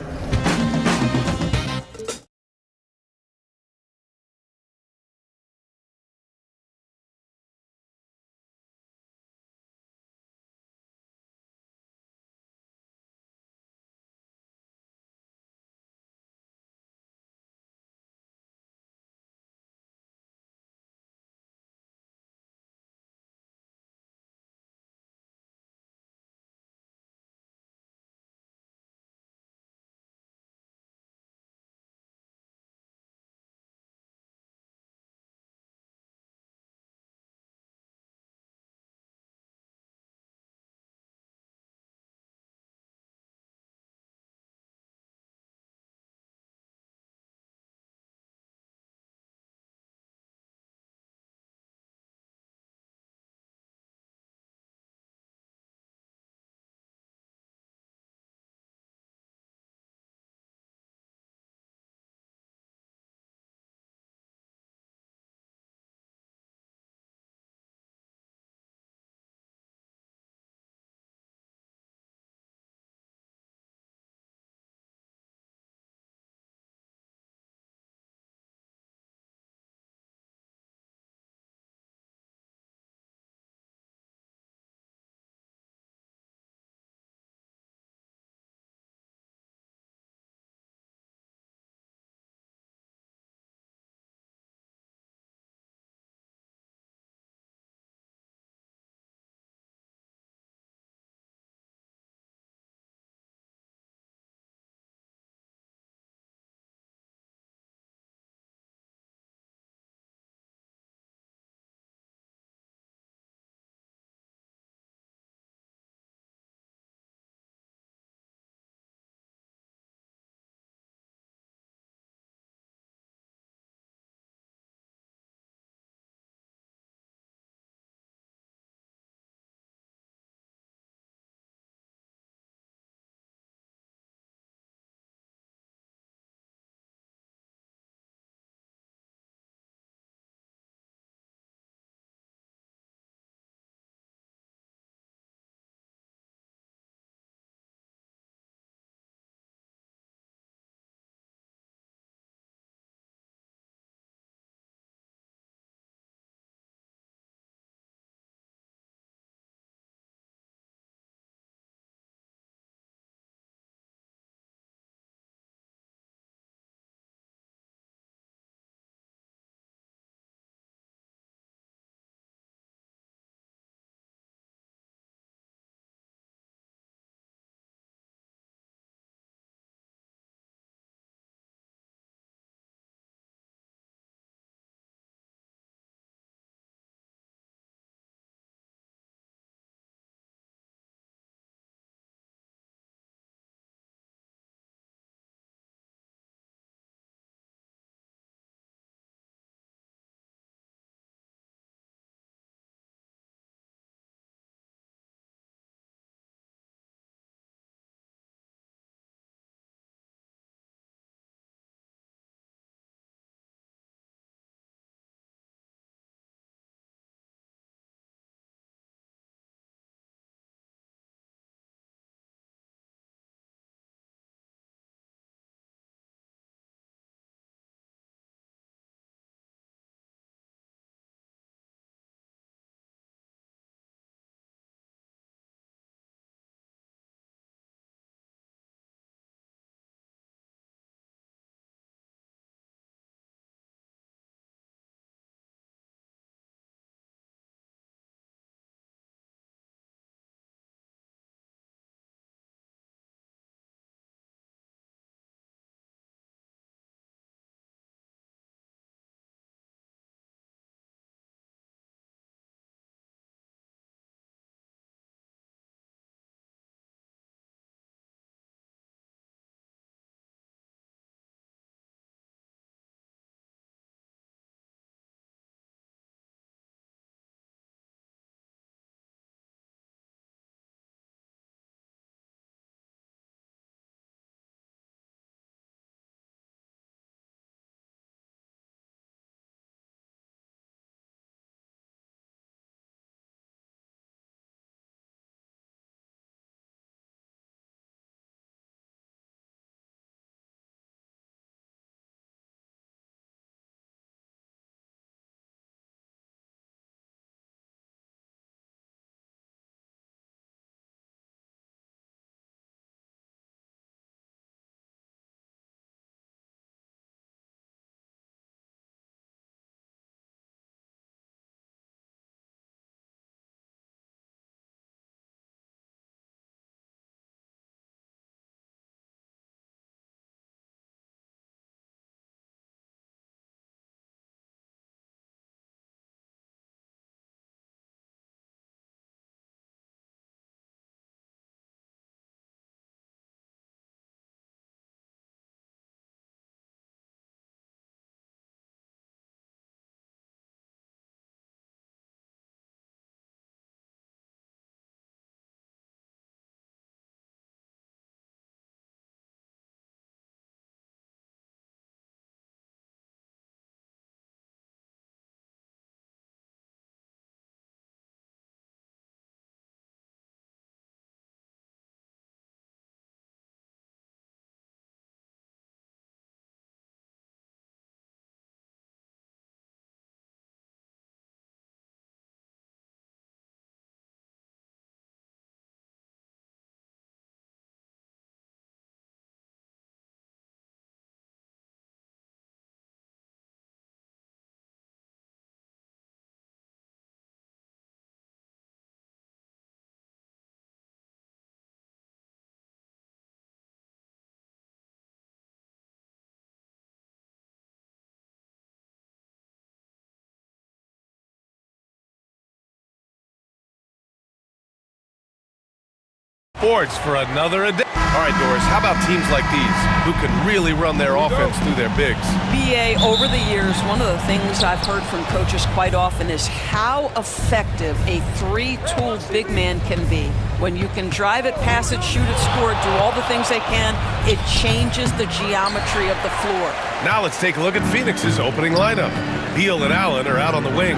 sports for another edition. All right, Doris, how about teams like these who can really run their offense through their bigs? BA, over the years, one of the things I've heard from coaches quite often is how effective a three-tool big man can be. When you can drive it, pass it, shoot it, score it, do all the things they can, it changes the geometry of the floor. Now let's take a look at Phoenix's opening lineup. Beal and Allen are out on the wing.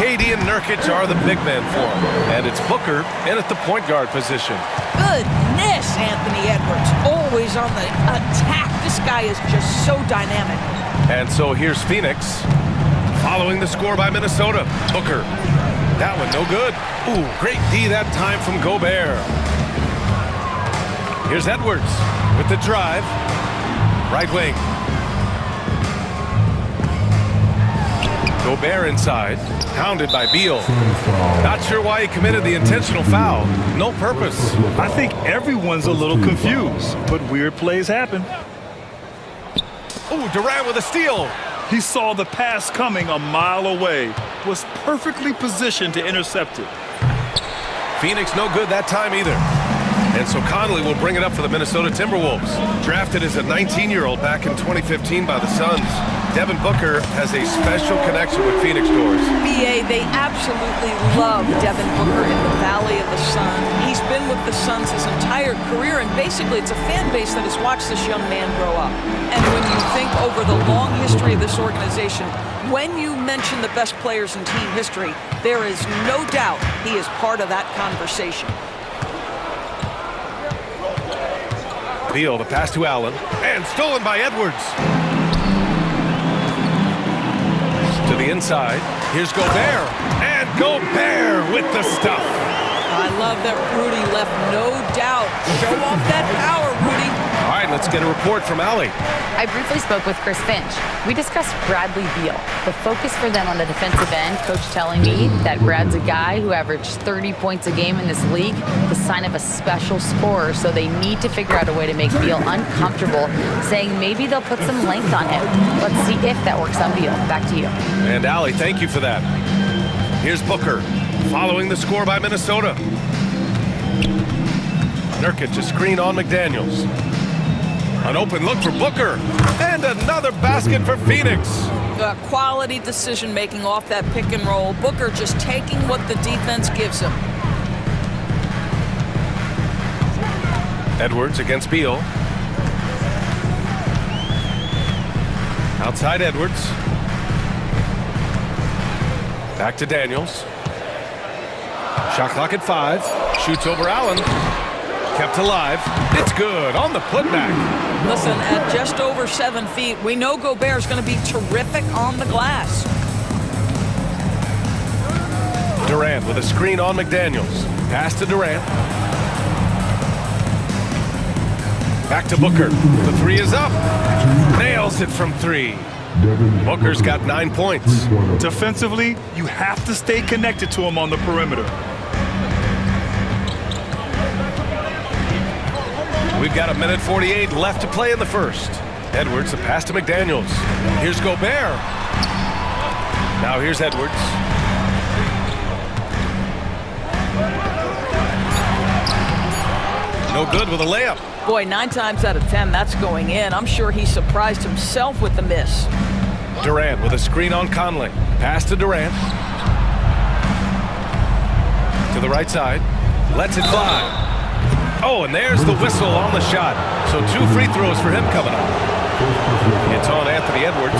KD and Nurkic are the big men for him. And it's Booker in at the point guard position. Goodness, Anthony Edwards, always on the attack. This guy is just so dynamic. And so here's Phoenix, following the score by Minnesota. Booker, that one no good. Ooh, great D that time from Gobert. Here's Edwards with the drive, right wing. Gobert inside, hounded by Beal. Not sure why he committed the intentional foul. No purpose. I think everyone's a little confused, but weird plays happen. Ooh, Durant with a steal. He saw the pass coming a mile away, was perfectly positioned to intercept it. Phoenix no good that time either. And so Conley will bring it up for the Minnesota Timberwolves. Drafted as a 19-year-old back in 2015 by the Suns, Devin Booker has a special connection with Phoenix, Doors. BA, they absolutely love Devin Booker in the Valley of the Sun. He's been with the Suns his entire career, and basically it's a fan base that has watched this young man grow up. And when you think over the long history of this organization, when you mention the best players in team history, there is no doubt he is part of that conversation. Beal, the pass to Allen, and stolen by Edwards. To the inside, here's Gobert, and Gobert with the stuff. I love that Rudy left no doubt. Show off that power, Rudy. All right, let's get a report from Allie. I briefly spoke with Chris Finch. We discussed Bradley Beal. The focus for them on the defensive end, coach telling me that Brad's a guy who averaged 30 points a game in this league, the sign of a special scorer, so they need to figure out a way to make Beal uncomfortable, saying maybe they'll put some length on him. Let's see if that works on Beal. Back to you. And Allie, thank you for that. Here's Booker, following the score by Minnesota. Nurkic, a screen on McDaniels. An open look for Booker, and another basket for Phoenix. Quality decision-making off that pick and roll. Booker just taking what the defense gives him. Edwards against Beal. Outside Edwards. Back to Daniels. Shot clock at 5. Shoots over Allen. Kept alive. It's good on the putback. Listen, at just over 7 feet, we know Gobert's going to be terrific on the glass. Durant with a screen on McDaniels. Pass to Durant. Back to Booker. The three is up. Nails it from 3. Booker's got 9 points. Defensively, you have to stay connected to him on the perimeter. We've got 1:48 left to play in the first. Edwards, the pass to McDaniels. Here's Gobert. Now here's Edwards. No good with a layup. Boy, 9 times out of 10, that's going in. I'm sure he surprised himself with the miss. Durant with a screen on Conley. Pass to Durant. To the right side. Lets it fly. Oh, and there's the whistle on the shot. So 2 free throws for him coming up. It's on Anthony Edwards.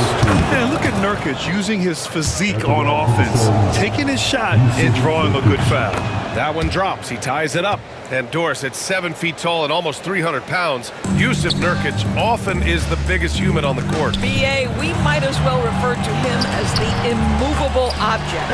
And look at Nurkic using his physique on offense, taking his shot and drawing a good foul. That one drops. He ties it up. And Doris, at 7 feet tall and almost 300 pounds, Yusuf Nurkic often is the biggest human on the court. BA, we might as well refer to him as the immovable object.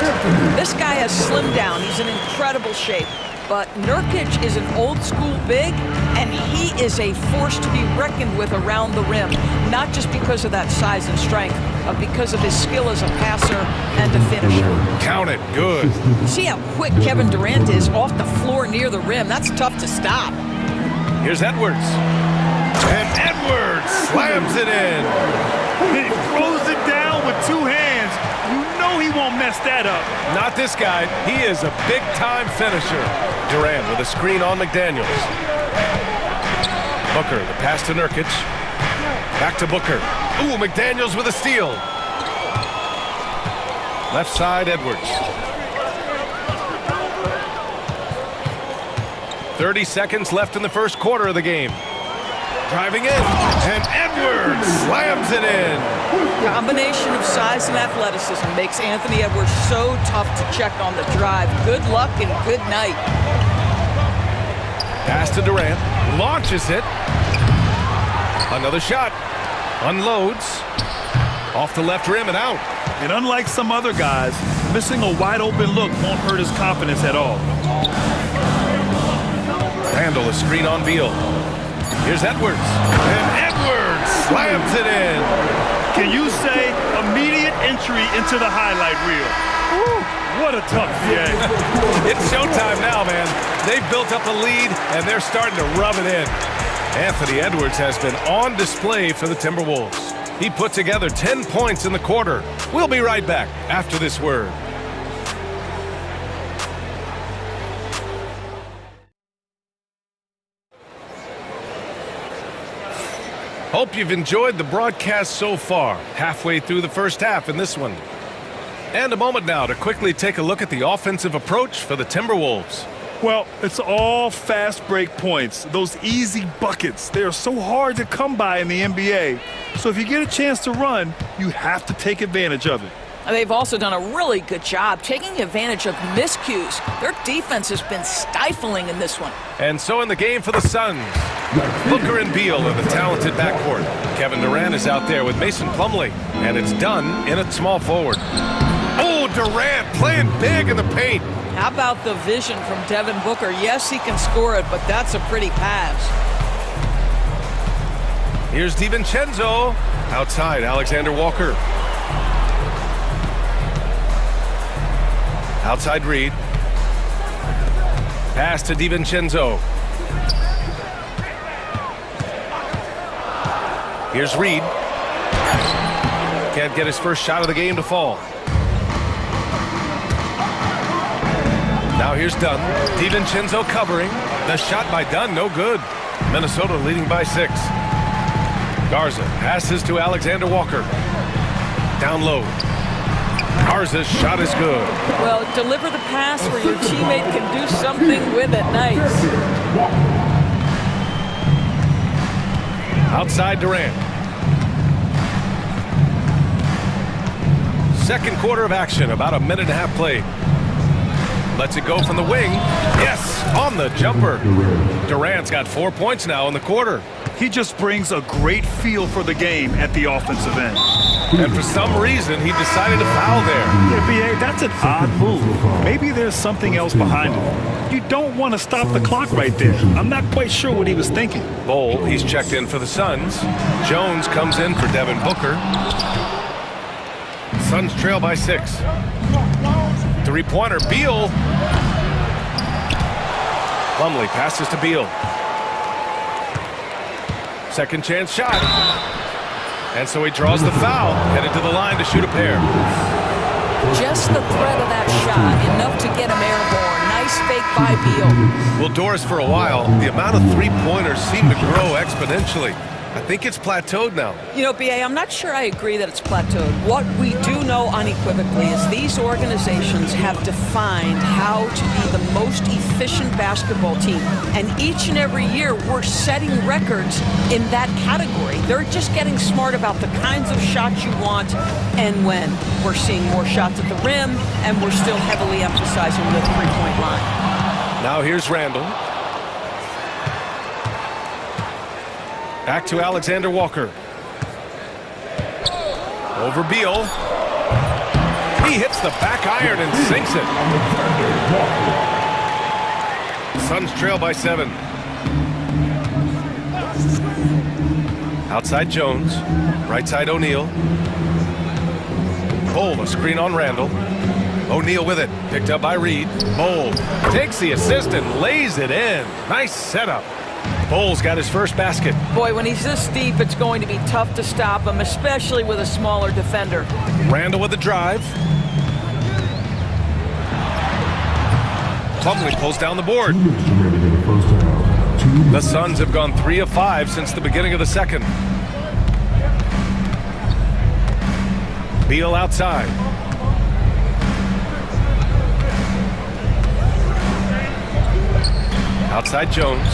This guy has slimmed down. He's in incredible shape. But Nurkic is an old-school big, and he is a force to be reckoned with around the rim, not just because of that size and strength, but because of his skill as a passer and a finisher. Count it. Good. See how quick Kevin Durant is off the floor near the rim. That's tough to stop. Here's Edwards. And Edwards slams it in. He throws it down with 2 hands. You know know he won't mess that up. Not this guy. He is a big-time finisher. Durant with a screen on McDaniels. Booker, the pass to Nurkic. Back to Booker. Ooh, McDaniels with a steal. Left side, Edwards. 30 seconds left in the first quarter of the game. Driving in, and Edwards slams it in. Combination of size and athleticism makes Anthony Edwards so tough to check on the drive. Good luck and good night. Pass to Durant, launches it. Another shot, unloads. Off the left rim and out. And unlike some other guys, missing a wide open look won't hurt his confidence at all. Randall, a screen on Beal. Here's Edwards, and Edwards slams it in. Can you say immediate entry into the highlight reel? Woo, what a tough game. It's showtime now, man. They've built up a lead, and they're starting to rub it in. Anthony Edwards has been on display for the Timberwolves. He put together 10 points in the quarter. We'll be right back after this word. Hope you've enjoyed the broadcast so far, halfway through the first half in this one. And a moment now to quickly take a look at the offensive approach for the Timberwolves. Well, it's all fast break points, those easy buckets. They are so hard to come by in the NBA. So if you get a chance to run, you have to take advantage of it. They've also done a really good job taking advantage of miscues. Their defense has been stifling in this one. And so in the game for the Suns, Booker and Beal are the talented backcourt. Kevin Durant is out there with Mason Plumlee, and it's done in a small forward. Oh, Durant playing big in the paint. How about the vision from Devin Booker? Yes, he can score it, but that's a pretty pass. Here's DiVincenzo. Outside, Alexander Walker. Outside Reed. Pass to DiVincenzo. Here's Reed. Can't get his first shot of the game to fall. Now here's Dunn. DiVincenzo covering. The shot by Dunn, no good. Minnesota leading by 6. Garza passes to Alexander Walker. Down low. Garza's shot is good. Well, deliver the pass where your teammate can do something with it. Nice. Outside Durant. Second quarter of action, about a minute and a half played. Lets it go from the wing. Yes, on the jumper. Durant's got 4 points now in the quarter. He just brings a great feel for the game at the offensive end. And for some reason, he decided to foul there. Yeah, B.A., that's an odd move. Maybe there's something else behind it. You don't want to stop the clock right there. I'm not quite sure what he was thinking. Bol, he's checked in for the Suns. Jones comes in for Devin Booker. Suns trail by 6. Three-pointer, Beal. Plumlee passes to Beal. Second chance shot. And so he draws the foul, headed to the line to shoot a pair. Just the threat of that shot, enough to get him airborne. Nice fake by Beal. Well, Doris, for a while, the amount of three-pointers seemed to grow exponentially. I think it's plateaued now. You know, B.A., I'm not sure I agree that it's plateaued. What we do know unequivocally is these organizations have defined how to be the most efficient basketball team. And each and every year, we're setting records in that category. They're just getting smart about the kinds of shots you want and when. We're seeing more shots at the rim, and we're still heavily emphasizing the three-point line. Now here's Randall. Back to Alexander Walker. Over Beal. He hits the back iron and sinks it. Suns trail by 7. Outside Jones. Right side O'Neal. Bol, a screen on Randall. O'Neal with it. Picked up by Reed. Bol takes the assist and lays it in. Nice setup. Bol's got his first basket. Boy, when he's this deep, it's going to be tough to stop him, especially with a smaller defender. Randall with the drive. Plumlee pulls down the board. The Suns have gone 3 of 5 since the beginning of the second. Beal outside. Outside Jones.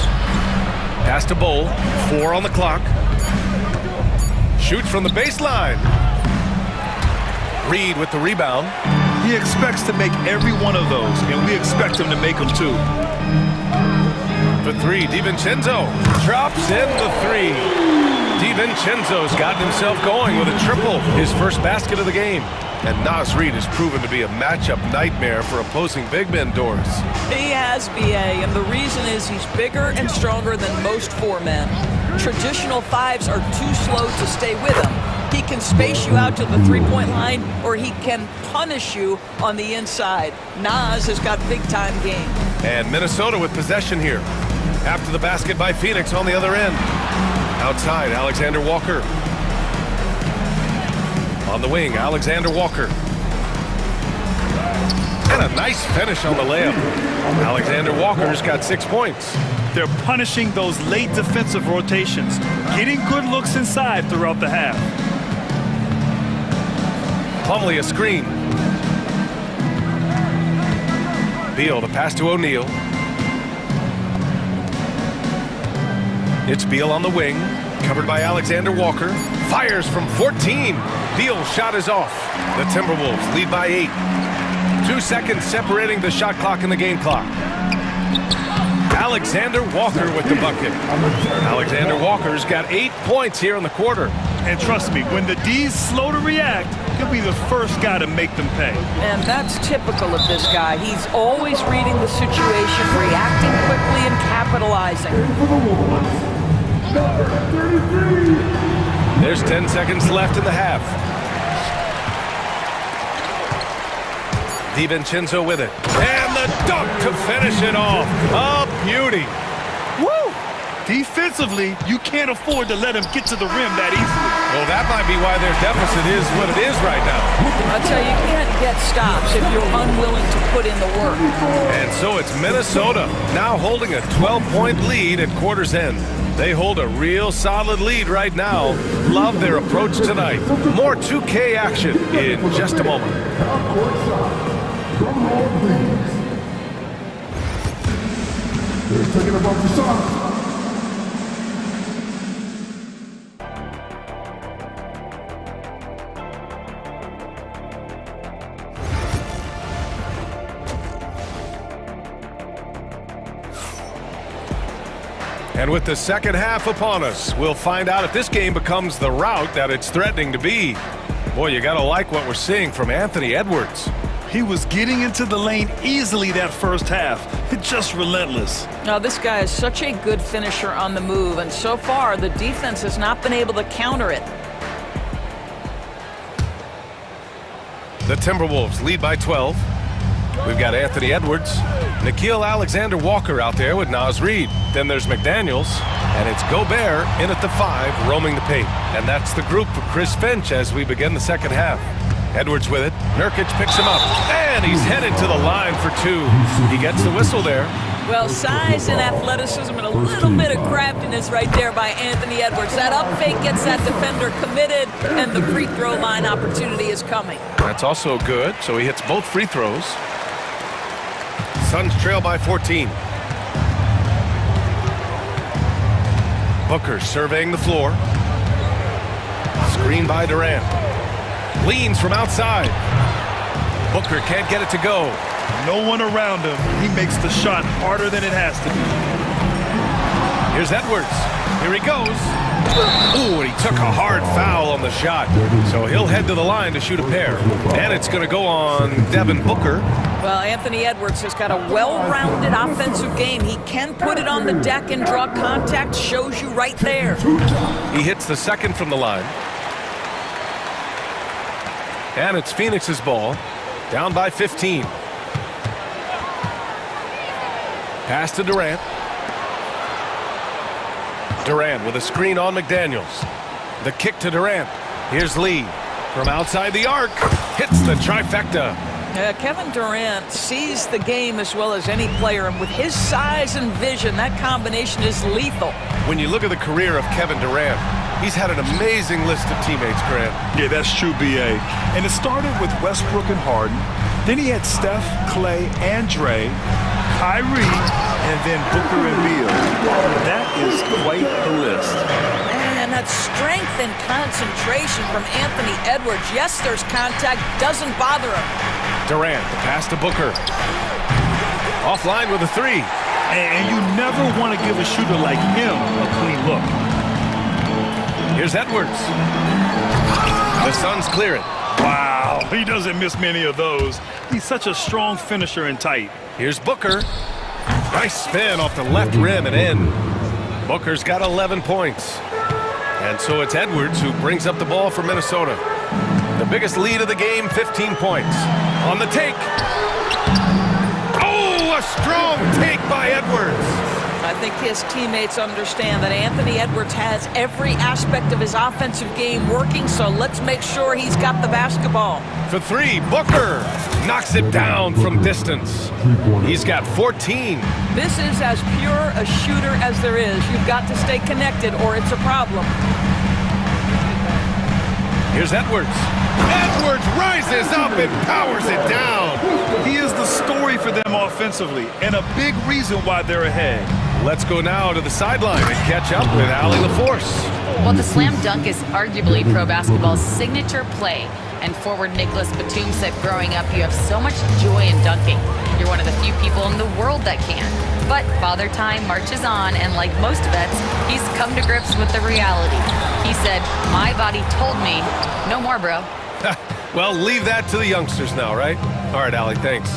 Pass to Bowl. 4 on the clock. Shoots from the baseline. Reed with the rebound. He expects to make every one of those, and we expect him to make them too. For 3, DiVincenzo drops in the 3. DiVincenzo's gotten himself going with a triple, his first basket of the game. And Naz Reid has proven to be a matchup nightmare for opposing big men doors. He has, BA, and the reason is he's bigger and stronger than most 4 men. Traditional 5s are too slow to stay with him. He can space you out to the three-point line, or he can punish you on the inside. Naz has got big-time game. And Minnesota with possession here. After the basket by Phoenix on the other end. Outside, Alexander Walker. On the wing, Alexander Walker. And a nice finish on the layup. Alexander Walker's got 6 points. They're punishing those late defensive rotations, getting good looks inside throughout the half. Plumlee a screen. Beal, the pass to O'Neal. It's Beal on the wing, covered by Alexander Walker. Fires from 14. Beal's shot is off. The Timberwolves lead by 8. 2 seconds separating the shot clock and the game clock. Alexander Walker with the bucket. Alexander Walker's got 8 points here in the quarter. And trust me, when the D's slow to react, he'll be the first guy to make them pay. And that's typical of this guy. He's always reading the situation, reacting quickly and capitalizing. There's 10 seconds left in the half. DiVincenzo with it. And the dunk to finish it off. A beauty. Woo! Defensively, you can't afford to let him get to the rim that easily. Well, that might be why their deficit is what it is right now. I'll tell you, you can't get stops if you're unwilling to put in the work. And so it's Minnesota now holding a 12-point lead at quarter's end. They hold a real solid lead right now. Love their approach tonight. More 2K action in just a moment. And with the second half upon us, we'll find out if this game becomes the rout that it's threatening to be. Boy, you gotta like what we're seeing from Anthony Edwards. He was getting into the lane easily that first half. It's just relentless. Now, this guy is such a good finisher on the move, and so far, the defense has not been able to counter it. The Timberwolves lead by 12. We've got Anthony Edwards, Nickeil Alexander-Walker out there with Naz Reid. Then there's McDaniels, and it's Gobert in at the 5, roaming the paint. And that's the group for Chris Finch as we begin the second half. Edwards with it. Nurkic picks him up, and he's headed to the line for 2. He gets the whistle there. Well, size and athleticism and a little bit of craftiness right there by Anthony Edwards. That up fake gets that defender committed, and the free throw line opportunity is coming. That's also good, so he hits both free throws. Suns trail by 14. Booker surveying the floor. Screen by Durant. Leans from outside. Booker can't get it to go. No one around him. He makes the shot harder than it has to be. Here's Edwards. Here he goes. Ooh, and he took a hard foul on the shot. So he'll head to the line to shoot a pair. And it's going to go on Devin Booker. Well, Anthony Edwards has got a well-rounded offensive game. He can put it on the deck and draw contact. Shows you right there. He hits the second from the line. And it's Phoenix's ball. Down by 15. Pass to Durant. Durant with a screen on McDaniels. The kick to Durant. Here's Lee from outside the arc. Hits the trifecta. Kevin Durant sees the game as well as any player, and with his size and vision, that combination is lethal. When you look at the career of Kevin Durant, he's had an amazing list of teammates, Grant. Yeah, that's true, B.A. And it started with Westbrook and Harden. Then he had Steph, Clay, and Dre, Kyrie, and then Booker and Beal. That is quite the list. And that strength and concentration from Anthony Edwards. Yes, there's contact, doesn't bother him. Durant, the pass to Booker. Offline with a three. And you never want to give a shooter like him a clean look. Here's Edwards. The Suns clear it. Wow, he doesn't miss many of those. He's such a strong finisher and tight. Here's Booker. Nice spin off the left rim and in. Booker's got 11 points. And so it's Edwards who brings up the ball for Minnesota. The biggest lead of the game, 15 points. On the take. Oh, a strong take by Edwards. I think his teammates understand that Anthony Edwards has every aspect of his offensive game working, so let's make sure he's got the basketball. For three, Booker knocks it down from distance. He's got 14. This is as pure a shooter as there is. You've got to stay connected or it's a problem. Here's Edwards. Edwards rises up and powers it down. He is the story for them offensively and a big reason why they're ahead. Let's go now to the sideline and catch up with Allie LaForce. Well, the slam dunk is arguably pro basketball's signature play. And forward Nicholas Batum said growing up, you have so much joy in dunking. You're one of the few people in the world that can. But Father Time marches on, and like most vets, he's come to grips with the reality. He said, my body told me, no more, bro. Well, leave that to the youngsters now, right? All right, Allie, thanks.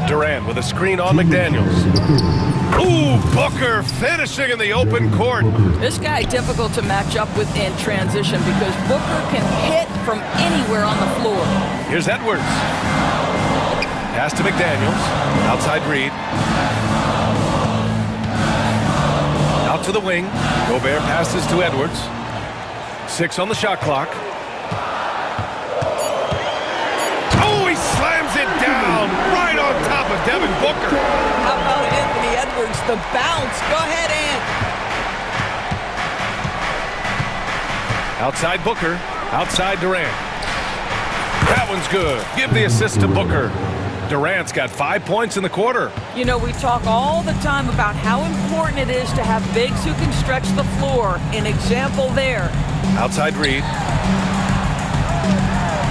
Durant with a screen on McDaniels. Ooh, Booker finishing in the open court. This guy difficult to match up with in transition because Booker can hit from anywhere on the floor. Here's Edwards. Pass to McDaniels. Outside Reed. Out to the wing. Gobert passes to Edwards. 6 on the shot clock. Oh, he slams it down right on top of Devin Booker. How about Anthony Edwards? The bounce. Go ahead, Ant. Outside Booker. Outside Durant. That one's good. Give the assist to Booker. Durant's got 5 points in the quarter. You know, we talk all the time about how important it is to have bigs who can stretch the floor. An example there. Outside Reed.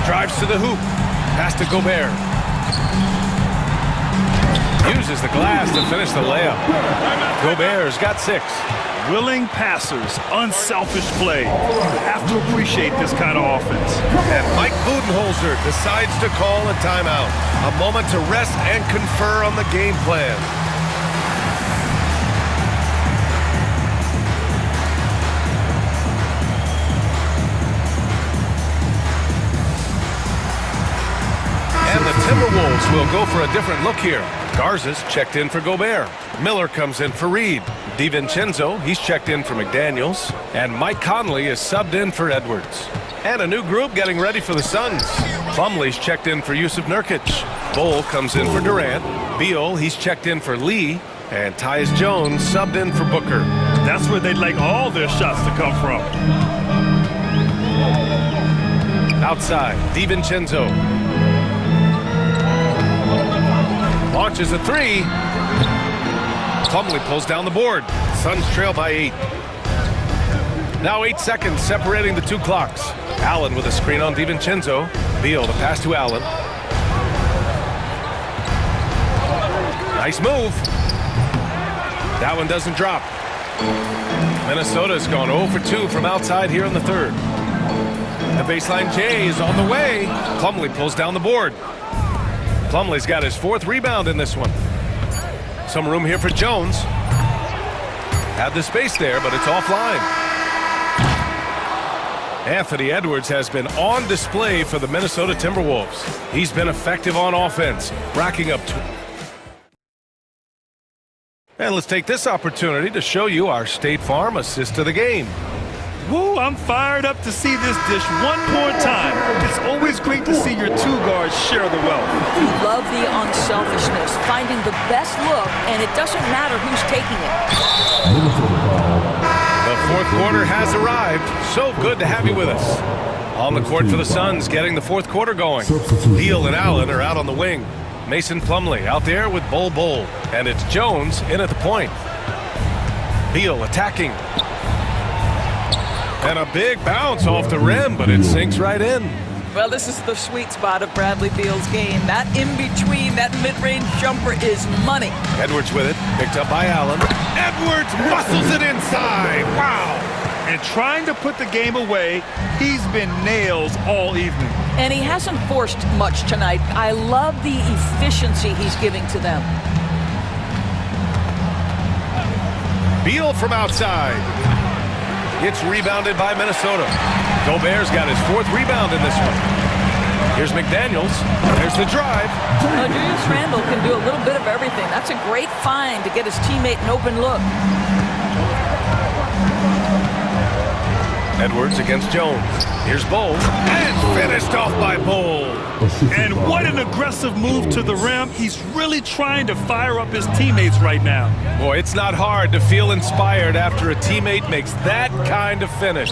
Drives to the hoop. Pass to Gobert. Uses the glass to finish the layup. Gobert's got 6. Willing passers, unselfish play. You have to appreciate this kind of offense. And Mike Budenholzer decides to call a timeout. A moment to rest and confer on the game plan. And the Timberwolves will go for a different look here. Garza's checked in for Gobert. Miller comes in for Reed. DiVincenzo, he's checked in for McDaniels. And Mike Conley is subbed in for Edwards. And a new group getting ready for the Suns. Plumlee's checked in for Yusuf Nurkic. Bull comes in for Durant. Beal, he's checked in for Lee. And Tyus Jones subbed in for Booker. That's where they'd like all their shots to come from. Outside, DiVincenzo. Launches a 3. Plumlee pulls down the board. Suns trail by 8. Now 8 seconds separating the two clocks. Allen with a screen on DiVincenzo. Beal the pass to Allen. Nice move. That one doesn't drop. Minnesota's gone 0 for 2 from outside here in the third. The baseline J is on the way. Plumlee pulls down the board. Plumlee's got his 4th rebound in this one. Some room here for Jones. Had the space there, but it's offline. Anthony Edwards has been on display for the Minnesota Timberwolves. He's been effective on offense, racking up. And let's take this opportunity to show you our State Farm assist of the game. Woo, I'm fired up to see this dish one more time. It's always great to see your two guards share the wealth. You love the unselfishness, finding the best look, and it doesn't matter who's taking it. The fourth quarter has arrived. So good to have you with us. On the court for the Suns, getting the fourth quarter going. Beal and Allen are out on the wing. Mason Plumlee out there with Bol. And it's Jones in at the point. Beal attacking. And a big bounce off the rim, but it sinks right in. Well, this is the sweet spot of Bradley Beal's game. That in-between, that mid-range jumper is money. Edwards with it, picked up by Allen. Edwards muscles it inside. Wow. And trying to put the game away, he's been nails all evening. And he hasn't forced much tonight. I love the efficiency he's giving to them. Beal from outside. It's rebounded by Minnesota. Gobert's got his fourth rebound in this one. Here's McDaniels. There's the drive. Julius Randle can do a little bit of everything. That's a great find to get his teammate an open look. Edwards against Jones. Here's Bol. And finished off by Bol. And what an aggressive move to the rim. He's really trying to fire up his teammates right now. Boy, it's not hard to feel inspired after a teammate makes that kind of finish.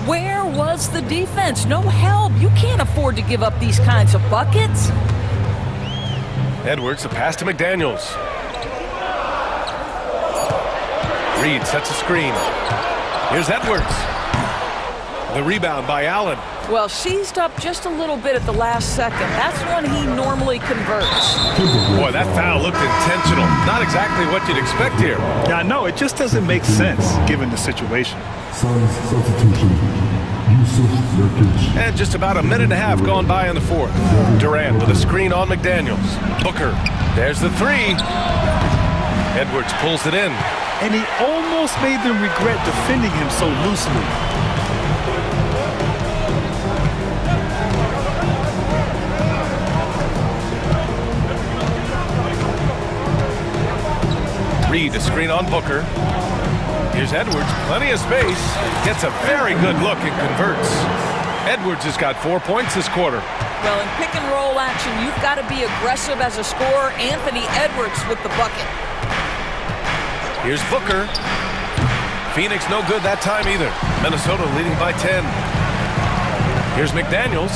Where was the defense? No help. You can't afford to give up these kinds of buckets. Edwards, the pass to McDaniels. Reed sets a screen. Here's Edwards. The rebound by Allen. Well, seized up just a little bit at the last second. That's when he normally converts. Boy, that foul looked intentional. Not exactly what you'd expect here. Yeah, no, it just doesn't make sense given the situation. Suns substitution. And just about a minute and a half gone by in the fourth. Durant with a screen on McDaniels. Booker, there's the three. Edwards pulls it in. And he almost made them regret defending him so loosely. Reed, a screen on Booker. Here's Edwards, plenty of space. Gets a very good look and converts. Edwards has got 4 points this quarter. Well, in pick and roll action, you've got to be aggressive as a scorer. Anthony Edwards with the bucket. Here's Booker. Phoenix no good that time either. Minnesota leading by 10. Here's McDaniels.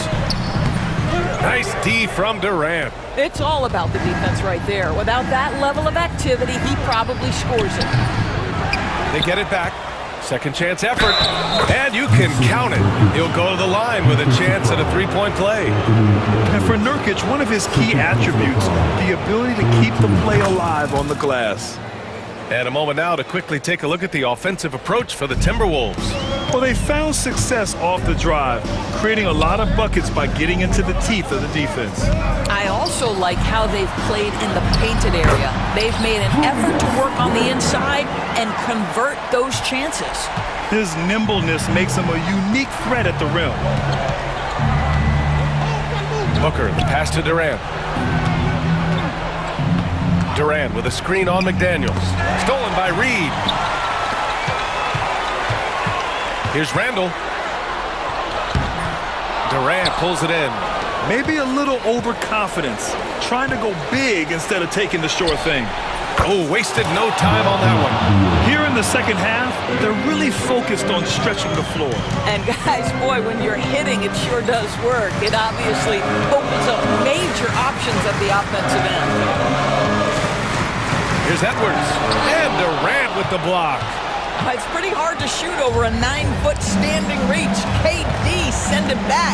Nice D from Durant. It's all about the defense right there. Without that level of activity, he probably scores it. They get it back. Second chance effort. And you can count it. He'll go to the line with a chance at a three-point play. And for Nurkic, one of his key attributes, the ability to keep the play alive on the glass. And a moment now to quickly take a look at the offensive approach for the Timberwolves. Well, they found success off the drive, creating a lot of buckets by getting into the teeth of the defense. I also like how they've played in the painted area. They've made an effort to work on the inside and convert those chances. His nimbleness makes him a unique threat at the rim. Booker, the pass to Durant. Durant with a screen on McDaniels. Stolen by Reed. Here's Randle. Durant pulls it in. Maybe a little overconfidence, trying to go big instead of taking the sure thing. Oh, wasted no time on that one. Here in the second half, they're really focused on stretching the floor. And guys, boy, when you're hitting, it sure does work. It obviously opens up major options at the offensive end. Here's Edwards. And Durant with the block. It's pretty hard to shoot over a 9-foot standing reach. KD, send it back.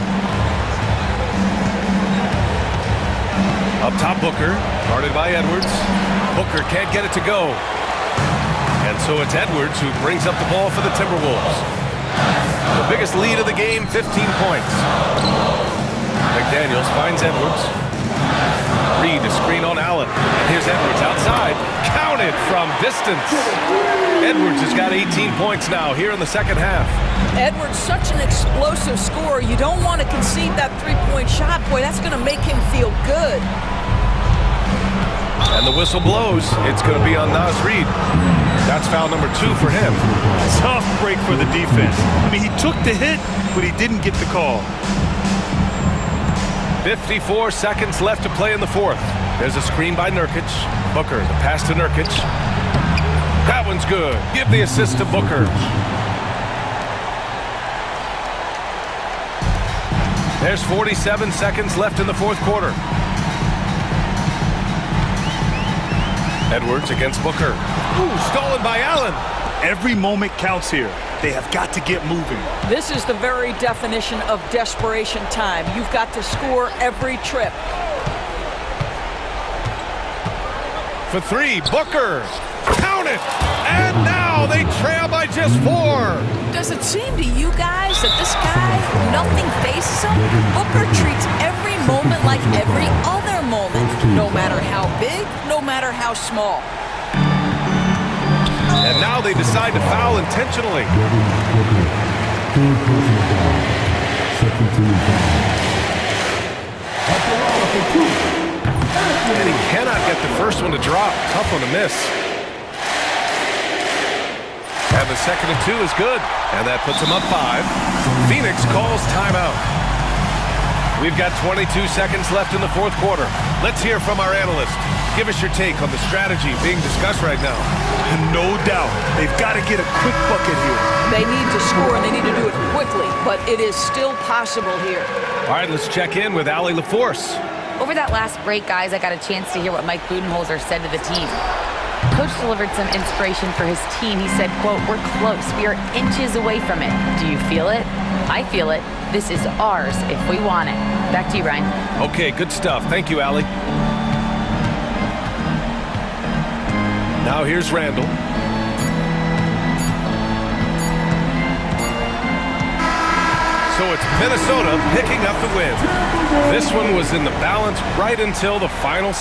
Up top, Booker, guarded by Edwards. Booker can't get it to go. And so it's Edwards who brings up the ball for the Timberwolves. The biggest lead of the game, 15 points. McDaniels finds Edwards. Reed, a screen on Allen. And here's Edwards outside. Counted from distance. Edwards has got 18 points now here in the second half. Edwards, such an explosive scorer. You don't want to concede that three-point shot. Boy, that's going to make him feel good. And the whistle blows. It's going to be on Naz Reid. That's foul number 2 for him. Tough break for the defense. I mean, he took the hit, but he didn't get the call. 54 seconds left to play in the fourth. There's a screen by Nurkic. Booker, the pass to Nurkic. That one's good. Give the assist to Booker. There's 47 seconds left in the fourth quarter. Edwards against Booker. Ooh, stolen by Allen. Every moment counts here. They have got to get moving. This is the very definition of desperation time. You've got to score every trip. For 3, Booker. Count it! And now they trail by just 4. Does it seem to you guys that this guy, nothing faces him? Booker treats every moment like every other moment, no matter how big, no matter how small. And now they decide to foul intentionally. And he cannot get the first one to drop. Tough one to miss. And the second and 2 is good. And that puts him up 5. Phoenix calls timeout. We've got 22 seconds left in the fourth quarter. Let's hear from our analyst. Give us your take on the strategy being discussed right now. No doubt. They've got to get a quick bucket here. They need to score, and they need to do it quickly, but it is still possible here. All right, let's check in with Allie LaForce. Over that last break, guys, I got a chance to hear what Mike Budenholzer said to the team. Coach delivered some inspiration for his team. He said, quote, "We're close. We are inches away from it. Do you feel it? I feel it. This is ours if we want it." Back to you, Ryan. Okay, good stuff. Thank you, Allie. Now here's Randall. So it's Minnesota picking up the win. This one was in the balance right until the final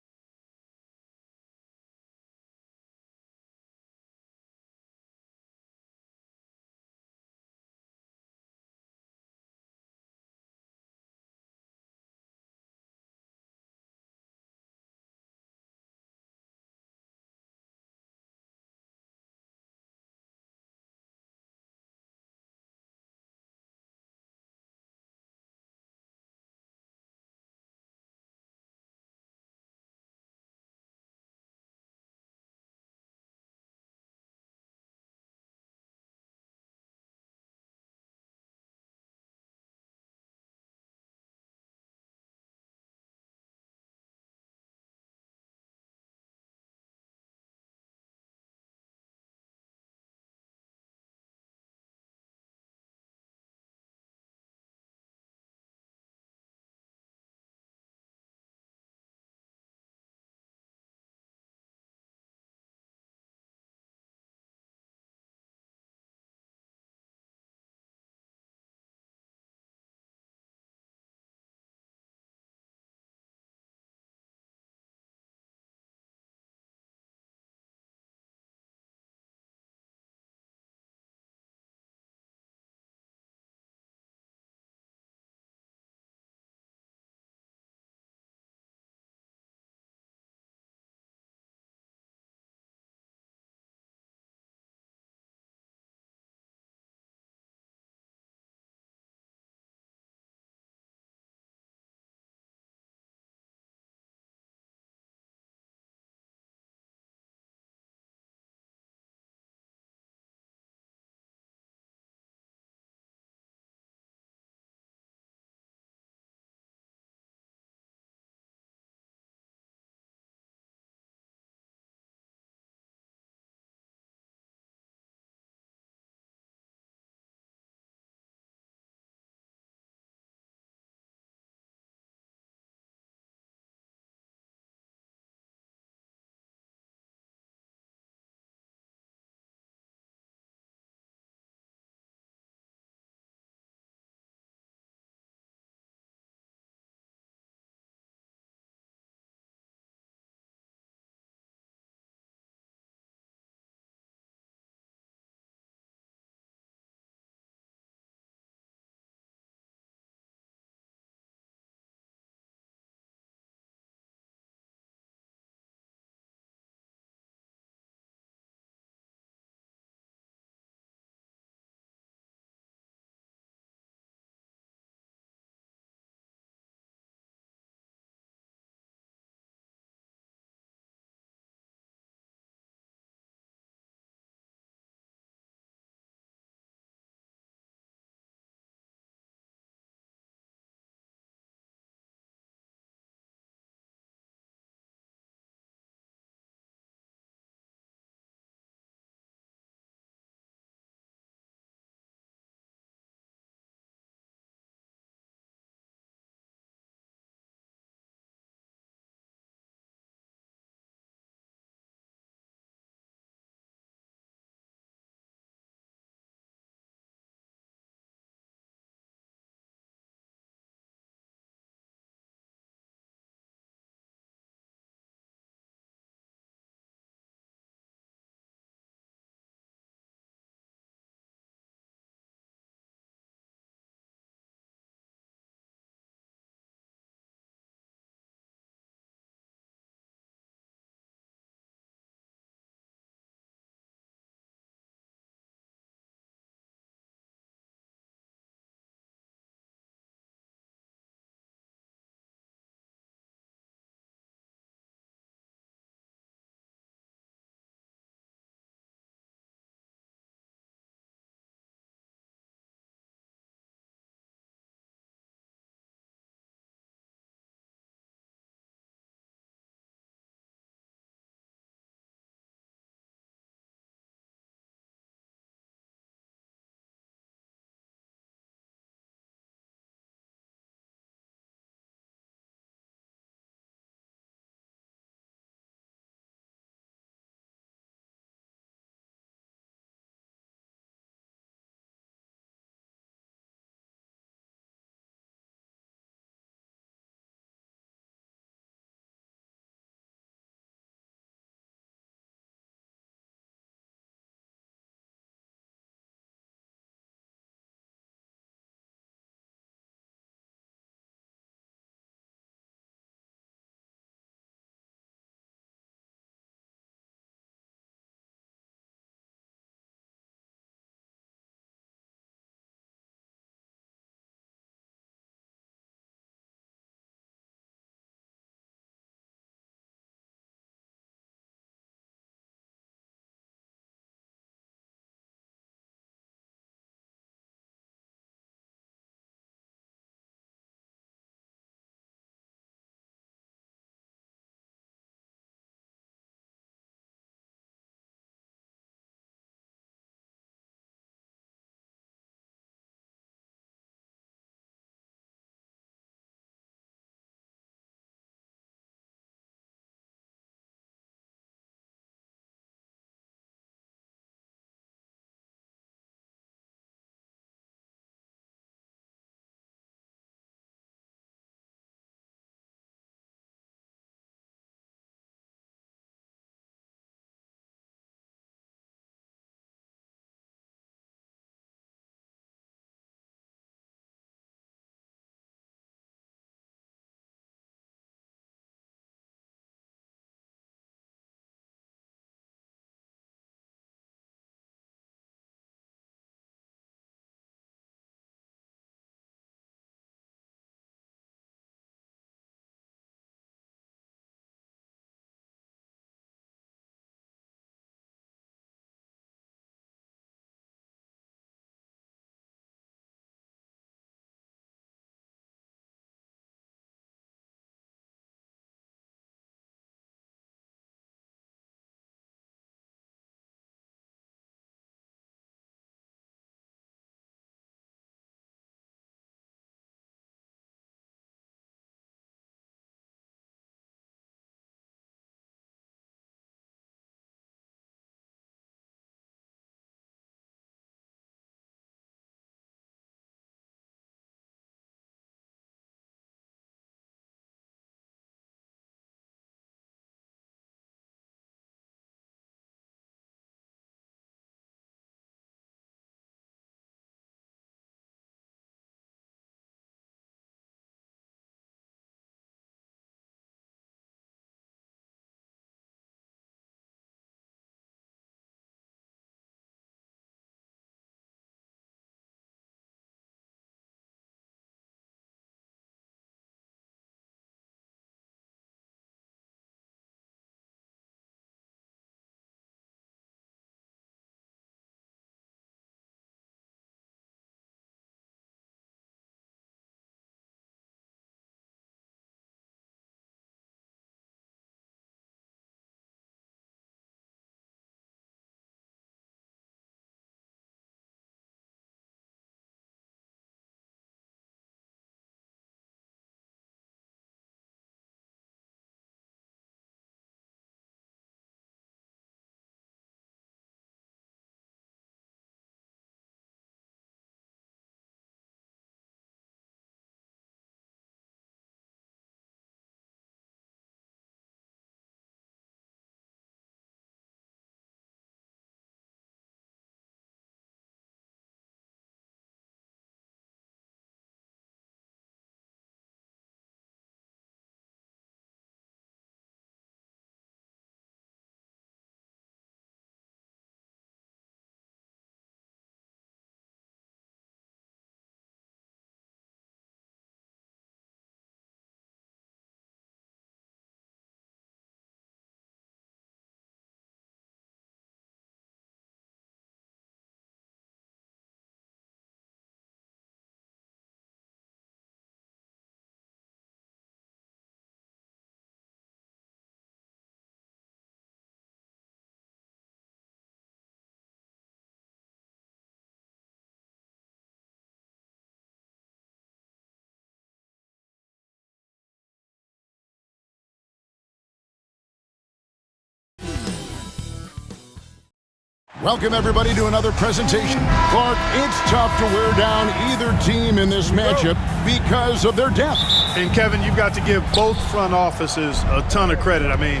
Welcome, everybody, to another presentation. Clark, it's tough to wear down either team in this matchup because of their depth. And, Kevin, you've got to give both front offices a ton of credit. I mean,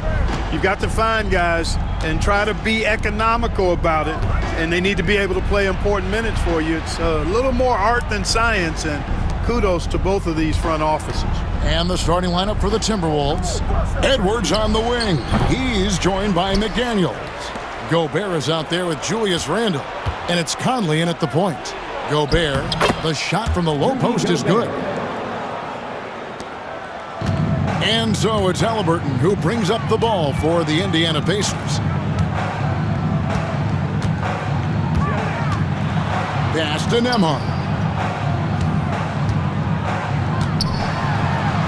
you've got to find guys and try to be economical about it, and they need to be able to play important minutes for you. It's a little more art than science, and kudos to both of these front offices. And the starting lineup for the Timberwolves. Edwards on the wing. He's joined by McDaniels. Gobert is out there with Julius Randle. And it's Conley in at the point. Gobert, the shot from the low post is good. And so it's Halliburton who brings up the ball for the Indiana Pacers. Pass to Nembhard.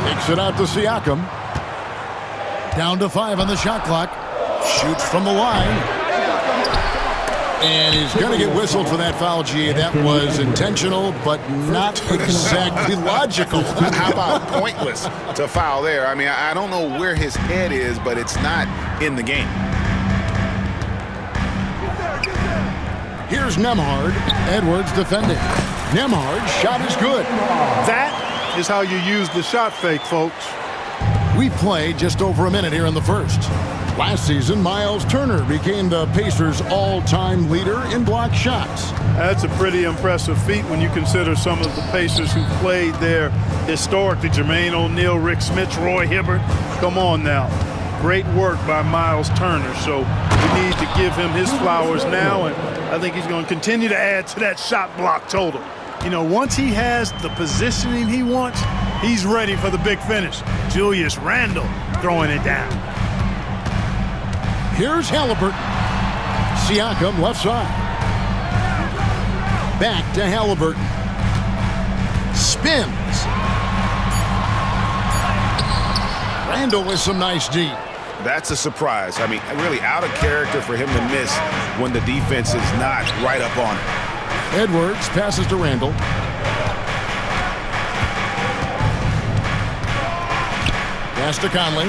Takes it out to Siakam. Down to 5 on the shot clock. Shoots from the line. And he's going to get whistled for that foul, G. That was intentional, but not exactly logical. How about pointless to foul there? I mean, I don't know where his head is, but it's not in the game. Here's Nembhard. Edwards defending. Nembhard's shot is good. That is how you use the shot fake, folks. We played just over a minute here in the first. Last season, Miles Turner became the Pacers' all-time leader in blocked shots. That's a pretty impressive feat when you consider some of the Pacers who played there historically. Jermaine O'Neal, Rick Smits, Roy Hibbert. Come on now. Great work by Miles Turner. So we need to give him his flowers now, and I think he's going to continue to add to that shot block total. You know, once he has the positioning he wants, he's ready for the big finish. Julius Randle throwing it down. Here's Halliburton. Siakam left side. Back to Halliburton. Spins. Randle with some nice D. That's a surprise. I mean, really out of character for him to miss when the defense is not right up on it. Edwards passes to Randle. Pass to Conley.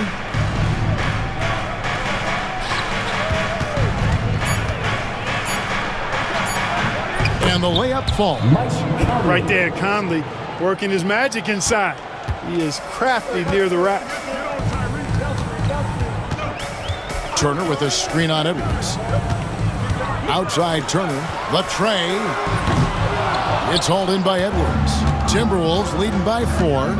And the layup falls. Right there, Conley working his magic inside. He is crafty near the rack. Turner with a screen on Edwards. Outside Turner. Latray. It's hauled in by Edwards. Timberwolves leading by 4.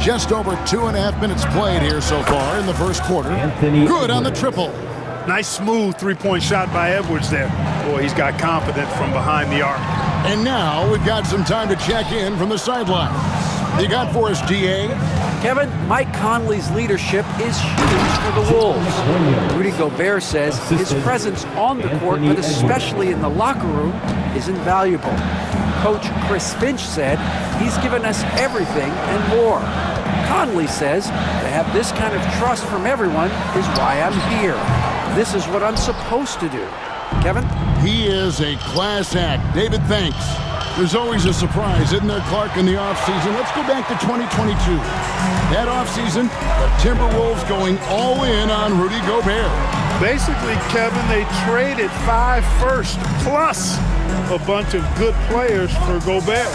Just over 2.5 minutes played here so far in the first quarter. Good on the triple. Nice smooth three-point shot by Edwards there. Boy, he's got confidence from behind the arc. And now we've got some time to check in from the sidelines. You got for us, DA? Kevin, Mike Conley's leadership is huge for the Wolves. Rudy Gobert says his presence on the court, but especially in the locker room, is invaluable. Coach Chris Finch said he's given us everything and more. Conley says to have this kind of trust from everyone is why I'm here. This is what I'm supposed to do. Kevin? He is a class act. David, thanks. There's always a surprise, isn't there, Clark, in the offseason? Let's go back to 2022. That offseason, the Timberwolves going all in on Rudy Gobert. Basically, Kevin, they traded 5 firsts plus a bunch of good players for Gobert.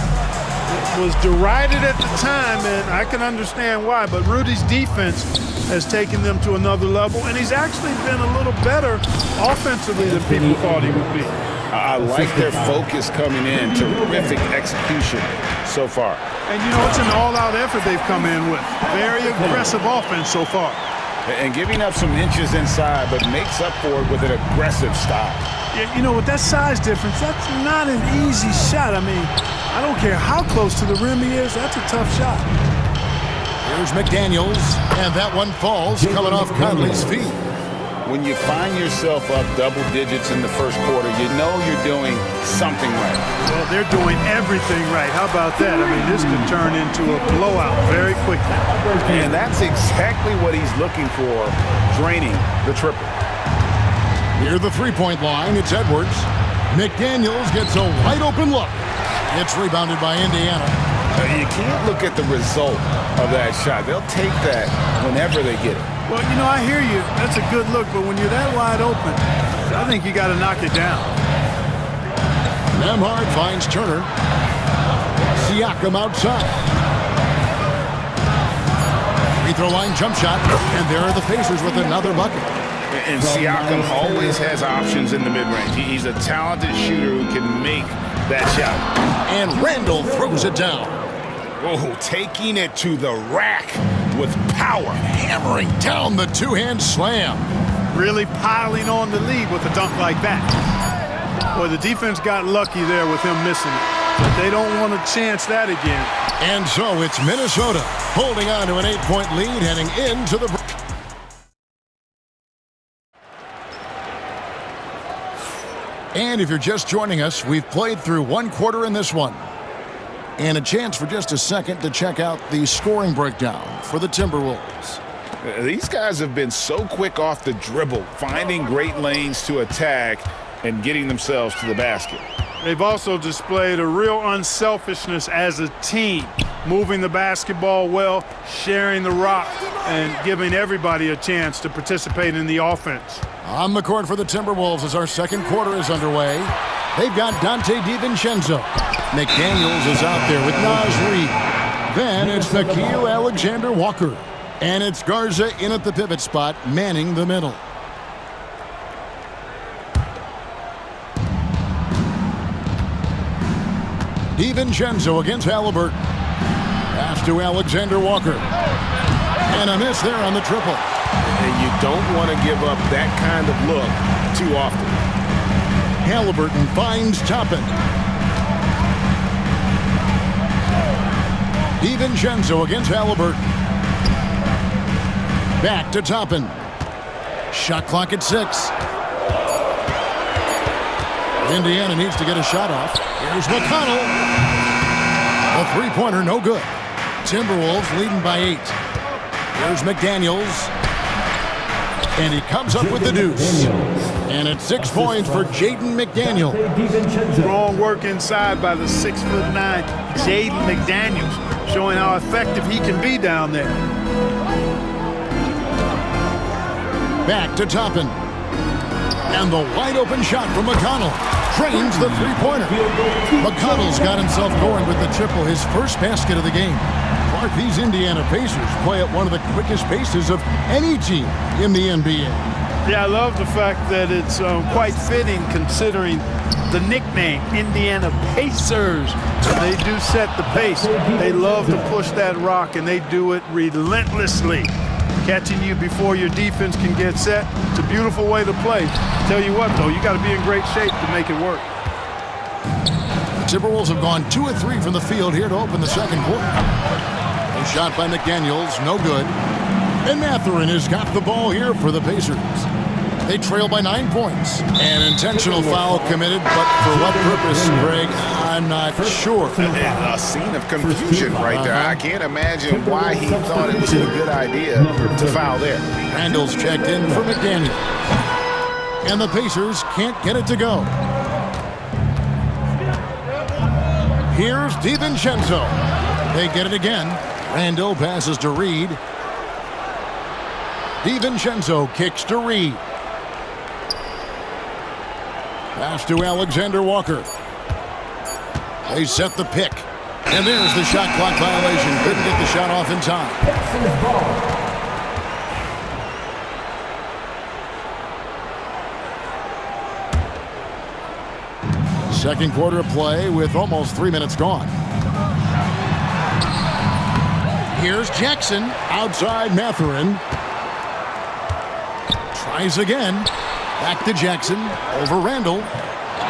It was derided at the time, and I can understand why, but Rudy's defense has taken them to another level, and he's actually been a little better offensively than people thought he would be. I like their focus coming in. Terrific execution so far. And, you know, it's an all-out effort they've come in with. Very aggressive offense so far. And giving up some inches inside, but makes up for it with an aggressive style. Yeah, you know, with that size difference, that's not an easy shot. I mean, I don't care how close to the rim he is, that's a tough shot. Here's McDaniels, and that one falls coming off Conley's feet. When you find yourself up double digits in the first quarter, you know you're doing something right. Well, they're doing everything right. How about that? I mean, this could turn into a blowout very quickly. And that's exactly what he's looking for, draining the triple. Near the three-point line, it's Edwards. McDaniels gets a wide-open look. It's rebounded by Indiana. You can't look at the result of that shot. They'll take that whenever they get it. Well, you know, I hear you. That's a good look, but when you're that wide open, I think you got to knock it down. Nemhard finds Turner. Siakam outside. Free throw line jump shot, and there are the Pacers with another bucket. And Siakam always has options in the mid-range. He's a talented shooter who can make that shot. And Randall throws it down. Oh, taking it to the rack with power. Hammering down the two-hand slam. Really piling on the lead with a dunk like that. Boy, the defense got lucky there with him missing it. But they don't want to chance that again. And so it's Minnesota holding on to an 8-point lead heading into the... And if you're just joining us, we've played through one quarter in this one. And a chance for just a second to check out the scoring breakdown for the Timberwolves. These guys have been so quick off the dribble, finding great lanes to attack and getting themselves to the basket. They've also displayed a real unselfishness as a team, moving the basketball well, sharing the rock, and giving everybody a chance to participate in the offense. On the court for the Timberwolves as our second quarter is underway. They've got Dante DiVincenzo. McDaniels is out there with Naz Reid. Then it's Nickeil Alexander-Walker. And it's Garza in at the pivot spot, manning the middle. DiVincenzo against Halliburton. Pass to Alexander-Walker. And a miss there on the triple. And you don't want to give up that kind of look too often. Halliburton finds Toppin. DiVincenzo against Halliburton. Back to Toppin. Shot clock at 6. Indiana needs to get a shot off. Here's McConnell. A three-pointer, no good. Timberwolves leading by 8. Here's McDaniels. And he comes up with the deuce. And it's 6 points for Jaden McDaniel. Strong work inside by the 6'9" Jaden McDaniels, showing how effective he can be down there. Back to Toppin. And the wide open shot from McConnell. Trains the three-pointer. McConnell's got himself going with the triple, his first basket of the game. Clark, these Indiana Pacers play at one of the quickest paces of any team in the NBA. Yeah, I love the fact that it's quite fitting considering the nickname, Indiana Pacers. They do set the pace. They love to push that rock, and they do it relentlessly. Catching you before your defense can get set. It's a beautiful way to play. Tell you what, though, you got to be in great shape to make it work. The Timberwolves have gone 2 of 3 from the field here to open the second quarter. A shot by McDaniels, no good. And Mathurin has got the ball here for the Pacers. They trail by 9 points. An intentional foul committed, but for what purpose, Greg, I'm not sure. A scene of confusion right there. I can't imagine why he thought it was a good idea to foul there. Randall's checked in for McDaniel. And the Pacers can't get it to go. Here's DiVincenzo. They get it again. Randall passes to Reid. DiVincenzo kicks to Reid. Pass to Alexander-Walker. They set the pick. And there's the shot clock violation. Couldn't get the shot off in time. Second quarter of play with almost 3 minutes gone. Here's Jackson. Outside Mathurin. Tries again. Back to Jackson. Over Randall.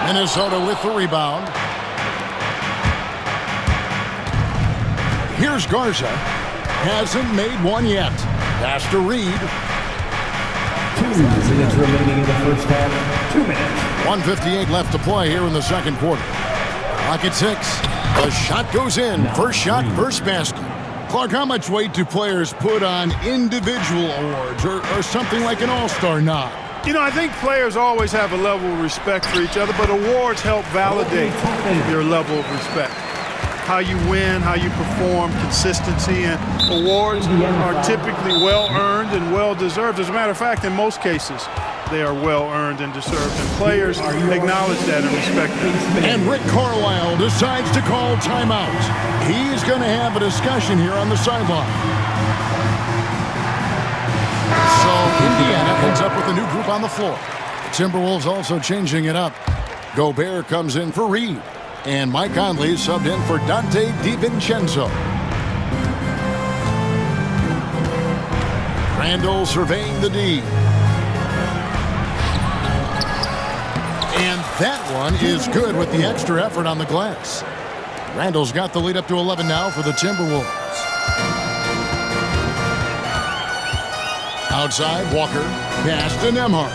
Minnesota with the rebound. Here's Garza. Hasn't made one yet. Pass to Reid. 2 minutes remaining in the first half. 2 minutes. 1:58 left to play here in the second quarter. Clock at 6. The shot goes in. First shot, first basket. Clark, how much weight do players put on individual awards or something like an all-star nod? You know, I think players always have a level of respect for each other, but awards help validate your level of respect. how you win, how you perform, consistency, and awards are typically well-earned and well-deserved. As a matter of fact, in most cases, they are well-earned and deserved, and players acknowledge that and respect that. And Rick Carlisle decides to call timeout. He's going to have a discussion here on the sideline. So Indiana ends up with a new group on the floor. The Timberwolves also changing it up. Gobert comes in for Reed, and Mike Conley subbed in for Dante DiVincenzo. Randall surveying the D. And that one is good with the extra effort on the glass. Randall's got the lead up to 11 now for the Timberwolves. Outside, Walker, pass to Nembhard.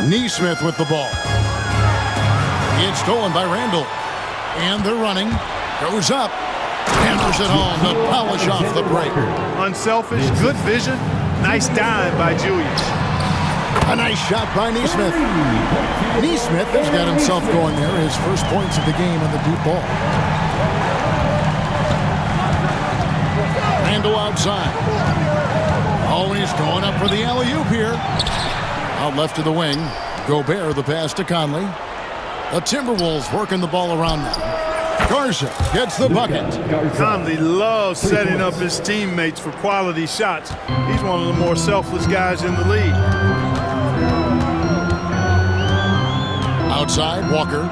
Neesmith with the ball. It's stolen by Randall. And they're running. Goes up. Hammers it home to polish off the break. Unselfish, good vision. Nice dime by Julius. A nice shot by Neesmith. Neesmith has got himself going there. His first points of the game on the deep ball. Randall outside. Oh, he's going up for the alley-oop here. Out left to the wing. Gobert the pass to Conley. The Timberwolves working the ball around now. Garza gets the bucket. Conley loves setting up his teammates for quality shots. He's one of the more selfless guys in the league. Outside, Walker.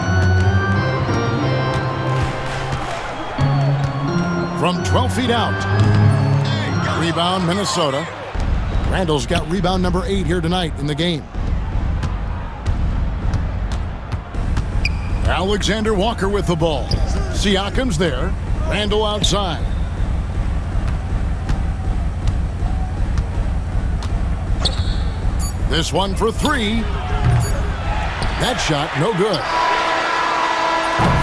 From 12 feet out. Rebound, Minnesota. Randall's got rebound number 8 here tonight in the game. Alexander Walker with the ball. Siakam's there. Randall outside. This one for 3. That shot, no good.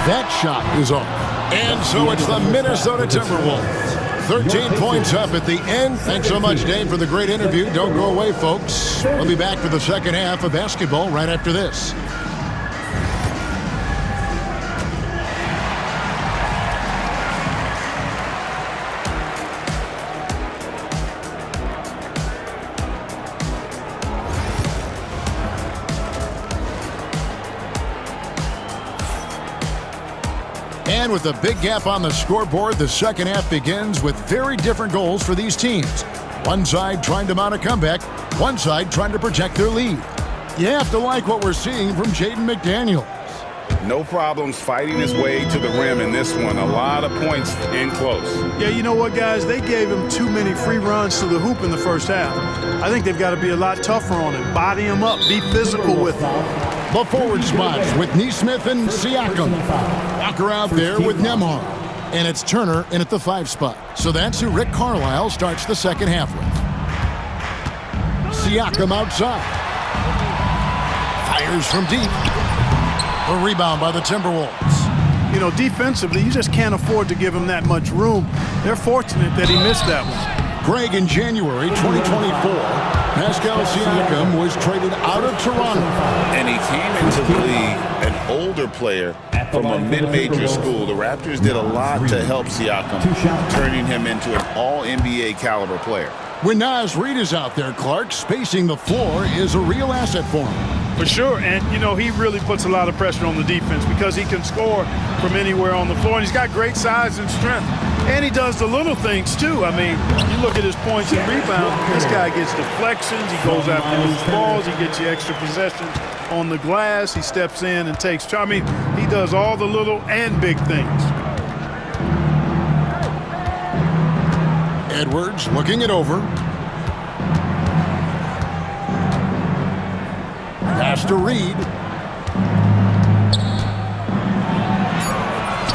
That shot is off. And so it's the Minnesota Timberwolves. 13 points up at the end. Thanks so much, Dave, for the great interview. Don't go away, folks. We'll be back for the second half of basketball right after this. And with a big gap on the scoreboard, the second half begins with very different goals for these teams. One side trying to mount a comeback, one side trying to protect their lead. You have to like what we're seeing from Jaden McDaniels. No problems fighting his way to the rim in this one. A lot of points in close. Yeah, you know what, guys? They gave him too many free runs to the hoop in the first half. I think they've got to be a lot tougher on him. Body him up. Be physical with him. The forward spots with Neesmith and Siakam. Walker out there with Nembhard. And it's Turner in at the 5 spot. So that's who Rick Carlisle starts the second half with. Siakam outside. Fires from deep. A rebound by the Timberwolves. You know, defensively, you just can't afford to give him that much room. They're fortunate that he missed that one. Greg, in January 2024, Pascal Siakam was traded out of Toronto. And he came into the league an older player from a mid-major school. The Raptors did a lot to help Siakam, turning him into an all-NBA caliber player. When Naz Reid is out there, Clark, spacing the floor is a real asset for him. For sure, and you know, he really puts a lot of pressure on the defense because he can score from anywhere on the floor, and he's got great size and strength. And he does the little things too. I mean, you look at his points and rebounds, this guy gets deflections, he goes after loose balls, he gets you extra possessions on the glass, he steps in and takes charge. I mean, he does all the little and big things. Edwards looking it over. Pass to Reed.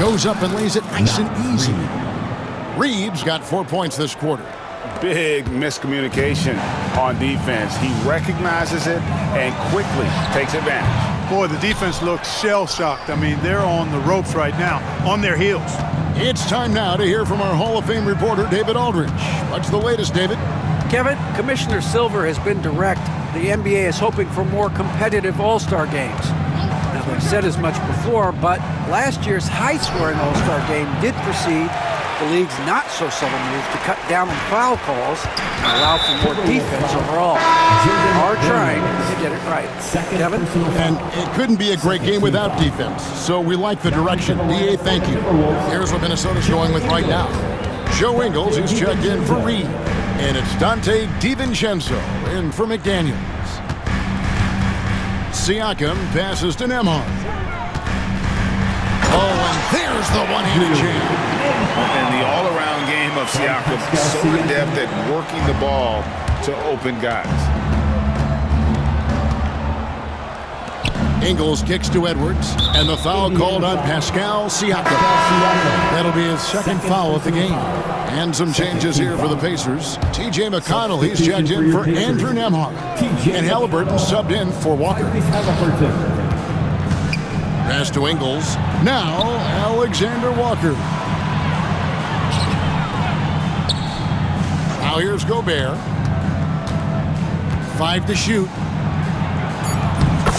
Goes up and lays it nice and easy. Reed's got 4 points this quarter. Big miscommunication on defense. He recognizes it and quickly takes advantage. Boy, the defense looks shell-shocked. I mean, they're on the ropes right now, on their heels. It's time now to hear from our Hall of Fame reporter, David Aldridge. What's the latest, David? Kevin, Commissioner Silver has been direct. The NBA is hoping for more competitive All-Star games. Now, We've said as much before, but last year's high-scoring All-Star game did precede the league's not-so-subtle move to cut down on foul calls and allow for more defense overall. They are trying to get it right. Kevin? And it couldn't be a great game without defense, so we like the direction. DA, thank you. Here's what Minnesota's going with right now. Joe Ingles is checked in for Reed, and it's Dante DiVincenzo in for McDaniels. Siakam passes to Nembhard. Oh, and there's the one-handed jam. And the all-around game of Siakam, so adept at working the ball to open guys. Ingles kicks to Edwards, and the foul called on Pascal Siakam. That'll be his second foul of the game. And some changes here for the Pacers. T.J. McConnell, he's checked in for Andrew Nembhard. And Halliburton subbed in for Walker. Pass to Ingles. Now, Alexander Walker. Now here's Gobert. 5 to shoot.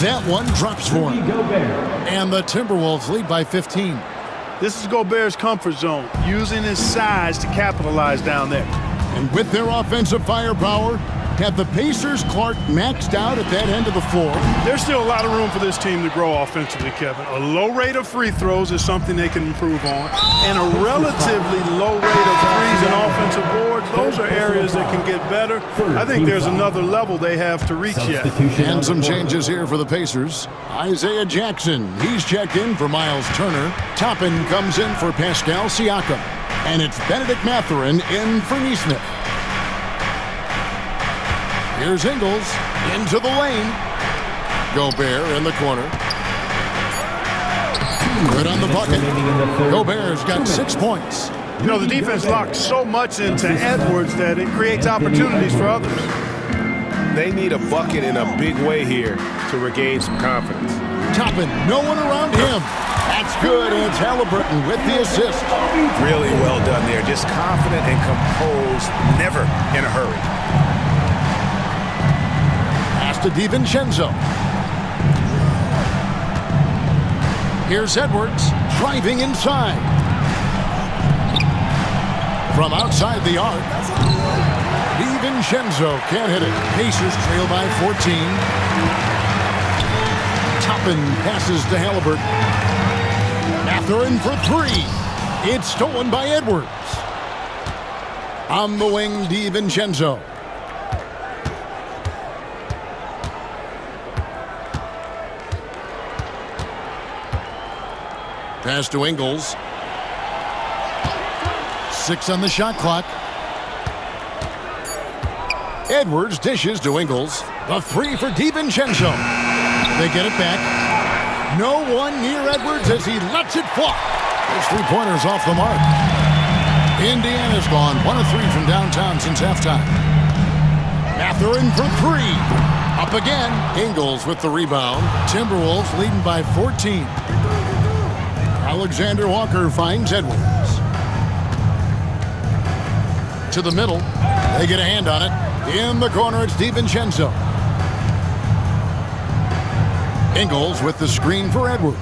That one drops for him. And the Timberwolves lead by 15. This is Gobert's comfort zone, using his size to capitalize down there. And with their offensive firepower, have the Pacers' Clark maxed out at that end of the floor? There's still a lot of room for this team to grow offensively, Kevin. A low rate of free throws is something they can improve on, and a relatively low rate of threes and offensive boards. Those are areas that can get better. I think there's another level they have to reach yet. And some changes here for the Pacers. Isaiah Jackson, he's checked in for Miles Turner. Toppin comes in for Pascal Siakam. And it's Benedict Mathurin in for Nesmith. Here's Ingles into the lane. Gobert in the corner. Good on the bucket. Gobert's got 6 points. You know, the defense locked so much into Edwards that it creates opportunities for others. They need a bucket in a big way here to regain some confidence. Toppin, no one around him. That's good, and it's Halliburton with the assist. Really well done there. Just confident and composed, never in a hurry. To DiVincenzo. Here's Edwards driving inside. From outside the arc, DiVincenzo can't hit it. Pacers trail by 14. Toppin passes to Halliburton. Mathurin for 3. It's stolen by Edwards. On the wing, DiVincenzo. Pass to Ingles. 6 on the shot clock. Edwards dishes to Ingles. The 3 for DiVincenzo. They get it back. No one near Edwards as he lets it fly. His 3-pointer's off the mark. Indiana's gone 1 of 3 from downtown since halftime. Mathurin for 3. Up again. Ingles with the rebound. Timberwolves leading by 14. Alexander Walker finds Edwards. To the middle. They get a hand on it. In the corner, it's DiVincenzo. Ingles with the screen for Edwards.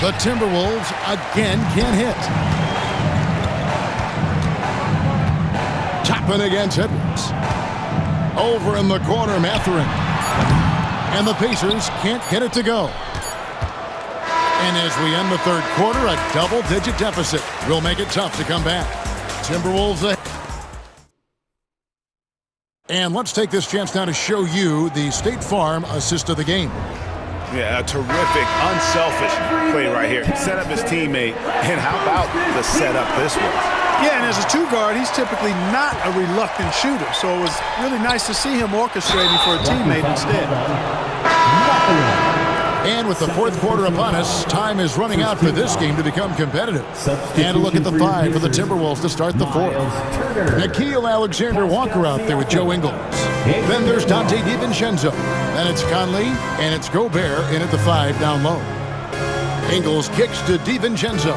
The Timberwolves again can't hit. Toppin against Edwards. Over in the corner, Mathurin. And the Pacers can't get it to go. And as we end the third quarter, a double-digit deficit will make it tough to come back. Timberwolves ahead. And let's take this chance now to show you the State Farm assist of the game. Yeah, a terrific, unselfish play right here. Set up his teammate, and how about the setup this was? Yeah, and as a 2-guard, he's typically not a reluctant shooter, so it was really nice to see him orchestrating for a teammate instead. And with the fourth quarter upon us, time is running out for this game to become competitive. And a look at the 5 for the Timberwolves to start the fourth. Nickeil Alexander-Walker out there with Joe Ingles. Then there's Dante DiVincenzo. Then it's Conley, and it's Gobert in at the 5 down low. Ingles kicks to DiVincenzo.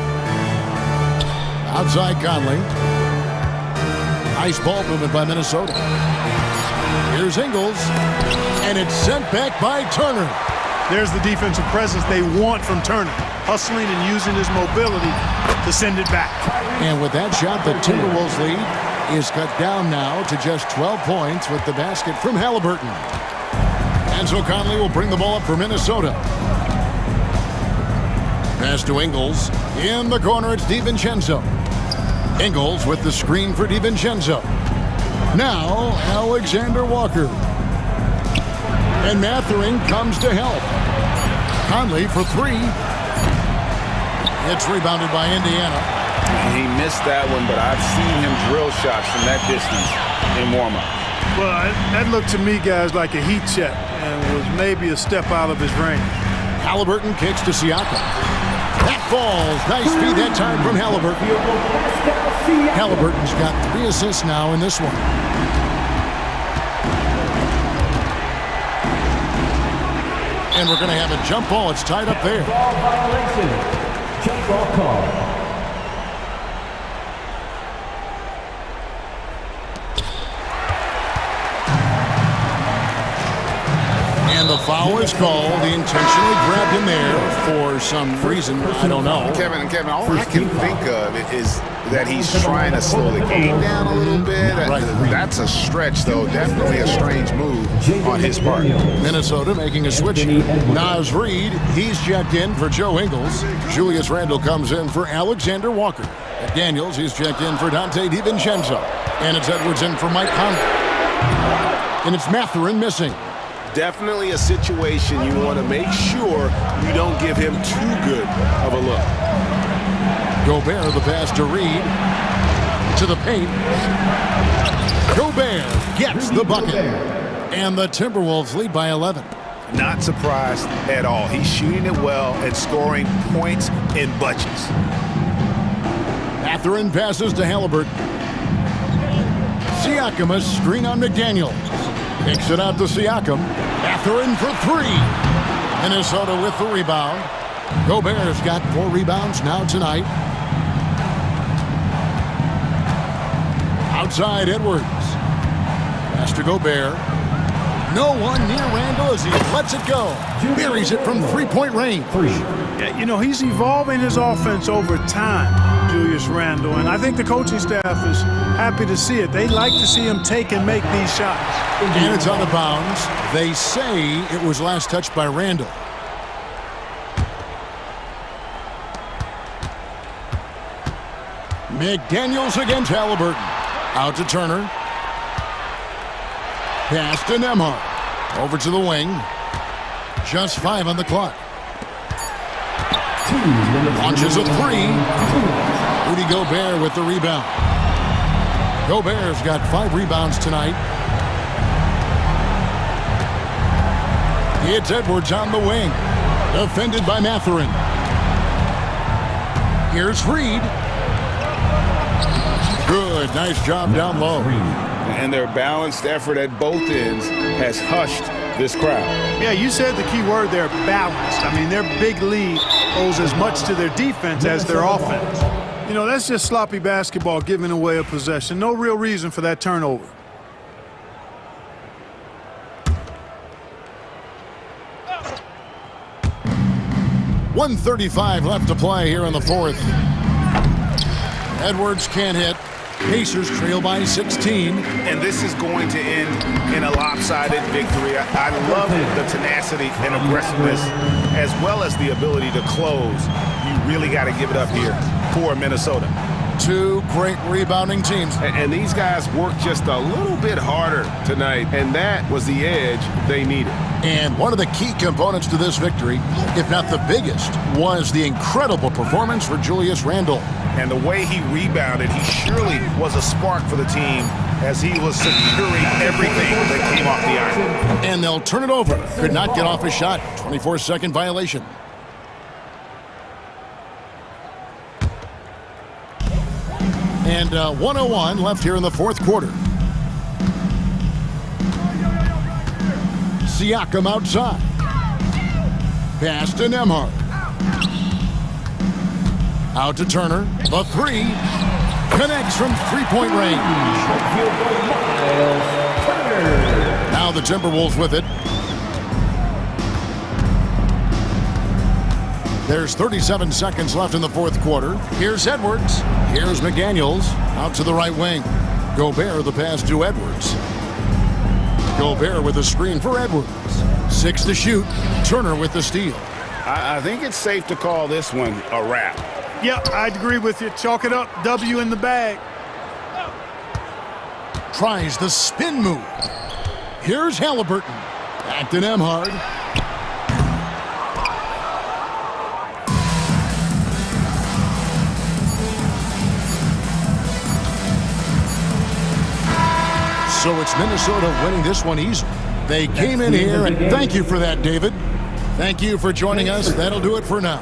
Outside Conley. Nice ball movement by Minnesota. Here's Ingles, and it's sent back by Turner. There's the defensive presence they want from Turner, hustling and using his mobility to send it back. And with that shot, the Timberwolves lead is cut down now to just 12 points with the basket from Halliburton. And so Conley will bring the ball up for Minnesota. Pass to Ingles. In the corner, it's DiVincenzo. Ingles with the screen for DiVincenzo. Now, Alexander Walker. And Mathering comes to help. Conley for three. It's rebounded by Indiana. He missed that one, but I've seen him drill shots from that distance in warm-up. Well, that looked to me, guys, like a heat check and was maybe a step out of his range. Halliburton kicks to Siakam. That falls. Nice feed that time from Halliburton. Halliburton's got 3 assists now in this one. And we're going to have a jump ball. It's tied up there. Ball violation. Jump ball call. And the foul is called. He intentionally grabbed him there for some reason. I don't know. Kevin, all I can think of is that he's trying to slow the game down a little bit. Right. That's a stretch, though. Definitely a strange move on his part. Minnesota making a switch. Naz Reid, he's checked in for Joe Ingles. Julius Randle comes in for Alexander Walker. At Daniels, he's checked in for Dante DiVincenzo. And it's Edwards in for Mike Conley. And it's Matherin missing. Definitely a situation you want to make sure you don't give him too good of a look. Gobert, the pass to Reed. To the paint. Gobert gets the bucket. And the Timberwolves lead by 11. Not surprised at all. He's shooting it well and scoring points in bunches. Matherin passes to Halliburton. Siakam, a screen on McDaniels. Kicks it out to Siakam. Matherin for three. Minnesota with the rebound. Gobert's got 4 rebounds now tonight. Outside Edwards. Pass to Gobert. No one near Randle as he lets it go. Buries it from 3-point range. Yeah, you know, he's evolving his offense over time, Julius Randle, and I think the coaching staff is happy to see it. They like to see him take and make these shots. And it's out of bounds. They say it was last touched by Randle. McDaniels against Halliburton. Out to Turner. Pass to Nembhard. Over to the wing. Just 5 on the clock. Launches a 3. Rudy Gobert with the rebound. Gobert's got 5 rebounds tonight. It's Edwards on the wing. Defended by Matherin. Here's Reed. Good. Nice job down low. And their balanced effort at both ends has hushed this crowd. Yeah, you said the key word there, balanced. I mean, their big lead owes as much to their defense as their offense. You know, that's just sloppy basketball, giving away a possession. No real reason for that turnover. .135 left to play here in the fourth. Edwards can't hit. Pacers trail by 16. And this is going to end in a lopsided victory. I love the tenacity and aggressiveness as well as the ability to close. You really got to give it up here for Minnesota. 2 great rebounding teams. And these guys worked just a little bit harder tonight, and that was the edge they needed. And one of the key components to this victory, if not the biggest, was the incredible performance for Julius Randle. And the way he rebounded, he surely was a spark for the team as he was securing everything that came off the iron. And they'll turn it over. Could not get off a shot. 24-second violation. And 1:01 left here in the fourth quarter. Siakam outside. Pass to Nembhard. Out to Turner. The 3. Connects from 3-point range. Now the Timberwolves with it. There's 37 seconds left in the fourth quarter. Here's Edwards. Here's McDaniels out to the right wing. Gobert the pass to Edwards. Gobert with a screen for Edwards. 6 to shoot. Turner with the steal. I think it's safe to call this one a wrap. Yep, I'd agree with you. Chalk it up. W in the bag. Tries the spin move. Here's Halliburton. Back to Nemhard. So it's Minnesota winning this one easily. They came in here, and thank you for that, David. Thank you for joining us. That'll do it for now.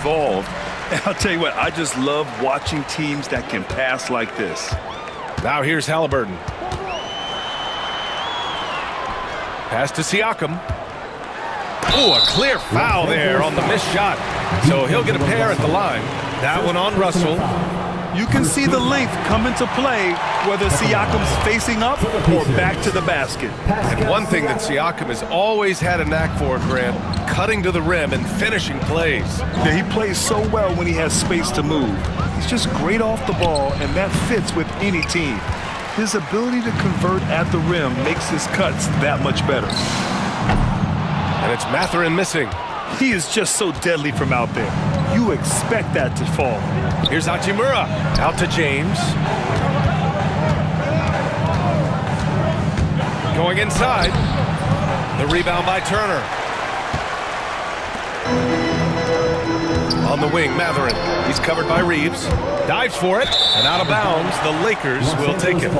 involved. And I'll tell you what, I just love watching teams that can pass like this. Now here's Halliburton. Pass to Siakam. Oh, a clear foul there on the missed shot. So he'll get a pair at the line. That one on Russell. You can see the length come into play, whether Siakam's facing up or back to the basket. And one thing that Siakam has always had a knack for, Grant, cutting to the rim and finishing plays. Yeah, he plays so well when he has space to move. He's just great off the ball, and that fits with any team. His ability to convert at the rim makes his cuts that much better. And it's Mathurin missing. He is just so deadly from out there. You expect that to fall. Here's Hachimura. Out to James. Going inside. The rebound by Turner. On the wing, Mathurin. He's covered by Reeves. Dives for it. And out of bounds, the Lakers will take it.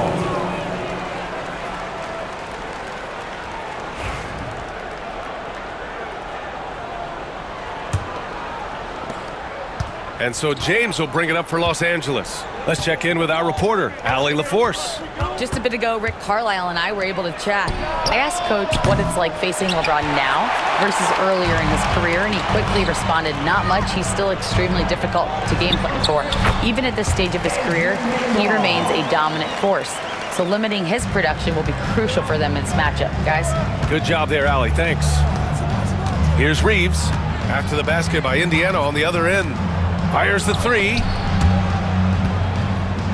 And so James will bring it up for Los Angeles. Let's check in with our reporter, Allie LaForce. Just a bit ago, Rick Carlisle and I were able to chat. I asked Coach what it's like facing LeBron now versus earlier in his career, and he quickly responded, not much. He's still extremely difficult to game plan for. Even at this stage of his career, he remains a dominant force. So limiting his production will be crucial for them in this matchup, guys. Good job there, Allie. Thanks. Here's Reeves. After the basket by Indiana on the other end. Fires the three.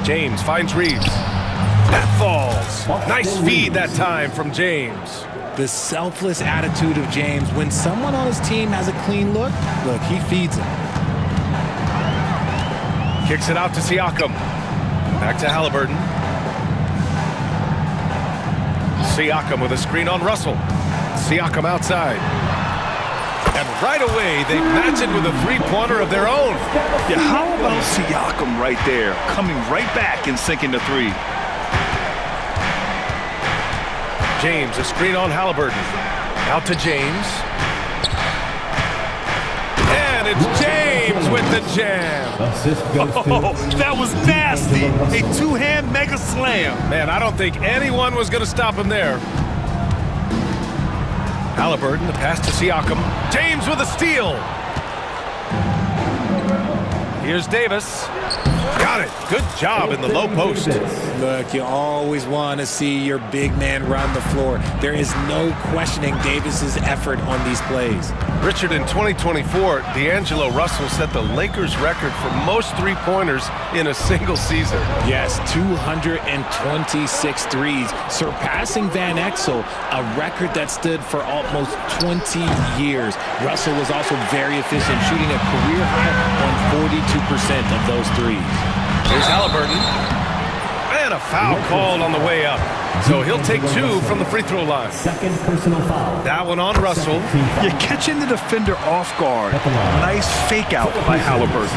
James finds Reeves. That falls. Nice feed that time from James. The selfless attitude of James. When someone on his team has a clean look, he feeds him. Kicks it out to Siakam. Back to Halliburton. Siakam with a screen on Russell. Siakam outside. And right away, they match it with a three-pointer of their own. Yeah, how about Siakam right there, coming right back and sinking the three? James, a screen on Halliburton. Out to James. And it's James with the jam. Oh, that was nasty. A two-hand mega slam. Man, I don't think anyone was going to stop him there. Halliburton, the pass to Siakam. James with a steal. Here's Davis. Got it. Good job in the low post. Look, you always want to see your big man run the floor. There is no questioning Davis's effort on these plays. Richard, in 2024, D'Angelo Russell set the Lakers record for most three-pointers in a single season. Yes, 226 threes, surpassing Van Exel, a record that stood for almost 20 years. Russell was also very efficient, shooting a career high on 42% of those threes. Here's Halliburton. And a foul called on the way up. So he'll take two from the free throw line. Second personal foul. That one on Russell. You're catching the defender off guard. Nice fake out by Halliburton.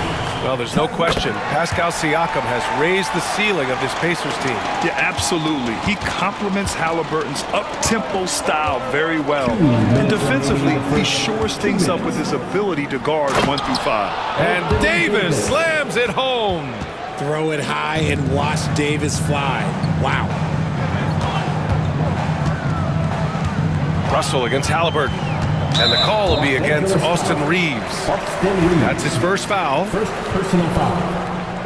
Well, there's no question. Pascal Siakam has raised the ceiling of this Pacers team. Yeah, absolutely. He complements Halliburton's up-tempo style very well. And defensively, he shores things up with his ability to guard 1 through 5. And Davis slams it home. Throw it high and watch Davis fly. Wow. Russell against Halliburton. And the call will be against Austin Reeves. That's his first foul. First personal foul.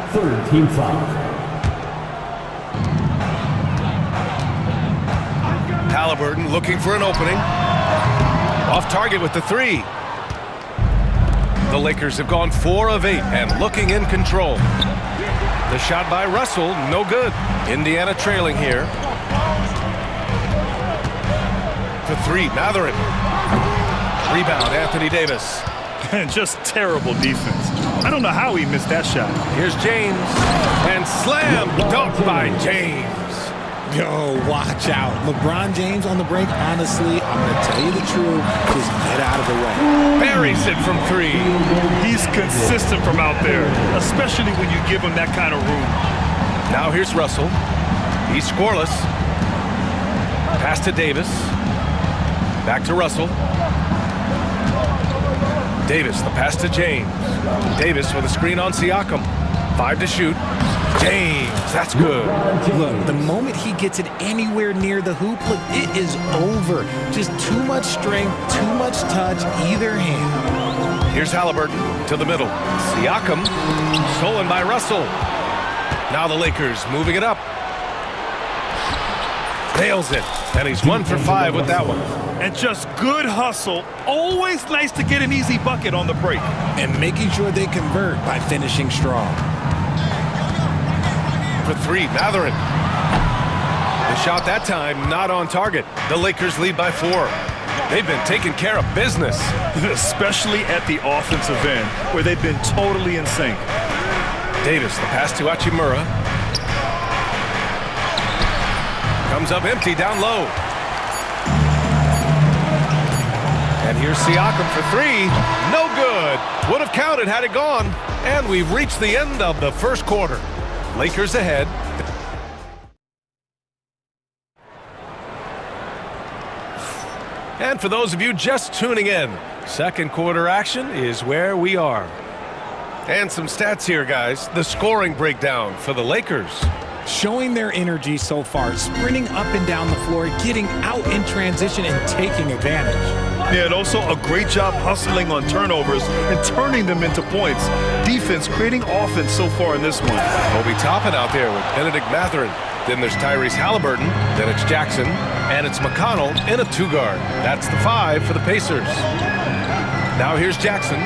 Third team foul. Halliburton looking for an opening. Off target with the three. The Lakers have gone 4 of 8 and looking in control. The shot by Russell, no good. Indiana trailing here. The three, Mathurin. Rebound, Anthony Davis. And just terrible defense. I don't know how he missed that shot. Here's James. And slam dunk by James. Yo, watch out. LeBron James on the break, honestly, I'm going to tell you the truth, just get out of the way. Buries it from 3. He's consistent from out there, especially when you give him that kind of room. Now here's Russell. He's scoreless. Pass to Davis. Back to Russell. Davis, the pass to James. Davis with a screen on Siakam. 5 to shoot. James, that's good. Look, the moment he gets it anywhere near the hoop, look, it is over. Just too much strength, too much touch, either hand. Here's Halliburton to the middle. Siakam, stolen by Russell. Now the Lakers moving it up. Nails it, and he's 1 for 5 with that one. And just good hustle. Always nice to get an easy bucket on the break. And making sure they convert by finishing strong. For 3, Matherin. The shot that time not on target. The Lakers lead by 4. They've been taking care of business. Especially at the offensive end, where they've been totally in sync. Davis, the pass to Hachimura. Comes up empty down low. And here's Siakam for 3. No good. Would have counted had it gone. And we've reached the end of the first quarter. Lakers ahead. And for those of you just tuning in, second quarter action is where we are. And some stats here, guys. The scoring breakdown for the Lakers. Showing their energy so far, sprinting up and down the floor, getting out in transition and taking advantage. Yeah, and also a great job hustling on turnovers and turning them into points. Defense creating offense so far in this one. Obi Toppin out there with Benedict Matherin. Then there's Tyrese Halliburton. Then it's Jackson. And it's McConnell in a 2-guard. That's the 5 for the Pacers. Now here's Jackson.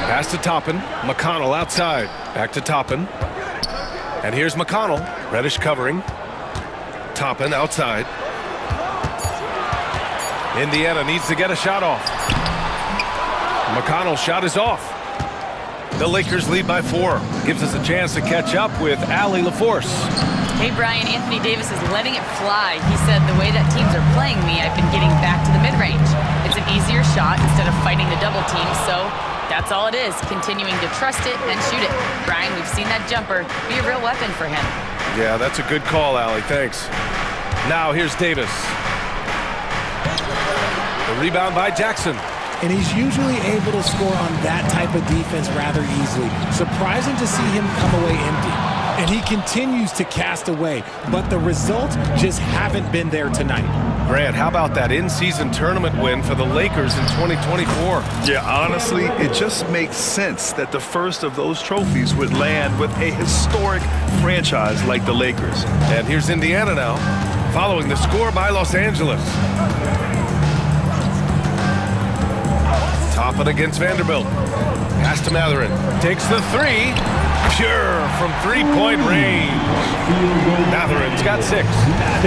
Pass to Toppin. McConnell outside. Back to Toppin. And here's McConnell. Reddish covering. Toppin outside. Indiana needs to get a shot off. McConnell's shot is off. The Lakers lead by 4. Gives us a chance to catch up with Allie LaForce. Hey, Brian, Anthony Davis is letting it fly. He said, the way that teams are playing me, I've been getting back to the mid-range. It's an easier shot instead of fighting the double team, so that's all it is, continuing to trust it and shoot it. Brian, we've seen that jumper be a real weapon for him. Yeah, that's a good call, Allie. Thanks. Now here's Davis. The rebound by Jackson. And he's usually able to score on that type of defense rather easily. Surprising to see him come away empty. And he continues to cast away, but the results just haven't been there tonight. Grant, how about that in-season tournament win for the Lakers in 2024? Yeah, honestly, it just makes sense that the first of those trophies would land with a historic franchise like the Lakers. And here's Indiana now, following the score by Los Angeles. Toppin against Vanderbilt. Pass to Matherin. Takes the 3. Pure from 3-point range. Matherin's got 6.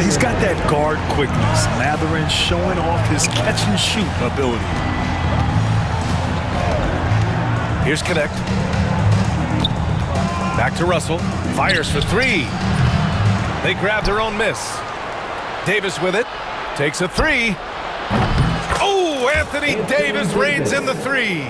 He's got that guard quickness. Matherin showing off his catch-and-shoot ability. Here's Connect. Back to Russell. Fires for 3. They grab their own miss. Davis with it. Takes a 3. Oh, Anthony Davis reigns in the 3.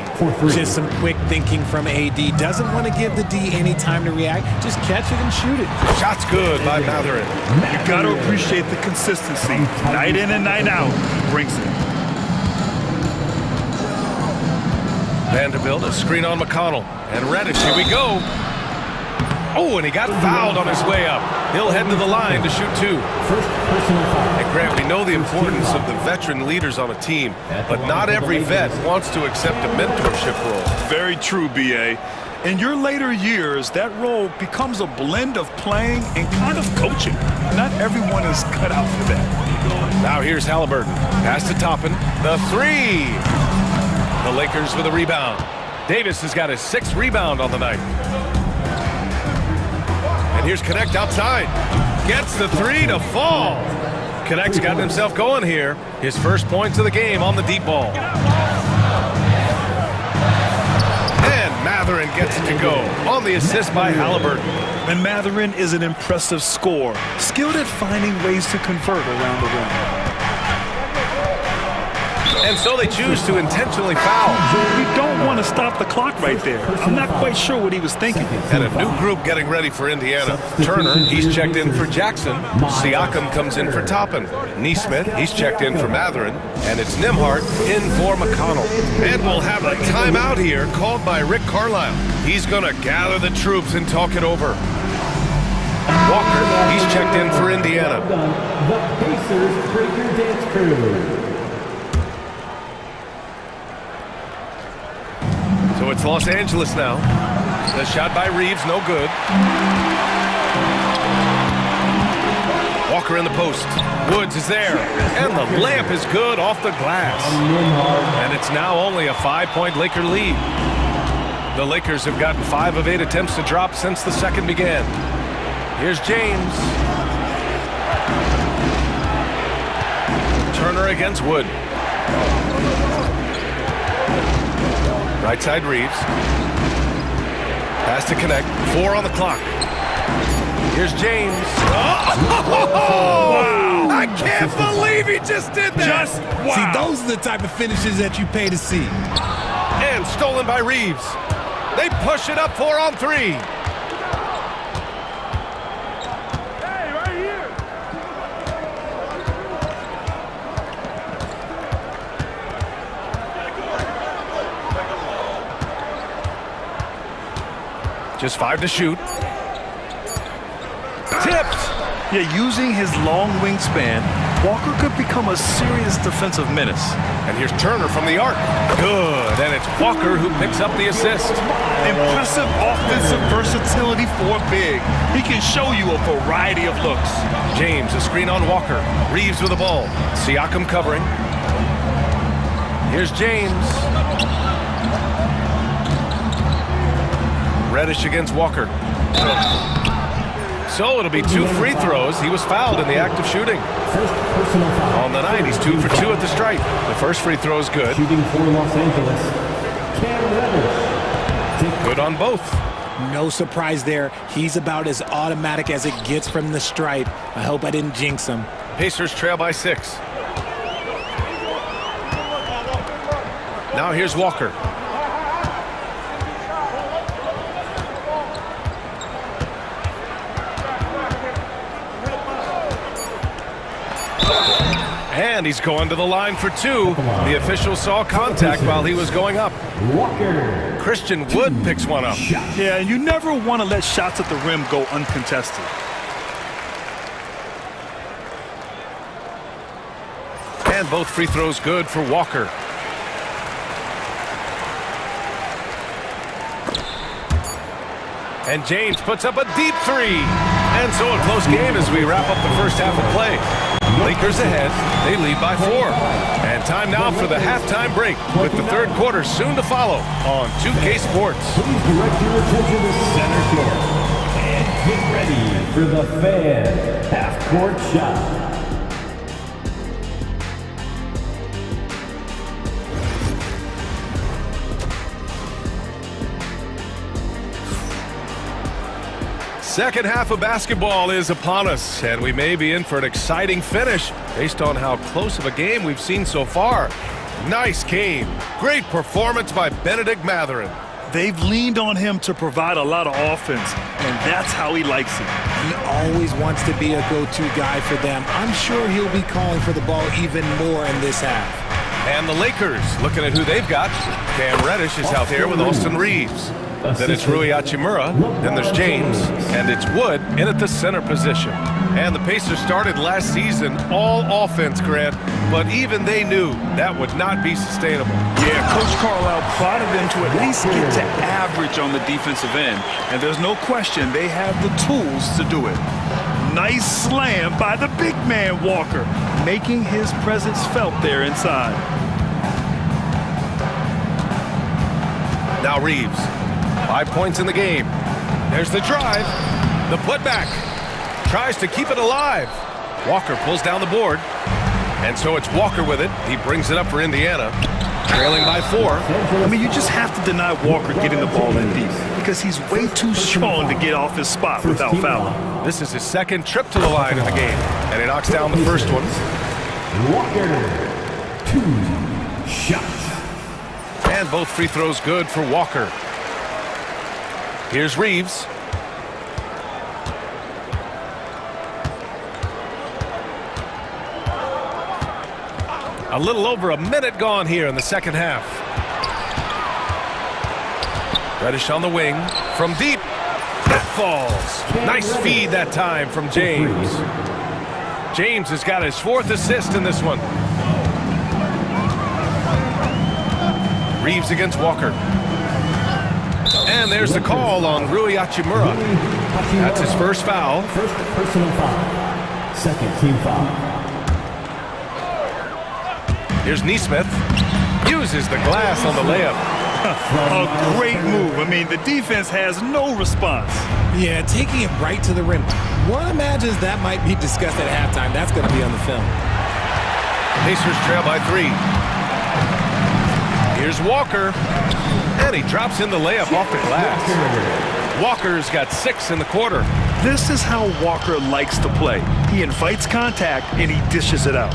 Just some quick thinking from AD. Doesn't want to give the D any time to react. Just catch it and shoot it. Shot's good by Matherin. You got to appreciate the consistency. Night in and night out, he brings it. Vanderbilt, a screen on McConnell. And Reddish, here we go. Oh, and he got fouled on his way up. He'll head to the line to shoot 2. And Grant, we know the importance of the veteran leaders on a team, but not every vet wants to accept a mentorship role. Very true, B.A. In your later years, that role becomes a blend of playing and kind of coaching. Not everyone is cut out for that. Now here's Halliburton. Pass to Toppin. The 3. The Lakers with a rebound. Davis has got his 6th rebound on the night. And here's Connect outside. Gets the 3 to fall. Connect's got himself going here. His first points of the game on the deep ball. And Matherin gets it to go on the assist by Halliburton. And Matherin is an impressive scorer, skilled at finding ways to convert around the rim. And so they choose to intentionally foul. You don't want to stop the clock right there. I'm not quite sure what he was thinking. And a new group getting ready for Indiana. Turner, he's checked in for Jackson. Siakam comes in for Toppin. Neesmith, he's checked in for Matherin. And it's Nimhart in for McConnell. And we'll have a timeout here called by Rick Carlisle. He's going to gather the troops and talk it over. Walker, he's checked in for Indiana. The Pacers Breaker Dance Crew. So it's Los Angeles now. The shot by Reeves, no good. Walker in the post. Woods is there. And the layup is good off the glass. And it's now only a 5-point Laker lead. The Lakers have gotten 5 of 8 attempts to drop since the second began. Here's James. Turner against Wood. Right side Reeves. Has to connect. 4 on the clock. Here's James. Oh! Wow! I can't believe he just did that! Wow. See, those are the type of finishes that you pay to see. And stolen by Reeves. They push it up 4 on 3. Just 5 to shoot. Tipped! Yeah, using his long wingspan, Walker could become a serious defensive menace. And here's Turner from the arc. Good. And it's Walker who picks up the assist. Impressive offensive versatility for a big. He can show you a variety of looks. James, a screen on Walker. Reeves with the ball. Siakam covering. Here's James. Reddish against Walker. So it'll be 2 free throws. He was fouled in the act of shooting. On the night, he's 2 for 2 at the stripe. The first free throw is good. Shooting for Los Angeles. Good on both. No surprise there. He's about as automatic as it gets from the stripe. I hope I didn't jinx him. Pacers trail by 6. Now here's Walker. And he's going to the line for 2. The official saw contact while he was going up. Walker. Christian Wood picks one up. Yeah, and you never want to let shots at the rim go uncontested. And both free throws good for Walker. And James puts up a deep 3. And so a close game as we wrap up the first half of play. Lakers ahead. They lead by 4. And time now for the halftime break with the third quarter soon to follow on 2K Sports. Please direct your attention to center court. And get ready for the fan half-court shot. Second half of basketball is upon us, and we may be in for an exciting finish based on how close of a game we've seen so far. Nice game. Great performance by Benedict Matherin. They've leaned on him to provide a lot of offense, and that's how he likes it. He always wants to be a go-to guy for them. I'm sure he'll be calling for the ball even more in this half. And the Lakers, looking at who they've got. Cam Reddish is out there with Austin Reeves. Then it's Rui Hachimura, then there's James, and it's Wood in at the center position. And the Pacers started last season all offense, Grant, but even they knew that would not be sustainable. Yeah, Coach Carlisle prodded them to at least get to average on the defensive end. And there's no question they have the tools to do it. Nice slam by the big man Walker, making his presence felt there inside. Now Reeves. 5 points in the game. There's the drive. The putback. Tries to keep it alive. Walker pulls down the board. And so it's Walker with it. He brings it up for Indiana. Trailing by 4. I mean, you just have to deny Walker getting the ball in deep because he's way too strong to get off his spot without fouling. This is his second trip to the line in the game. And he knocks down the first one. Walker, 2. shot. And both free throws good for Walker. Here's Reeves. A little over a minute gone here in the second half. Reddish on the wing from deep. That falls. Nice feed that time from James. James has got his 4th assist in this one. Reeves against Walker. And there's the call on Rui Hachimura. That's his first foul. First personal foul. Second team foul. Here's Neesmith. Uses the glass on the layup. A great move. I mean, the defense has no response. Yeah, taking it right to the rim. One imagines that might be discussed at halftime. That's going to be on the film. Pacers trail by 3. Here's Walker. And he drops in the layup off the glass. Walker's got 6 in the quarter. This is how Walker likes to play. He invites contact and he dishes it out.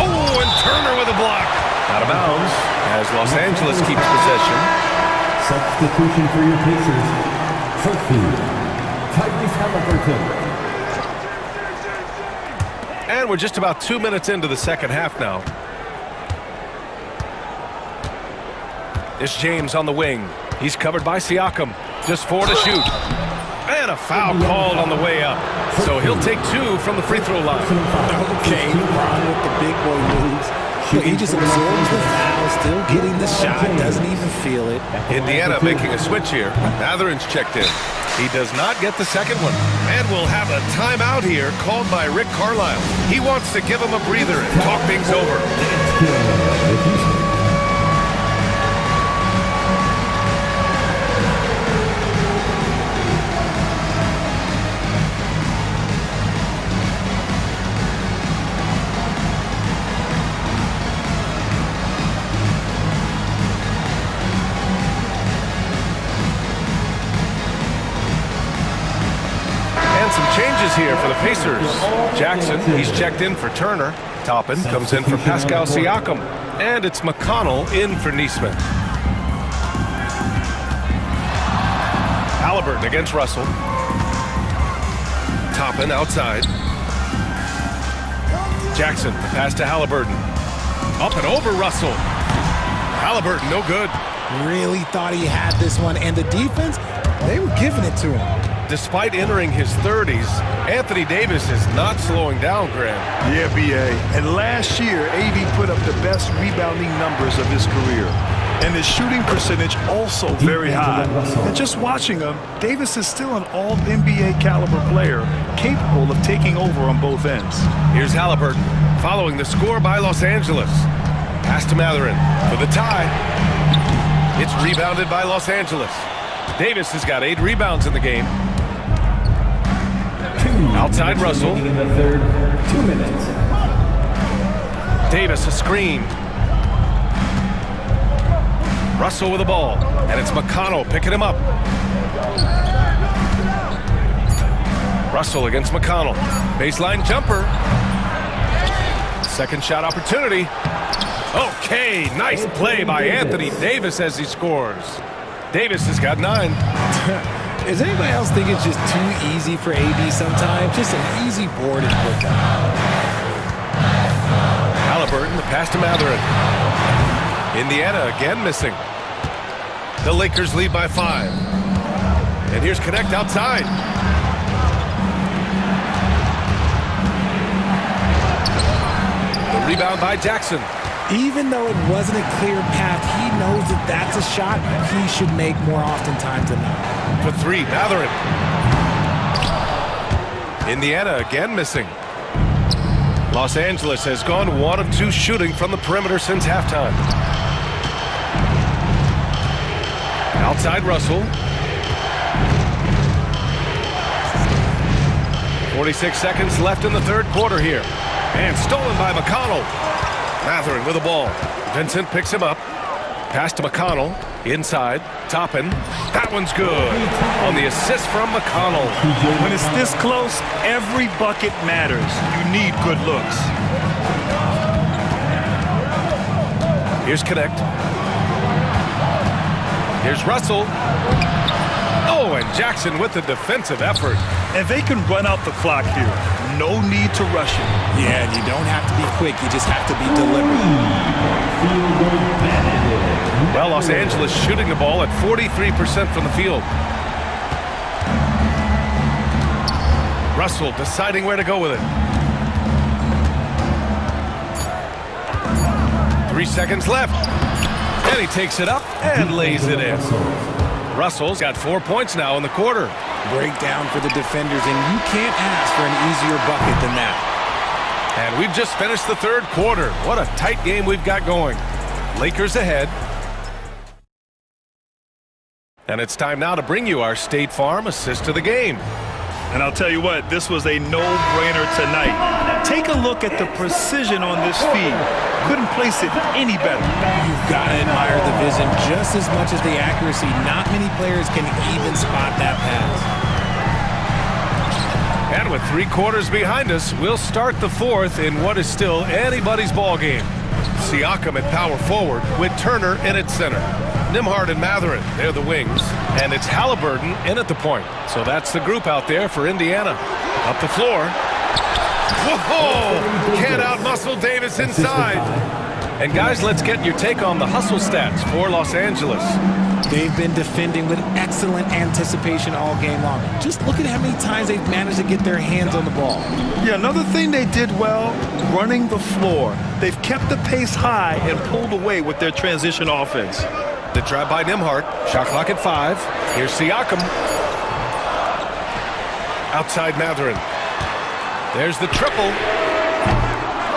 Oh, and Turner with a block. Out of bounds as Los Angeles keeps possession. Substitution for your Pacers. First Tyrese Halliburton. And we're just about 2 minutes into the second half now. It's James on the wing. He's covered by Siakam. Just 4 to shoot. And a foul called on the way up. So he'll take 2 from the free throw line. Okay, Ron with the big boy moves. Look, he just absorbs the foul, still getting the shot, doesn't even feel it. Indiana making a switch here. Matherin's checked in. He does not get the second one. And we'll have a timeout here called by Rick Carlisle. He wants to give him a breather and talk things over. Changes here for the Pacers. Jackson, he's checked in for Turner. Toppin comes in for Pascal Siakam. And it's McConnell in for Neesmith. Halliburton against Russell. Toppin outside. Jackson, the pass to Halliburton. Up and over Russell. Halliburton, no good. Really thought he had this one. And the defense, they were giving it to him. Despite entering his 30s, Anthony Davis is not slowing down, Graham. Yeah, B.A. And last year, AD put up the best rebounding numbers of his career. And his shooting percentage also very high. And just watching him, Davis is still an all-NBA caliber player, capable of taking over on both ends. Here's Halliburton, following the score by Los Angeles. Pass to Matherin for the tie. It's rebounded by Los Angeles. Davis has got 8 rebounds in the game. Outside Russell. In the third, 2 minutes. Davis a screen. Russell with the ball. And it's McConnell picking him up. Russell against McConnell. Baseline jumper. Second shot opportunity. Okay, nice play by Anthony Davis as he scores. Davis has got 9. Does anybody else think it's just too easy for AD sometimes? Just an easy board and put down. Halliburton, the pass to Matherin. Indiana again missing. The Lakers lead by 5. And here's Connect outside. The rebound by Jackson. Even though it wasn't a clear path, he knows that that's a shot he should make more oftentimes than not. For 3, Matherin. Indiana again missing. Los Angeles has gone 1 of 2 shooting from the perimeter since halftime. Outside Russell. 46 seconds left in the third quarter here. And stolen by McConnell. Matherin with the ball. Vincent picks him up. Pass to McConnell. Inside. Toppin. That one's good. On the assist from McConnell. When it's this close, every bucket matters. You need good looks. Here's Connect. Here's Russell. Oh, and Jackson with the defensive effort. And they can run out the clock here. No need to rush it. Yeah, and you don't have to be quick. You just have to be deliberate. Well, Los Angeles shooting the ball at 43% from the field. Russell deciding where to go with it. 3 seconds left. And he takes it up and lays it in. Russell's got 4 points now in the quarter. Breakdown for the defenders, and you can't ask for an easier bucket than that. And we've just finished the third quarter. What a tight game we've got going. Lakers ahead. And it's time now to bring you our State Farm assist to the game. And I'll tell you what, this was a no-brainer tonight. Take a look at the precision on this feed. Couldn't place it any better. You've got to admire the vision just as much as the accuracy. Not many players can even spot that pass. And with 3 quarters behind us, we'll start the fourth in what is still anybody's ball game. Siakam at power forward with Turner in at center. Nembhard and Mathurin, they're the wings. And it's Halliburton in at the point. So that's the group out there for Indiana. Up the floor. Whoa! Can't out-muscle Davis inside. And guys, let's get your take on the hustle stats for Los Angeles. They've been defending with excellent anticipation all game long. Just look at how many times they've managed to get their hands on the ball. Yeah, another thing they did well, running the floor. They've kept the pace high and pulled away with their transition offense. The drive by Nembhard. Shot clock at 5. Here's Siakam. Outside Mathurin. There's the triple.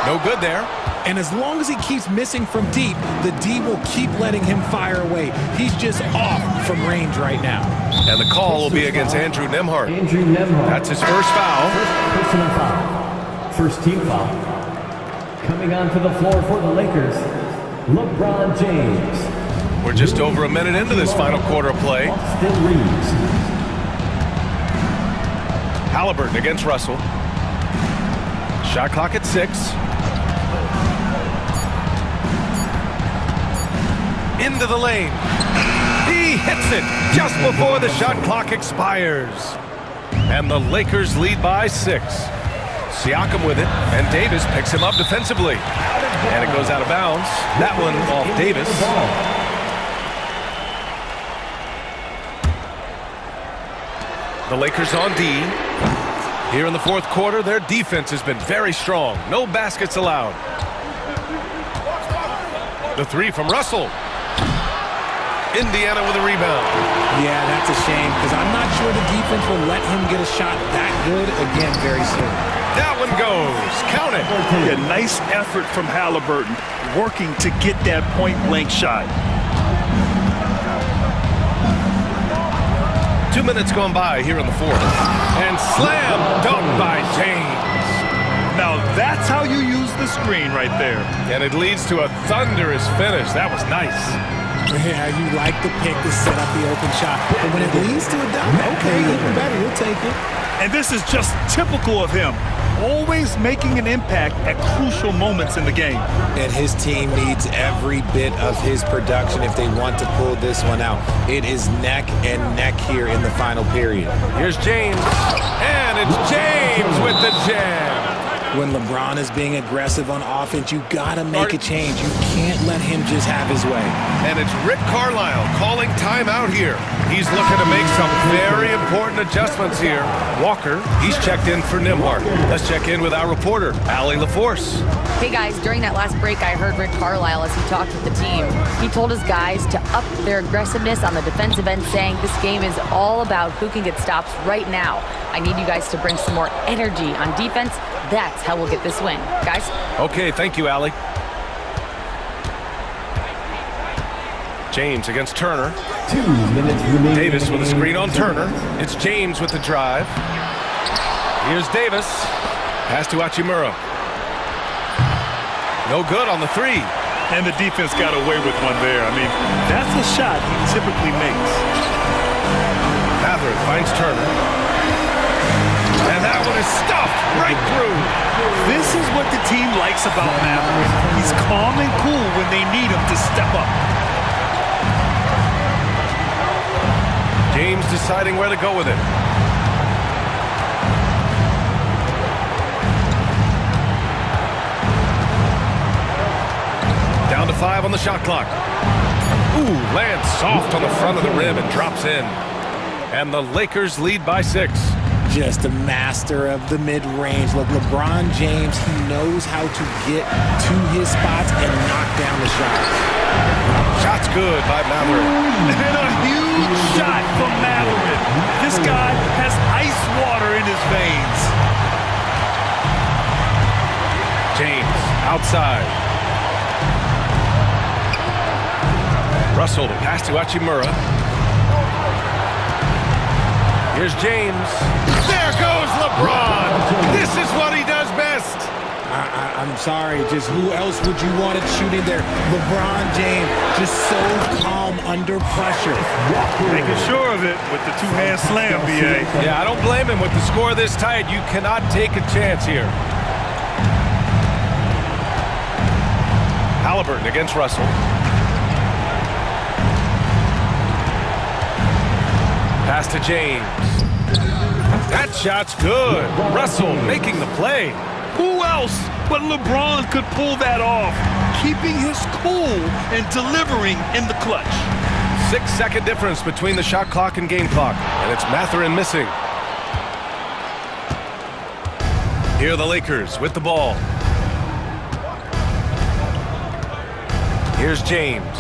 No good there. And as long as he keeps missing from deep, the D will keep letting him fire away. He's just off from range right now. And the call will be against Andrew Nembhard. Andrew Nembhard. That's his first foul. First personal foul. First team foul. Coming onto the floor for the Lakers, LeBron James. We're just over a minute into this final quarter of play. Austin Reeves. Halliburton against Russell. Shot clock at 6. Into the lane. He hits it just before the shot clock expires. And the Lakers lead by 6. Siakam with it, and Davis picks him up defensively. And it goes out of bounds. That one off Davis. The Lakers on D. Here in the fourth quarter, their defense has been very strong. No baskets allowed. The 3 from Russell. Indiana with a rebound. Yeah, that's a shame, because I'm not sure the defense will let him get a shot that good again very soon. That one goes. Count it. Yeah, nice effort from Halliburton, working to get that point-blank shot. 2 minutes gone by here in the fourth. And slam dunk by James. Now that's how you use the screen right there. And it leads to a thunderous finish. That was nice. Yeah, you like the pick to set up the open shot. But when it leads to a dunk, okay, even better, he'll take it. And this is just typical of him. Always making an impact at crucial moments in the game. And his team needs every bit of his production if they want to pull this one out. It is neck and neck here in the final period. Here's James. And it's James with the jam. When LeBron is being aggressive on offense, you gotta make a change. You can't let him just have his way. And it's Rick Carlisle calling timeout here. He's looking to make some very important adjustments here. Walker, he's checked in for Nembhard. Let's check in with our reporter, Allie LaForce. Hey guys, during that last break, I heard Rick Carlisle as he talked with the team. He told his guys to up their aggressiveness on the defensive end, saying this game is all about who can get stops right now. I need you guys to bring some more energy on defense. That's how we'll get this win. Guys? Okay, thank you, Allie. James against Turner. 2 minutes remaining. Davis with a screen on Turner. It's James with the drive. Here's Davis. Pass to Hachimura. No good on the 3. And the defense got away with one there. I mean, that's a shot he typically makes. Mathurin finds Turner. And that that one is stuffed right through. This is what the team likes about Maverick. He's calm and cool when they need him to step up. James deciding where to go with it. Down to 5 on the shot clock. Ooh, lands soft on the front of the rim and drops in. And the Lakers lead by 6. Just a master of the mid-range. Look, LeBron James, he knows how to get to his spots and knock down the shots. Shot's good by Maverick. And a huge shot from Maverick. This guy has ice water in his veins. James outside. Russell to pass to Hachimura. Here's James. There goes LeBron. This is what he does best. I'm sorry, just who else would you want it shooting there? LeBron James, just so calm under pressure. Making sure of it with the two-hand slam, B.A. Yeah, I don't blame him. With the score this tight, you cannot take a chance here. Halliburton against Russell. Pass to James. That shot's good. Russell making the play. Who else but LeBron could pull that off? Keeping his cool and delivering in the clutch. 6-second difference between the shot clock and game clock. And it's Mathurin missing. Here are the Lakers with the ball. Here's James.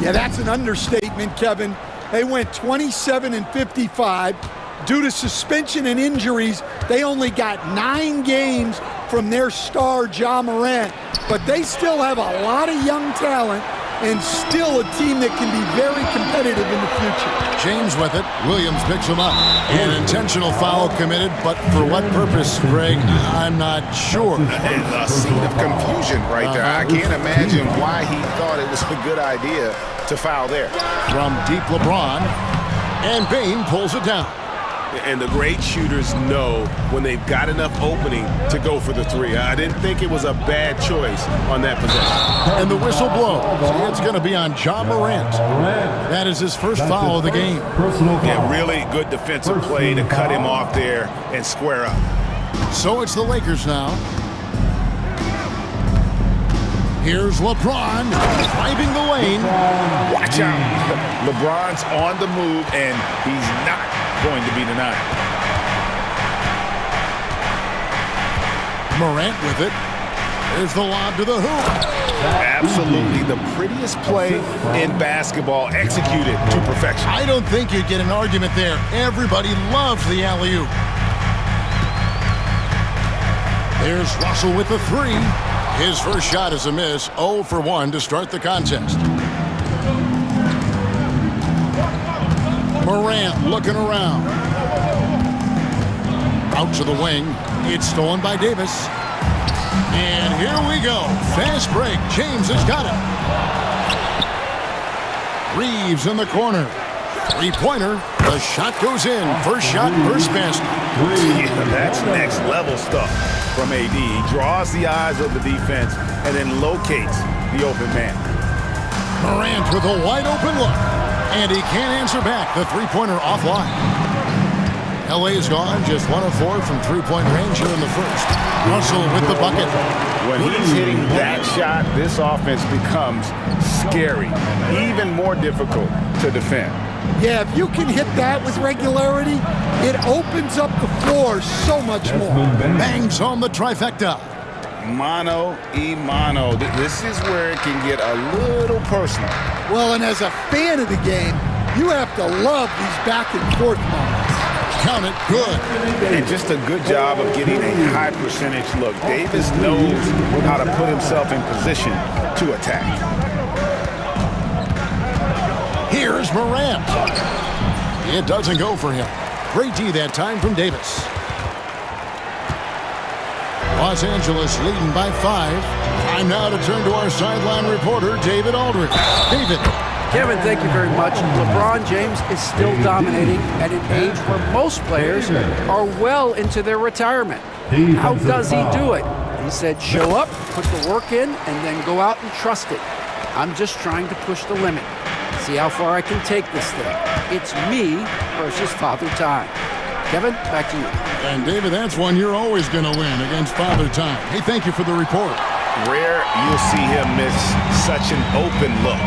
Yeah, that's an understatement, Kevin. They went 27 and 55. Due to suspension and injuries, they only got 9 games from their star, Ja Morant. But they still have a lot of young talent and still a team that can be very competitive in the future. James with it. Williams picks him up. An intentional foul committed, but for what purpose, Greg? I'm not sure. A scene of confusion right there. I can't imagine why he thought it was a good idea to foul there. From deep LeBron, and Bain pulls it down. And the great shooters know when they've got enough opening to go for the three. I didn't think it was a bad choice on that possession. And the whistle blows. It's going to be on Ja Morant. That is his first foul of the game. Yeah, really good defensive play to cut him off there and square up. So it's the Lakers now. Here's LeBron driving the lane. Watch out. LeBron's on the move, and he's not going to be denied. Morant with it. There's the lob to the hoop. Absolutely the prettiest play in basketball, executed to perfection. I don't think you'd get an argument there. Everybody loves the alley-oop. There's Russell with the three. His first shot is a miss. 0 for 1 to start the contest. Morant looking around. Out to the wing. It's stolen by Davis. And here we go. Fast break. James has got it. Reeves in the corner. Three-pointer. The shot goes in. First shot, first basket. Yeah, that's next level stuff from AD. He draws the eyes of the defense and then locates the open man. Morant with a wide open look. And he can't answer back. The three-pointer offline. LA's gone just 1 of 4 from three-point range here in the first. Russell with the bucket. When he's hitting that shot, this offense becomes scary, even more difficult to defend. Yeah, if you can hit that with regularity, it opens up the floor so much more. Bangs home the trifecta. Mano y mano. This is where it can get a little personal. Well, and as a fan of the game, you have to love these back and forth moments. Count it, good. And just a good job of getting a high percentage look. Davis knows how to put himself in position to attack. Here's Morant. It doesn't go for him. Great D that time from Davis. Los Angeles leading by 5. Time now to turn to our sideline reporter, David Aldridge. David. Kevin, thank you very much. LeBron James is still dominating at an age where most players are well into their retirement. How does he do it? He said, show up, put the work in, and then go out and trust it. I'm just trying to push the limit. See how far I can take this thing. It's me versus Father Time. Kevin, back to you. And David, that's one you're always going to win against Father Time. Hey, thank you for the report. Rare you'll see him miss such an open look.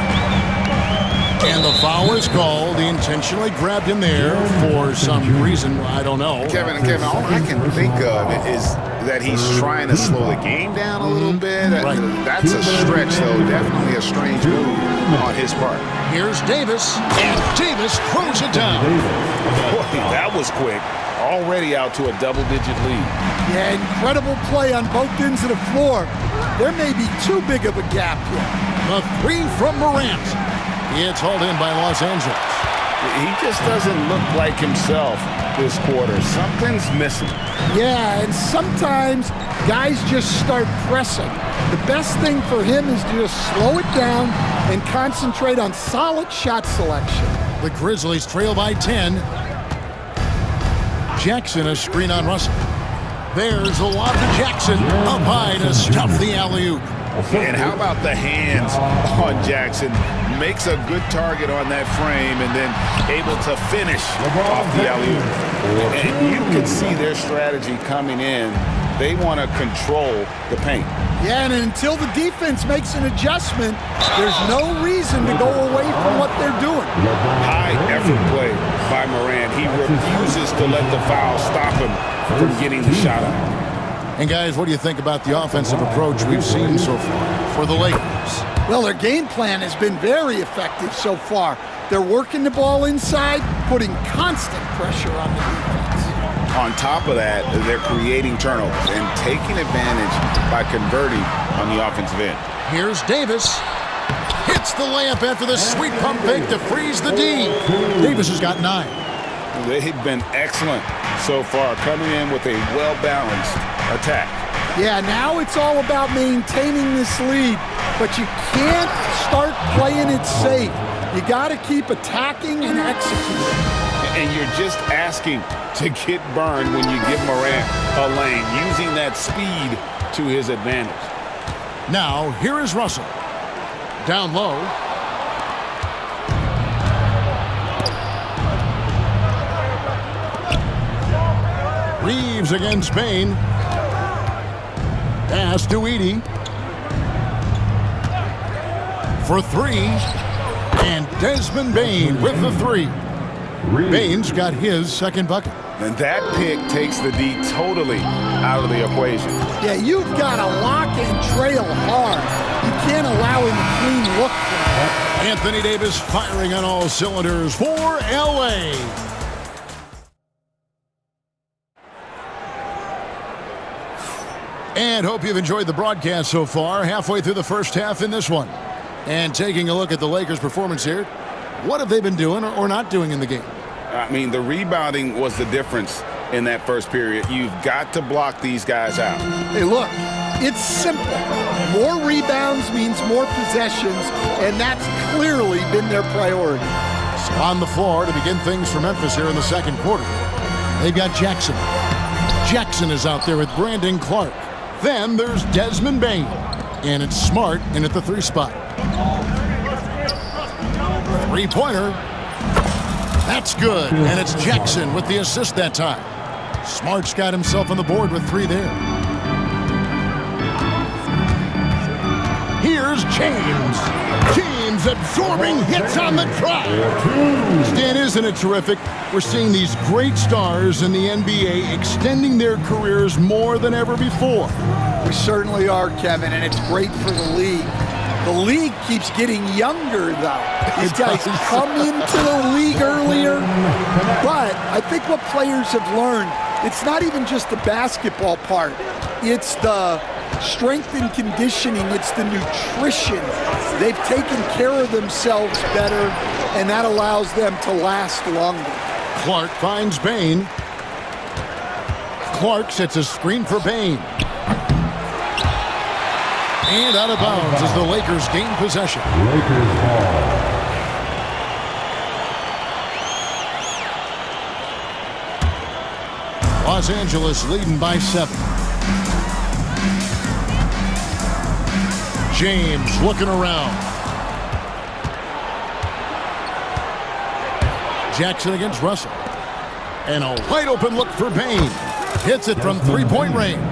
And the foul is called. He intentionally grabbed him there for some reason. I don't know. Kevin, all I can think of is that he's trying to slow the game down a little bit. Right. That's a stretch, though. Definitely a strange move on his part. Here's Davis, and Davis throws it down. Boy, that was quick. Already out to a double-digit lead. Yeah, incredible play on both ends of the floor. There may be too big of a gap here. The three from Morant. It's hauled in by Los Angeles. He just doesn't look like himself this quarter. Something's missing. Yeah, and sometimes guys just start pressing. The best thing for him is to just slow it down and concentrate on solid shot selection. The Grizzlies trail by 10. Jackson, a screen on Russell. There's a lob to Jackson. Up high to stuff the alley-oop. And how about the hands on Jackson? Makes a good target on that frame and then able to finish off the alley-oop. And you can see their strategy coming in. They want to control the paint. Yeah, and until the defense makes an adjustment, there's no reason to go away from what they're doing. High effort play by Morant. He refuses to let the foul stop him from getting the shot out. And guys, what do you think about the offensive approach we've seen so far for the Lakers? Well, their game plan has been very effective so far. They're working the ball inside, putting constant pressure on the defense. On top of that, they're creating turnovers and taking advantage by converting on the offensive end. Here's Davis. Hits the layup after the sweet pump fake to freeze the D. Davis has got 9. They've been excellent so far, coming in with a well-balanced attack. Yeah, now it's all about maintaining this lead, but you can't start playing it safe. You got to keep attacking and executing. And you're just asking to get burned when you give Morant a lane, using that speed to his advantage. Now, here is Russell. Down low. Reeves against Bain. Pass to Edey. For 3. And Desmond Bain with the 3. Bain's got his second bucket. And that pick takes the D totally out of the equation. Yeah, you've got to lock and trail hard. You can't allow him a clean look from that. Anthony Davis firing on all cylinders for LA. And hope you've enjoyed the broadcast so far. Halfway through the first half in this one. And taking a look at the Lakers' performance here, what have they been doing or not doing in the game? I mean, the rebounding was the difference in that first period. You've got to block these guys out. Hey, look, it's simple. More rebounds means more possessions, and that's clearly been their priority. On the floor to begin things for Memphis here in the second quarter. They've got Jackson. Jackson is out there with Brandon Clark. Then there's Desmond Bain. And it's Smart in at the 3 spot. Three-pointer. That's good. And it's Jackson with the assist that time. Smart's got himself on the board with 3 there. Here's James. James absorbing hits on the drive. Stan, isn't it terrific? We're seeing these great stars in the NBA extending their careers more than ever before. We certainly are, Kevin, and it's great for the league. The league keeps getting younger, though. These guys come into the league earlier, but I think what players have learned, it's not even just the basketball part. It's the strength and conditioning. It's the nutrition. They've taken care of themselves better, and that allows them to last longer. Clark finds Bain. Clark sets a screen for Bain. And out of bounds as the Lakers gain possession. Lakers ball. Los Angeles leading by 7. James looking around. Jackson against Russell. And a wide open look for Bain. Hits it from 3-point range.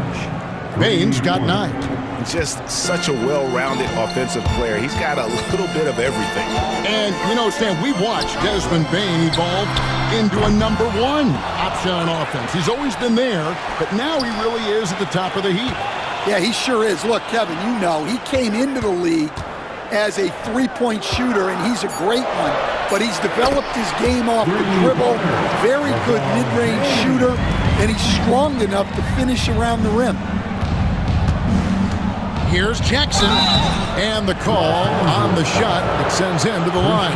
Bain's got 9. Just such a well-rounded offensive player. He's got a little bit of everything. And, you know, Stan, we watched Desmond Bain evolve into a number 1 option on offense. He's always been there, but now he really is at the top of the heap. Yeah, he sure is. Look, Kevin, you know, he came into the league as a 3-point shooter, and he's a great one. But he's developed his game off the dribble, very good mid-range shooter, and he's strong enough to finish around the rim. Here's Jackson, and the call on the shot that sends him to the line.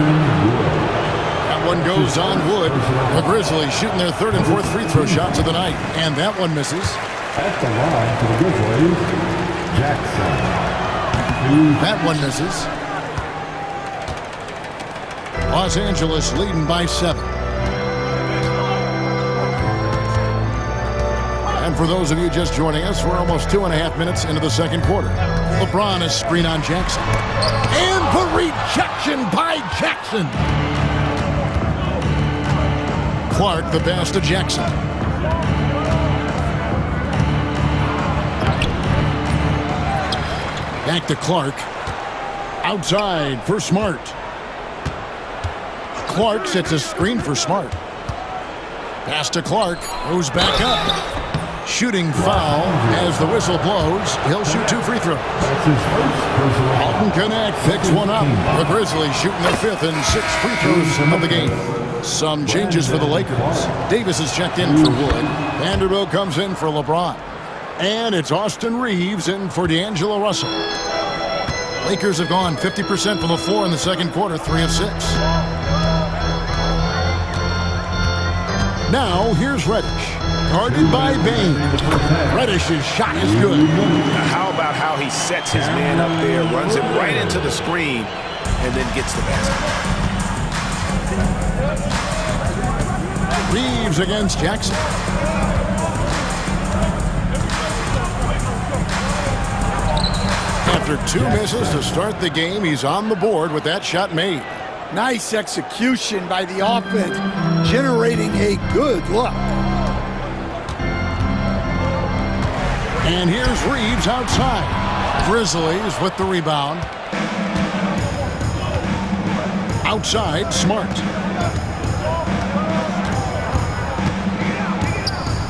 That one goes on wood. The Grizzlies shooting their 3rd and 4th free throw shots of the night, and that one misses. At the line for the Grizzlies, Jackson. That one misses. Los Angeles leading by 7. And for those of you just joining us, we're almost 2.5 minutes into the second quarter. LeBron is screen on Jackson. And the rejection by Jackson. Clark the pass to Jackson. Back to Clark. Outside for Smart. Clark sets a screen for Smart. Pass to Clark. Goes back up. Shooting foul as the whistle blows. He'll shoot 2 free throws. Alton Connect picks one up. The Grizzlies shooting their 5th and 6th free throws of the game. Some changes for the Lakers. Davis is checked in for Wood. Vanderbilt comes in for LeBron. And it's Austin Reeves in for D'Angelo Russell. Lakers have gone 50% from the floor in the second quarter, 3 of 6. Now, here's Reddish. Guarded by Bain. Reddish's shot is good. Now, how about how he sets his man up there, runs it right into the screen, and then gets the basket. Reeves against Jackson. After 2 misses to start the game, he's on the board with that shot made. Nice execution by the offense, generating a good look. And here's Reeves outside. Grizzlies with the rebound. Outside, Smart.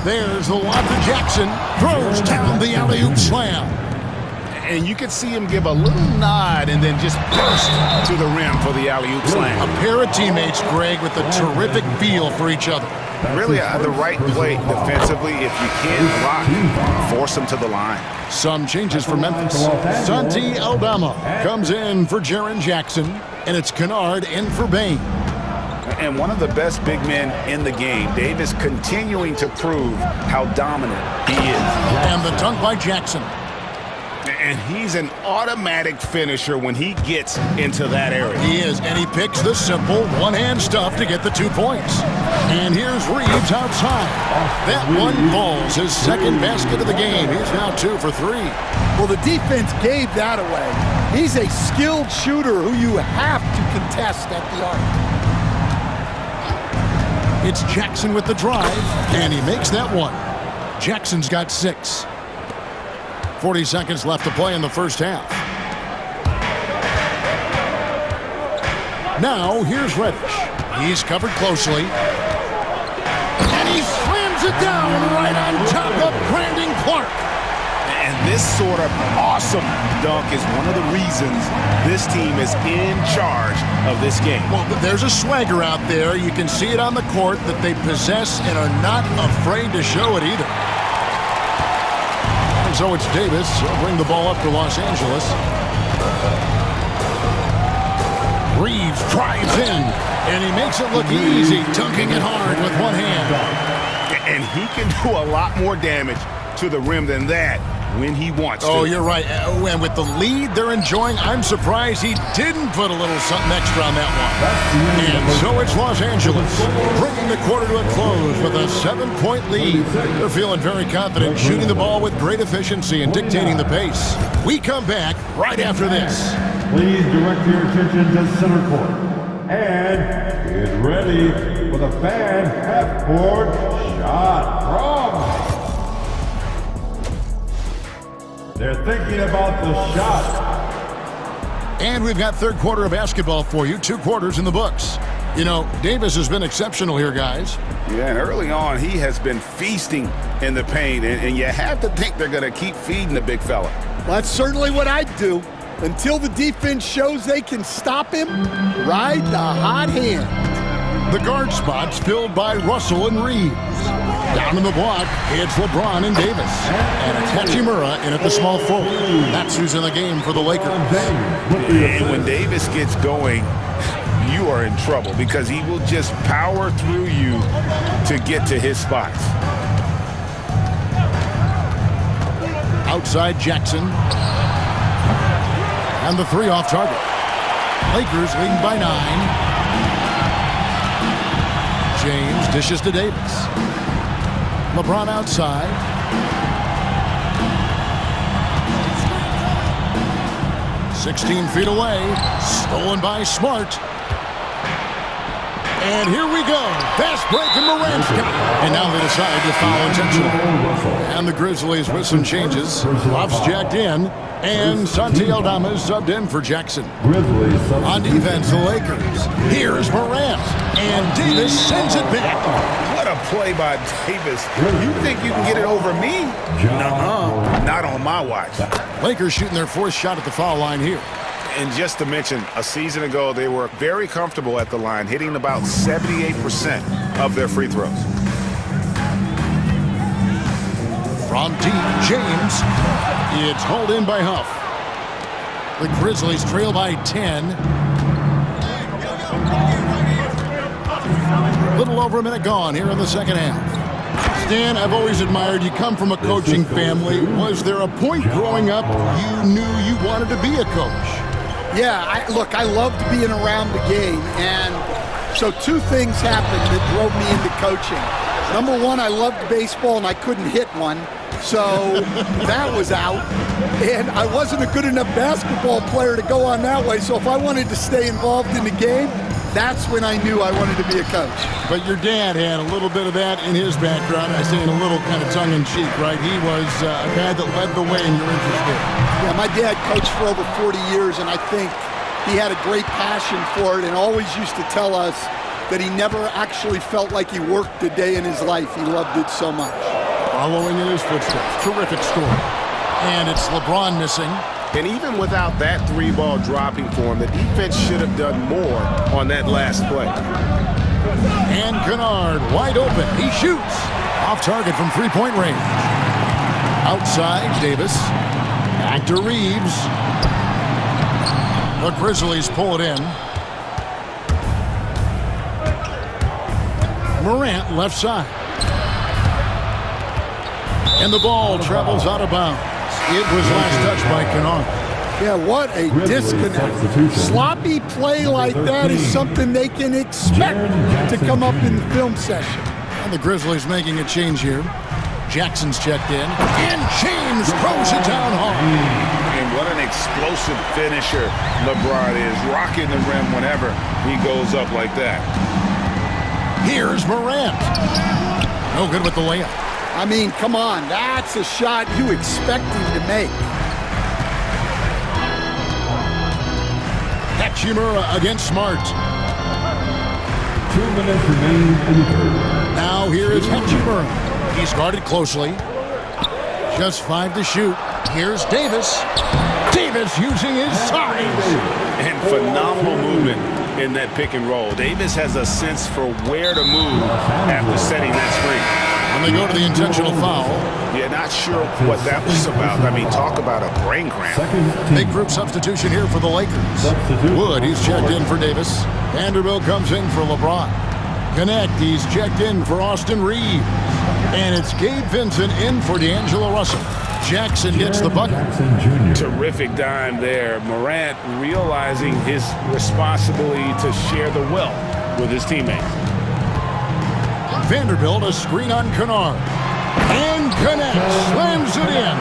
There's the lob to Jackson. Throws down the alley-oop slam. And you could see him give a little nod and then just burst to the rim for the alley-oop slam. A pair of teammates, Greg, with a terrific feel for each other. Really the right play defensively. If you can't block, force them to the line. Some changes for Memphis. Santi Aldama comes in for Jaren Jackson, and it's Kennard in for Bain. And one of the best big men in the game, Davis, continuing to prove how dominant he is. And the dunk by Jackson. And he's an automatic finisher when he gets into that area. He is, and he picks the simple one-hand stuff to get the 2 points. And here's Reeves outside. That one falls, his second basket of the game. He's now 2 for 3. Well, the defense gave that away. He's a skilled shooter who you have to contest at the arc. It's Jackson with the drive, and he makes that one. Jackson's got 6. 40 seconds left to play in the first half. Now, here's Reddish. He's covered closely. And he slams it down right on top of Brandon Clark. And this sort of awesome dunk is one of the reasons this team is in charge of this game. Well, there's a swagger out there. You can see it on the court that they possess and are not afraid to show it either. So it's Davis. He'll bring the ball up to Los Angeles. Reeves drives in, and he makes it look easy, dunking it hard with one hand. And he can do a lot more damage to the rim than that when he wants to. Oh, you're right. And with the lead they're enjoying, I'm surprised he didn't put a little something extra on that one. And so it's Los Angeles, bringing the quarter to a close with a 7-point lead. They're feeling very confident, shooting the ball with great efficiency and dictating the pace. We come back right after this. Please direct your attention to center court. And get ready for the fan half-court shot from... They're thinking about the shot. And we've got third quarter of basketball for you. 2 quarters in the books. You know, Davis has been exceptional here, guys. Yeah, and early on, he has been feasting in the paint. And you have to think they're going to keep feeding the big fella. That's certainly what I'd do. Until the defense shows they can stop him, ride the hot hand. The guard spots filled by Russell and Reeves. Down in the block, it's LeBron and Davis. And it's Hachimura in at the small forward. That's who's in the game for the Lakers. And when Davis gets going, you are in trouble because he will just power through you to get to his spots. Outside Jackson. And the 3 off target. Lakers leading by 9. James dishes to Davis. LeBron outside. "16 feet away. Stolen by Smart. And here we go. Fast break and Morant's got it. And now they decide to foul intentionally. And the Grizzlies with some changes. Love's jacked in. And Santi Aldama is subbed in for Jackson. On defense, the Lakers. Here's Morant. And Davis sends it back. What a play by Davis. You think you can get it over me? Nuh-uh. Not on my watch. Lakers shooting their fourth shot at the foul line here. And just to mention, a season ago, they were very comfortable at the line, hitting about 78% of their free throws. From deep, James. It's hauled in by Huff. The Grizzlies trail by 10. A little over a minute gone here in the second half. Stan, I've always admired you. Come from a coaching family. Was there a point growing up you knew you wanted to be a coach? Yeah, look, I loved being around the game. And so two things happened that drove me into coaching. Number one, I loved baseball and I couldn't hit one. So that was out. And I wasn't a good enough basketball player to go on that way. So if I wanted to stay involved in the game, that's when I knew I wanted to be a coach. But your dad had a little bit of that in his background. I say in a little kind of tongue-in-cheek, right? He was a guy that led the way and you're interested. Yeah, my dad coached for over 40 years, and I think he had a great passion for it and always used to tell us that he never actually felt like he worked a day in his life. He loved it so much. Following in his footsteps. Terrific story. And it's LeBron missing. And even without that three-ball dropping for him, the defense should have done more on that last play. And Kennard wide open. He shoots. Off target from three-point range. Outside, Davis. Back to Reeves. The Grizzlies pull it in. Morant left side. And the ball travels out of bounds. It was last touched by Kennard. Yeah, what a disconnect. Sloppy play like that is something they can expect to come up in the film session. And the Grizzlies making a change here. Jackson's checked in. And James throws it down hard. And what an explosive finisher LeBron is. Rocking the rim whenever he goes up like that. Here's Morant. No good with the layup. I mean, come on. That's a shot you expect him to make. Hachimura against Smart. 2 minutes remain in the third. Now here is Hachimura. He's guarded closely. Just 5 to shoot. Here's Davis. Davis using his size. And phenomenal movement in that pick and roll. Davis has a sense for where to move after setting that screen. When they go to the intentional foul. Yeah, not sure what that was about. I mean, talk about a brain cramp. Big group substitution here for the Lakers. Wood, he's checked in for Davis. Vanderbilt comes in for LeBron. Connect, he's checked in for Austin Reeves. And it's Gabe Vincent in for D'Angelo Russell. Jackson gets the bucket. Terrific dime there. Morant realizing his responsibility to share the wealth with his teammates. Vanderbilt, a screen on Kennard. And connects, slams it in.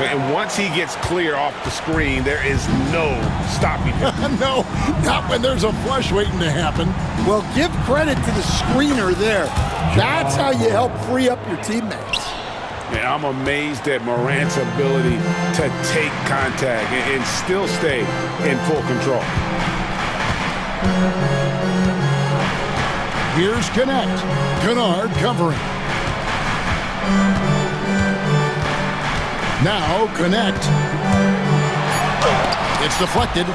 And once he gets clear off the screen, there is no stopping him. No, not when there's a flush waiting to happen. Well, give credit to the screener there. That's how you help free up your teammates. And I'm amazed at Morant's ability to take contact and still stay in full control. Here's Connect. Kennard covering. Now Connect. It's deflected.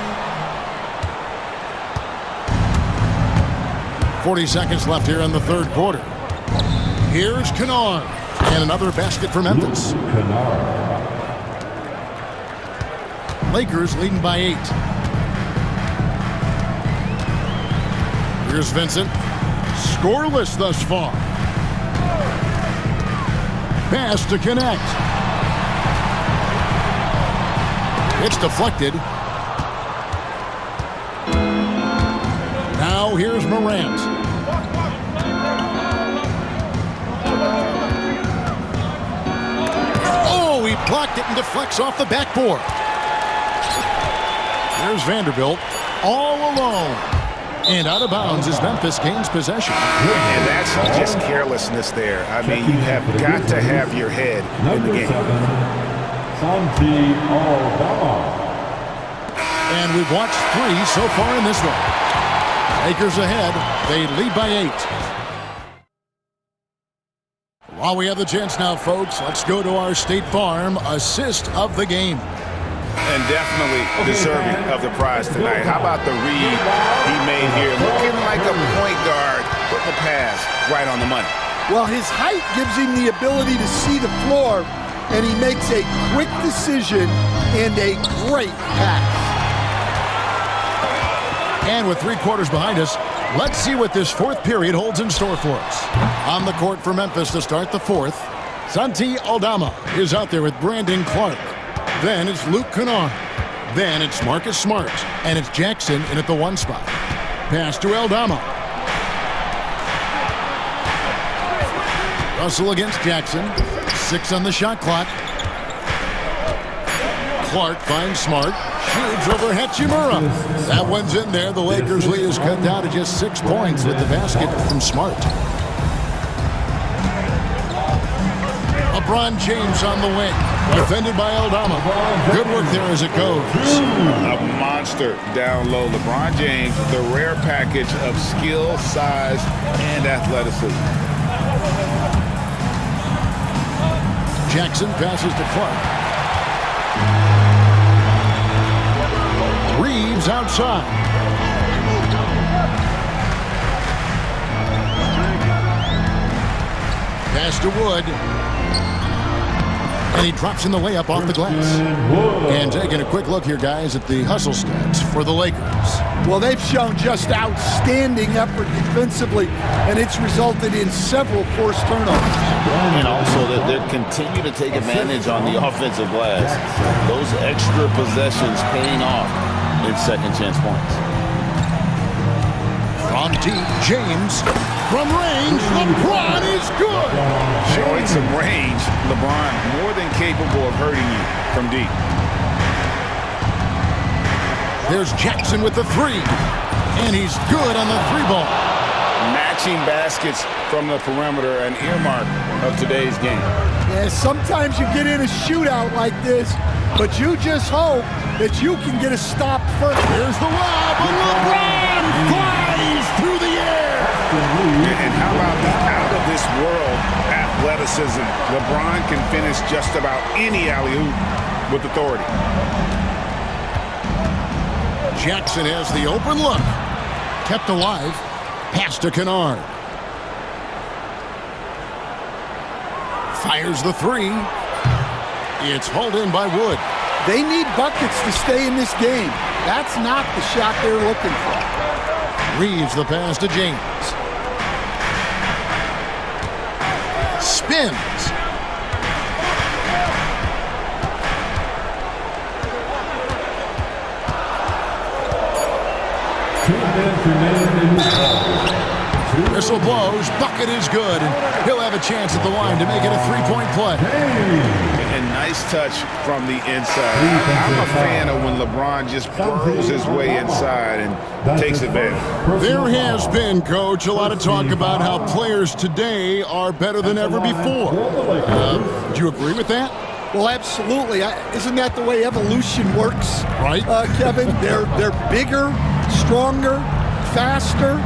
40 seconds left here in the third quarter. Here's Kennard. And another basket for Memphis. Lakers leading by 8. Here's Vincent. Scoreless thus far. Pass to Connect. It's deflected. Now here's Morant. Oh, he blocked it and deflects off the backboard. There's Vanderbilt all alone. And out of bounds as Memphis gains possession. And that's just carelessness there. I mean, you have got to have your head in the game. And we've watched 3 so far in this one. Lakers ahead. They lead by 8. While we have the chance now, folks, let's go to our State Farm assist of the game. And definitely deserving of the prize tonight. How about the read he made here? Looking like a point guard, put the pass right on the money. Well, his height gives him the ability to see the floor, and he makes a quick decision and a great pass. And with 3 quarters behind us, let's see what this fourth period holds in store for us. On the court for Memphis to start the fourth, Santi Aldama is out there with Brandon Clark. Then it's Luke Kennard. Then it's Marcus Smart. And it's Jackson in at the 1 spot. Pass to Aldama. Russell against Jackson. 6 on the shot clock. Clark finds Smart. Shoots over Hachimura. That one's in there. The Lakers lead is cut down to just 6 points with the basket from Smart. LeBron James on the wing. Defended by Aldama. Good work there as it goes. A monster down low. LeBron James, the rare package of skill, size, and athleticism. Jackson passes to Clark. Reeves outside. Pass to Wood. And he drops in the layup off the glass. And taking a quick look here, guys, at the hustle stats for the Lakers. Well, they've shown just outstanding effort defensively, and it's resulted in several forced turnovers. And also that they continue to take advantage on the offensive glass. Those extra possessions paying off in second chance points. From deep, James. From range, LeBron is good. Showing some range, LeBron more than capable of hurting you from deep. There's Jackson with the 3. And he's good on the 3-ball. Matching baskets from the perimeter, an earmark of today's game. Yeah, sometimes you get in a shootout like this, but you just hope that you can get a stop first. Here's the lob, and LeBron flies through the air. And how about the out-of-this-world athleticism? LeBron can finish just about any alley-oop with authority. Jackson has the open look. Kept alive. Pass to Kennard. Fires the 3. It's hauled in by Wood. They need buckets to stay in this game. That's not the shot they're looking for. Reeves the pass to James. Spins. Whistle blows, bucket is good, and he'll have a chance at the line to make it a 3-point play. And nice touch from the inside. I'm a fan of when LeBron just burrows his way inside and takes advantage. There has been, Coach, a lot of talk about how players today are better than ever before. Do you agree with that? Well, absolutely. Isn't that the way evolution works? Right. Kevin, they're bigger, stronger, faster,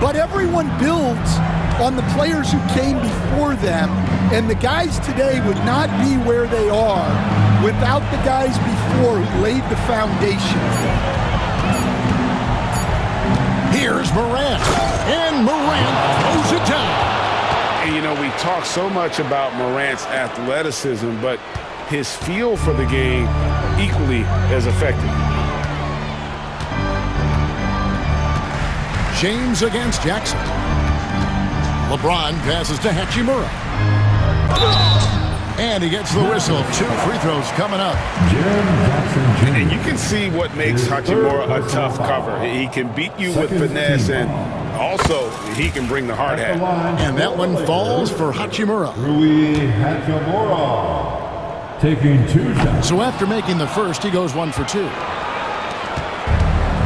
but everyone builds on the players who came before them, and the guys today would not be where they are without the guys before who laid the foundation. Here's Morant, and Morant throws it down. And you know, we talk so much about Morant's athleticism, but his feel for the game equally as effective. James against Jackson. LeBron passes to Hachimura. And he gets the whistle. 2 free throws coming up. And you can see what makes Hachimura a tough cover. He can beat you with finesse, and also he can bring the hard hat. And that one falls for Hachimura. Rui Hachimura taking 2 shots. So after making the first, he goes 1 for 2.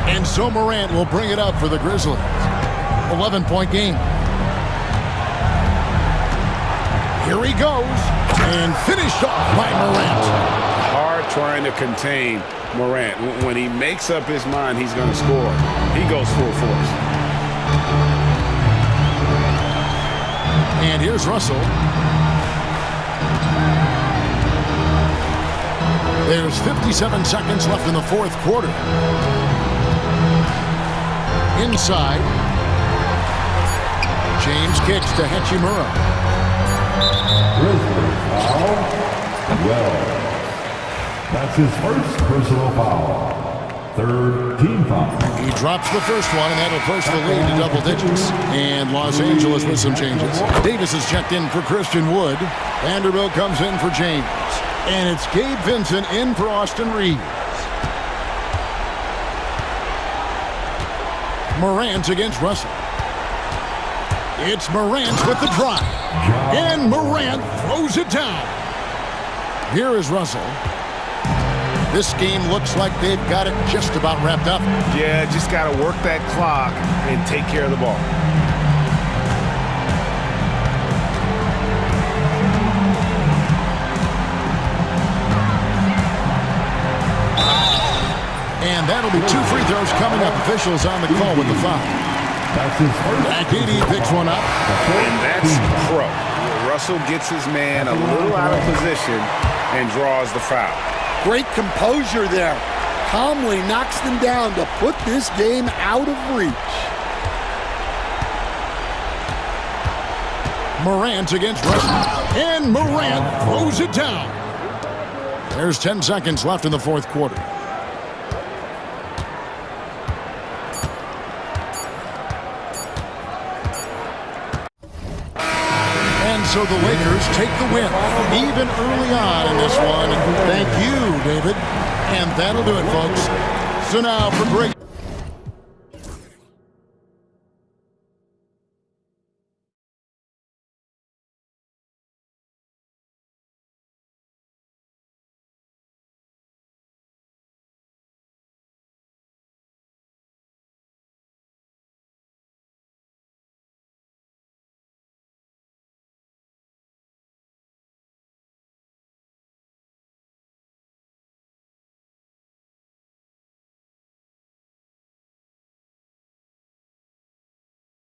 And so Morant will bring it up for the Grizzlies. 11-point game. Here he goes, and finished off by Morant. Hard trying to contain Morant. When he makes up his mind he's going to score, he goes full force. And here's Russell. There's 57 seconds left in the fourth quarter. Inside. James kicks to Hachimura. Grizzlies foul. Well, that's his first personal foul. Third team foul. He drops the first one, and that'll push the lead to double digits. And Los Angeles with some changes. Davis is checked in for Christian Wood. Vanderbilt comes in for James. And it's Gabe Vincent in for Austin Reeves. Morant against Russell. It's Morant with the drive. And Morant throws it down. Here is Russell. This game looks like they've got it just about wrapped up. Yeah, just got to work that clock and take care of the ball. And that'll be 2 free throws coming up. Officials on the call with the foul. Akidi picks one up. And that's pro. Russell gets his man a little out of position and draws the foul. Great composure there. Calmly knocks them down to put this game out of reach. Morant against Russell. And Morant throws it down. There's 10 seconds left in the fourth quarter. So the Lakers take the win, even early on in this one. Thank you, David. And that'll do it, folks. So now for break.